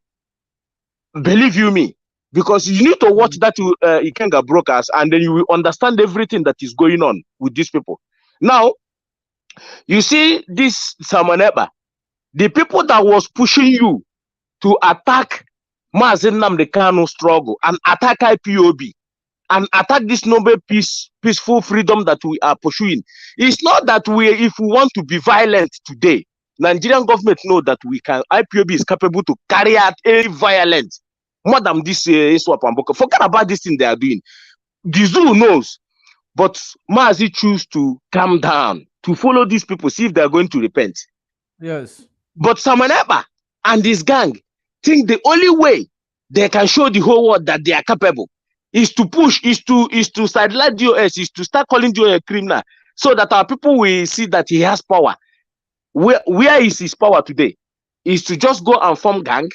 Speaker 9: Believe you me. Because you need to watch that Ikenga brokers, and then you will understand everything that is going on with these people. Now, you see this Simon Ekpa, the people that was pushing you to attack Mazi Nnamdi Kanu struggle and attack IPOB and attack this noble peaceful freedom that we are pursuing. It's not that if we want to be violent today, Nigerian government know that IPOB is capable to carry out any violence. More than this swap and book. Forget about this thing they are doing. The zoo knows, but Mazi choose to calm down to follow these people, see if they are going to repent.
Speaker 1: Yes.
Speaker 9: But Simon Ekpa and his gang think the only way they can show the whole world that they are capable is to push, is to sidelight DOS, is to start calling DOS a criminal, so that our people will see that he has power. Where is his power today? Is to just go and form gang,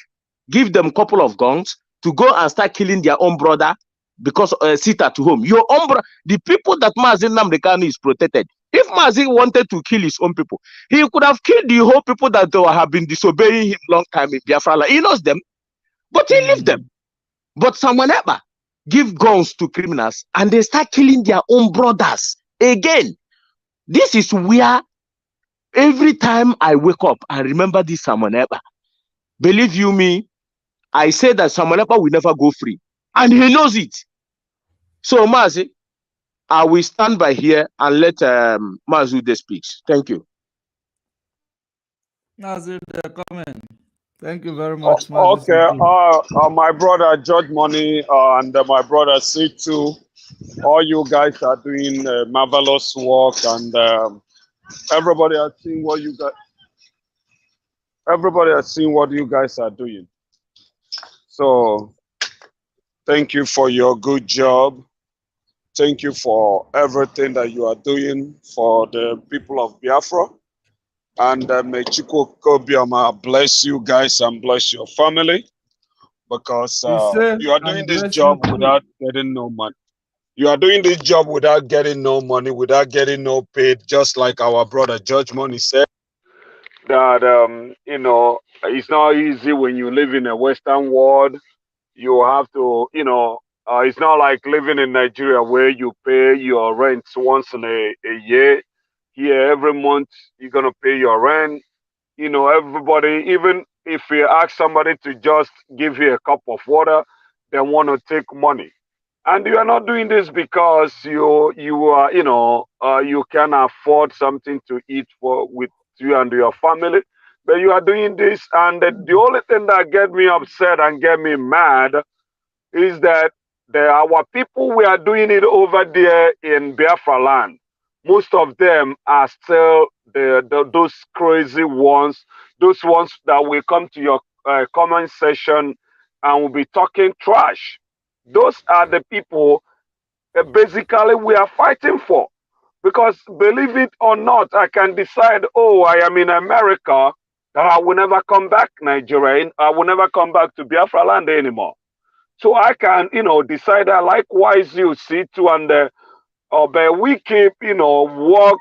Speaker 9: give them a couple of guns to go and start killing their own brother because sit at home. Your own the people that Mazi Nnamdi Kanu is protected. If Mazi wanted to kill his own people, he could have killed the whole people that have been disobeying him long time in Biafra. He knows them, but he left them. But Simon Ekpa give guns to criminals and they start killing their own brothers again. This is where every time I wake up, I remember this Simon Ekpa. Believe you me, I say that Simon Ekpa will never go free. And he knows it. So, Mazi, I will stand by here and let Mazude speak. Thank you.
Speaker 1: Mazude, come in. Thank you very much,
Speaker 11: okay, my brother George Money and my brother C2, all you guys are doing marvelous work, and everybody has seen what you guys. Everybody has seen what you guys are doing. So, thank you for your good job. Thank you for everything that you are doing for the people of Biafra. And may Chukwu Kobiama bless you guys and bless your family, because you are doing this job without getting no money. You are doing this job without getting no money, without getting no paid, just like our brother Judge Money said. That, it's not easy when you live in a Western world. You have to, it's not like living in Nigeria where you pay your rent once in a year. Here, every month, you're going to pay your rent. Everybody, even if you ask somebody to just give you a cup of water, they want to take money. And you are not doing this because you are, you can afford something to eat for with you and your family. But you are doing this, and the only thing that get me upset and get me mad is that our people, we are doing it over there in Biafra land. Most of them are still those crazy ones, those ones that will come to your comment section and will be talking trash. Those are the people basically we are fighting for. Because believe it or not, I can decide, oh, I am in America, that I will never come back Nigeria. I will never come back to Biafra land anymore. So I can, decide that likewise you see too, and but we keep, work,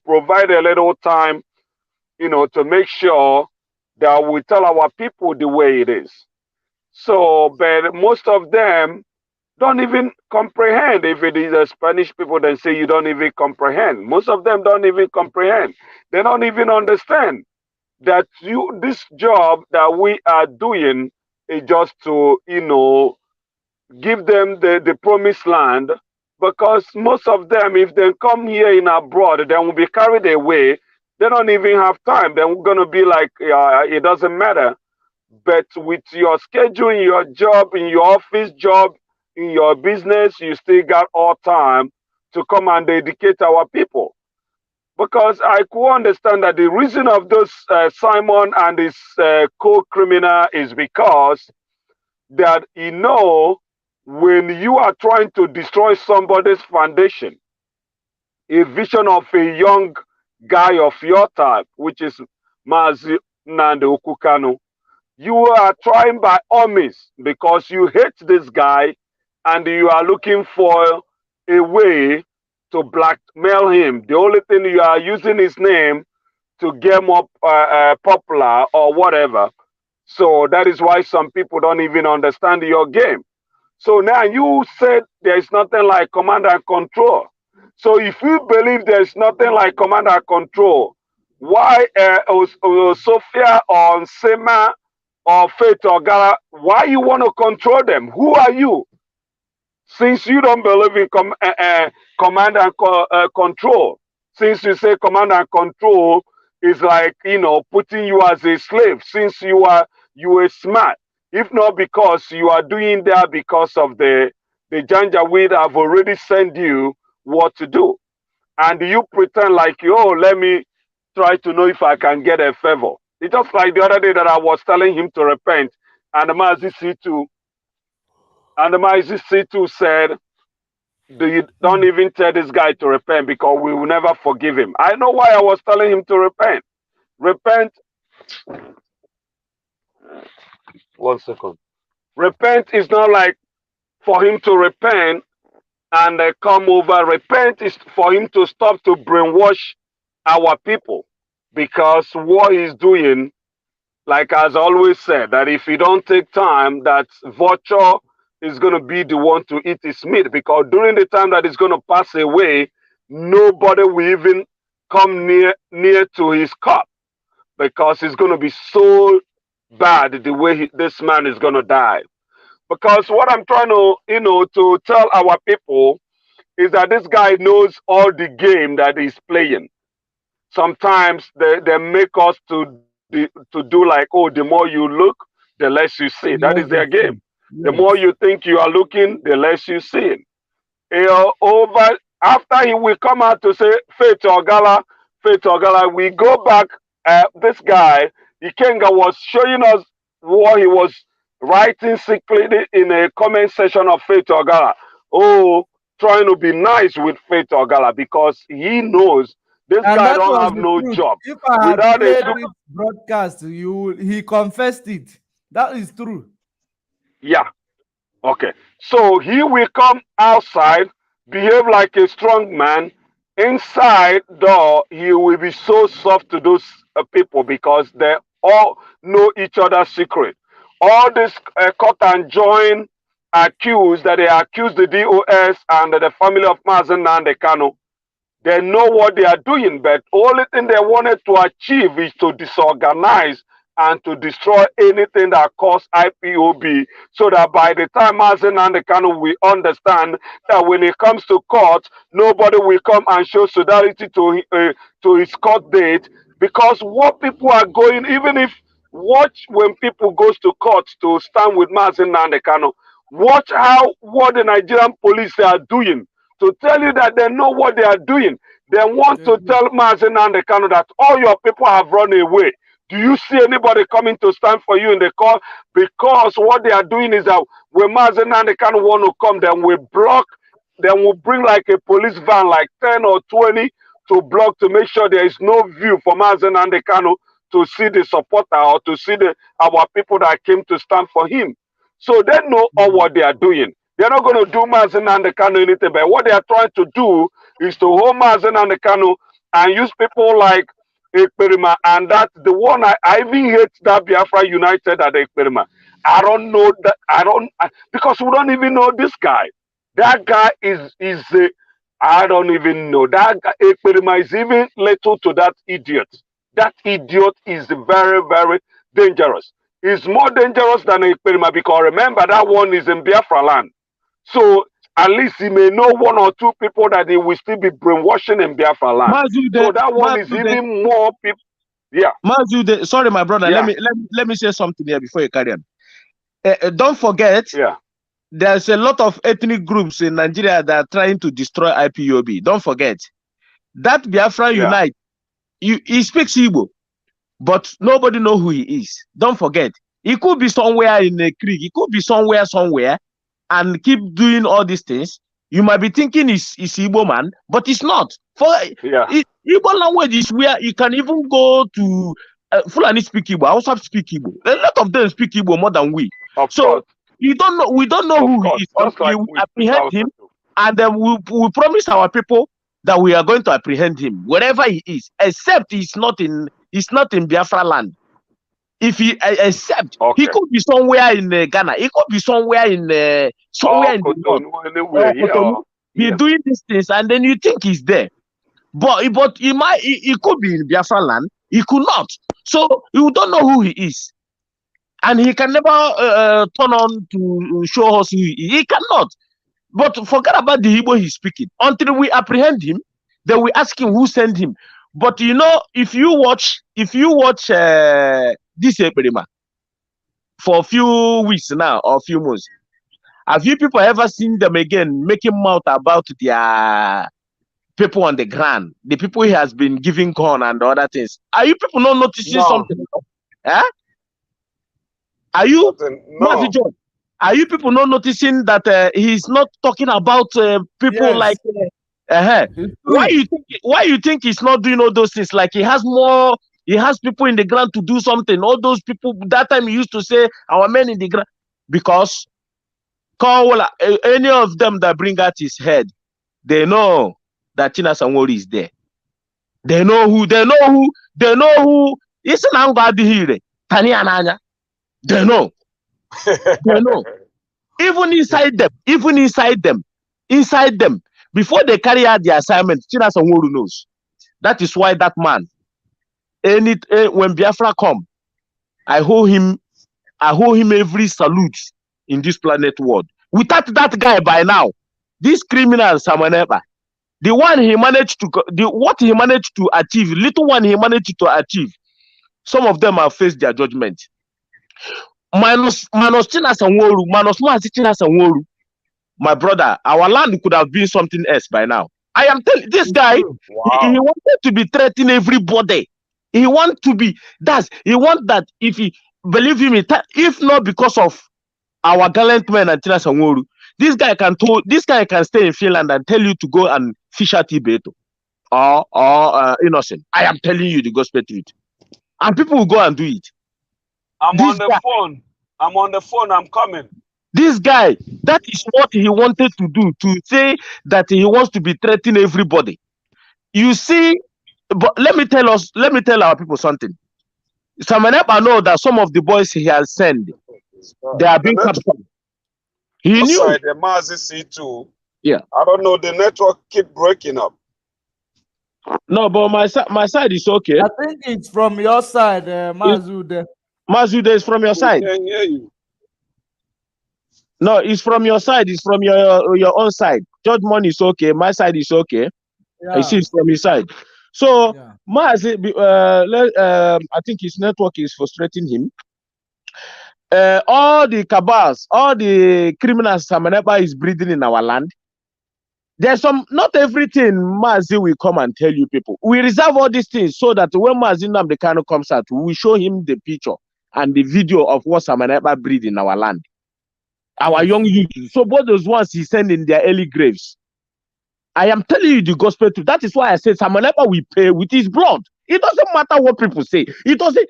Speaker 11: provide a little time, to make sure that we tell our people the way it is. So, but most of them don't even comprehend. If it is a Spanish people, then say you don't even comprehend. Most of them don't even comprehend. They don't even understand that this job that we are doing is just to, give them the promised land, because most of them, if they come here in abroad, they will be carried away. They don't even have time. They're going to be like, it doesn't matter. But with your schedule, in your job, in your office job, in your business, you still got all time to come and educate our people. Because I could understand that the reason of those Simon and his co-criminal is because that when you are trying to destroy somebody's foundation, a vision of a young guy of your type, which is Mazi Nande Okukano, you are trying by all means because you hate this guy and you are looking for a way to blackmail him. The only thing you are using his name to get more popular or whatever. So that is why some people don't even understand your game. So now you said there is nothing like command and control. So if you believe there is nothing like command and control, why Sophia or Sema or Faith or Gala, why you want to control them? Who are you? Since you don't believe in command and control, since you say command and control is like, putting you as a slave, since you are smart, if not because you are doing that because of the Janjaweed have already sent you what to do. And you pretend like, let me try to know if I can get a favor. It's just like the other day that I was telling him to repent, and the Mazi C2 said, you don't even tell this guy to repent because we will never forgive him. I know why I was telling him to repent. Repent. 1 second. Repent is not like for him to repent and come over. Repent is for him to stop to brainwash our people, because what he's doing, like as I always said, that if he don't take time, that vulture is going to be the one to eat his meat, because during the time that he's going to pass away, nobody will even come near to his cup, because it's going to be so bad the way this man is going to die. Because what I'm trying to, to tell our people is that this guy knows all the game that he's playing. Sometimes they make us to do like, oh, the more you look, the less you see. That is their game. The more you think you are looking, the less you see. Over after he will come out to say Faith Ogala, we go back. This guy Ikenga was showing us what he was writing secretly in a comment section of Faith Ogala. Oh, trying to be nice with Faith Ogala because he knows this
Speaker 1: And
Speaker 11: guy
Speaker 1: that
Speaker 11: don't
Speaker 1: was
Speaker 11: have
Speaker 1: the
Speaker 11: no
Speaker 1: truth.
Speaker 11: job.
Speaker 1: If I had
Speaker 11: Without
Speaker 1: played
Speaker 11: a
Speaker 1: this broadcast, he confessed it. That is true.
Speaker 11: yeah. Okay. So he will come outside, behave like a strong man. Inside, though, he will be so soft to those people because they all know each other's secret. All this cut and join accused that they accuse the DOS and the family of Mazen and the Kano. They know what they are doing, but only thing they wanted to achieve is to disorganize and to destroy anything that cause IPOB, so that by the time Mazen and the Kanu will understand that when it comes to court, nobody will come and show solidarity to his court date, because what people are going, even if watch when people goes to court to stand with Mazen and the Kanu, watch what the Nigerian police are doing to tell you that they know what they are doing. They want to tell Mazen and the Kanu that all your people have run away. Do you see anybody coming to stand for you in the court? Because what they are doing is that when Mazen and the Kanu want to come, then we block, then we'll bring like a police van, like 10 or 20 to block, to make sure there is no view for Mazen and the Kanu to see the supporter or to see our people that came to stand for him. So they know all what they are doing. They're not going to do Mazen and the Kanu anything, but what they are trying to do is to hold Mazen and the Kanu and use people like Ekperima, and that's the one I even hate that Biafra United at Ekperima. I don't know that, because we don't even know this guy. That guy is I don't even know. That guy, Ekperima, is even little to that idiot. That idiot is very, very dangerous. He's more dangerous than Ekperima, because remember that one is in Biafra land. So at least he may know one or two people that he will still be brainwashing in Biafra land. So that one is even more people. Yeah.
Speaker 9: Mazude, sorry, my brother.
Speaker 11: Yeah.
Speaker 9: Let me say something here before you carry on. Don't forget.
Speaker 11: Yeah.
Speaker 9: There's a lot of ethnic groups in Nigeria that are trying to destroy IPOB. Don't forget that Biafra Unite. He speaks Igbo, but nobody knows who he is. Don't forget. He could be somewhere in a creek. He could be somewhere, and keep doing all these things. You might be thinking it's Igbo man, but it's not. For Igbo language is where you can even go to Fulani speak Igbo, Hausa speak Igbo. A lot of them speak Igbo more than we. So we don't know who he is. We will apprehend him, and then we promise our people that we are going to apprehend him wherever he is, except he's not in Biafra land. If he he could be somewhere in Ghana, he could be somewhere in the north. He's doing these things, and then you think he's there, but he could be in Biafra land. He could not. So you don't know who he is, and he can never turn on to show us who he is. He cannot. But forget about the Igbo he's speaking. Until we apprehend him, then we ask him who sent him. But you know, if you watch this Ekperima for a few weeks now or a few months, have you people ever seen them again making mouth about their people on the ground, the people he has been giving corn and other things? Are you people not noticing something? Huh? Are you? No. Are you people not noticing that he's not talking about people like? Why you think he's not doing all those things? Like he has people in the ground to do something. All those people that time he used to say our men in the ground, because any of them that bring out his head, they know that China Sanwori is there. They know who. It's an Angadi Tanya. They know. They know. Even inside them, before they carry out the assignment, China Sanwori knows. That is why that man, when Biafra come, I owe him every salute in this planet world. Without that guy by now, this criminal Samaneba, what he managed to achieve, little one he managed to achieve, some of them have faced their judgment. Minus China Sanwori, minus China Sanwori, my brother, our land could have been something else by now. I am telling this guy, he wanted to be threatening everybody. He want that if he believe him, if not because of our gallant men and China Sanwori, this guy can stay in Finland and tell you to go and fish at Tibeto or innocent. I am telling you the gospel truth, and people will go and do it.
Speaker 11: I'm on the phone. I'm coming.
Speaker 9: This guy, that is what he wanted to do, to say that he wants to be threatening everybody. You see, but let me tell our people something. Samanepa know that some of the boys he has sent, they are being captured. He knew.
Speaker 11: The Mazi C2.
Speaker 9: Yeah.
Speaker 11: I don't know. The network keep breaking up.
Speaker 9: No, but my side is okay.
Speaker 1: I think it's from your side, Mazude.
Speaker 9: Mazude is from your side.
Speaker 11: We can hear you.
Speaker 9: No, it's from your side. It's from your own side. Judge money is okay. My side is okay. I see it's from his side. So, Mazi, I think his network is frustrating him. All the cabals, all the criminals Samanepa is breeding in our land. There's some, not everything Mazi will come and tell you people. We reserve all these things so that when Mazi Namdekano comes out, we show him the picture and the video of what Samanepa breed in our land. Our young youth. So both those ones he sent in their early graves. I am telling you the gospel truth. That is why I said Samanepa will pay with his blood. It doesn't matter what people say. It doesn't.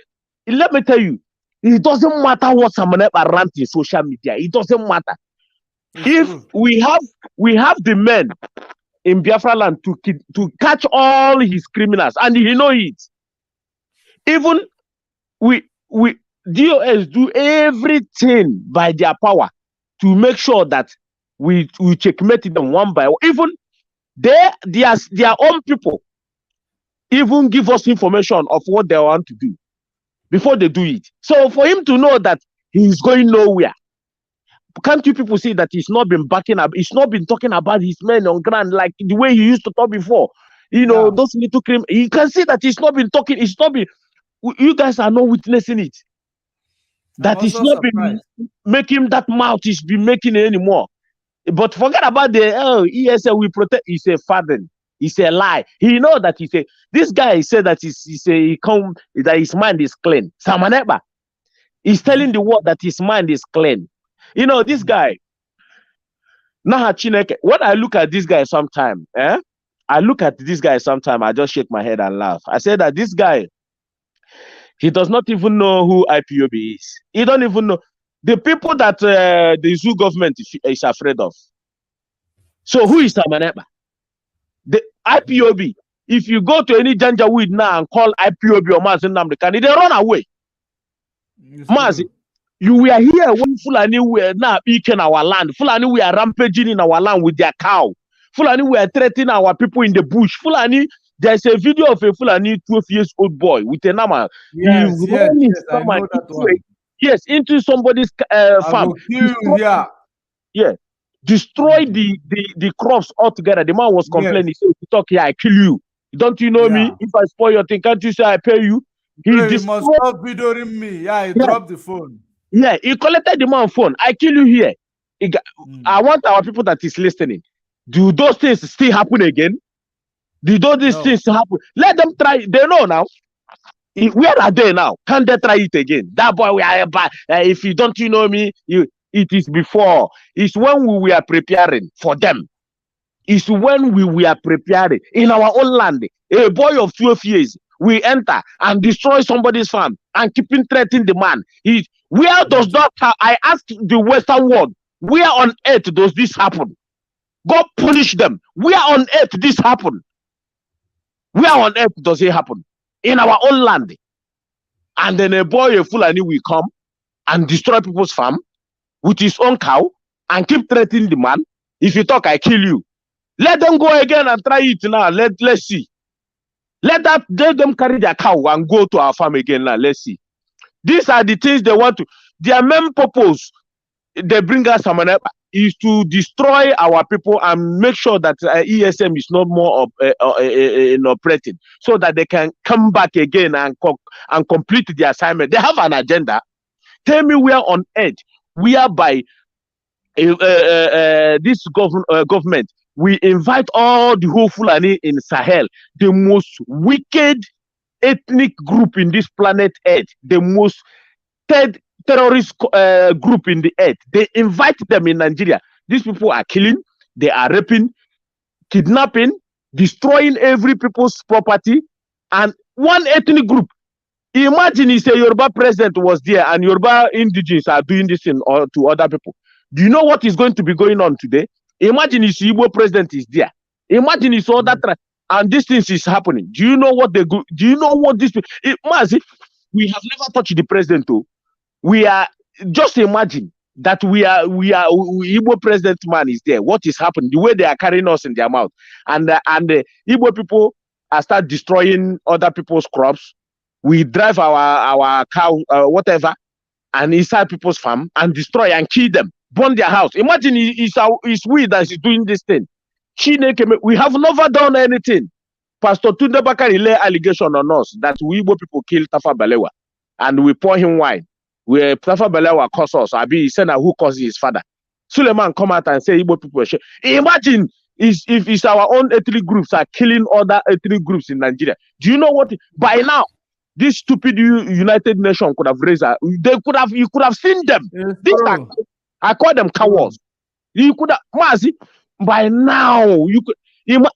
Speaker 9: Let me tell you, it doesn't matter what Samanepa rant in social media. It doesn't matter. If we have the men in Biafra land to catch all his criminals, and he know it. Even we DOS do everything by their power to make sure that we checkmate them one by one. Even their own people even give us information of what they want to do before they do it. So for him to know that he's going nowhere, can't you people see that he's not been backing up? He's not been talking about his men on ground like the way he used to talk before. You know, those little criminals. You can see that he's not been talking. He's not been. You guys are not witnessing it. That he's not been making that mouth. He's been making it anymore. But forget about the ESL. We protect. He's a father. It's a lie. He know that this guy said that that his mind is clean. Samaneba is telling the world that his mind is clean. You know, this guy, Naha Chineke, when I look at this guy sometime, I just shake my head and laugh. I say that this guy, he does not even know who IPOB is. He don't even know the people that the zoo government is afraid of. So who is Samaneba? The IPOB. If you go to any Janjaweed now and call IPOB or Mazi Nnamdi, they run away. Mazi, you were here when Fulani were now eating our land. Fulani were rampaging in our land with their cow. Fulani were threatening our people in the bush. Fulani, there's a video of a Fulani 12-year-old boy with a nama.
Speaker 1: Yes, I know that one.
Speaker 9: Yes, into somebody's farm. Destroy the crops altogether. The man was complaining. He said, if you talk here, I kill you. Don't you know me? If I spoil your thing, can't you say I pay you?
Speaker 1: He must stop videoing me. He dropped the phone.
Speaker 9: Yeah, he collected the man's phone. I kill you here. I want our people that is listening. Do those things still happen again? Do those things happen? Let them try. They know now. Where are they now? Can they try it again? That boy, if you don't, you know me, it is before. It's when we were preparing for them. It's when we were preparing in our own land. A boy of 12 years, we enter and destroy somebody's farm and keeping threatening the man. Where does that happen? I asked the Western world, where on earth does this happen? God punish them. Where on earth this happen? Where on earth does it happen? In our own land. And then a boy, a Fulani will come and destroy people's farm with his own cow and keep threatening the man. If you talk, I kill you. Let them go again and try it now. Let's see. Let them carry their cow and go to our farm again now. Let's see. These are the things they want to. Their main purpose, they bring us Samaneba, is to destroy our people and make sure that ESM is not more operating, so that they can come back again and complete the assignment. They have an agenda. Tell me where on earth, whereby this government, we invite all the whole Fulani in Sahel, the most wicked ethnic group in this planet Earth, the most terrorist group in the earth. They invite them in Nigeria. These people are killing, they are raping, kidnapping, destroying every people's property, and one ethnic group. Imagine if a Yoruba president was there and Yoruba indigenes are doing this to other people. Do you know what is going to be going on today? Imagine if Igbo president is there. Imagine if all that and this thing is happening. Do you know what they go? Do you know what this? Mazi, we have never touched the president. Too. We are just imagine that Igbo president man is there. What is happening? The way they are carrying us in their mouth, and the Igbo people are start destroying other people's crops, We drive our cow, whatever, and inside people's farm and destroy and kill them, burn their house. Imagine it's we that is doing this thing. We have never done anything. Pastor Tunde Bakari lay allegation on us that we Igbo people killed Tafa Balewa, and we pour him wine. Tafa Balewa caused us. Abi Sena who caused his father. Suleiman come out and say Igbo people. Imagine if it's our own ethnic groups are killing other ethnic groups in Nigeria. Do you know what? By now, this stupid United Nations could have raised. You could have seen them. I call them cowards. You could have, Mazi, by now you could.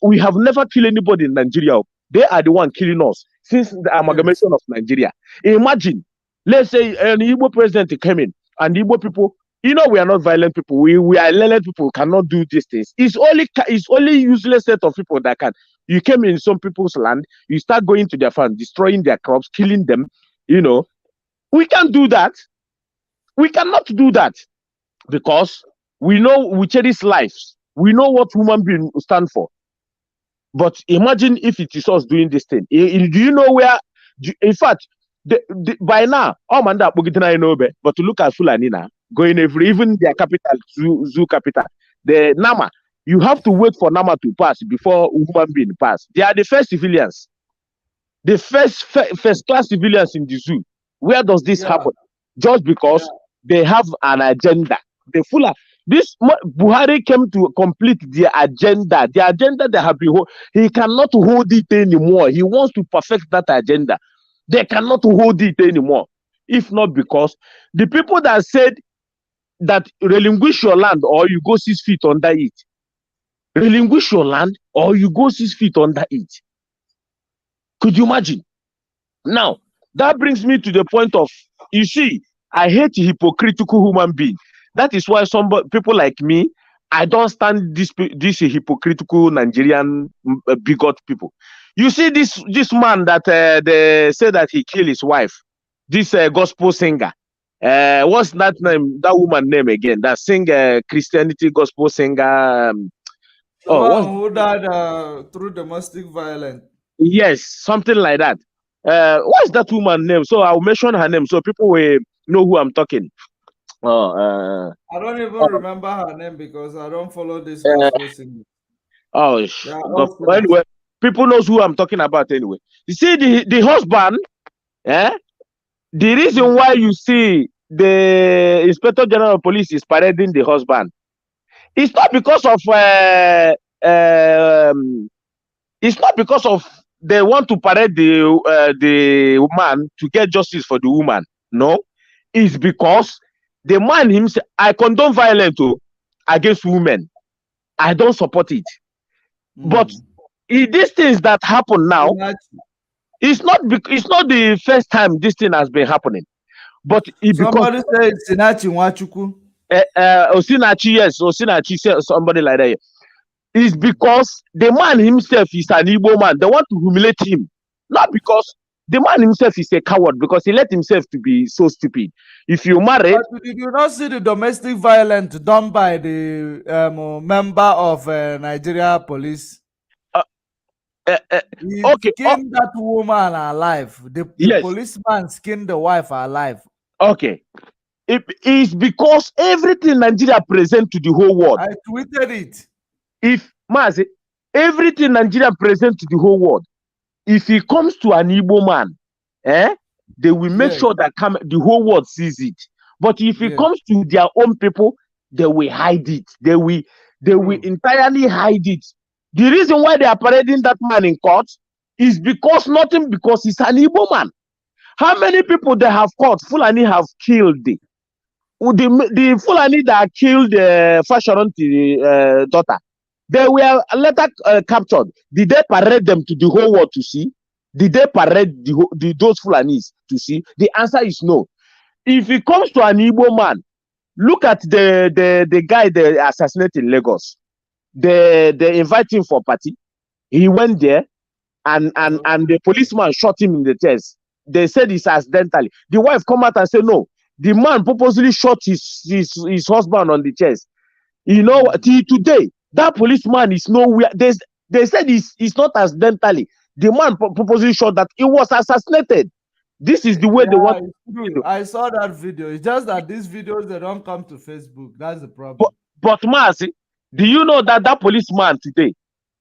Speaker 9: We have never killed anybody in Nigeria. They are the one killing us since the amalgamation of Nigeria. Imagine, let's say an Igbo president came in, and the Igbo people, we are not violent people. We are learned people, cannot do these things. It's only useless set of people that can. You came in some people's land, you start going to their farm, destroying their crops, killing them. We can't do that. We cannot do that because we know we cherish lives. We know what human beings stand for. But imagine if it is us doing this thing. Do you know where? In fact, by now, but to look at Fulani now, going even their capital, Zoo capital, the Nama. You have to wait for Nama to pass before human being pass. They are the first civilians, the first class civilians in the zoo. Where does this happen? Just because they have an agenda. This Buhari came to complete their agenda. The agenda they have been he cannot hold it anymore. He wants to perfect that agenda. They cannot hold it anymore. If not because the people that said that relinquish your land or you go 6 feet under it. Relinquish your land or you go 6 feet under it. Could you imagine? Now, that brings me to the point of, you see, I hate hypocritical human beings. That is why people like me, I don't stand this hypocritical Nigerian bigot people. You see this man that they say that he killed his wife, this gospel singer. What's that name? That woman name again? That sing Christianity gospel singer.
Speaker 1: Who died through domestic violence?
Speaker 9: Yes, something like that. What's that woman name? So I'll mention her name so people will know who I'm talking.
Speaker 1: I don't even remember her name because I don't follow this gospel singing.
Speaker 9: Anyway, people knows who I'm talking about anyway. You see the husband, the reason why you see the Inspector General of Police is parading the husband, it's not because of they want to parade the woman to get justice for the woman. No, it's because the man himself, I condone violence against women. I don't support it. But these things that happen now, it's not the first time this thing has been happening. But
Speaker 1: somebody said Sinachi Wachuku.
Speaker 9: Osinachi, yes, Osinachi, somebody like that. It's because the man himself is an Igbo man. They want to humiliate him. Not because the man himself is a coward, because he let himself to be so stupid. If you marry,
Speaker 1: but did you not see the domestic violence done by the member of Nigeria police? He skinned that woman alive. The policeman skinned the wife alive.
Speaker 9: Okay. It is because everything Nigeria present to the whole world.
Speaker 1: I tweeted it.
Speaker 9: If Mazi, everything Nigeria present to the whole world, if he comes to an Igbo man, they will make sure that the whole world sees it. But if it comes to their own people, they will hide it. They will entirely hide it. The reason why they are parading that man in court is because he's an Igbo man. How many people they have caught? Fulani have killed the Fulani that killed Fasharonti daughter. They were later captured. Did they parade them to the whole world to see? Did they parade those Fulanis to see? The answer is no. If it comes to an Igbo man, look at the guy they assassinated in Lagos. They invite him for a party. He went there, and the policeman shot him in the chest. They said it's accidentally. The wife come out and said no. The man purposely shot his husband on the chest. You know, till today, that policeman is nowhere. They said it's not accidentally. The man purposely shot that he was assassinated. This is the way they want.
Speaker 1: I saw that video. It's just that these videos, they don't come to Facebook. That's the problem.
Speaker 9: But Mazi, do you know that that policeman today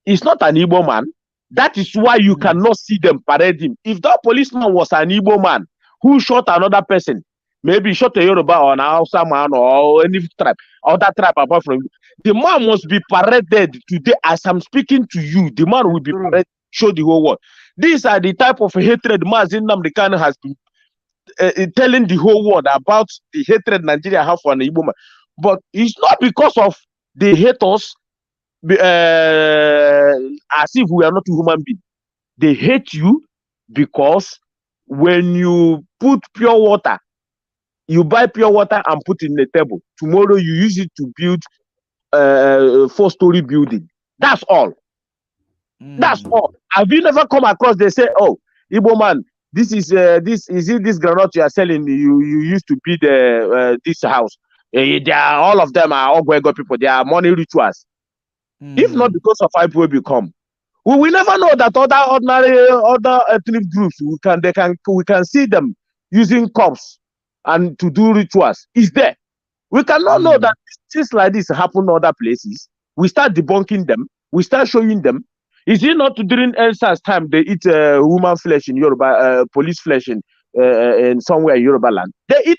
Speaker 9: is not an Igbo man? That is why you cannot see them parade him. If that policeman was an Igbo man who shot another person, maybe shot a Yoruba or an Hausa man or any tribe, other tribe apart from you, the man must be paraded today. As I'm speaking to you, the man will be paraded, show the whole world. These are the type of hatred Mazi Nnamdi Kanu has been telling the whole world about the hatred Nigeria have for an Igbo man. But it's not because of they hate us as if we are not a human being. They hate you because when you put pure water, you buy pure water and put it in the table. Tomorrow you use it to build a 4-story building. That's all. That's all. Have you never come across? They say, "Oh, Igbo man, this is this granite you are selling? You used to build this house. They are, all of them are Ogwego people. They are money rituals. If not because of IPOB come, we will never know that other ethnic groups we can see them using cups and to do rituals. Is there? We cannot know that things like this happen other places. We start debunking them. We start showing them. Is it not during Elsa's time they eat human flesh in Yoruba, police flesh in somewhere in Yoruba land? They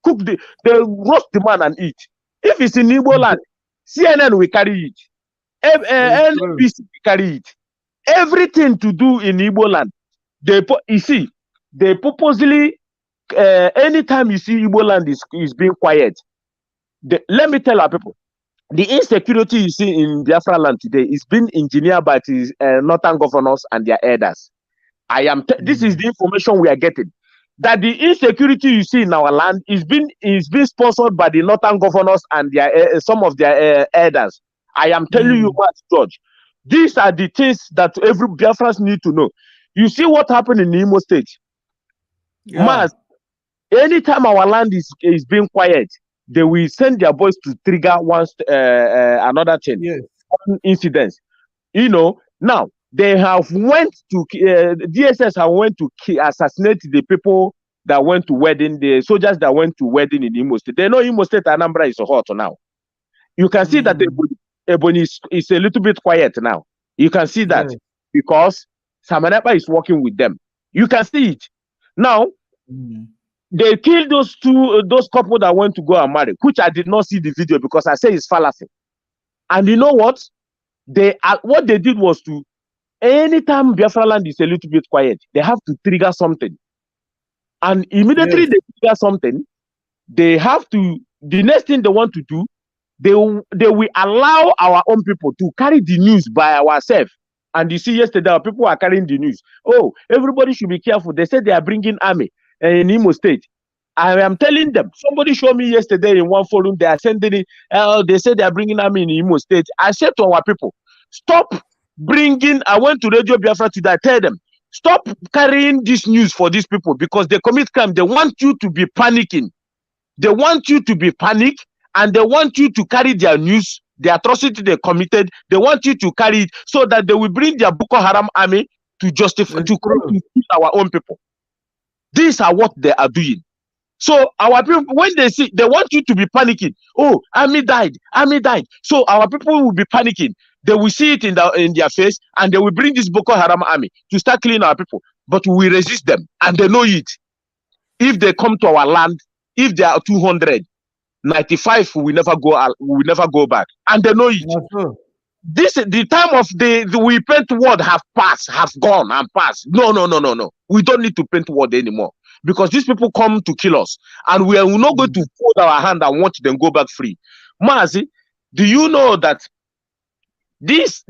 Speaker 9: cook they roast the man and eat. If it's in Igbo land, CNN will carry it. NBC will carry it. Everything to do in Igbo land, they purposely anytime you see Igbo land is being quiet. Let me tell our people, the insecurity you see in Biafra land today is being engineered by the northern governors and their elders. This is the information we are getting. That the insecurity you see in our land is being sponsored by the northern governors and their some of their elders. I am telling you, George, these are the things that every Biafrans need to know. You see what happened in Imo State. Mas, anytime our land is being quiet, they will send their boys to trigger another thing, incidents. You know, now they have went to DSS have went to assassinate the people that went to wedding, the soldiers that went to wedding in Imo State. They know Imo State Anambra is hot now. You can see that Ebony is a little bit quiet now. You can see that because Samanepa is working with them. You can see it now. They killed those couple that went to go and marry, which I did not see the video because I say it's fallacy. And you know what? What they did was to, anytime Biafra land is a little bit quiet, they have to trigger something. And immediately they trigger something, they have to, the next thing they want to do, they will allow our own people to carry the news by ourselves. And you see yesterday, our people are carrying the news. Oh, everybody should be careful. They said they are bringing army in Imo State. I am telling them, somebody showed me yesterday in one forum, they are sending it, they said they are bringing army in Imo State. I said to our people, stop bringing, I went to Radio Biafra today, I tell them, stop carrying this news for these people because they commit crime. They want you to be panicking. They want you to be panicked and they want you to carry their news, the atrocity they committed. They want you to carry it so that they will bring their Boko Haram army to justify, to kill our own people. These are what they are doing. So our people, when they see, they want you to be panicking. Oh, army died. So our people will be panicking. They will see it in their face, and they will bring this Boko Haram army to start killing our people. But we resist them, and they know it. If they come to our land, if they are 295, we never go back, and they know it. This the time of the we paint word have gone and passed. No. We don't need to paint word anymore because these people come to kill us, and we are not going to fold our hand and watch them go back free. Mazi, do you know that this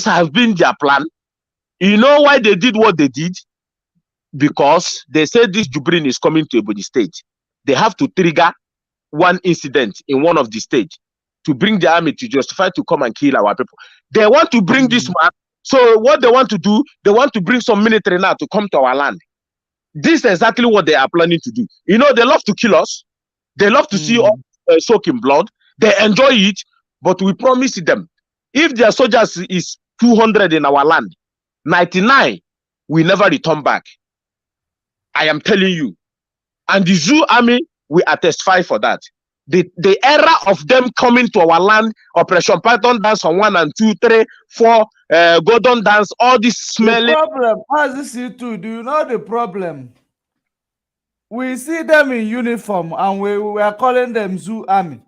Speaker 9: has been their plan? You know why they did what they did? Because they said this Jubrin is coming to Ebony State. They have to trigger one incident in one of the states to bring the army to justify to come and kill our people. They want to bring this man. So what they want to do, they want to bring some military now to come to our land. This is exactly what they are planning to do. You know, they love to kill us. They love to see us soak in blood. They enjoy it, but we promise them, if their soldiers is 200 in our land, 99 will never return back. I am telling you. And the Zoo Army, we are testify for that. The era of them coming to our land, Operation Python dance on 1 and 2, 3, 4, Gordon dance, all this smelling.
Speaker 1: The problem, as this you too, do you know the problem? We see them in uniform and we are calling them Zoo Army.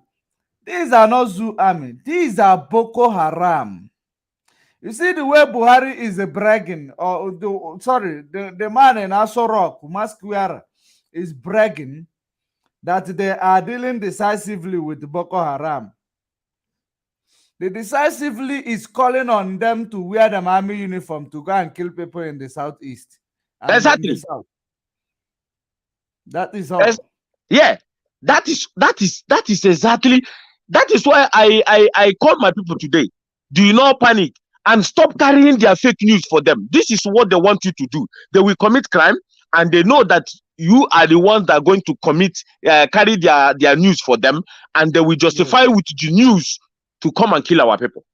Speaker 1: These are not Zoo Army. These are Boko Haram. You see the way Buhari is bragging, or the man in Aso Rock, Masquera, is bragging that they are dealing decisively with Boko Haram. The decisively is calling on them to wear the army uniform to go and kill people in the southeast. And
Speaker 9: exactly.
Speaker 1: In the south. That is all.
Speaker 9: Yeah, that is exactly. That is why I called my people today. Do not panic and stop carrying their fake news for them. This is what they want you to do. They will commit crime, and they know that you are the ones that are going to carry their news for them, and they will justify with the news to come and kill our people.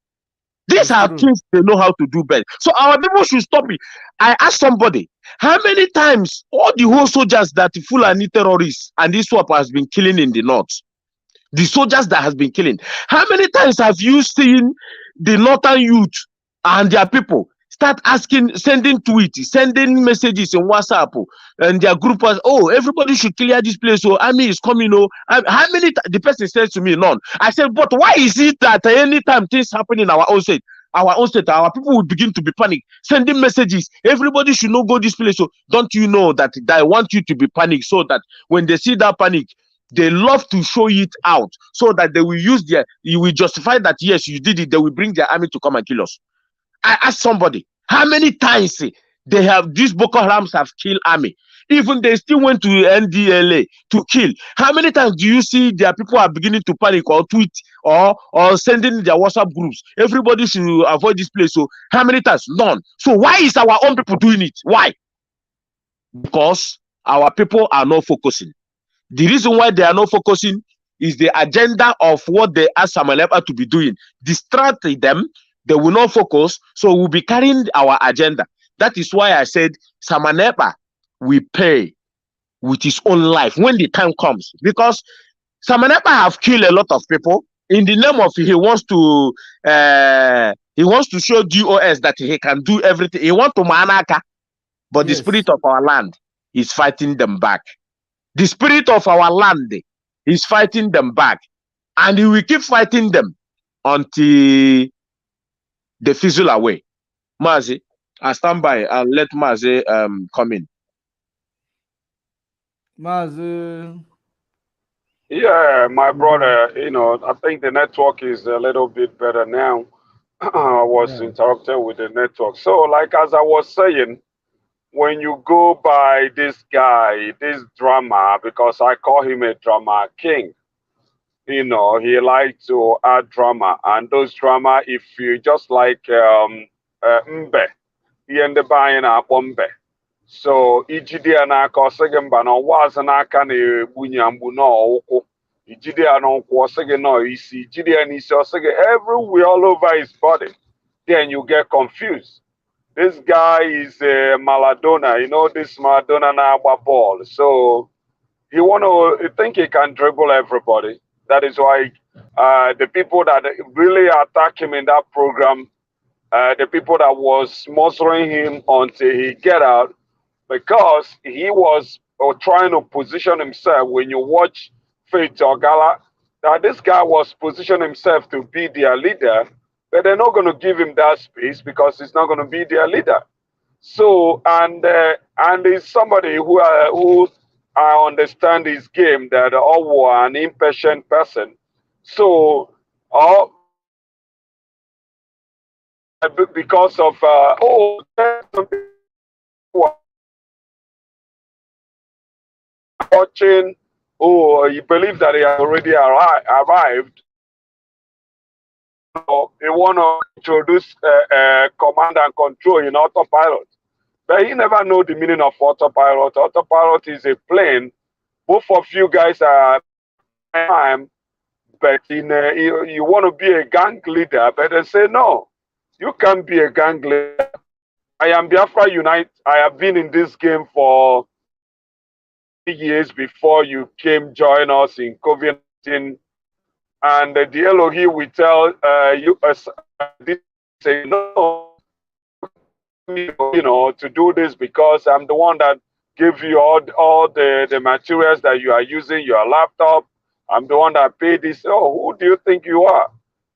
Speaker 9: These are things they know how to do better. So our people should stop it. I asked somebody, how many times all the whole soldiers that Fulani terrorists and this swap has been killing in the north, the soldiers that has been killing, how many times have you seen the northern youth and their people start asking, sending tweets, sending messages in WhatsApp, and their group was, oh, everybody should clear this place, so army is coming, oh. How many the person says to me, none. I said, but why is it that anytime things happen in our own state, our people would begin to be panicked, sending messages, everybody should not go this place? So don't you know that I want you to be panicked, so that when they see that panic, they love to show it out, so that they will use you will justify that, yes, you did it, they will bring their army to come and kill us. I asked somebody, how many times these Boko Harams have killed army? Even they still went to NDLA to kill. How many times do you see their people are beginning to panic or tweet or sending their WhatsApp groups? Everybody should avoid this place. So how many times? None. So why is our own people doing it? Why? Because our people are not focusing. The reason why they are not focusing is the agenda of what they ask Samanepa to be doing. Distract them. They will not focus, so we'll be carrying our agenda. That is why I said Samanepa will pay with his own life when the time comes. Because Samanepa have killed a lot of people in the name of he wants to show DOS that he can do everything. He wants to manaka, but the spirit of our land is fighting them back. The spirit of our land is fighting them back, and he will keep fighting them until they fizzle away. Mazi, I stand by and let Mazi come in.
Speaker 1: Mazi.
Speaker 11: Yeah, my brother, I think the network is a little bit better now. I was interrupted with the network. So, like as I was saying, when you go by this guy, this drama, because I call him a drama king, he likes to add drama, and those drama, if you just like mbe, he end up buying a bombe. So ijidia na aka osigi mba na ọwa azụ n'aka na-egbunye mgbu n'ọkwụ, ijidia n'ụkwụ osigi no isi, ijidia n'isi osigi everywhere all over his body, then you get confused. This guy is a Maradona, this Maradona na-agba ball, so he think he can dribble everybody. That is why the people that really attack him in that program, the people that was sponsoring him until he get out, because he was trying to position himself. When you watch Faith Ogala, that this guy was positioning himself to be their leader, but they're not going to give him that space because he's not going to be their leader. So, and he's somebody who I understand his game, that all an impatient person. So, because of watching, you believe that he has already arrived. So they want to introduce command and control in autopilot. But he never know the meaning of autopilot. Autopilot is a plane. Both of you guys are time, but you want to be a gang leader, but they say no, you can't be a gang leader. I am Biafra Unite. I have been in this game for years before you came join us in COVID-19, and the Elohim will tell you this say no, to do this because I'm the one that give you all the materials that you are using, your laptop. I'm the one that paid this. Oh, who do you think you are?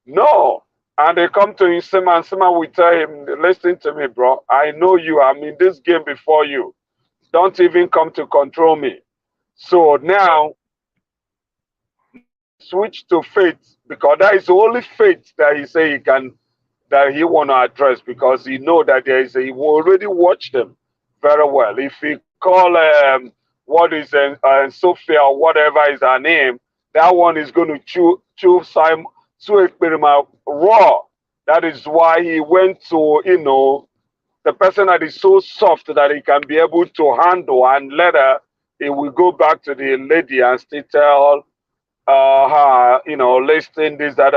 Speaker 11: No. And they come to him, Sima, and Sima will tell him, listen to me, bro. I know you. I'm in this game before you. Don't even come to control me. So now, switch to faith, because that is the only faith that he say he can, that he want to address, because he know that there is he already watched them very well. If he call what is Sophia or whatever is her name, that one is going to chew Simon experiment raw. That is why he went to the person that is so soft that he can be able to handle, and later he will go back to the lady and still tell her, listen, this, that,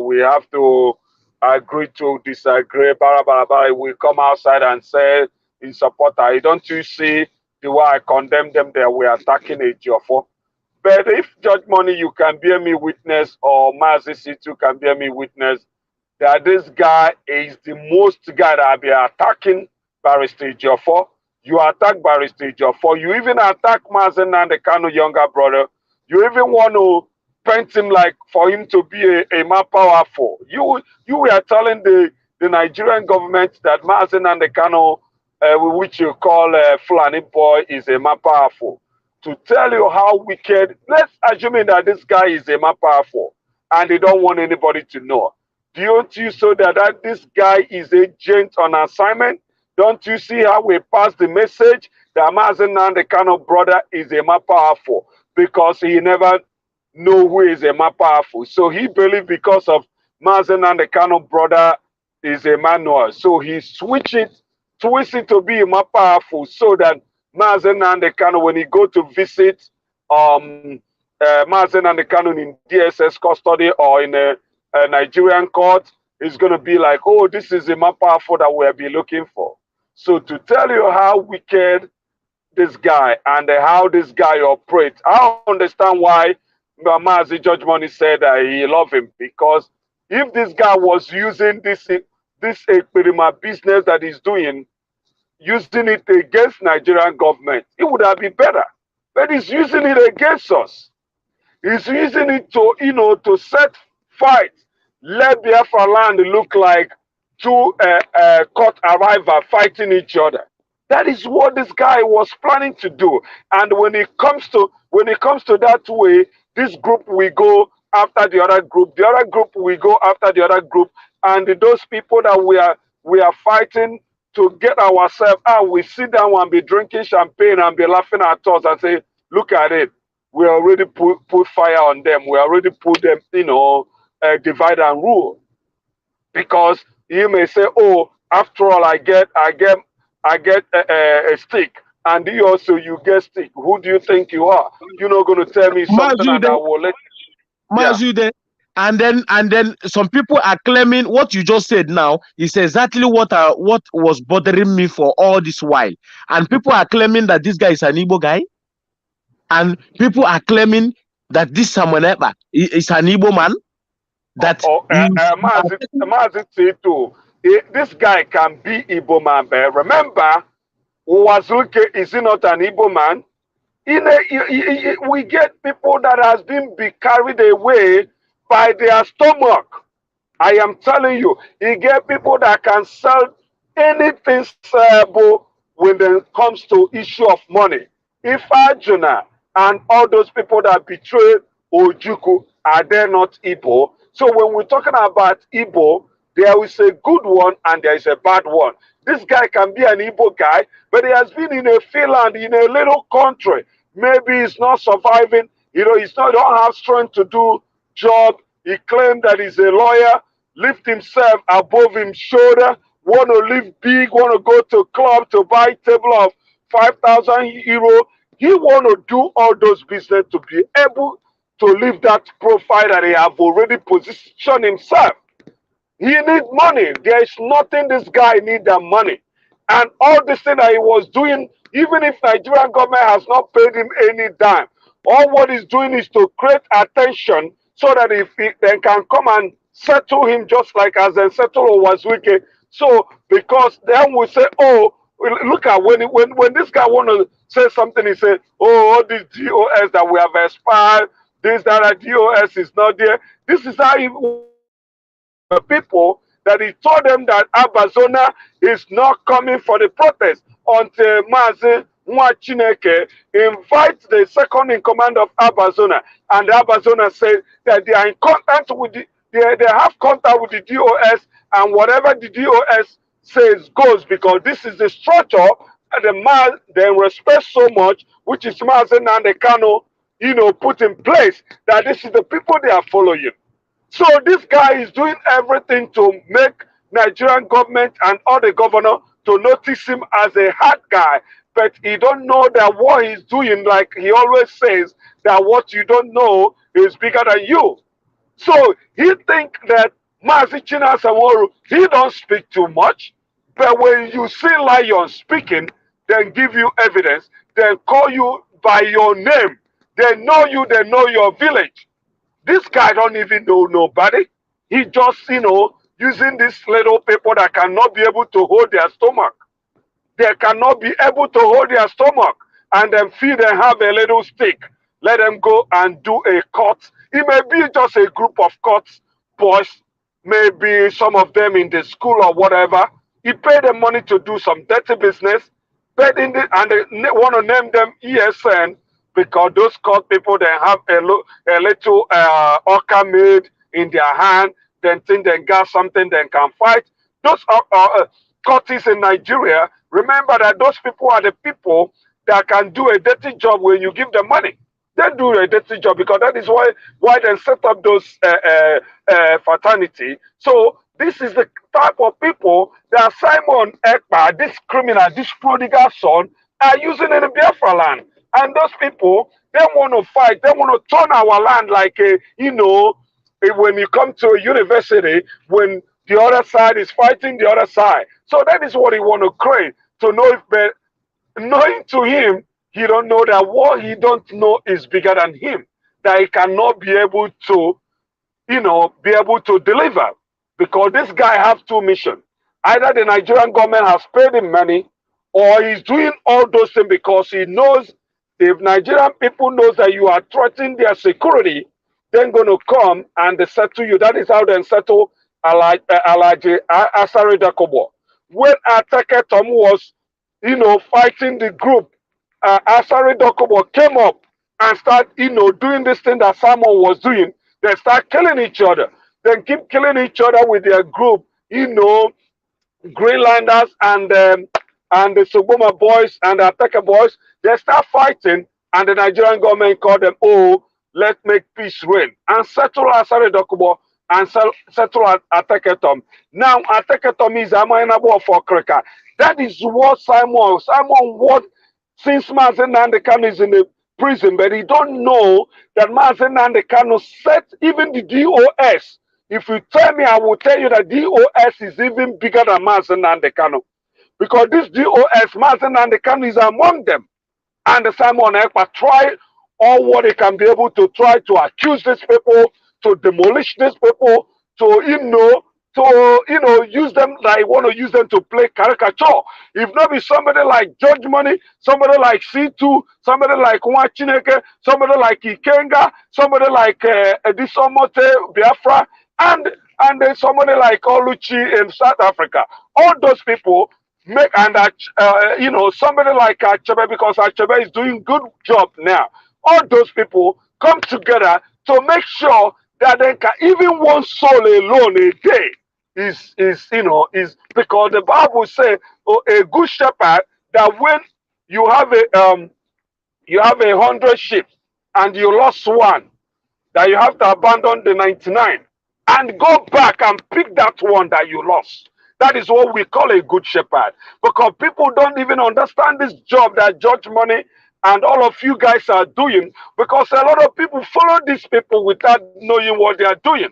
Speaker 11: we have to agree to disagree, blah, blah, blah. We come outside and say in support her. Don't you see the way I condemn them there? We are attacking a Jofo. But if Judge Money, you can bear me witness, or Mazi Situ can bear me witness, that this guy is the most guy that be attacking Barrister Jofo. You attack Barrister Jofo. You even attack Mazen and the Kano younger brother. You even want to paint him like for him to be a more powerful. You were telling the Nigerian government that Mazen and the Kano, which you call Fulani boy, is a more powerful. To tell you how wicked, let's assume that this guy is a more powerful and they don't want anybody to know. Don't you so that this guy is agent on assignment? Don't you see how we pass the message that Mazen and the Kano brother is a more powerful? Because he never know who is a more powerful. So he believed because of Mazen and the Kano brother is Emmanuel. So he twist it to be more powerful, so that Mazen and the Kano, when he go to visit Mazen and the Kano in DSS custody or in a Nigerian court, is going to be like, oh, this is the more powerful that we'll be looking for. So to tell you how wicked this guy and how this guy operates, I understand why Mazi Judge Money said that he loved him, because if this guy was using this experiment business that he's doing, using it against Nigerian government, it would have been better. But he's using it against us. He's using it to, to set fights, let Biafra land look like two court arrival fighting each other. That is what this guy was planning to do. And when it comes to that way, this group will go after the other group will go after the other group, and those people that we are fighting to get ourselves out, we sit down and be drinking champagne and be laughing at us and say, look at it. We already put fire on them. We already put them, divide and rule. Because you may say, oh, after all, I get a stick, and you get stick. Who do you think you are? You're not going to tell me something and I will let you.
Speaker 9: Yeah. And then some people are claiming what you just said now is exactly what was bothering me for all this while. And people are claiming that this guy is an Igbo guy. And people are claiming that this Samoneba is an Igbo man. That
Speaker 11: this guy can be Igbo man. But remember, Wazuke is not an Igbo man. We get people that has been carried away by their stomach. I am telling you, you get people that can sell anything sellable when it comes to issue of money. If Arjuna and all those people that betrayed Ojuku, are they not Igbo? So when we're talking about Igbo, there is a good one and there is a bad one. This guy can be an Igbo guy, but he has been in a Finland, in a little country. Maybe he's not surviving. He's not don't have strength to do job. He claimed that he's a lawyer, lift himself above his shoulder, want to live big, want to go to club to buy table of 5,000 euro. He want to do all those business to be able to live that profile that he have already positioned himself. He need money. There is nothing this guy need than money. And all this thing that he was doing even if Nigerian government has not paid him any dime. All what he's doing is to create attention so that if he, they can come and settle him just like as they settle Owazwike. So because then we say, oh, look at when this guy want to say something, he say, oh, all these DOS that we have expired, this that DOS is not there. This is how he people that he told them that Abazona is not coming for the protest until Mazi Nwachineke invites the second in command of Abazona, and Abazona said that they are in contact with they have contact with the DOS, and whatever the DOS says goes, because this is the structure that the man they respect so much, which is Mazi Nnamdi Kanu, put in place, that this is the people they are following. So this guy is doing everything to make Nigerian government and all the governor to notice him as a hard guy. But he don't know that what he's doing, like he always says, that what you don't know is bigger than you. So he think that Mazi Chinasa Nworu, he don't speak too much. But when you see Lion speaking, then give you evidence, then call you by your name. They know you, they know your village. This guy don't even know nobody. He just, using these little people that cannot be able to hold their stomach. They cannot be able to hold their stomach, and then feed and have a little stick. Let them go and do a cut. It may be just a group of cuts boys, maybe some of them in the school or whatever. He paid them money to do some dirty business, and they want to name them ESN, because those court people, they have a little orca made in their hand, then think they got something they can fight. Those courts in Nigeria, remember that those people are the people that can do a dirty job when you give them money. They do a dirty job, because that is why they set up those fraternity. So this is the type of people that Simon Ekpa, this criminal, this prodigal son, are using in the Biafra land. And those people, they want to fight. They want to turn our land like when you come to a university, when the other side is fighting the other side. So that is what he want to create, to know if, but knowing to him, he don't know that what he don't know is bigger than him, that he cannot be able to, deliver. Because this guy has two missions. Either the Nigerian government has paid him money, or he's doing all those things because he knows if Nigerian people knows that you are threatening their security, they're going to come and they settle you. That is how they settle Alaji Asari Dakobo. When Atake Tom was, fighting the group, Asari Dakobo came up and started, doing this thing that Simon was doing. They start killing each other. They keep killing each other with their group, Greenlanders and the Soboma boys and the Atake boys. They start fighting, and the Nigerian government called them, oh, let's make peace reign, and settle Asari Dokubo and settle Ateketom. Now, Ateketom is a minor for Kreka. That is what Simon what, since Mazi Nnamdi Kanu is in the prison, but he don't know that Mazi Nnamdi Kanu set even the DOS. If you tell me, I will tell you that DOS is even bigger than Mazi Nnamdi Kanu. Because this DOS, Mazi Nnamdi Kanu, is among them. And Simon Ekpa try all what they can be able to try to accuse these people, to demolish these people, to use them like want to use them to play caricature. If not be somebody like George Money, somebody like C2, somebody like Nwachineke, somebody like Ikenga, somebody like Edisomote Biafra, and then somebody like Oluchi in South Africa. All those people make, and somebody like Achebe, because Achebe is doing good job now. All those people come together to make sure that they can, even one soul alone a day is because the Bible says, a good shepherd, that when you have 100 sheep and you lost one, that you have to abandon the 99 and go back and pick that one that you lost. That is what we call a good shepherd. Because people don't even understand this job that George Money and all of you guys are doing, because a lot of people follow these people without knowing what they are doing.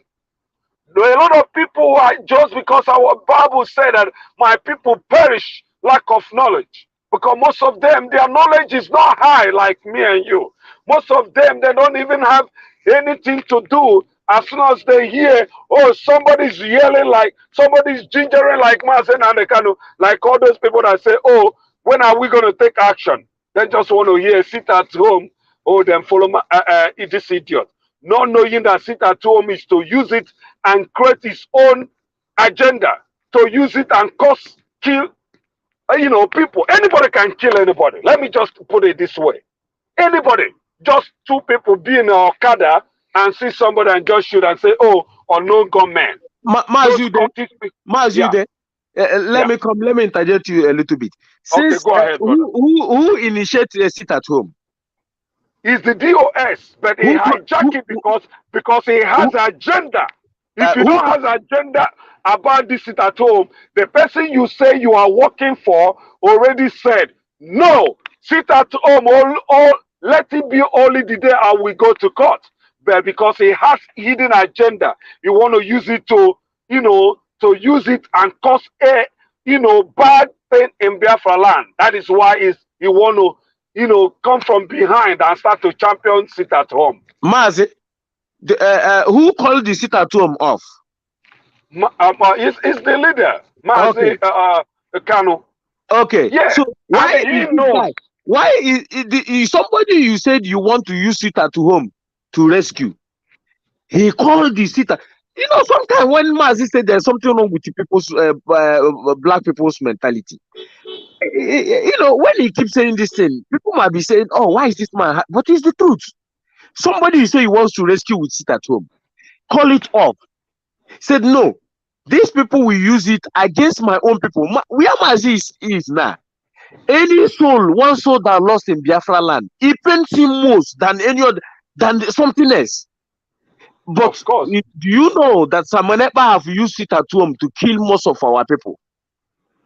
Speaker 11: A lot of people are, just because our Bible said that my people perish lack of knowledge. because most of them, their knowledge is not high like me and you. Most of them, they don't even have anything to do. As soon as they hear, oh, somebody's yelling like, somebody's gingering like Mazen and Kanu, like all those people that say, oh, when are we going to take action? They just want to hear, sit at home, oh, then follow this idiot. Not knowing that sit at home is to use it and create his own agenda, to use it and cause, kill, people. Anybody can kill anybody. Let me just put it this way. Anybody, just two people be in an Okada and see somebody and just shoot and say, oh, unknown gunman.
Speaker 9: Let me interject you a little bit. Since,
Speaker 11: okay, go ahead,
Speaker 9: who initiated a sit at home?
Speaker 11: It's the DOS, but he hijacked it because he has agenda. If you don't have agenda about this sit at home, the person you say you are working for already said, no, sit at home, or let it be only the day I will go to court. But because he has hidden agenda, you want to use it to use it and cause a, bad thing in Biafra land. That is why he want to, come from behind and start to champion sit at home.
Speaker 9: Mazi, who called the sit at home off?
Speaker 11: It's the leader, Mazi Kanu.
Speaker 9: Okay.
Speaker 11: Yeah.
Speaker 9: So why is somebody you said you want to use sit at home to rescue? He called the sit at. Sometimes when Mazi said there's something wrong with the people's black people's mentality, when he keeps saying this thing, people might be saying, "Oh, why is this man?" But it's the truth. Somebody you say he wants to rescue with sit at home, call it off. Said no, these people will use it against my own people. Where Mazi is now, any soul, one soul that lost in Biafra land, it pains him most than any other, than something else. But
Speaker 11: of course,
Speaker 9: do you know that Samanepa have used it at home to kill most of our people?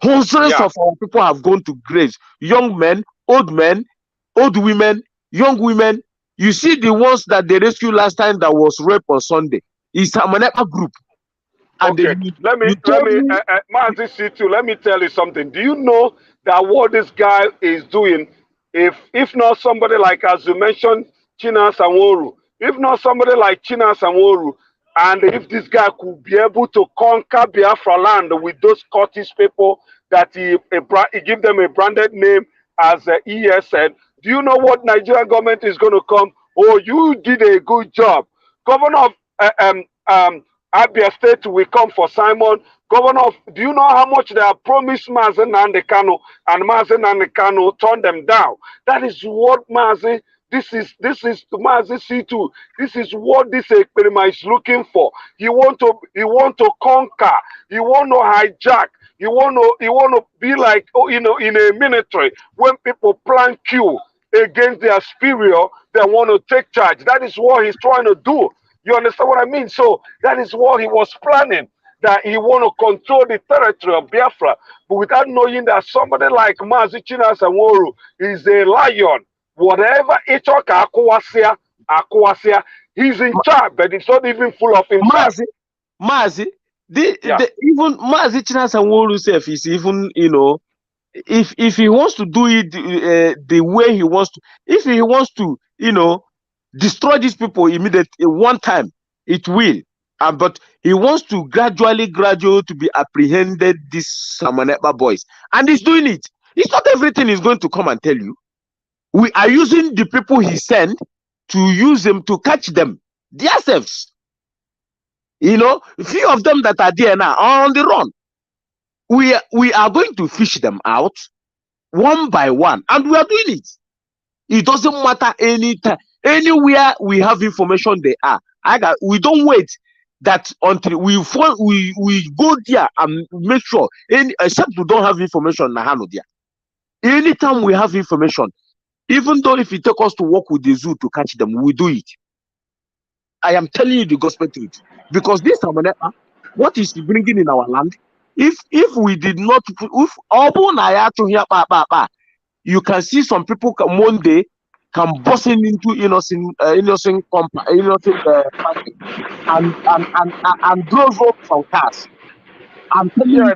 Speaker 9: Hundreds of our people have gone to graves. Young men, old women, young women. You see the ones that they rescued last time that was rape on Sunday. It's Samanepa group. And
Speaker 11: okay, let me tell you something. Do you know that what this guy is doing, if not somebody like, as you mentioned, China Sanworu, if not somebody like China Sanworu, and if this guy could be able to conquer Biafra land with those Scottish people that he give them a branded name as ESN, do you know what Nigerian government is going to come? Oh, you did a good job. Governor of Abia State will come for Simon. Governor of, do you know how much they have promised Mazen Nandekano, and Mazen Nandekano turned them down? That is what Mazen, this is Mazen C2. This is what this experiment is looking for. He want to conquer. He want to hijack. You want to be like, in a military, when people plan coup against their superior, they want to take charge. That is what he's trying to do. You understand what I mean? So that is what he was planning, that he want to control the territory of Biafra, but without knowing that somebody like Mazi China Sanworu is a lion. Whatever Ichoka Akwasia, he's in charge, but it's not even full of himself.
Speaker 9: Mazi, even Mazi China Sanworu self is even, if he wants to do it the way he wants to, if he wants to, destroy these people immediately one time, it will. But he wants to gradually to be apprehended, these Samanepa boys. And he's doing it. It's not everything he's going to come and tell you. We are using the people he sent to use them to catch them themselves. A few of them that are there now are on the run. We are going to fish them out one by one, and we are doing it. It doesn't matter anytime. Anywhere we have information they are. We don't wait that until we go there and make sure, except we don't have information there. Anytime we have information, even though if it takes us to work with the zoo to catch them, we do it. I am telling you the gospel truth. Because this Samanepa, what is he bringing in our land? If we did not, you can see some people one day can bust into innocent party and drove up some cars. I'm telling you,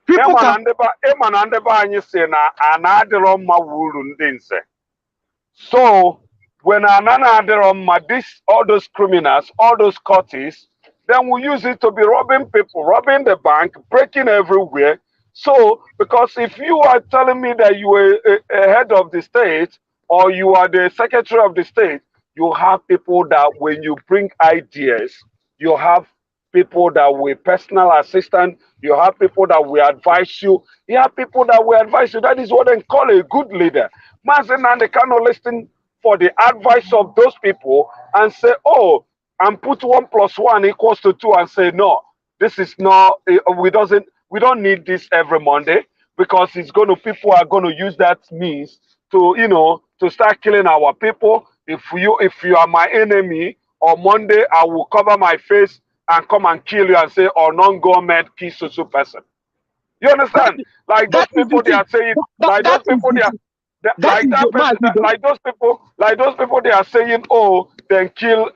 Speaker 9: People can.
Speaker 11: So when this all those criminals, all those cultists, then we use it to be robbing people, robbing the bank, breaking everywhere. So because if you are telling me that you are a head of the state or you are the secretary of the state, you have people that when you bring ideas, you have people that will personal assistant, you have people that will advise you, you have people that will advise you. That is what they call a good leader. Mazen and they cannot listen for the advice of those people and say, oh, and put 1 + 1 = 2 and say, no, this is not, we don't need this every Monday because people are going to use that means to, to start killing our people. If you are my enemy, on Monday, I will cover my face and come and kill you and say, oh, non-government kill social person. You understand? Like those people they are saying, like those people they are they are saying, oh, then kill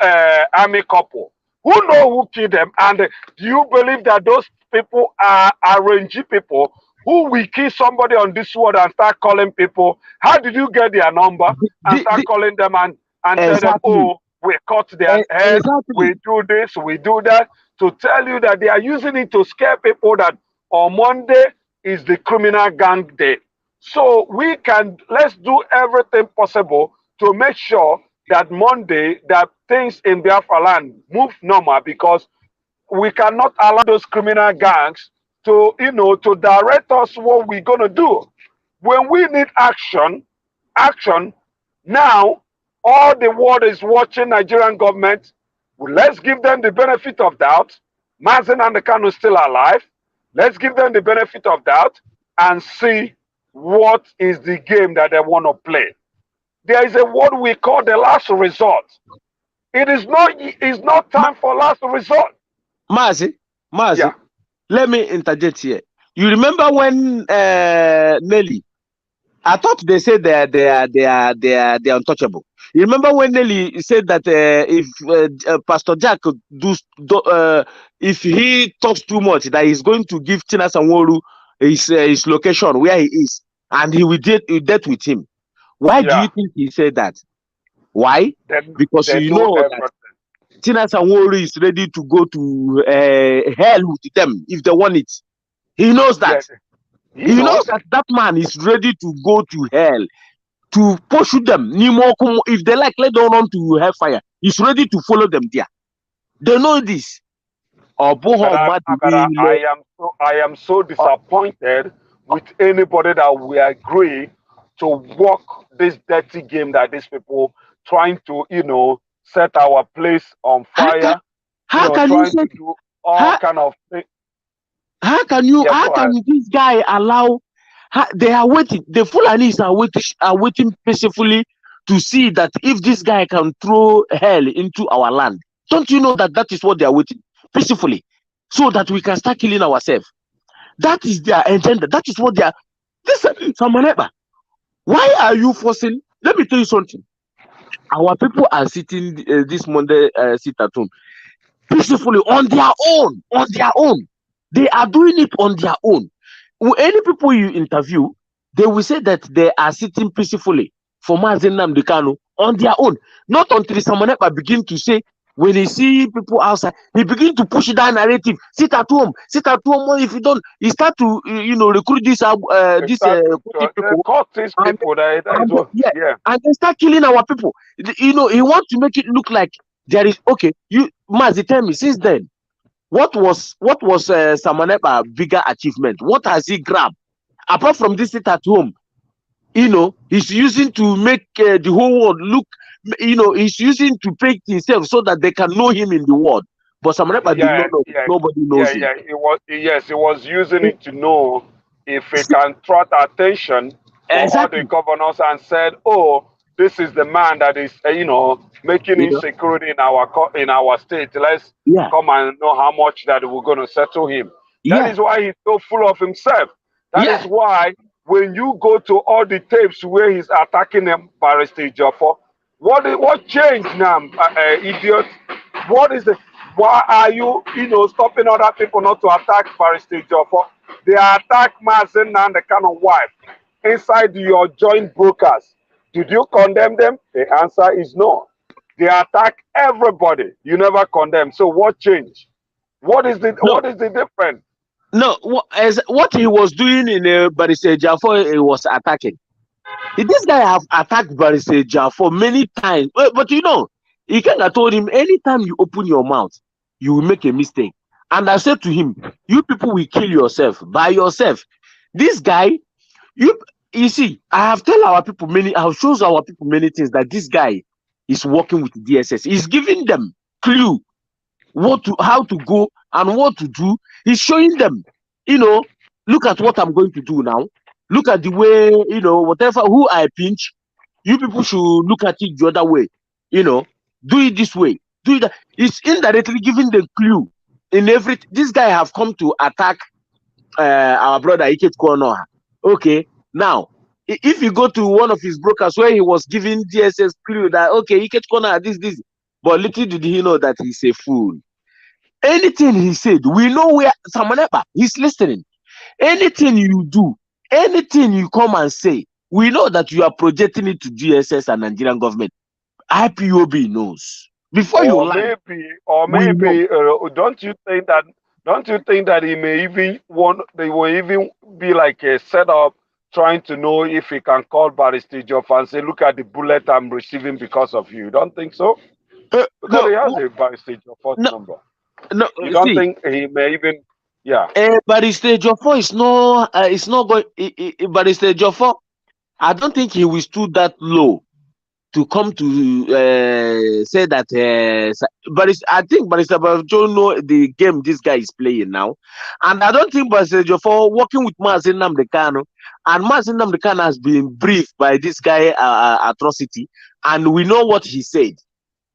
Speaker 11: army couple. Who know who killed them? And do you believe that those people are arranging people who will kill somebody on this world and start calling people? How did you get their number and start calling them and tell them, oh, we cut their head, we do this, we do that, to tell you that they are using it to scare people that on Monday is the criminal gang day. So let's do everything possible to make sure that Monday, that things in Biafra land move normal, because we cannot allow those criminal gangs to, to direct us what we're going to do. When we need action, now, all the world is watching Nigerian government. Well, let's give them the benefit of doubt. Mazen and the Kanu is still alive. Let's give them the benefit of doubt and see what is the game that they want to play. There is a word we call the last resort. It's not time for last resort.
Speaker 9: Mazi, yeah. Let me interject here. You remember when Nelly, I thought they said they are untouchable. You remember when Nelly said that if Pastor Jack if he talks too much, that he's going to give Tina Sanworu his location where he is, and he will deal with him. Why do you think he said that? Why? Because you know that Tina Sanworu is ready to go to hell with them if they want it. He knows that. He knows that man is ready to go to hell to pursue them. If they like, let them run to hellfire. He's ready to follow them there. They know this.
Speaker 11: I am so disappointed with anybody that will agree to walk this dirty game that these people trying to, set our place on fire.
Speaker 9: How can you say,
Speaker 11: do all kind of things?
Speaker 9: How can this guy allow? They are waiting. The Fulanis are waiting peacefully to see that if this guy can throw hell into our land. Don't you know that is what they are waiting peacefully, so that we can start killing ourselves? That is their agenda. That is what they are. Samaneba, why are you forcing? Let me tell you something. Our people are sitting this Monday, sit at home peacefully on their own. On their own. They are doing it on their own. Any people you interview, they will say that they are sitting peacefully for Mazen Nnamdi Kanu on their own. Not until Samaneba begin to say, when he see people outside, he begin to push that narrative. Sit at home. Sit at home. If you don't, he start to recruit these people. And they start killing our people. He wants to make it look like there is Mazi, tell me, since then, what was Samaneba bigger achievement? What has he grabbed apart from this sit at home? He's using to make the whole world look. He's using to paint himself so that they can know him in the world. But Samaneba did not know. Nobody knows him.
Speaker 11: He was using it to know if he can attract attention from all the governors and said, "Oh, this is the man that is, making insecurity in our state. Let's come and know how much that we're going to settle him." That is why he's so full of himself. That is why when you go to all the tapes where he's attacking them, Barrister Jofo, what changed now, idiot? What is Why are you, stopping other people not to attack Barrister Jofo? They attack Mazen and the kind of wife inside your joint brokers. Did you condemn them? The answer is no. They attack everybody. You never condemn. So what changed? What is the difference?
Speaker 9: No, what he was doing in Barrister Jafo, he was attacking. This guy have attacked Barrister Jafo many times, but he kind of told him, anytime you open your mouth, you will make a mistake. And I said to him, you people will kill yourself by yourself. This guy, you see, I have shown our people many things that this guy is working with DSS. He's giving them clue how to go and what to do. He's showing them, look at what I'm going to do now. Look at the way, whatever who I pinch, you people should look at it the other way. Do it this way. Do it that. It's indirectly giving the clue in every. This guy have come to attack our brother Iket Konoha. Okay, now if you go to one of his brokers where he was giving DSS clue that okay, Iket Konoha this, but little did he know that he's a fool. Anything he said, we know where Samaneba, he's listening. Anything you do, anything you come and say, we know that you are projecting it to DSS and Nigerian government. IPOB knows. Before you lie.
Speaker 11: Maybe, don't you think that he may even they will even be like a setup trying to know if he can call Barrister Jofo and say, look at the bullet I'm receiving because of you. You don't think so? Because he has a Barrister Jofo number.
Speaker 9: No,
Speaker 11: you don't think he may even,
Speaker 9: Barrister Jofo is not going. Barrister Jofo, I don't think he will stood that low to come to say that. But I think Barrister Jofo know the game this guy is playing now, and I don't think Barrister Jofo working with Mazen Nnamdi Kanu, and Mazen Nnamdi Kanu has been briefed by this guy atrocity, and we know what he said.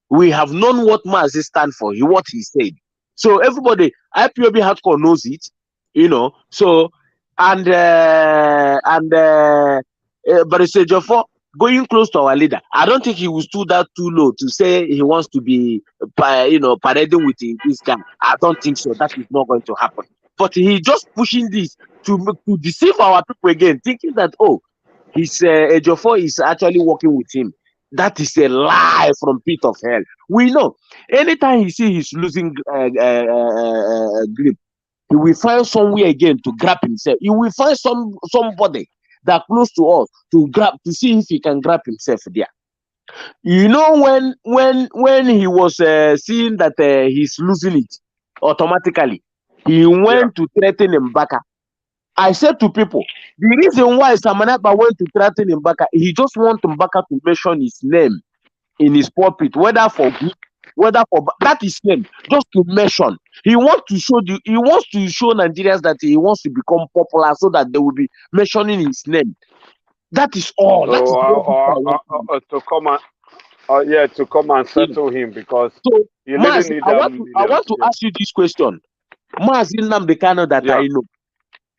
Speaker 9: We have known what Mazen stand for. What he said. So everybody, IPOB hardcore knows it, So Barrister Jofo going close to our leader, I don't think he will stood that too low to say he wants to be, parading with this guy. I don't think so. That is not going to happen. But he just pushing this to deceive our people again, thinking that Jofo is actually working with him. That is a lie from pit of hell. We know. Anytime he see he's losing grip, he will find somewhere again to grab himself. He will find somebody that close to us to see if he can grab himself there. When he was seeing that he's losing it automatically, he went to threaten Mbaka. I said to people, the reason why Samanaba went to threaten Mbaka, he just wants Mbaka to mention his name in his pulpit, whether for good, whether for that is name, just to mention. He wants to show Nigerians that he wants to become popular so that they will be mentioning his name. That is all.
Speaker 11: To come and settle him because
Speaker 9: I want to ask you this question. Mazen Nnamdi Kanu that I know,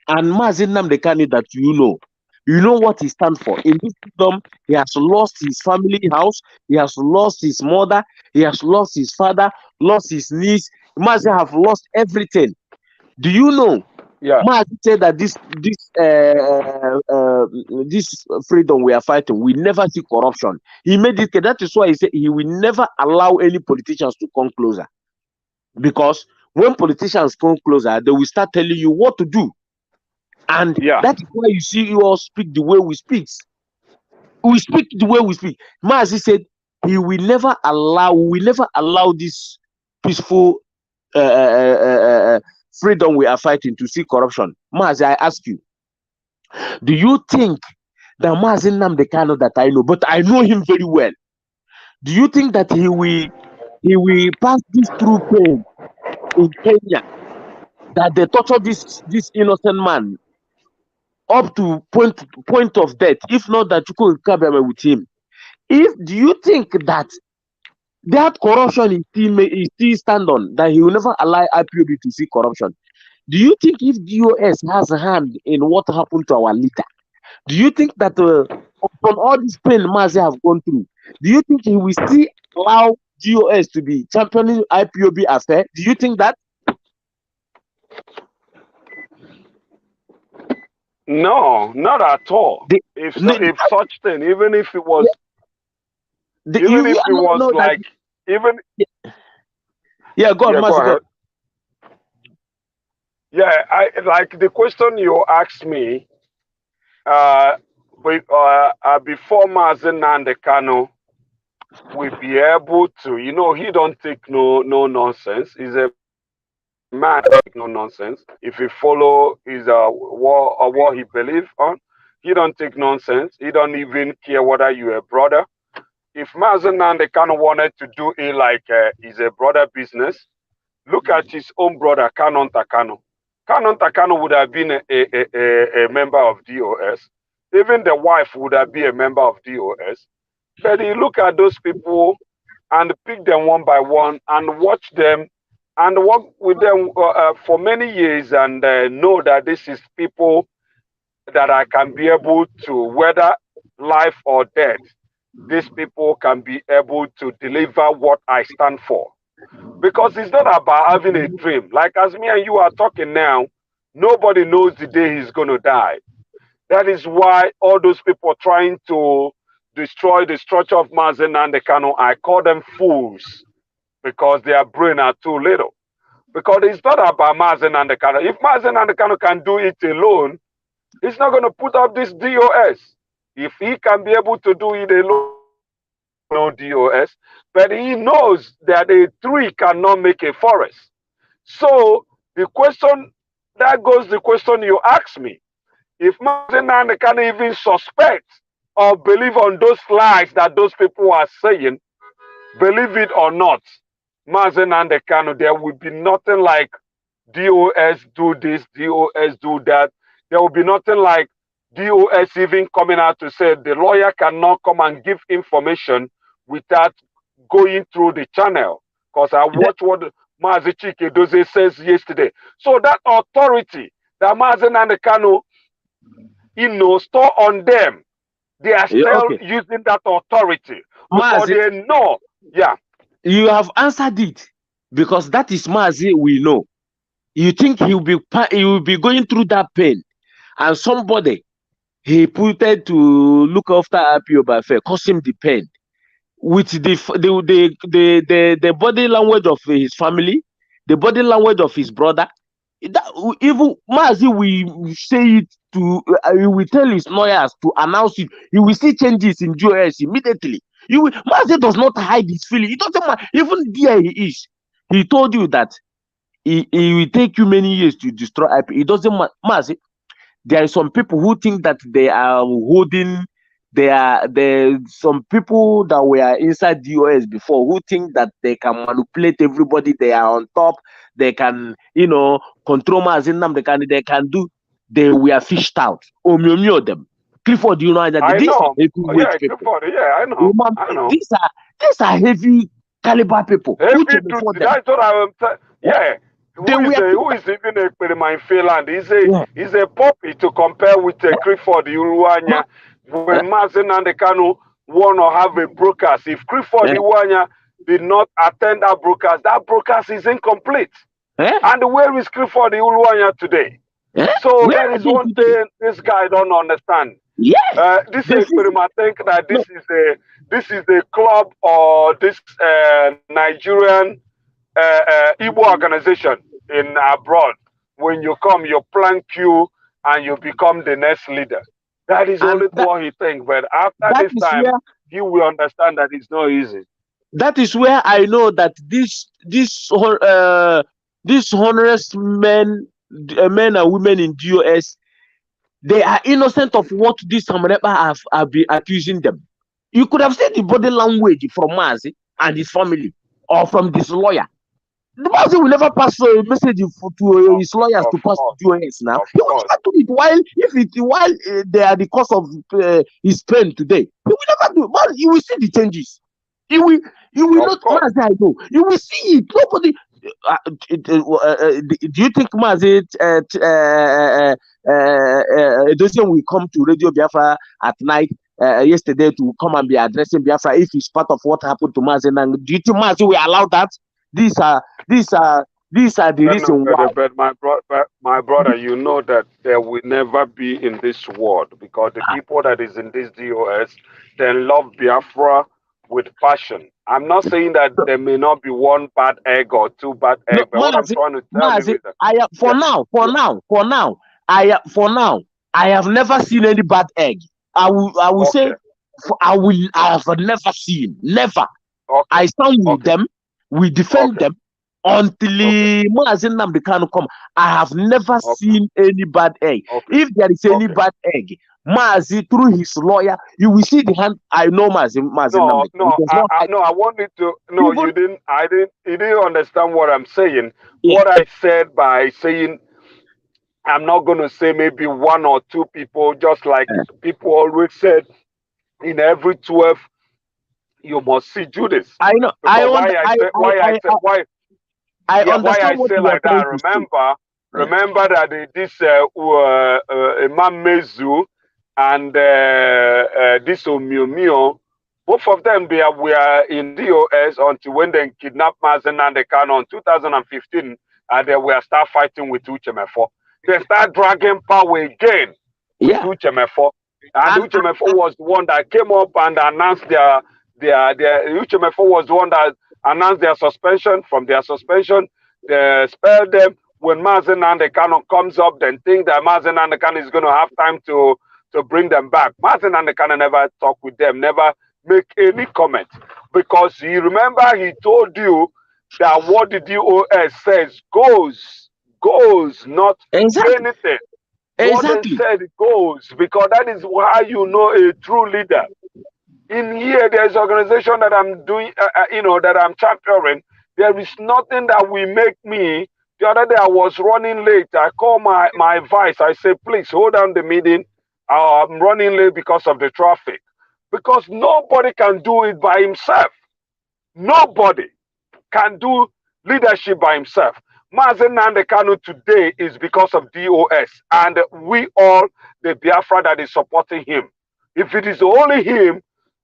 Speaker 9: and Mazen Nnamdi Kanu that you know what he stands for. In this kingdom, he has lost his family house, he has lost his mother, he has lost his father, lost his niece. Mazen have lost everything. Do you know? Mazen said that this freedom we are fighting, we never see corruption. He made it. That is why he said he will never allow any politicians to come closer. Because when politicians come closer, they will start telling you what to do. And that is why you see you all speak the way we speak. We speak the way we speak. Mazi said we will never allow this peaceful freedom we are fighting to see corruption. Mazi, I ask you, do you think that Mazi Nnamdi Kanu that I know, but I know him very well, do you think that he will pass this through pain in Kenya, that they torture this innocent man up to point of death, if not that you could come with him? Do you think that corruption is still stand on, that he will never allow IPOB to see corruption? Do you think if DOS has a hand in what happened to our leader, do you think that from all this pain Mazi have gone through, do you think he will still allow GOS to be championing IPOB affair? Do you think that?
Speaker 11: No, not at all. If such thing, even if it was, like, even
Speaker 9: yeah, go on,
Speaker 11: go ahead.
Speaker 9: go.
Speaker 11: Yeah, I like the question you asked me. Before Mazen Nandekano will be able to, he don't take no nonsense. He's a man take no nonsense. If he follow his what he believe on, he don't take nonsense. He don't even care whether you're a brother. If Mazen Nandekano wanted to do it like he's a brother business, look at his own brother Canon Takano. Canon Takano would have been a member of DOS. Even the wife would have been a member of DOS. But you look at those people and pick them one by one and watch them and work with them for many years and know that this is people that I can be able to, whether life or death, these people can be able to deliver what I stand for. Because it's not about having a dream. Like as me and you are talking now, nobody knows the day he's going to die. That is why all those people trying to destroy the structure of Mazen Nandekano, I call them fools because their brain are too little. Because it's not about Mazen Nandekano. If Mazen Nandekano can do it alone, he's not going to put up this DOS. If he can be able to do it alone, no DOS, but he knows that a tree cannot make a forest. So the question you asked me, if Mazen Nande can even suspect or believe on those lies that those people are saying, believe it or not, Mazen Nande Kanu, there will be nothing like DOS do this, DOS do that. There will be nothing like DOS even coming out to say the lawyer cannot come and give information without going through the channel. Because I watched what Mazi Chike Doze says yesterday. So that authority that Mazen Nande Kanu, store on them, they are still using that authority because they know. Yeah.
Speaker 9: You have answered it because that is Mazi we know. You think he will be going through that pain, and somebody he put it to look after IPOB affair, cause him the pain with the body language of his family, the body language of his brother. That, even Mazi will say it to, he will tell his lawyers to announce it. He will see changes in GOS immediately. Mazi does not hide his feeling. It doesn't matter. Even there he is. He told you that it will take you many years to destroy IP. It doesn't matter. Mazi, there are some people who think that they are holding. There's some people that were inside DOS before who think that they can manipulate everybody. They are on top. They can, control Mazinam. They can do. They were fished out. Them. Clifford, do you know that?
Speaker 11: I
Speaker 9: these
Speaker 11: know.
Speaker 9: Are heavyweight people.
Speaker 11: Clifford, yeah, I know. I know.
Speaker 9: These are heavy caliber people.
Speaker 11: Heavy duty. That's what I'm saying. Yeah. Who is even a my Finland? He's a puppy to compare with Clifford Uruanya. When Mazen Nandekano want to have a broadcast, if Clifford Uruanya did not attend that broadcast is incomplete. And where is Clifford Uruanya today? So that is one thing this guy don't understand. This is I think that this is the club or this Nigerian Igbo organization in abroad. When you come, you plank you and you become the next leader. That is only what he thinks. But after this time, he will understand that it's not easy.
Speaker 9: That is where I know that these honorous men and women in DOS, they are innocent of what this Samarepa have been accusing them. You could have seen the body language from Mazi and his family, or from this lawyer. The Mazi will never pass a message to his lawyers to pass to DOS now. He will never do it while they are the cause of his pain today. He will never do it. But you will see the changes. You will not, Mazi, I know. You will see it. Nobody. Do you think Mazi Edosian will come to Radio Biafra at night yesterday to come and be addressing Biafra if it's part of what happened to Mazen. And do you think Mazen will allow that? These are the reason why.
Speaker 11: But my brother, you know that there will never be in this world, because the people that is in this DOS, they love Biafra with passion. I'm not saying that there may not be one bad egg or two bad eggs, but what I'm trying to tell you is that
Speaker 9: for now, I have never seen any bad egg. I will say I have never seen, never. I stand with them, we defend them until Mazen Nnamdi Kanu come. I have never seen any bad egg. If there is any bad egg, Mazi through his lawyer, you will see the hand. I know Mazen Nnamdi.
Speaker 11: I wanted to. No, you didn't. You didn't understand what I'm saying. Yeah. What I said by saying, I'm not going to say maybe one or two people, just like people always said, in every 12, you must see Judas.
Speaker 9: I know.
Speaker 11: I say like that. Remember that this Imam Mezu and this Omiomio, both of them were in DOS until when they kidnapped Mazen Nnamdi Kanu in 2015, and they were start fighting with Uchemefo. They start dragging power again with Uchemefo. And Uchemefo was the one that came up and announced Uchemefo was the one that announced their suspension. From their suspension, they expelled them. When Mazen Nnamdi Kanu comes up, then think that Mazen Nnamdi Kanu is going to have time to bring them back. Mazen Nnamdi Kanu never talk with them, never make any comment, because he told you that what the DOS says goes, not anything. What they said goes, because that is how you know a true leader. In here, there's an organization that I'm doing, that I'm championing. There is nothing that will make me. The other day I was running late. I call my vice. I say, please hold on the meeting. I'm running late because of the traffic. Because nobody can do it by himself. Nobody can do leadership by himself. Mazen Nnamdi Kanu today is because of DOS, and we all, the Biafra that is supporting him. If it is only him,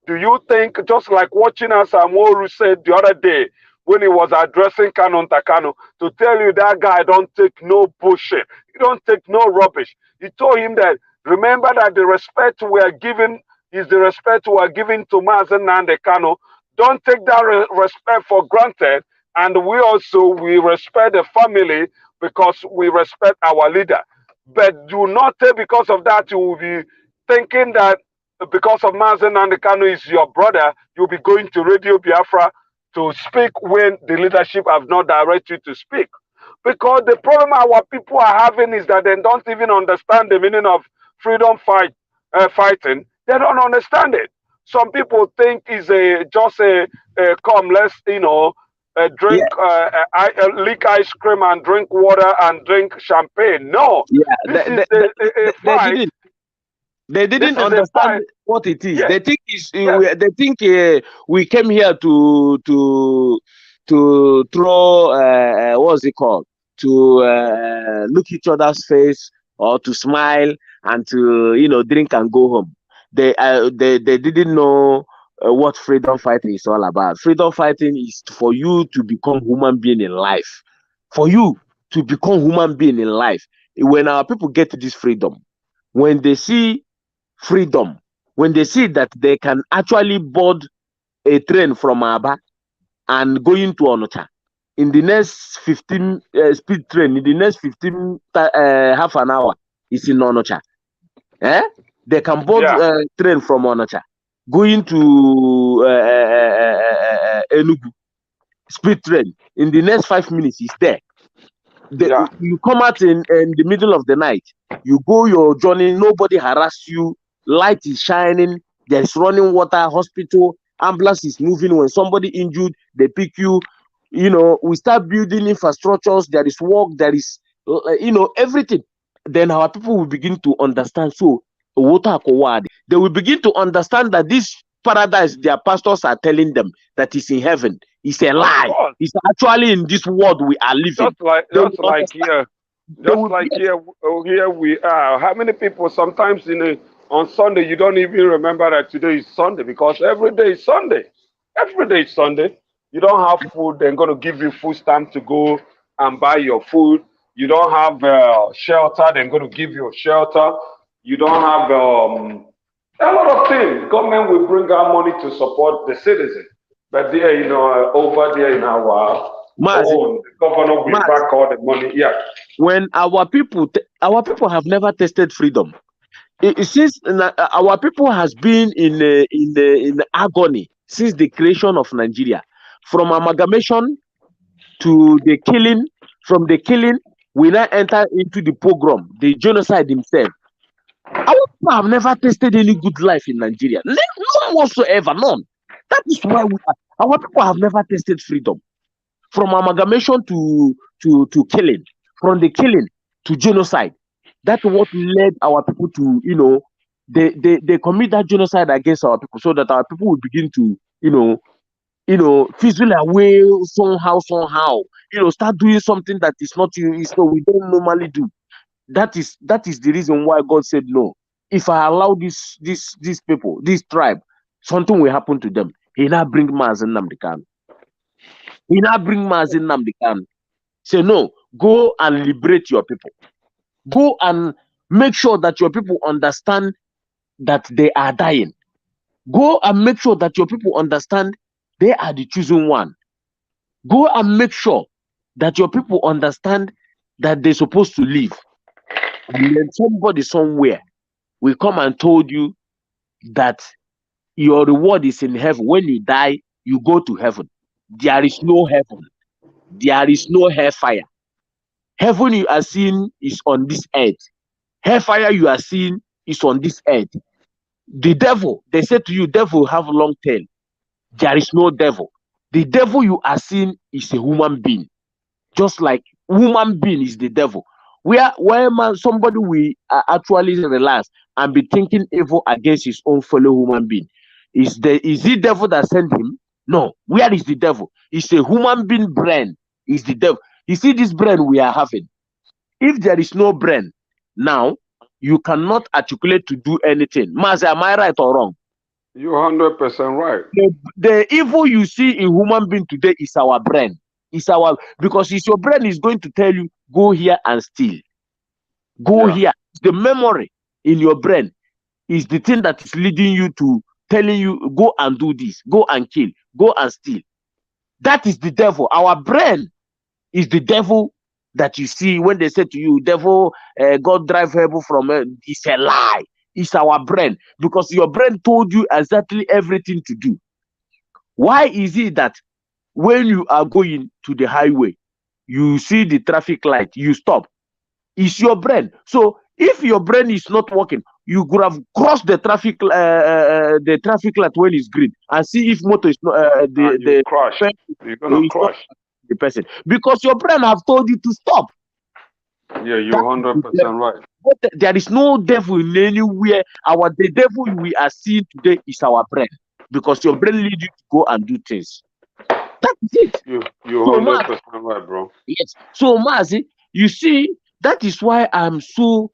Speaker 11: do you think, just like watching Asamoru said the other day when he was addressing Kanu Ntakanu, to tell you that guy don't take no bullshit, he don't take no rubbish. He told him that, remember that the respect we are giving is the respect we are giving to Mazen Nnamdi Kanu. Don't take that respect for granted. And we respect the family because we respect our leader. But do not take because of that you will be thinking that because of Mazen Nnamdi Kanu is your brother, you'll be going to Radio Biafra to speak when the leadership have not directed you to speak. Because the problem our people are having is that they don't even understand the meaning of freedom fighting. They don't understand it. Some people think it's come, let's, drink, lick ice cream and drink water and drink champagne. No,
Speaker 9: they didn't understand what it is. They think we came here to throw what's it called, to look each other's face or to smile and to drink and go home. They didn't know what freedom fighting is all about. Freedom fighting is for you to become human being in life. For you to become human being in life. When our people get this freedom, when they see freedom, when they see that they can actually board a train from Aba and go into Onitsha in the next 15 speed train, in the next 15 half an hour, it's in Onitsha. They can board a train from Onitsha going to Enugu, speed train. In the next 5 minutes, it's there. You come out in the middle of the night, you go your journey, nobody harass you, light is shining, there's running water, hospital, ambulance is moving. When somebody injured, they pick you. We start building infrastructures, there is work, there is, everything. Then our people will begin to understand. So, they will begin to understand that this paradise their pastors are telling them that is in heaven is a lie. It's actually in this world we are living.
Speaker 11: Here we are. How many people sometimes in On Sunday, you don't even remember that today is Sunday because every day is Sunday. Every day is Sunday. You don't have food, they're going to give you food stamp to go and buy your food. You don't have shelter, they're going to give you a shelter. You don't have a lot of things. Government will bring out money to support the citizen. But there, you know, over there in our own, the governor will back all the money. Yeah.
Speaker 9: When our people have never tasted freedom. Since our people has been in agony since the creation of Nigeria, from amalgamation to the killing, from the killing we now enter into the pogrom, the genocide himself. Our people have never tasted any good life in Nigeria, none whatsoever, none. That is why our people have never tasted freedom. From amalgamation to killing, from the killing to genocide. That's what led our people to, you know, they commit that genocide against our people so that our people will begin to, you know, fizzle away somehow, start doing something that is not we don't normally do. That is the reason why God said no. If I allow these people, this tribe, something will happen to them. He now bring Mazen Nnamdi Kanu. Say no, go and liberate your people. Go and make sure that your people understand that they are dying. Go and make sure that your people understand they are the chosen one. Go and make sure that your people understand that they're supposed to live. And then somebody somewhere will come and told you that your reward is in heaven. When you die, you go to heaven. There is no heaven. There is no hellfire. Heaven you are seeing is on this earth. Hellfire you are seeing is on this earth. The devil, they say to you, devil have a long tail. There is no devil. The devil you are seeing is a human being. Just like human being is the devil. Where somebody will actually relax and be thinking evil against his own fellow human being. Is the devil that sent him? No. Where is the devil? It's a human being brain. Is the devil. You see this brain we are having. If there is no brain, now you cannot articulate to do anything. Mazi, am I right or wrong?
Speaker 11: You're 100% right.
Speaker 9: The evil you see in human being today is our brain. Because it's your brain is going to tell you, go here and steal. Go here. The memory in your brain is the thing that is leading you to telling you, go and do this, go and kill, go and steal. That is the devil. Our brain is the devil that you see when they say to you, devil, God drive heaven from it's a lie. It's our brain. Because your brain told you exactly everything to do. Why is it that when you are going to the highway, you see the traffic light, you stop? It's your brain. So if your brain is not working, you could have crossed the traffic light when it's green and see if motor is not
Speaker 11: crash. You're gonna crash
Speaker 9: the person because your brain have told you to stop.
Speaker 11: Yeah, you're 100% right.
Speaker 9: But there is no devil in anywhere. The devil we are seeing today is our brain because your brain leads you to go and do things. That's it.
Speaker 11: You're 100% right, bro.
Speaker 9: Yes. So Mazi, you see, that is why I'm so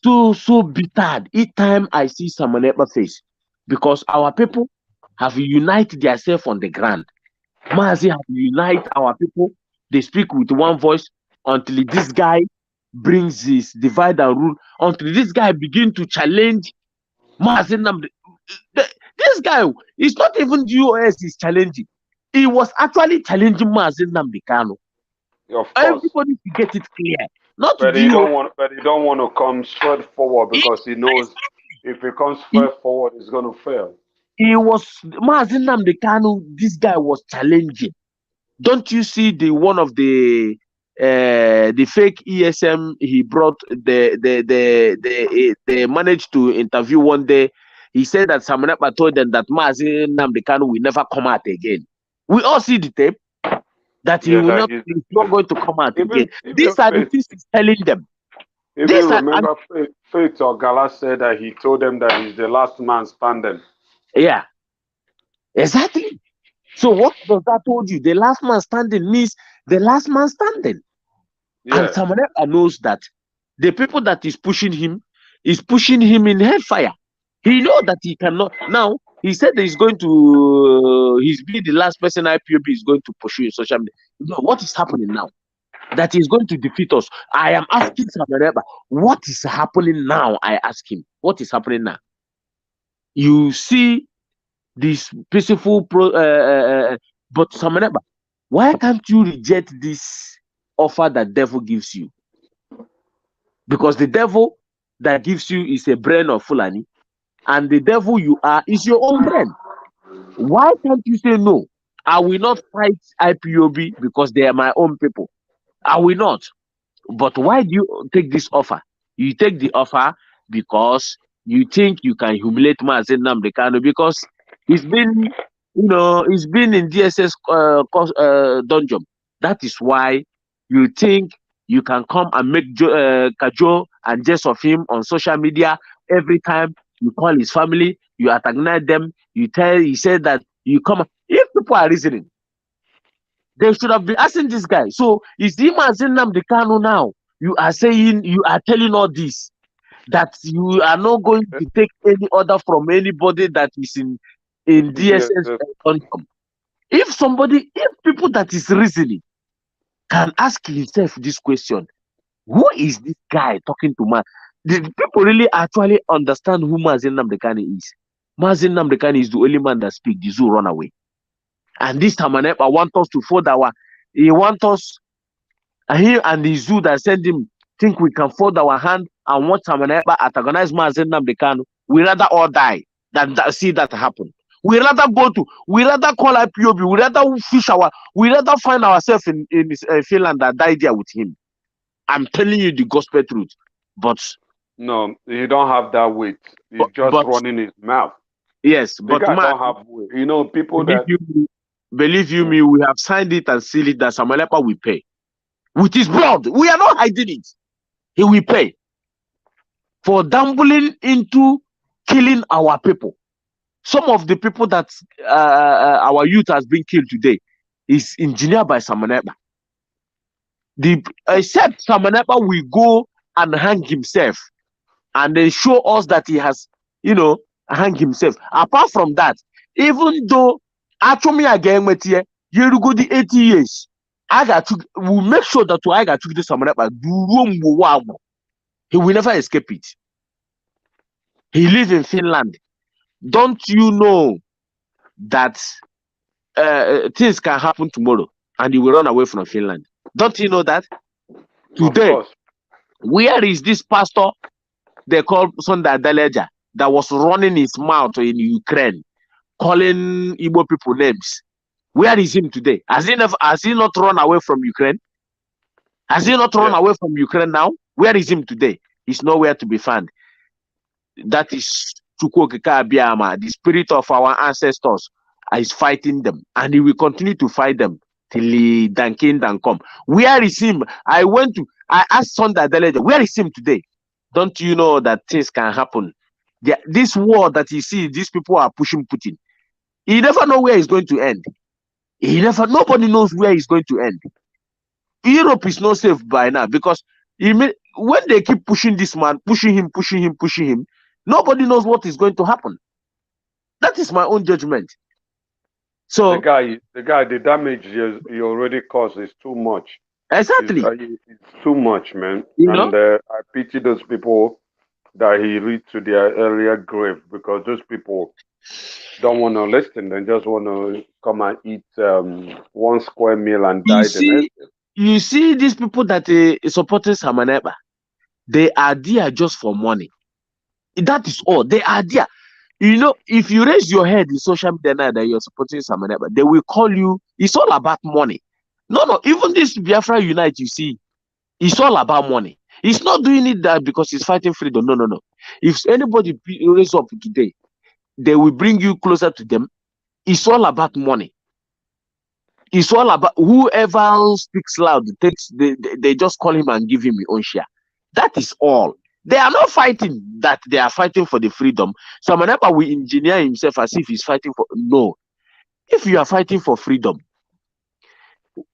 Speaker 9: bitter each time I see Samanepa face, because our people have united themselves on the ground. Mazi have united our people. They speak with one voice until this guy brings this divide and rule. Until this guy begin to challenge Mazi Nnamdi. This guy is not even US is challenging. He was actually challenging Mazi Nnamdi Kanu. Everybody to get it clear.
Speaker 11: But he don't want to come straight forward because he knows if he comes straight forward, he's going to fail.
Speaker 9: Mazi Nnamdi Kanu, this guy was challenging. Don't you see one of the fake ESM he brought? They managed to interview one day. He said that Samanepa told them that Mazi Nnamdi Kanu will never come out again. We all see the tape. That he's not going to come out again. These are the things he's telling them.
Speaker 11: Remember, Faith or Gala said that he told them that he's the last man standing.
Speaker 9: Yeah, exactly. So what does that told you? The last man standing means the last man standing. Yeah. And Samanepa knows that the people that is pushing him in hellfire. He know that he cannot. Now, he said that he's going to, he's been the last person IPOB is going to pursue in social media. No, what is happening now? That he's going to defeat us. I am asking Samareba, what is happening now? I ask him, what is happening now? You see this peaceful, but Samareba, why can't you reject this offer that devil gives you? Because the devil that gives you is a brain of Fulani, and the devil you are is your own brain. Why can't you say no? I will not fight IPOB because they are my own people. I will not. But why do you take this offer? You take the offer because you think you can humiliate Mazen Nnamdi Kanu because he's been, he's been in DSS dungeon. That is why you think you can come and make cajole and jest of him on social media every time you call his family, you antagonize them, he said that you come. If people are reasoning, they should have been asking this guy. So is him as Nnamdi Kanu now? You are saying, you are telling all this that you are not going to take any order from anybody that is in DSS. If people that is reasoning can ask himself this question, who is this guy talking to man? The people really actually understand who Mazen Nnamdi Kanu is. Mazen Nnamdi Kanu is the only man that speaks. The zoo run away. And this time, I want us to fold he want us, he and the zoo that send him, think we can fold our hand and watch Samanepa antagonize Mazen Nnamdi Kanu. We rather all die than see that happen. We rather we rather call IPOB, we rather we rather find ourselves in Finland and die there with him. I'm telling you the gospel truth. But
Speaker 11: no, you don't have that weight. He's just running his mouth.
Speaker 9: Yes,
Speaker 11: the
Speaker 9: but
Speaker 11: guy
Speaker 9: man,
Speaker 11: don't have weight. People
Speaker 9: believe you me, we have signed it and sealed it that Samanepa will pay. With his blood. We are not hiding it. He will pay. For gambling into killing our people. Some of the people that our youth has been killed today is engineered by Samanepa. Except Samanepa will go and hang himself and then show us that he has, hang himself. Apart from that, even though Atomi again with here, you go the 80 years. We'll make sure that I got to do Samanepa. He will never escape it. He lives in Finland. Don't you know that things can happen tomorrow and he will run away from Finland? Don't you know that? Today, where is this pastor they call Sunday Adeleja that was running his mouth in Ukraine, calling Igbo people names? Where is him today? Has he not run away from Ukraine? Has he not run away from Ukraine now? Where is him today? He's nowhere to be found. That is Chukwokika, the spirit of our ancestors is fighting them, and he will continue to fight them till he dan come. Where is him? I asked Sunday Adeleja, where is him today? Don't you know that things can happen? This war that you see, these people are pushing Putin. He never know where it's going to end. Nobody knows where it's going to end. Europe is not safe by now because when they keep pushing this man, pushing him, nobody knows what is going to happen. That is my own judgment. So
Speaker 11: the damage he already caused is too much.
Speaker 9: Exactly.
Speaker 11: It's too much, man. I pity those people that he read to their earlier grave because those people don't want to listen. They just want to come and eat one square meal and die the next day.
Speaker 9: You see these people that supporting Samanepa, they are there just for money. That is all. They are there. If you raise your head in social media now that you're supporting Samanepa, they will call you. It's all about money. No. Even this Biafra Unite, you see, it's all about money. He's not doing it that because he's fighting freedom. No. If anybody raise up today, they will bring you closer to them. It's all about money. It's all about whoever speaks loud. They just call him and give him his own share. That is all. They are not fighting that they are fighting for the freedom. Samanepa will engineer himself as if he's fighting for. No. If you are fighting for freedom,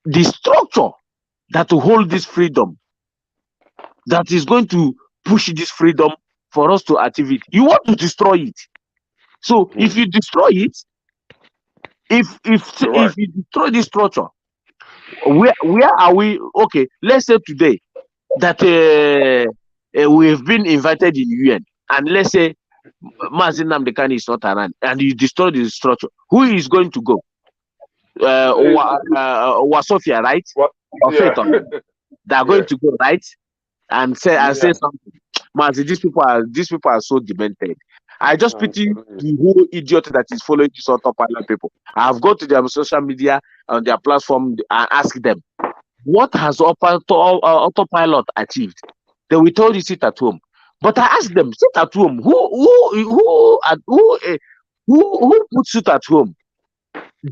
Speaker 9: the structure that will hold this freedom, that is going to push this freedom, for us to achieve it. You want to destroy it. So if you destroy it, if you destroy this structure, where are we? Okay, let's say today that we have been invited in UN, and let's say Mazin Namdekan is not around, and you destroy the structure. Who is going to go? Wasofia, right? Or
Speaker 11: Yeah.
Speaker 9: they are going to go, right? And say something. Mazin, these people are so demented. I just pity the whole idiot that is following these autopilot people. I've gone to their social media on their platform and asked them, what has autopilot achieved? They will tell you sit at home. But I asked them, sit at home. Who puts it at home?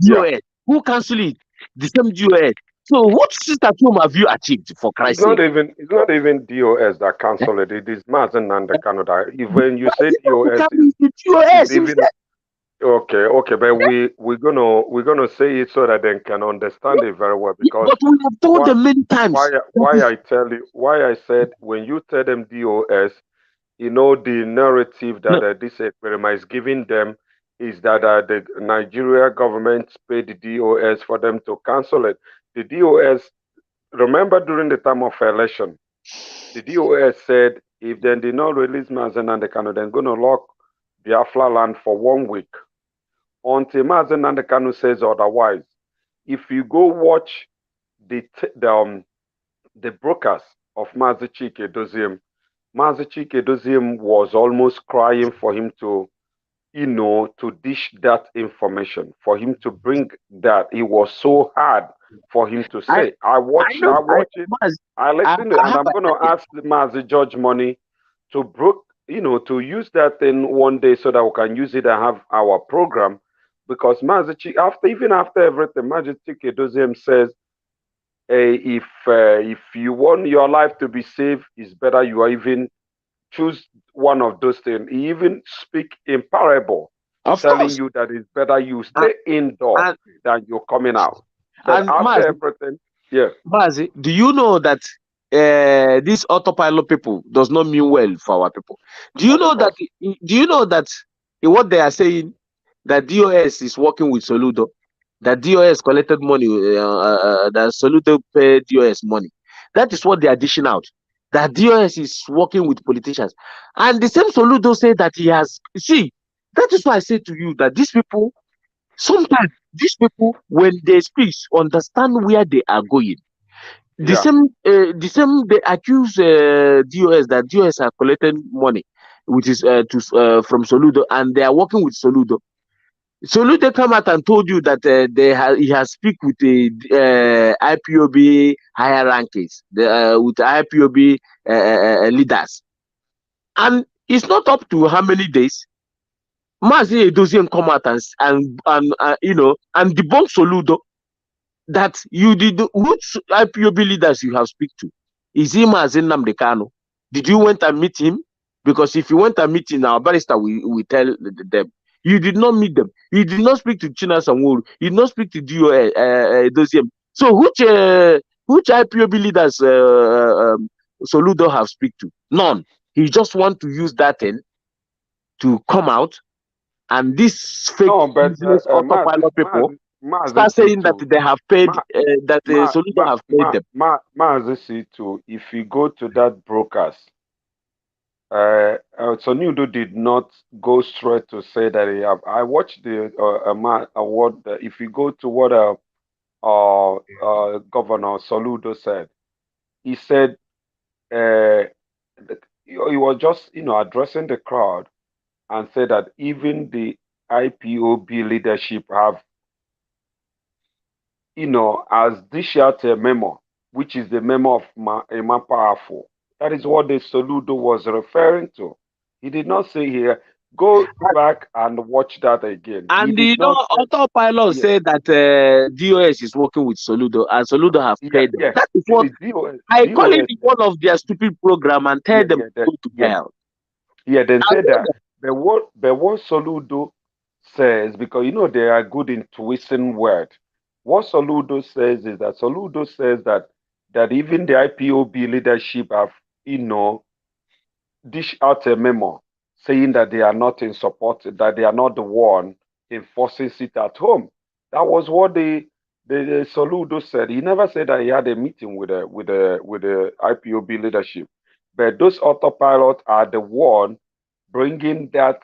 Speaker 9: DOS. Who cancel it? The same DOS. So what sit at home have you achieved, for Christ's sake?
Speaker 11: It's not even DOS that cancel it. It is Mazen and the Canada. When you say DOS, it's even okay. But we're gonna say it so that they can understand it very well. Because
Speaker 9: but we have told them many times.
Speaker 11: Why I said when you tell them DOS, you know the narrative that this experiment is giving them is that the Nigeria government paid the DOS for them to cancel it. The DOS, remember during the time of election, the DOS said if they did not release Mazen and the Kanu, they're going to lock Biafra land for 1 week. Until Mazen and the Kanu says otherwise. If you go watch the broadcast of Mazi Chike Doziem was almost crying for him to, to dish that information, for him to bring that. It was so hard for him to say. I watched it. I listened, and I'm going to ask Mazi George Money to to use that thing one day so that we can use it and have our program. Because Mazi Chike, after everything, Mazi Chike Doziem says, if you want your life to be safe, it's better you are even choose one of those things. He even speak in parable, telling you that it's better you stay indoors than you're coming out. But after everything,
Speaker 9: Mazi, do you know that these autopilot people does not mean well for our people? Do you know that? Do you know that what they are saying that DOS is working with Soludo? That DOS collected money, that Soludo paid DOS money. That is what they are dishing out. That DOS is working with politicians. And the same Soludo said that he has. See, that is why I say to you that these people, sometimes these people, when they speak, understand where they are going. The same they accuse DOS that DOS are collecting money, which is from Soludo, and they are working with Soludo. Soludo come out and told you that he has speak with the IPOB higher rankings, with IPOB leaders, and it's not up to how many days. Mazi doesn't come out and debunk Soludo that you did. Which IPOB leaders you have speak to? Is he Mazi Nnamdi Kanu? Did you went and meet him? Because if you went and meet him, our barrister we tell them. You did not meet them. You did not speak to China Sanwo. You did not speak to Doziem. So which IPOB leaders Soludo have speak to? None. He just want to use that thing to come out, and this fake autopilot people start saying that they have paid, that Soludo have paid them.
Speaker 11: Mazi, if you go to that broadcast, Soludo did not go straight to say that he have. I watched the award. If you go to what Governor Soludo said, he said he was just addressing the crowd and said that even the IPOB leadership have as dished out a memo, which is the memo of Emma Powerful. That is what the Soludo was referring to. He did not say here, go back and watch that again.
Speaker 9: And Autopilot said that DOS is working with Soludo, and Soludo have paid them. That is what I call it one of their stupid program and tell them to go to hell.
Speaker 11: Yeah, they said that. But what Soludo says, because they are good in twisting words. What Soludo says is that that even the IPOB leadership have, dish out a memo saying that they are not in support, that they are not the one enforcing it at home. That was what the Soludo said. He never said that he had a meeting with the IPOB leadership, but those autopilot are the one bringing that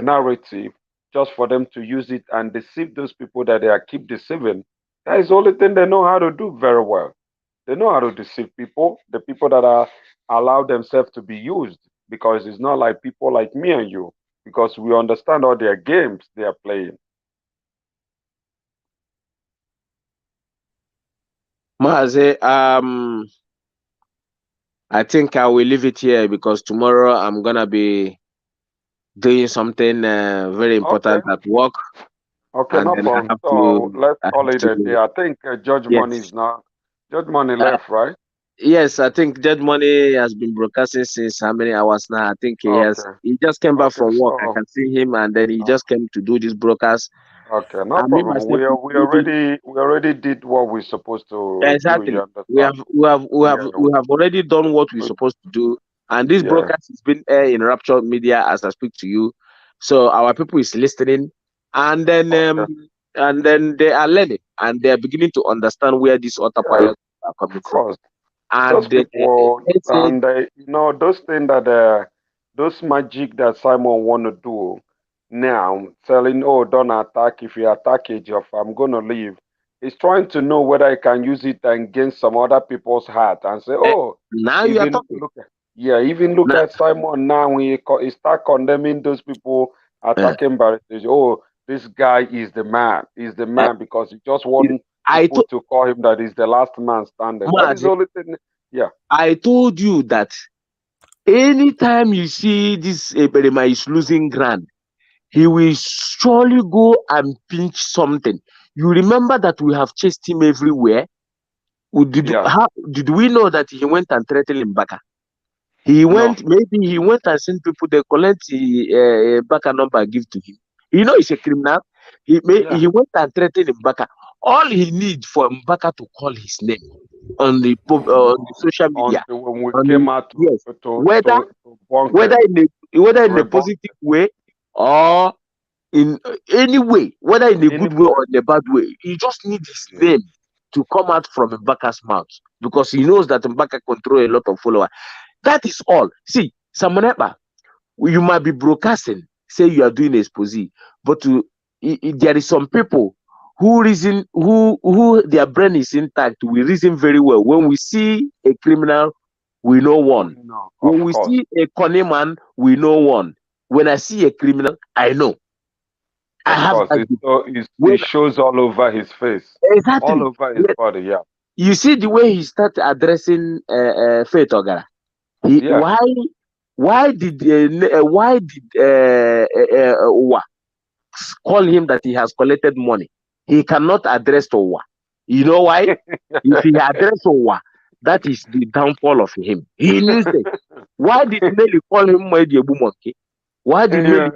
Speaker 11: narrative just for them to use it and deceive those people that they are keep deceiving. That is the only thing they know how to do very well. They know how to deceive people, the people that are allow themselves to be used, because it's not like people like me and you, because we understand all their games they are playing.
Speaker 9: Maze, I think I will leave it here because tomorrow I'm gonna be doing something very important
Speaker 11: Okay.
Speaker 9: at work.
Speaker 11: Okay,
Speaker 9: And
Speaker 11: no
Speaker 9: then I
Speaker 11: problem.
Speaker 9: have
Speaker 11: So
Speaker 9: to,
Speaker 11: let's
Speaker 9: I
Speaker 11: call
Speaker 9: have
Speaker 11: it a day.
Speaker 9: to,
Speaker 11: I think Judge Money
Speaker 9: yes.
Speaker 11: is not. Judge Money
Speaker 9: Uh,
Speaker 11: left, right?
Speaker 9: yes, I think Dead Money has been broadcasting since how many hours now? I think
Speaker 11: Okay.
Speaker 9: he just came back
Speaker 11: Okay.
Speaker 9: from work. I
Speaker 11: So
Speaker 9: can see him, and then he just came to do this broadcast.
Speaker 11: okay, no
Speaker 9: I me
Speaker 11: problem.
Speaker 9: myself,
Speaker 11: We already did what we're supposed to do. You
Speaker 9: exactly.
Speaker 11: understand? Yeah.
Speaker 9: We have already done what we're supposed to do, and this
Speaker 11: Yeah.
Speaker 9: broadcast is being aired in Rapture Media as I speak to you. So our people is listening, and
Speaker 11: Okay.
Speaker 9: then they are learning, and they are beginning to understand where these
Speaker 11: Yeah.
Speaker 9: autopilots are coming
Speaker 11: Of
Speaker 9: from.
Speaker 11: course. Those
Speaker 9: And
Speaker 11: people,
Speaker 9: they said,
Speaker 11: and those things that those magic that Simon want to do now, telling, oh, don't attack. If you attack Ejiof, I'm gonna leave. He's trying to know whether he can use it against some other people's heart and say, oh,
Speaker 9: now you are
Speaker 11: even
Speaker 9: talking.
Speaker 11: look at, yeah, even look
Speaker 9: Now,
Speaker 11: at Simon now when he start condemning those people
Speaker 9: uh,
Speaker 11: attacking Barrett. Oh, this guy is the man. He's the
Speaker 9: uh,
Speaker 11: man because he just want
Speaker 9: I
Speaker 11: people
Speaker 9: told
Speaker 11: to call him that he's the last man standing. That is the only thing. Yeah.
Speaker 9: I told you that anytime you see this Eberema is losing ground, he will surely go and pinch something. You remember that we have chased him everywhere.
Speaker 11: Yeah.
Speaker 9: How did we know that he went and threatened Mbaka? He
Speaker 11: No.
Speaker 9: went, maybe he went and sent people, they collect the Mbaka number and give to him. You know he's a criminal.
Speaker 11: Yeah.
Speaker 9: He went and threatened Mbaka. All he needs for Mbaka to call his name on the social media.
Speaker 11: Until when we
Speaker 9: On
Speaker 11: came
Speaker 9: the,
Speaker 11: out
Speaker 9: yes,
Speaker 11: to bonk
Speaker 9: whether
Speaker 11: it,
Speaker 9: whether
Speaker 11: to
Speaker 9: in a
Speaker 11: rebut
Speaker 9: positive way or in any way, whether in a good way
Speaker 11: anyway.
Speaker 9: or in a bad way, he just needs his
Speaker 11: Yeah.
Speaker 9: name to come out from Mbaka's mouth because he knows that Mbaka control a lot of followers. That is all. See, Samonepa, you might be broadcasting, say you are doing expose, but there is some people who reason who their brain is intact. We reason very well. When we see a criminal, we know one.
Speaker 11: No, of
Speaker 9: When we
Speaker 11: course.
Speaker 9: see a conning man, we know one. When I see a criminal, I know. I
Speaker 11: Of
Speaker 9: have
Speaker 11: course.
Speaker 9: that.
Speaker 11: It shows all over his face. All
Speaker 9: Exactly.
Speaker 11: over his body, yeah.
Speaker 9: You see the way he started addressing Faith Ogara.
Speaker 11: Yeah.
Speaker 9: Why did Owa call him that he has collected money? He cannot address Owa. You know why? If he address Owa, that is the downfall of him. He needs it. Why did Nelly call him Mwejebu Monkey? Why did Nelly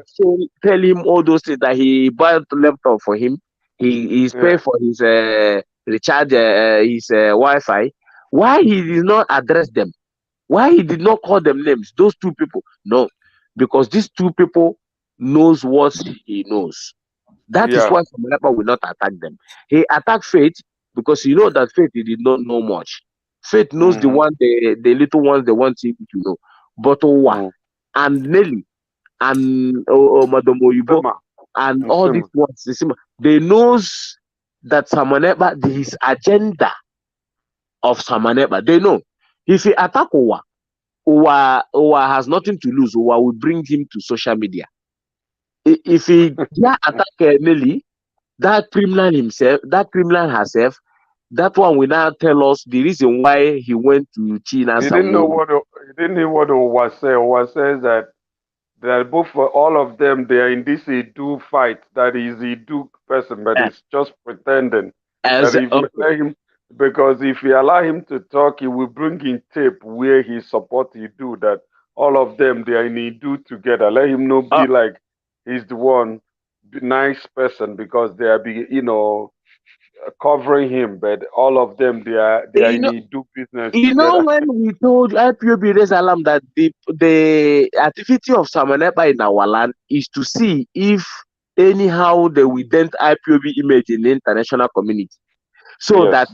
Speaker 9: tell him all those things that he bought laptop for him? He's paid for his recharge, his Wi-Fi. Why he did not address them? Why he did not call them names? Those two people. No, because these two people knows what he knows. That is
Speaker 11: Yeah.
Speaker 9: why Samuel will not attack them. He attacked Faith because he know that Faith he did not know much. Faith knows the one the little ones they want him to know. But Owa and Nelly and Madam Oyibo and all these ones, they knows that Samaneba, his agenda of Samaneba, they know. If he attack Owa has nothing to lose. Owa will bring him to social media. If he attack Nelly, that criminal herself, that one will now tell us the reason why he went to China.
Speaker 11: He didn't know what was said. Was says that both for all of them they are in this Edu fight. That is Edu person, but he's just pretending that if you let him, because if you allow him to talk, he will bring in tape where he support Edu. That all of them they are in Edu together. Let him not be like he's the one nice person because they are covering him, but all of them they are in the do business together.
Speaker 9: When we told IPOB raise alarm that the activity of Samanepa in our land is to see if anyhow they will dent IPOB image in the international community, so that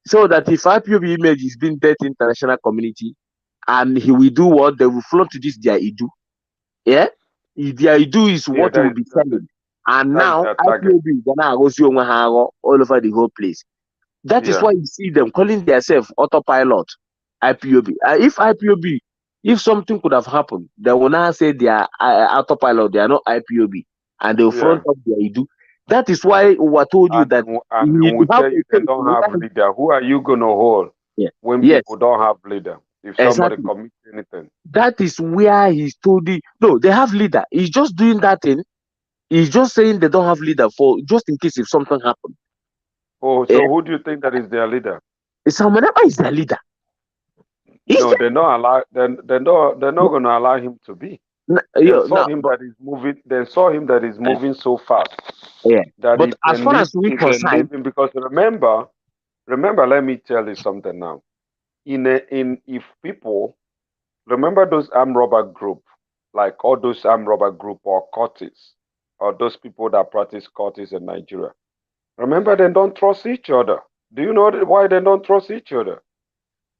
Speaker 9: if IPOB image is being dent in international community, and he will do what they will flow to this their Idu. Yeah, their Idu is what will be selling, and now IPOB gonna go all over the whole place. That is why you see them calling themselves autopilot IPOB. If something could have happened, they will now say they are autopilot, they are not IPOB, and they will front up their Idu. That is why we told you that
Speaker 11: we tell you they don't have leader. Who are you gonna hold when people don't have leader? If somebody commits anything,
Speaker 9: that is where he's told you. No, they have leader. He's just doing that thing. He's just saying they don't have leader for just in case if something happens.
Speaker 11: Oh, so who do you think that is their leader?
Speaker 9: Samanepa is their leader.
Speaker 11: No, they're not allow. They're not going to allow him to be. They saw him that is moving. They saw him that is moving so fast.
Speaker 9: Yeah.
Speaker 11: That
Speaker 9: but as far as we concern,
Speaker 11: because remember, let me tell you something now. If people remember those armed robber group, like all those armed robber group or cultists, or those people that practice cultists in Nigeria. Remember, they don't trust each other. Do you know why they don't trust each other?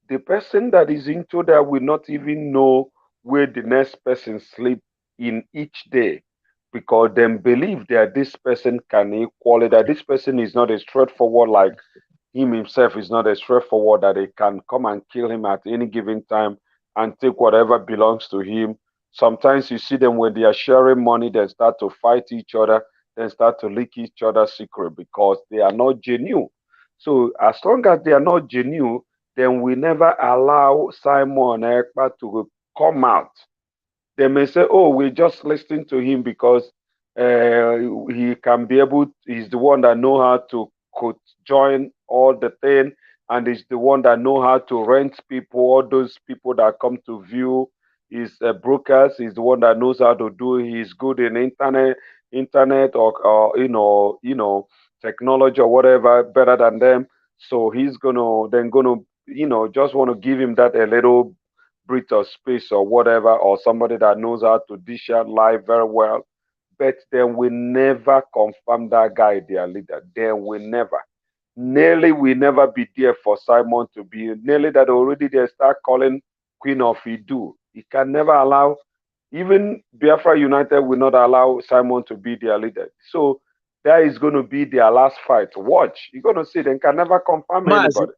Speaker 11: The person that is into that will not even know where the next person sleep in each day, because they believe that this person can equal it, that this person is not as straightforward like him himself is not as straightforward, that they can come and kill him at any given time and take whatever belongs to him. Sometimes you see them when they are sharing money, they start to fight each other, then start to leak each other's secret because they are not genuine. So as long as they are not genuine, then we never allow Simon Ekpa to come out. They may say, oh, we're just listening to him because he can be able, he's the one that know how to could join all the thing, and he's the one that know how to rent people, all those people that come to view his brokers. He's the one that knows how to do. He's good in internet or technology or whatever, better than them. So he's gonna just want to give him that a little breath of space or whatever, or somebody that knows how to dish out live very well. But then we never confirm that guy their leader. Then we never. Nearly we never be there for Simon to be. Nearly that already they start calling Queen of Idu. He can never allow, even Biafra United will not allow Simon to be their leader. So that is going to be their last fight. Watch. You're going to see they can never confirm anybody.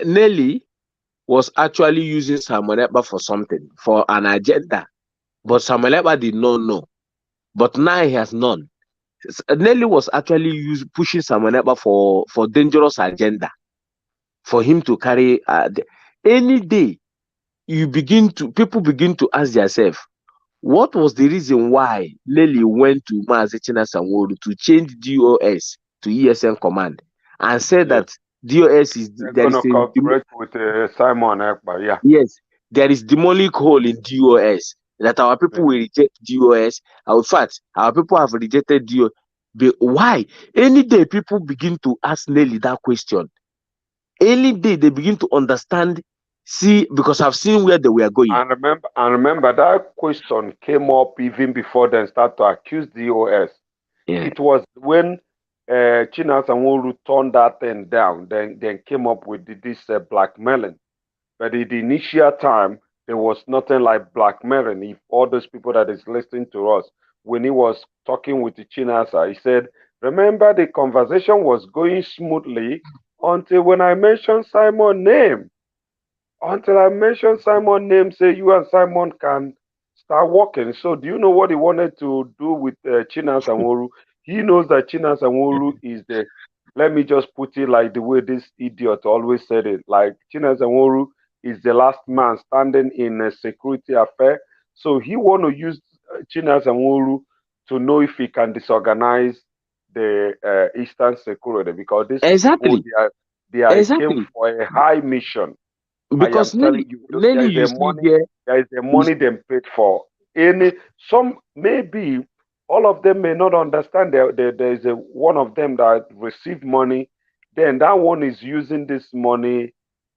Speaker 9: Nelly was actually using Simon Ekpa for something, for an agenda. But Simon Ekpa did not know. But now he has known. Nelly was actually pushing Simon Ekpa for dangerous agenda, for him to carry. Any day, people begin to ask themselves, what was the reason why Nelly went to Maazechina Sanwo-Olu to change DOS to ESN command and said that DOS is
Speaker 11: going to cooperate with Simon Ekpa, yeah.
Speaker 9: Yes, there is demonic hole in DOS, that our people will reject DOS. In fact, our people have rejected DOS. But why? Any day people begin to ask Nelly that question. Any day they begin to understand, because I've seen where they were going.
Speaker 11: And remember that question came up even before they start to accuse DOS.
Speaker 9: Yeah.
Speaker 11: It was when China Sanwo-Olu turned that thing down, then came up with this blackmailing. But in the initial time, there was nothing like blackmailing. If all those people that is listening to us, when he was talking with the Chinasa, he said, remember the conversation was going smoothly until when I mentioned Simon's name. Until I mentioned Simon's name, say you and Simon can start working. So do you know what he wanted to do with Chinasa Sanwo-Olu? He knows that Chinasa Sanwo-Olu is the, let me just put it like the way this idiot always said it, like Chinasa Sanwo-Olu is the last man standing in a security affair. So he want to use Chinasa Sanwo-Olu to know if he can disorganize the Eastern Security, because these people, they came for a high mission.
Speaker 9: Because
Speaker 11: I am telling you, there is a money they paid for. Maybe all of them may not understand. There is one of them that received money then that one is using this money,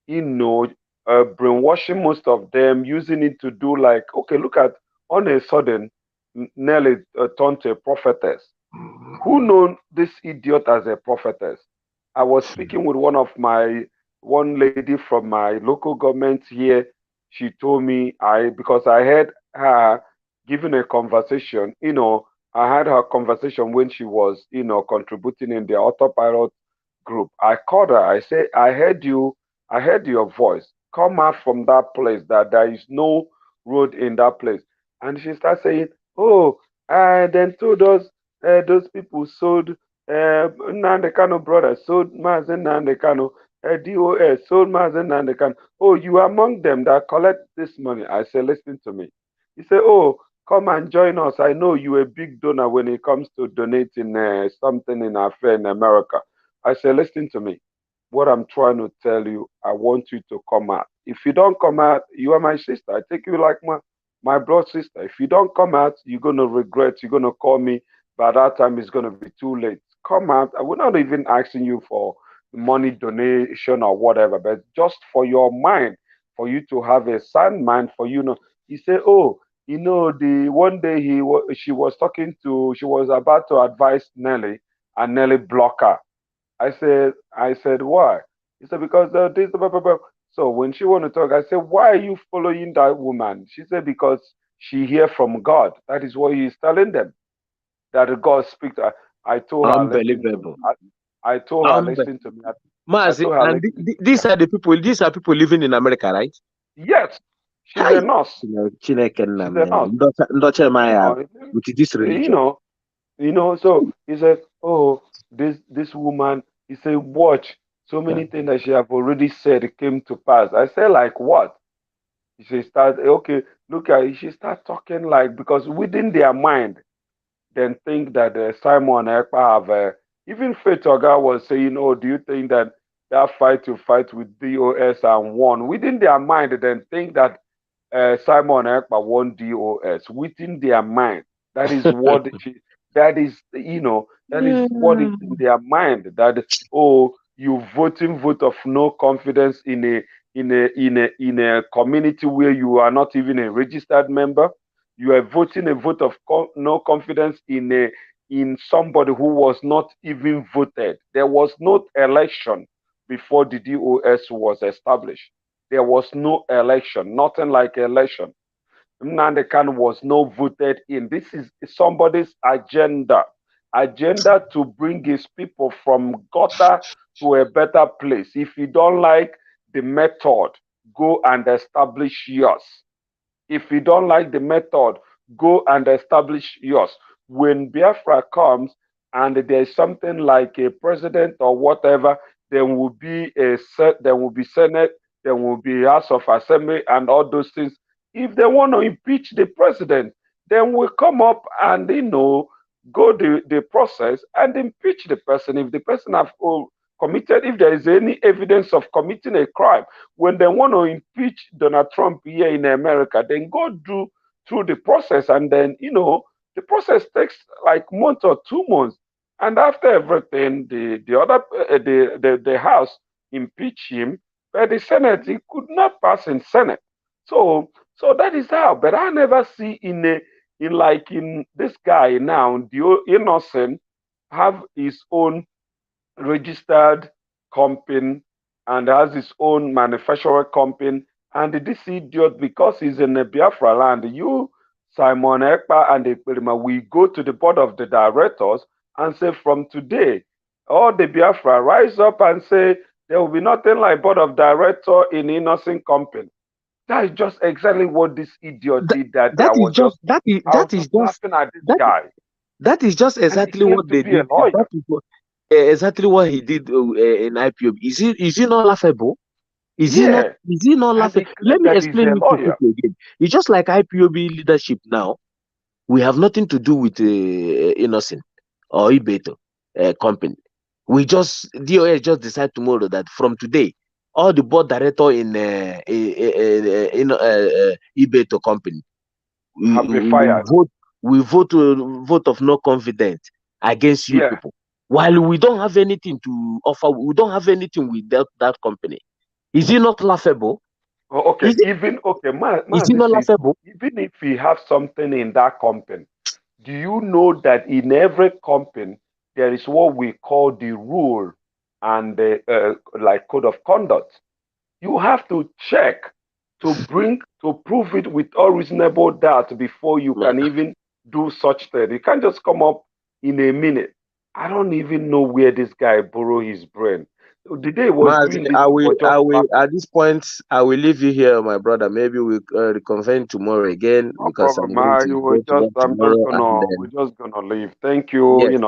Speaker 11: brainwashing most of them, using it to do like, okay, look at, on a sudden, Nelly turned to a prophetess. Who known this idiot as a prophetess? I was speaking with one lady from my local government here. She told me because I heard her giving a conversation, I had her conversation when she was, contributing in the autopilot group. I called her. I said, I heard your voice. Come out from that place, that there is no road in that place. And she started saying, oh, and then told us those people sold Nnamdi Kanu brothers, sold Mazen Nnamdi Kanu, DOS, sold Mazen Nnamdi Kanu. Oh, you are among them that collect this money. I said, listen to me. He said, oh, come and join us. I know you're a big donor when it comes to donating something in our fair in America. I said, listen to me. What I'm trying to tell you, I want you to come out. If you don't come out, you are my sister. I take you like my blood sister. If you don't come out, you're going to regret. You're going to call me. By that time, it's going to be too late. Come out. We're not even asking you for money donation or whatever, but just for your mind, for you to have a sound mind, for He said, oh, the one day she was about to advise Nelly, and Nelly blocked her. I said, why? He said, because this, blah, blah, blah. So when she wanted to talk, I said, why are you following that woman? She said, because she hear from God. That is what he is telling them. That God speaks to her. I told her, listen to me. I told her, listen to me.
Speaker 9: And these are people living in America, right?
Speaker 11: Yes. She's a nurse.
Speaker 9: She's a nurse. With this religion.
Speaker 11: So he said, oh, this woman, he said, watch, so many things that she have already said came to pass. I said, like what? She started, okay, look at it. She start talking like, because within their mind, then think that Simon Ekpa have, even Faith Oga was saying, oh, do you think that fight to fight with DOS and won? Within their mind, then think that Simon Ekpa won DOS. Within their mind, that is what that is what is in their mind. That, oh, you vote of no confidence in a community where you are not even a registered member. You are voting a vote of no confidence in somebody who was not even voted. There was no election before the DOS was established. There was no election, nothing like election. Nnamdi Kanu was not voted in. This is somebody's agenda to bring his people from gutter to a better place. If you don't like the method, go and establish yours. If you don't like the method, go and establish yours. When Biafra comes and there's something like a president or whatever, there will be Senate, there will be House of Assembly and all those things. If they want to impeach the president, then we'll come up and go the process and impeach the person. If the person have committed, if there is any evidence of committing a crime, when they want to impeach Donald Trump here in America, then go through the process, and then the process takes like month or 2 months, and after everything, the House impeach him, but the Senate, he could not pass in Senate. So that is how. But I never see in this guy now, the innocent, have his own registered company and has his own manufacturer company, and this idiot, because he's in the Biafra land, Simon Ekpa and Ekperima, we go to the board of the directors and say, from today, all the Biafra rise up and say there will be nothing like board of director in innocent company. That is just exactly what this idiot did. That is just laughing at this guy.
Speaker 9: That is just exactly what they did. That is exactly what he did in IPOB. Is he not laughable? Is he not laughable? Let me explain it to you again. It's just like IPOB leadership now. We have nothing to do with Innocent or Ibeto company. DOS just decide tomorrow that from today, all the board director in Ibeto company
Speaker 11: have been fired.
Speaker 9: We vote of no confidence against you people. while we don't have anything to offer. We don't have anything with that company. Is it not laughable?
Speaker 12: Oh, okay,
Speaker 9: Is it,
Speaker 12: even okay,
Speaker 9: is it not laughable?
Speaker 12: even if we have something in that company, do you know that in every company there is what we call the rule and the like code of conduct? You have to check to prove it with all reasonable doubt before you can even do such thing. You can't just come up in a minute. I don't even know where this guy borrow his brain. The day he was
Speaker 9: Mazi,
Speaker 12: doing this, he was just laughing.
Speaker 9: at this point, I will leave you here, my brother. Maybe we reconvene tomorrow again
Speaker 12: No
Speaker 9: because I'm
Speaker 12: problem.
Speaker 9: going to go to work tomorrow. And
Speaker 12: We're just gonna leave. Thank you.
Speaker 9: yes,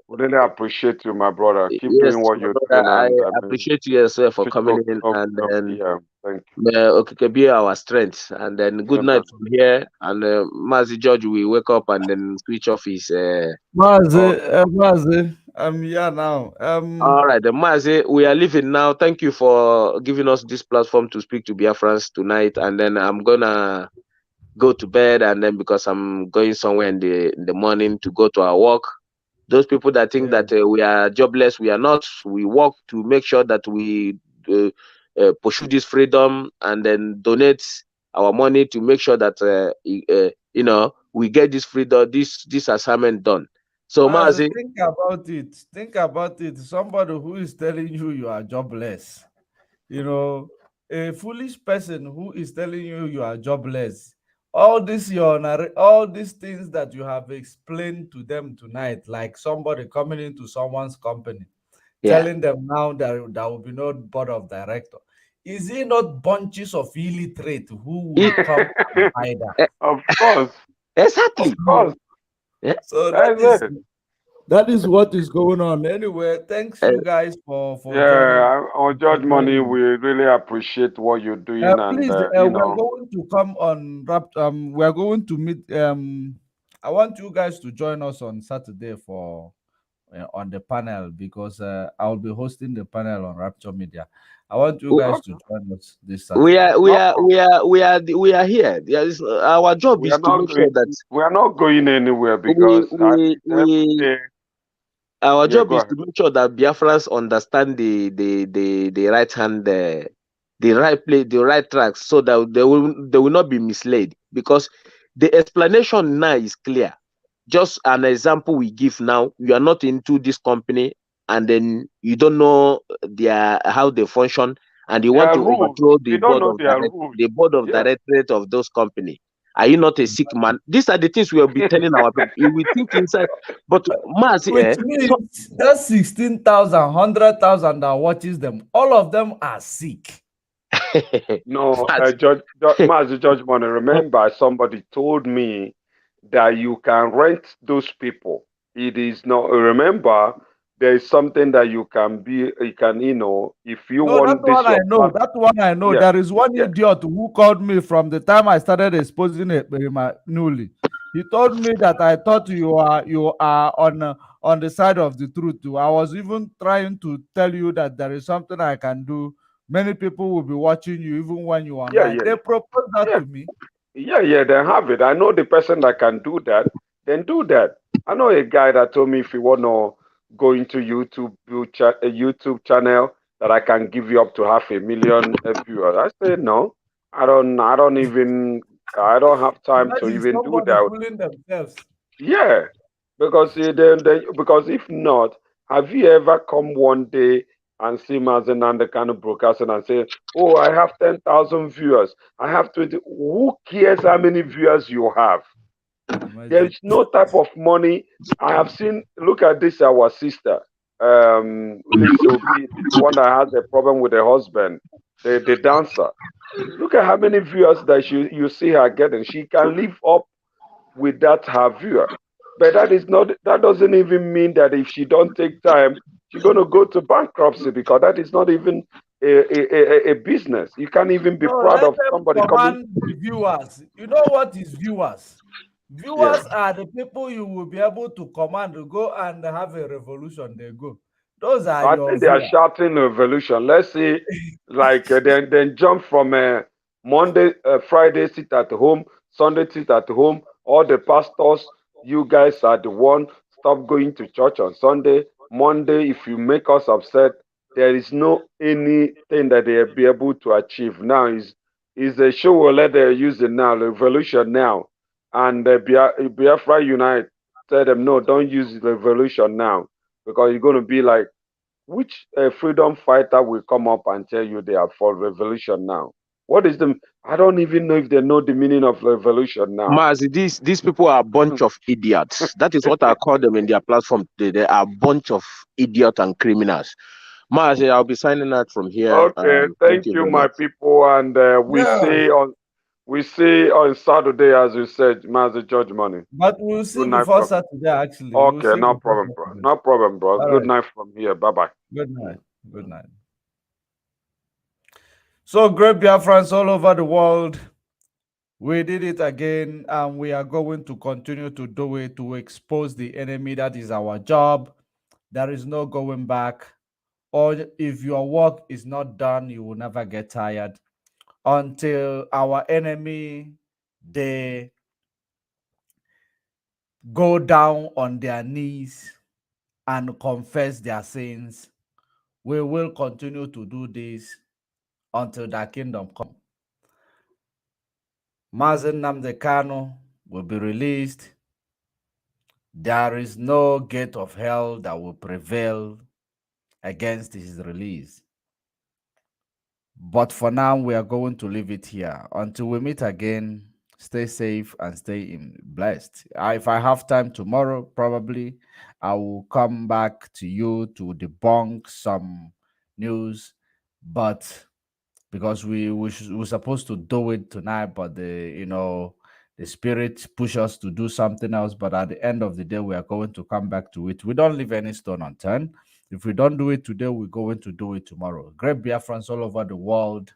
Speaker 12: We really appreciate you, my brother. Keep
Speaker 9: yes,
Speaker 12: doing what
Speaker 9: my
Speaker 12: you're
Speaker 9: brother,
Speaker 12: doing,
Speaker 9: I
Speaker 12: and I mean,
Speaker 9: appreciate you as well for coming in, and then
Speaker 12: yeah, thank
Speaker 9: okay, be our strength. And then
Speaker 12: you.
Speaker 9: good
Speaker 12: Yeah,
Speaker 9: night
Speaker 12: man.
Speaker 9: from here. And Mazi George will wake up and then switch off his.
Speaker 1: Mazi, Mazi, I'm here now.
Speaker 9: All right, then Mazi, we are leaving now. Thank you for giving us this platform to speak to Biafrans tonight. And then I'm gonna go to bed, and then because I'm going somewhere in the morning to go to our work. Those people that think that we are jobless, we are not. We work to make sure that we pursue this freedom and then donate our money to make sure that we get this freedom, this assignment done. So
Speaker 1: Mazi,
Speaker 9: Mazi,
Speaker 1: think about it. Think about it. Somebody who is telling you you are jobless, a foolish person who is telling you are jobless. All these things that you have explained to them tonight, like somebody coming into someone's company,
Speaker 9: yeah.
Speaker 1: telling them now that there will be no board of director. Is it not bunches of illiterate who will come and buy that?
Speaker 12: Of course,
Speaker 9: Exactly.
Speaker 12: of course.
Speaker 9: Yeah.
Speaker 1: So
Speaker 12: That's it.
Speaker 1: that is what is going on. Anyway, thanks you guys for joining
Speaker 12: Yeah, our Judge Money, we really appreciate what you're doing, and
Speaker 1: please, we're going to come on rap. We're going to meet. I want you guys to join us on Saturday for on the panel because I'll be hosting the panel on Rapture Media. I want you guys to join us this
Speaker 9: We
Speaker 1: Saturday.
Speaker 9: are we are we are we are we are here. Our job
Speaker 12: we
Speaker 9: is
Speaker 12: are
Speaker 9: to
Speaker 12: not
Speaker 9: make sure
Speaker 12: going.
Speaker 9: that
Speaker 12: We are not going anywhere
Speaker 9: we
Speaker 12: because at
Speaker 9: we
Speaker 12: the end of the
Speaker 9: we
Speaker 12: day,
Speaker 9: our
Speaker 12: yeah,
Speaker 9: job
Speaker 12: go
Speaker 9: is
Speaker 12: ahead.
Speaker 9: to make sure that Biafrans understand the right hand, the right place, the right tracks, so that they will not be misled. Because the explanation now is clear. Just an example we give now: you are not into this company, and then you don't know how they function, and you want
Speaker 12: Their
Speaker 9: to
Speaker 12: rules.
Speaker 9: overthrow
Speaker 12: We don't know their rules.
Speaker 9: the board of
Speaker 12: Yeah.
Speaker 9: directors of those company. Are you not a sick man? These are the things we will be telling our people. You will think inside, but Mars,
Speaker 1: Which means that 16,000, 100,000 that watches them, all of them are sick.
Speaker 12: No, Master Judge Money, remember somebody told me that you can rent those people. It is not, remember, there is something that you can if you
Speaker 1: No, that
Speaker 12: want this
Speaker 1: one I
Speaker 12: your
Speaker 1: know. That one I know.
Speaker 12: yeah,
Speaker 1: There is one
Speaker 12: yeah,
Speaker 1: idiot who called me from the time I started exposing it, my newly. He told me that I thought you are on the side of the truth too. I was even trying to tell you that there is something I can do. Many people will be watching you even when you are
Speaker 12: yeah,
Speaker 1: online.
Speaker 12: yeah,
Speaker 1: They proposed that
Speaker 12: yeah,
Speaker 1: to me.
Speaker 12: yeah, then have it. I know the person that can do that, then do that. I know a guy that told me if you want to go into YouTube, a YouTube channel that I can give you up to 500,000 viewers. I said no, I don't have time to
Speaker 1: Imagine
Speaker 12: even do
Speaker 1: somebody
Speaker 12: that.
Speaker 1: fooling themselves.
Speaker 12: Yeah, because because if not, have you ever come one day and see Mazen and the kind of broadcasting and say, "Oh, I have 10,000 viewers. I have 20." Who cares how many viewers you have? There
Speaker 1: Imagine.
Speaker 12: is no type of money. I have seen. Look at this. Our sister, Lisa Obi, the one that has a problem with her husband, the dancer. Look at how many viewers that you see her getting. She can live up with that her viewer. But that doesn't even mean that if she don't take time, she's gonna go to bankruptcy because that is not even a business. You can't even be
Speaker 1: No,
Speaker 12: proud
Speaker 1: let
Speaker 12: of
Speaker 1: them
Speaker 12: somebody coming.
Speaker 1: command the viewers. You know what is viewers?
Speaker 12: Yeah.
Speaker 1: Viewers are the people you will be able to command to go and have a revolution. They go. Those are
Speaker 12: I
Speaker 1: your
Speaker 12: think they are
Speaker 1: viewers.
Speaker 12: shouting revolution. Let's see, like then jump from Monday, Friday sit at home, Sunday sit at home. All the pastors, you guys are the one. Stop going to church on Sunday. Monday, if you make us upset, there is no anything that they'll be able to achieve. Now is a show will let they use it now, revolution now. And Biafra Unite tell them, no, don't use the revolution now, because you're going to be like, which freedom fighter will come up and tell you they are for revolution now? What is the? I don't even know if they know the meaning of revolution now.
Speaker 9: Mazi, these people are a bunch of idiots. That is what I call them in their platform today. They are a bunch of idiots and criminals. Mazi, I'll be signing out from here.
Speaker 12: Okay, thank you, my people, and we see on Saturday, as you said, Mazi George Money.
Speaker 1: But we'll see before Saturday, actually.
Speaker 12: Okay, no problem, bro. No problem, bro. Good night from here. Bye-bye.
Speaker 1: Good night. Good night. So, great Biafrans all over the world, we did it again, and we are going to continue to do it to expose the enemy. That is our job. There is no going back. Or if your work is not done, you will never get tired until our enemy, they go down on their knees and confess their sins. We will continue to do this until the kingdom come. Mazen Nnamdi Kanu will be released. There is no gate of hell that will prevail against his release. But for now, we are going to leave it here. Until we meet again, stay safe and stay blessed. If I have time tomorrow, probably I will come back to you to debunk some news. But because we're supposed to do it tonight, but the spirit push us to do something else. But at the end of the day, we are going to come back to it. We don't leave any stone unturned. If we don't do it today, we're going to do it tomorrow. Great Biafrans all over the world.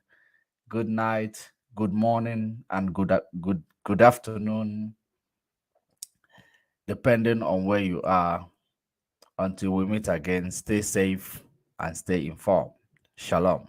Speaker 1: Good night, good morning, and good afternoon, depending on where you are. Until we meet again, stay safe and stay informed. Shalom.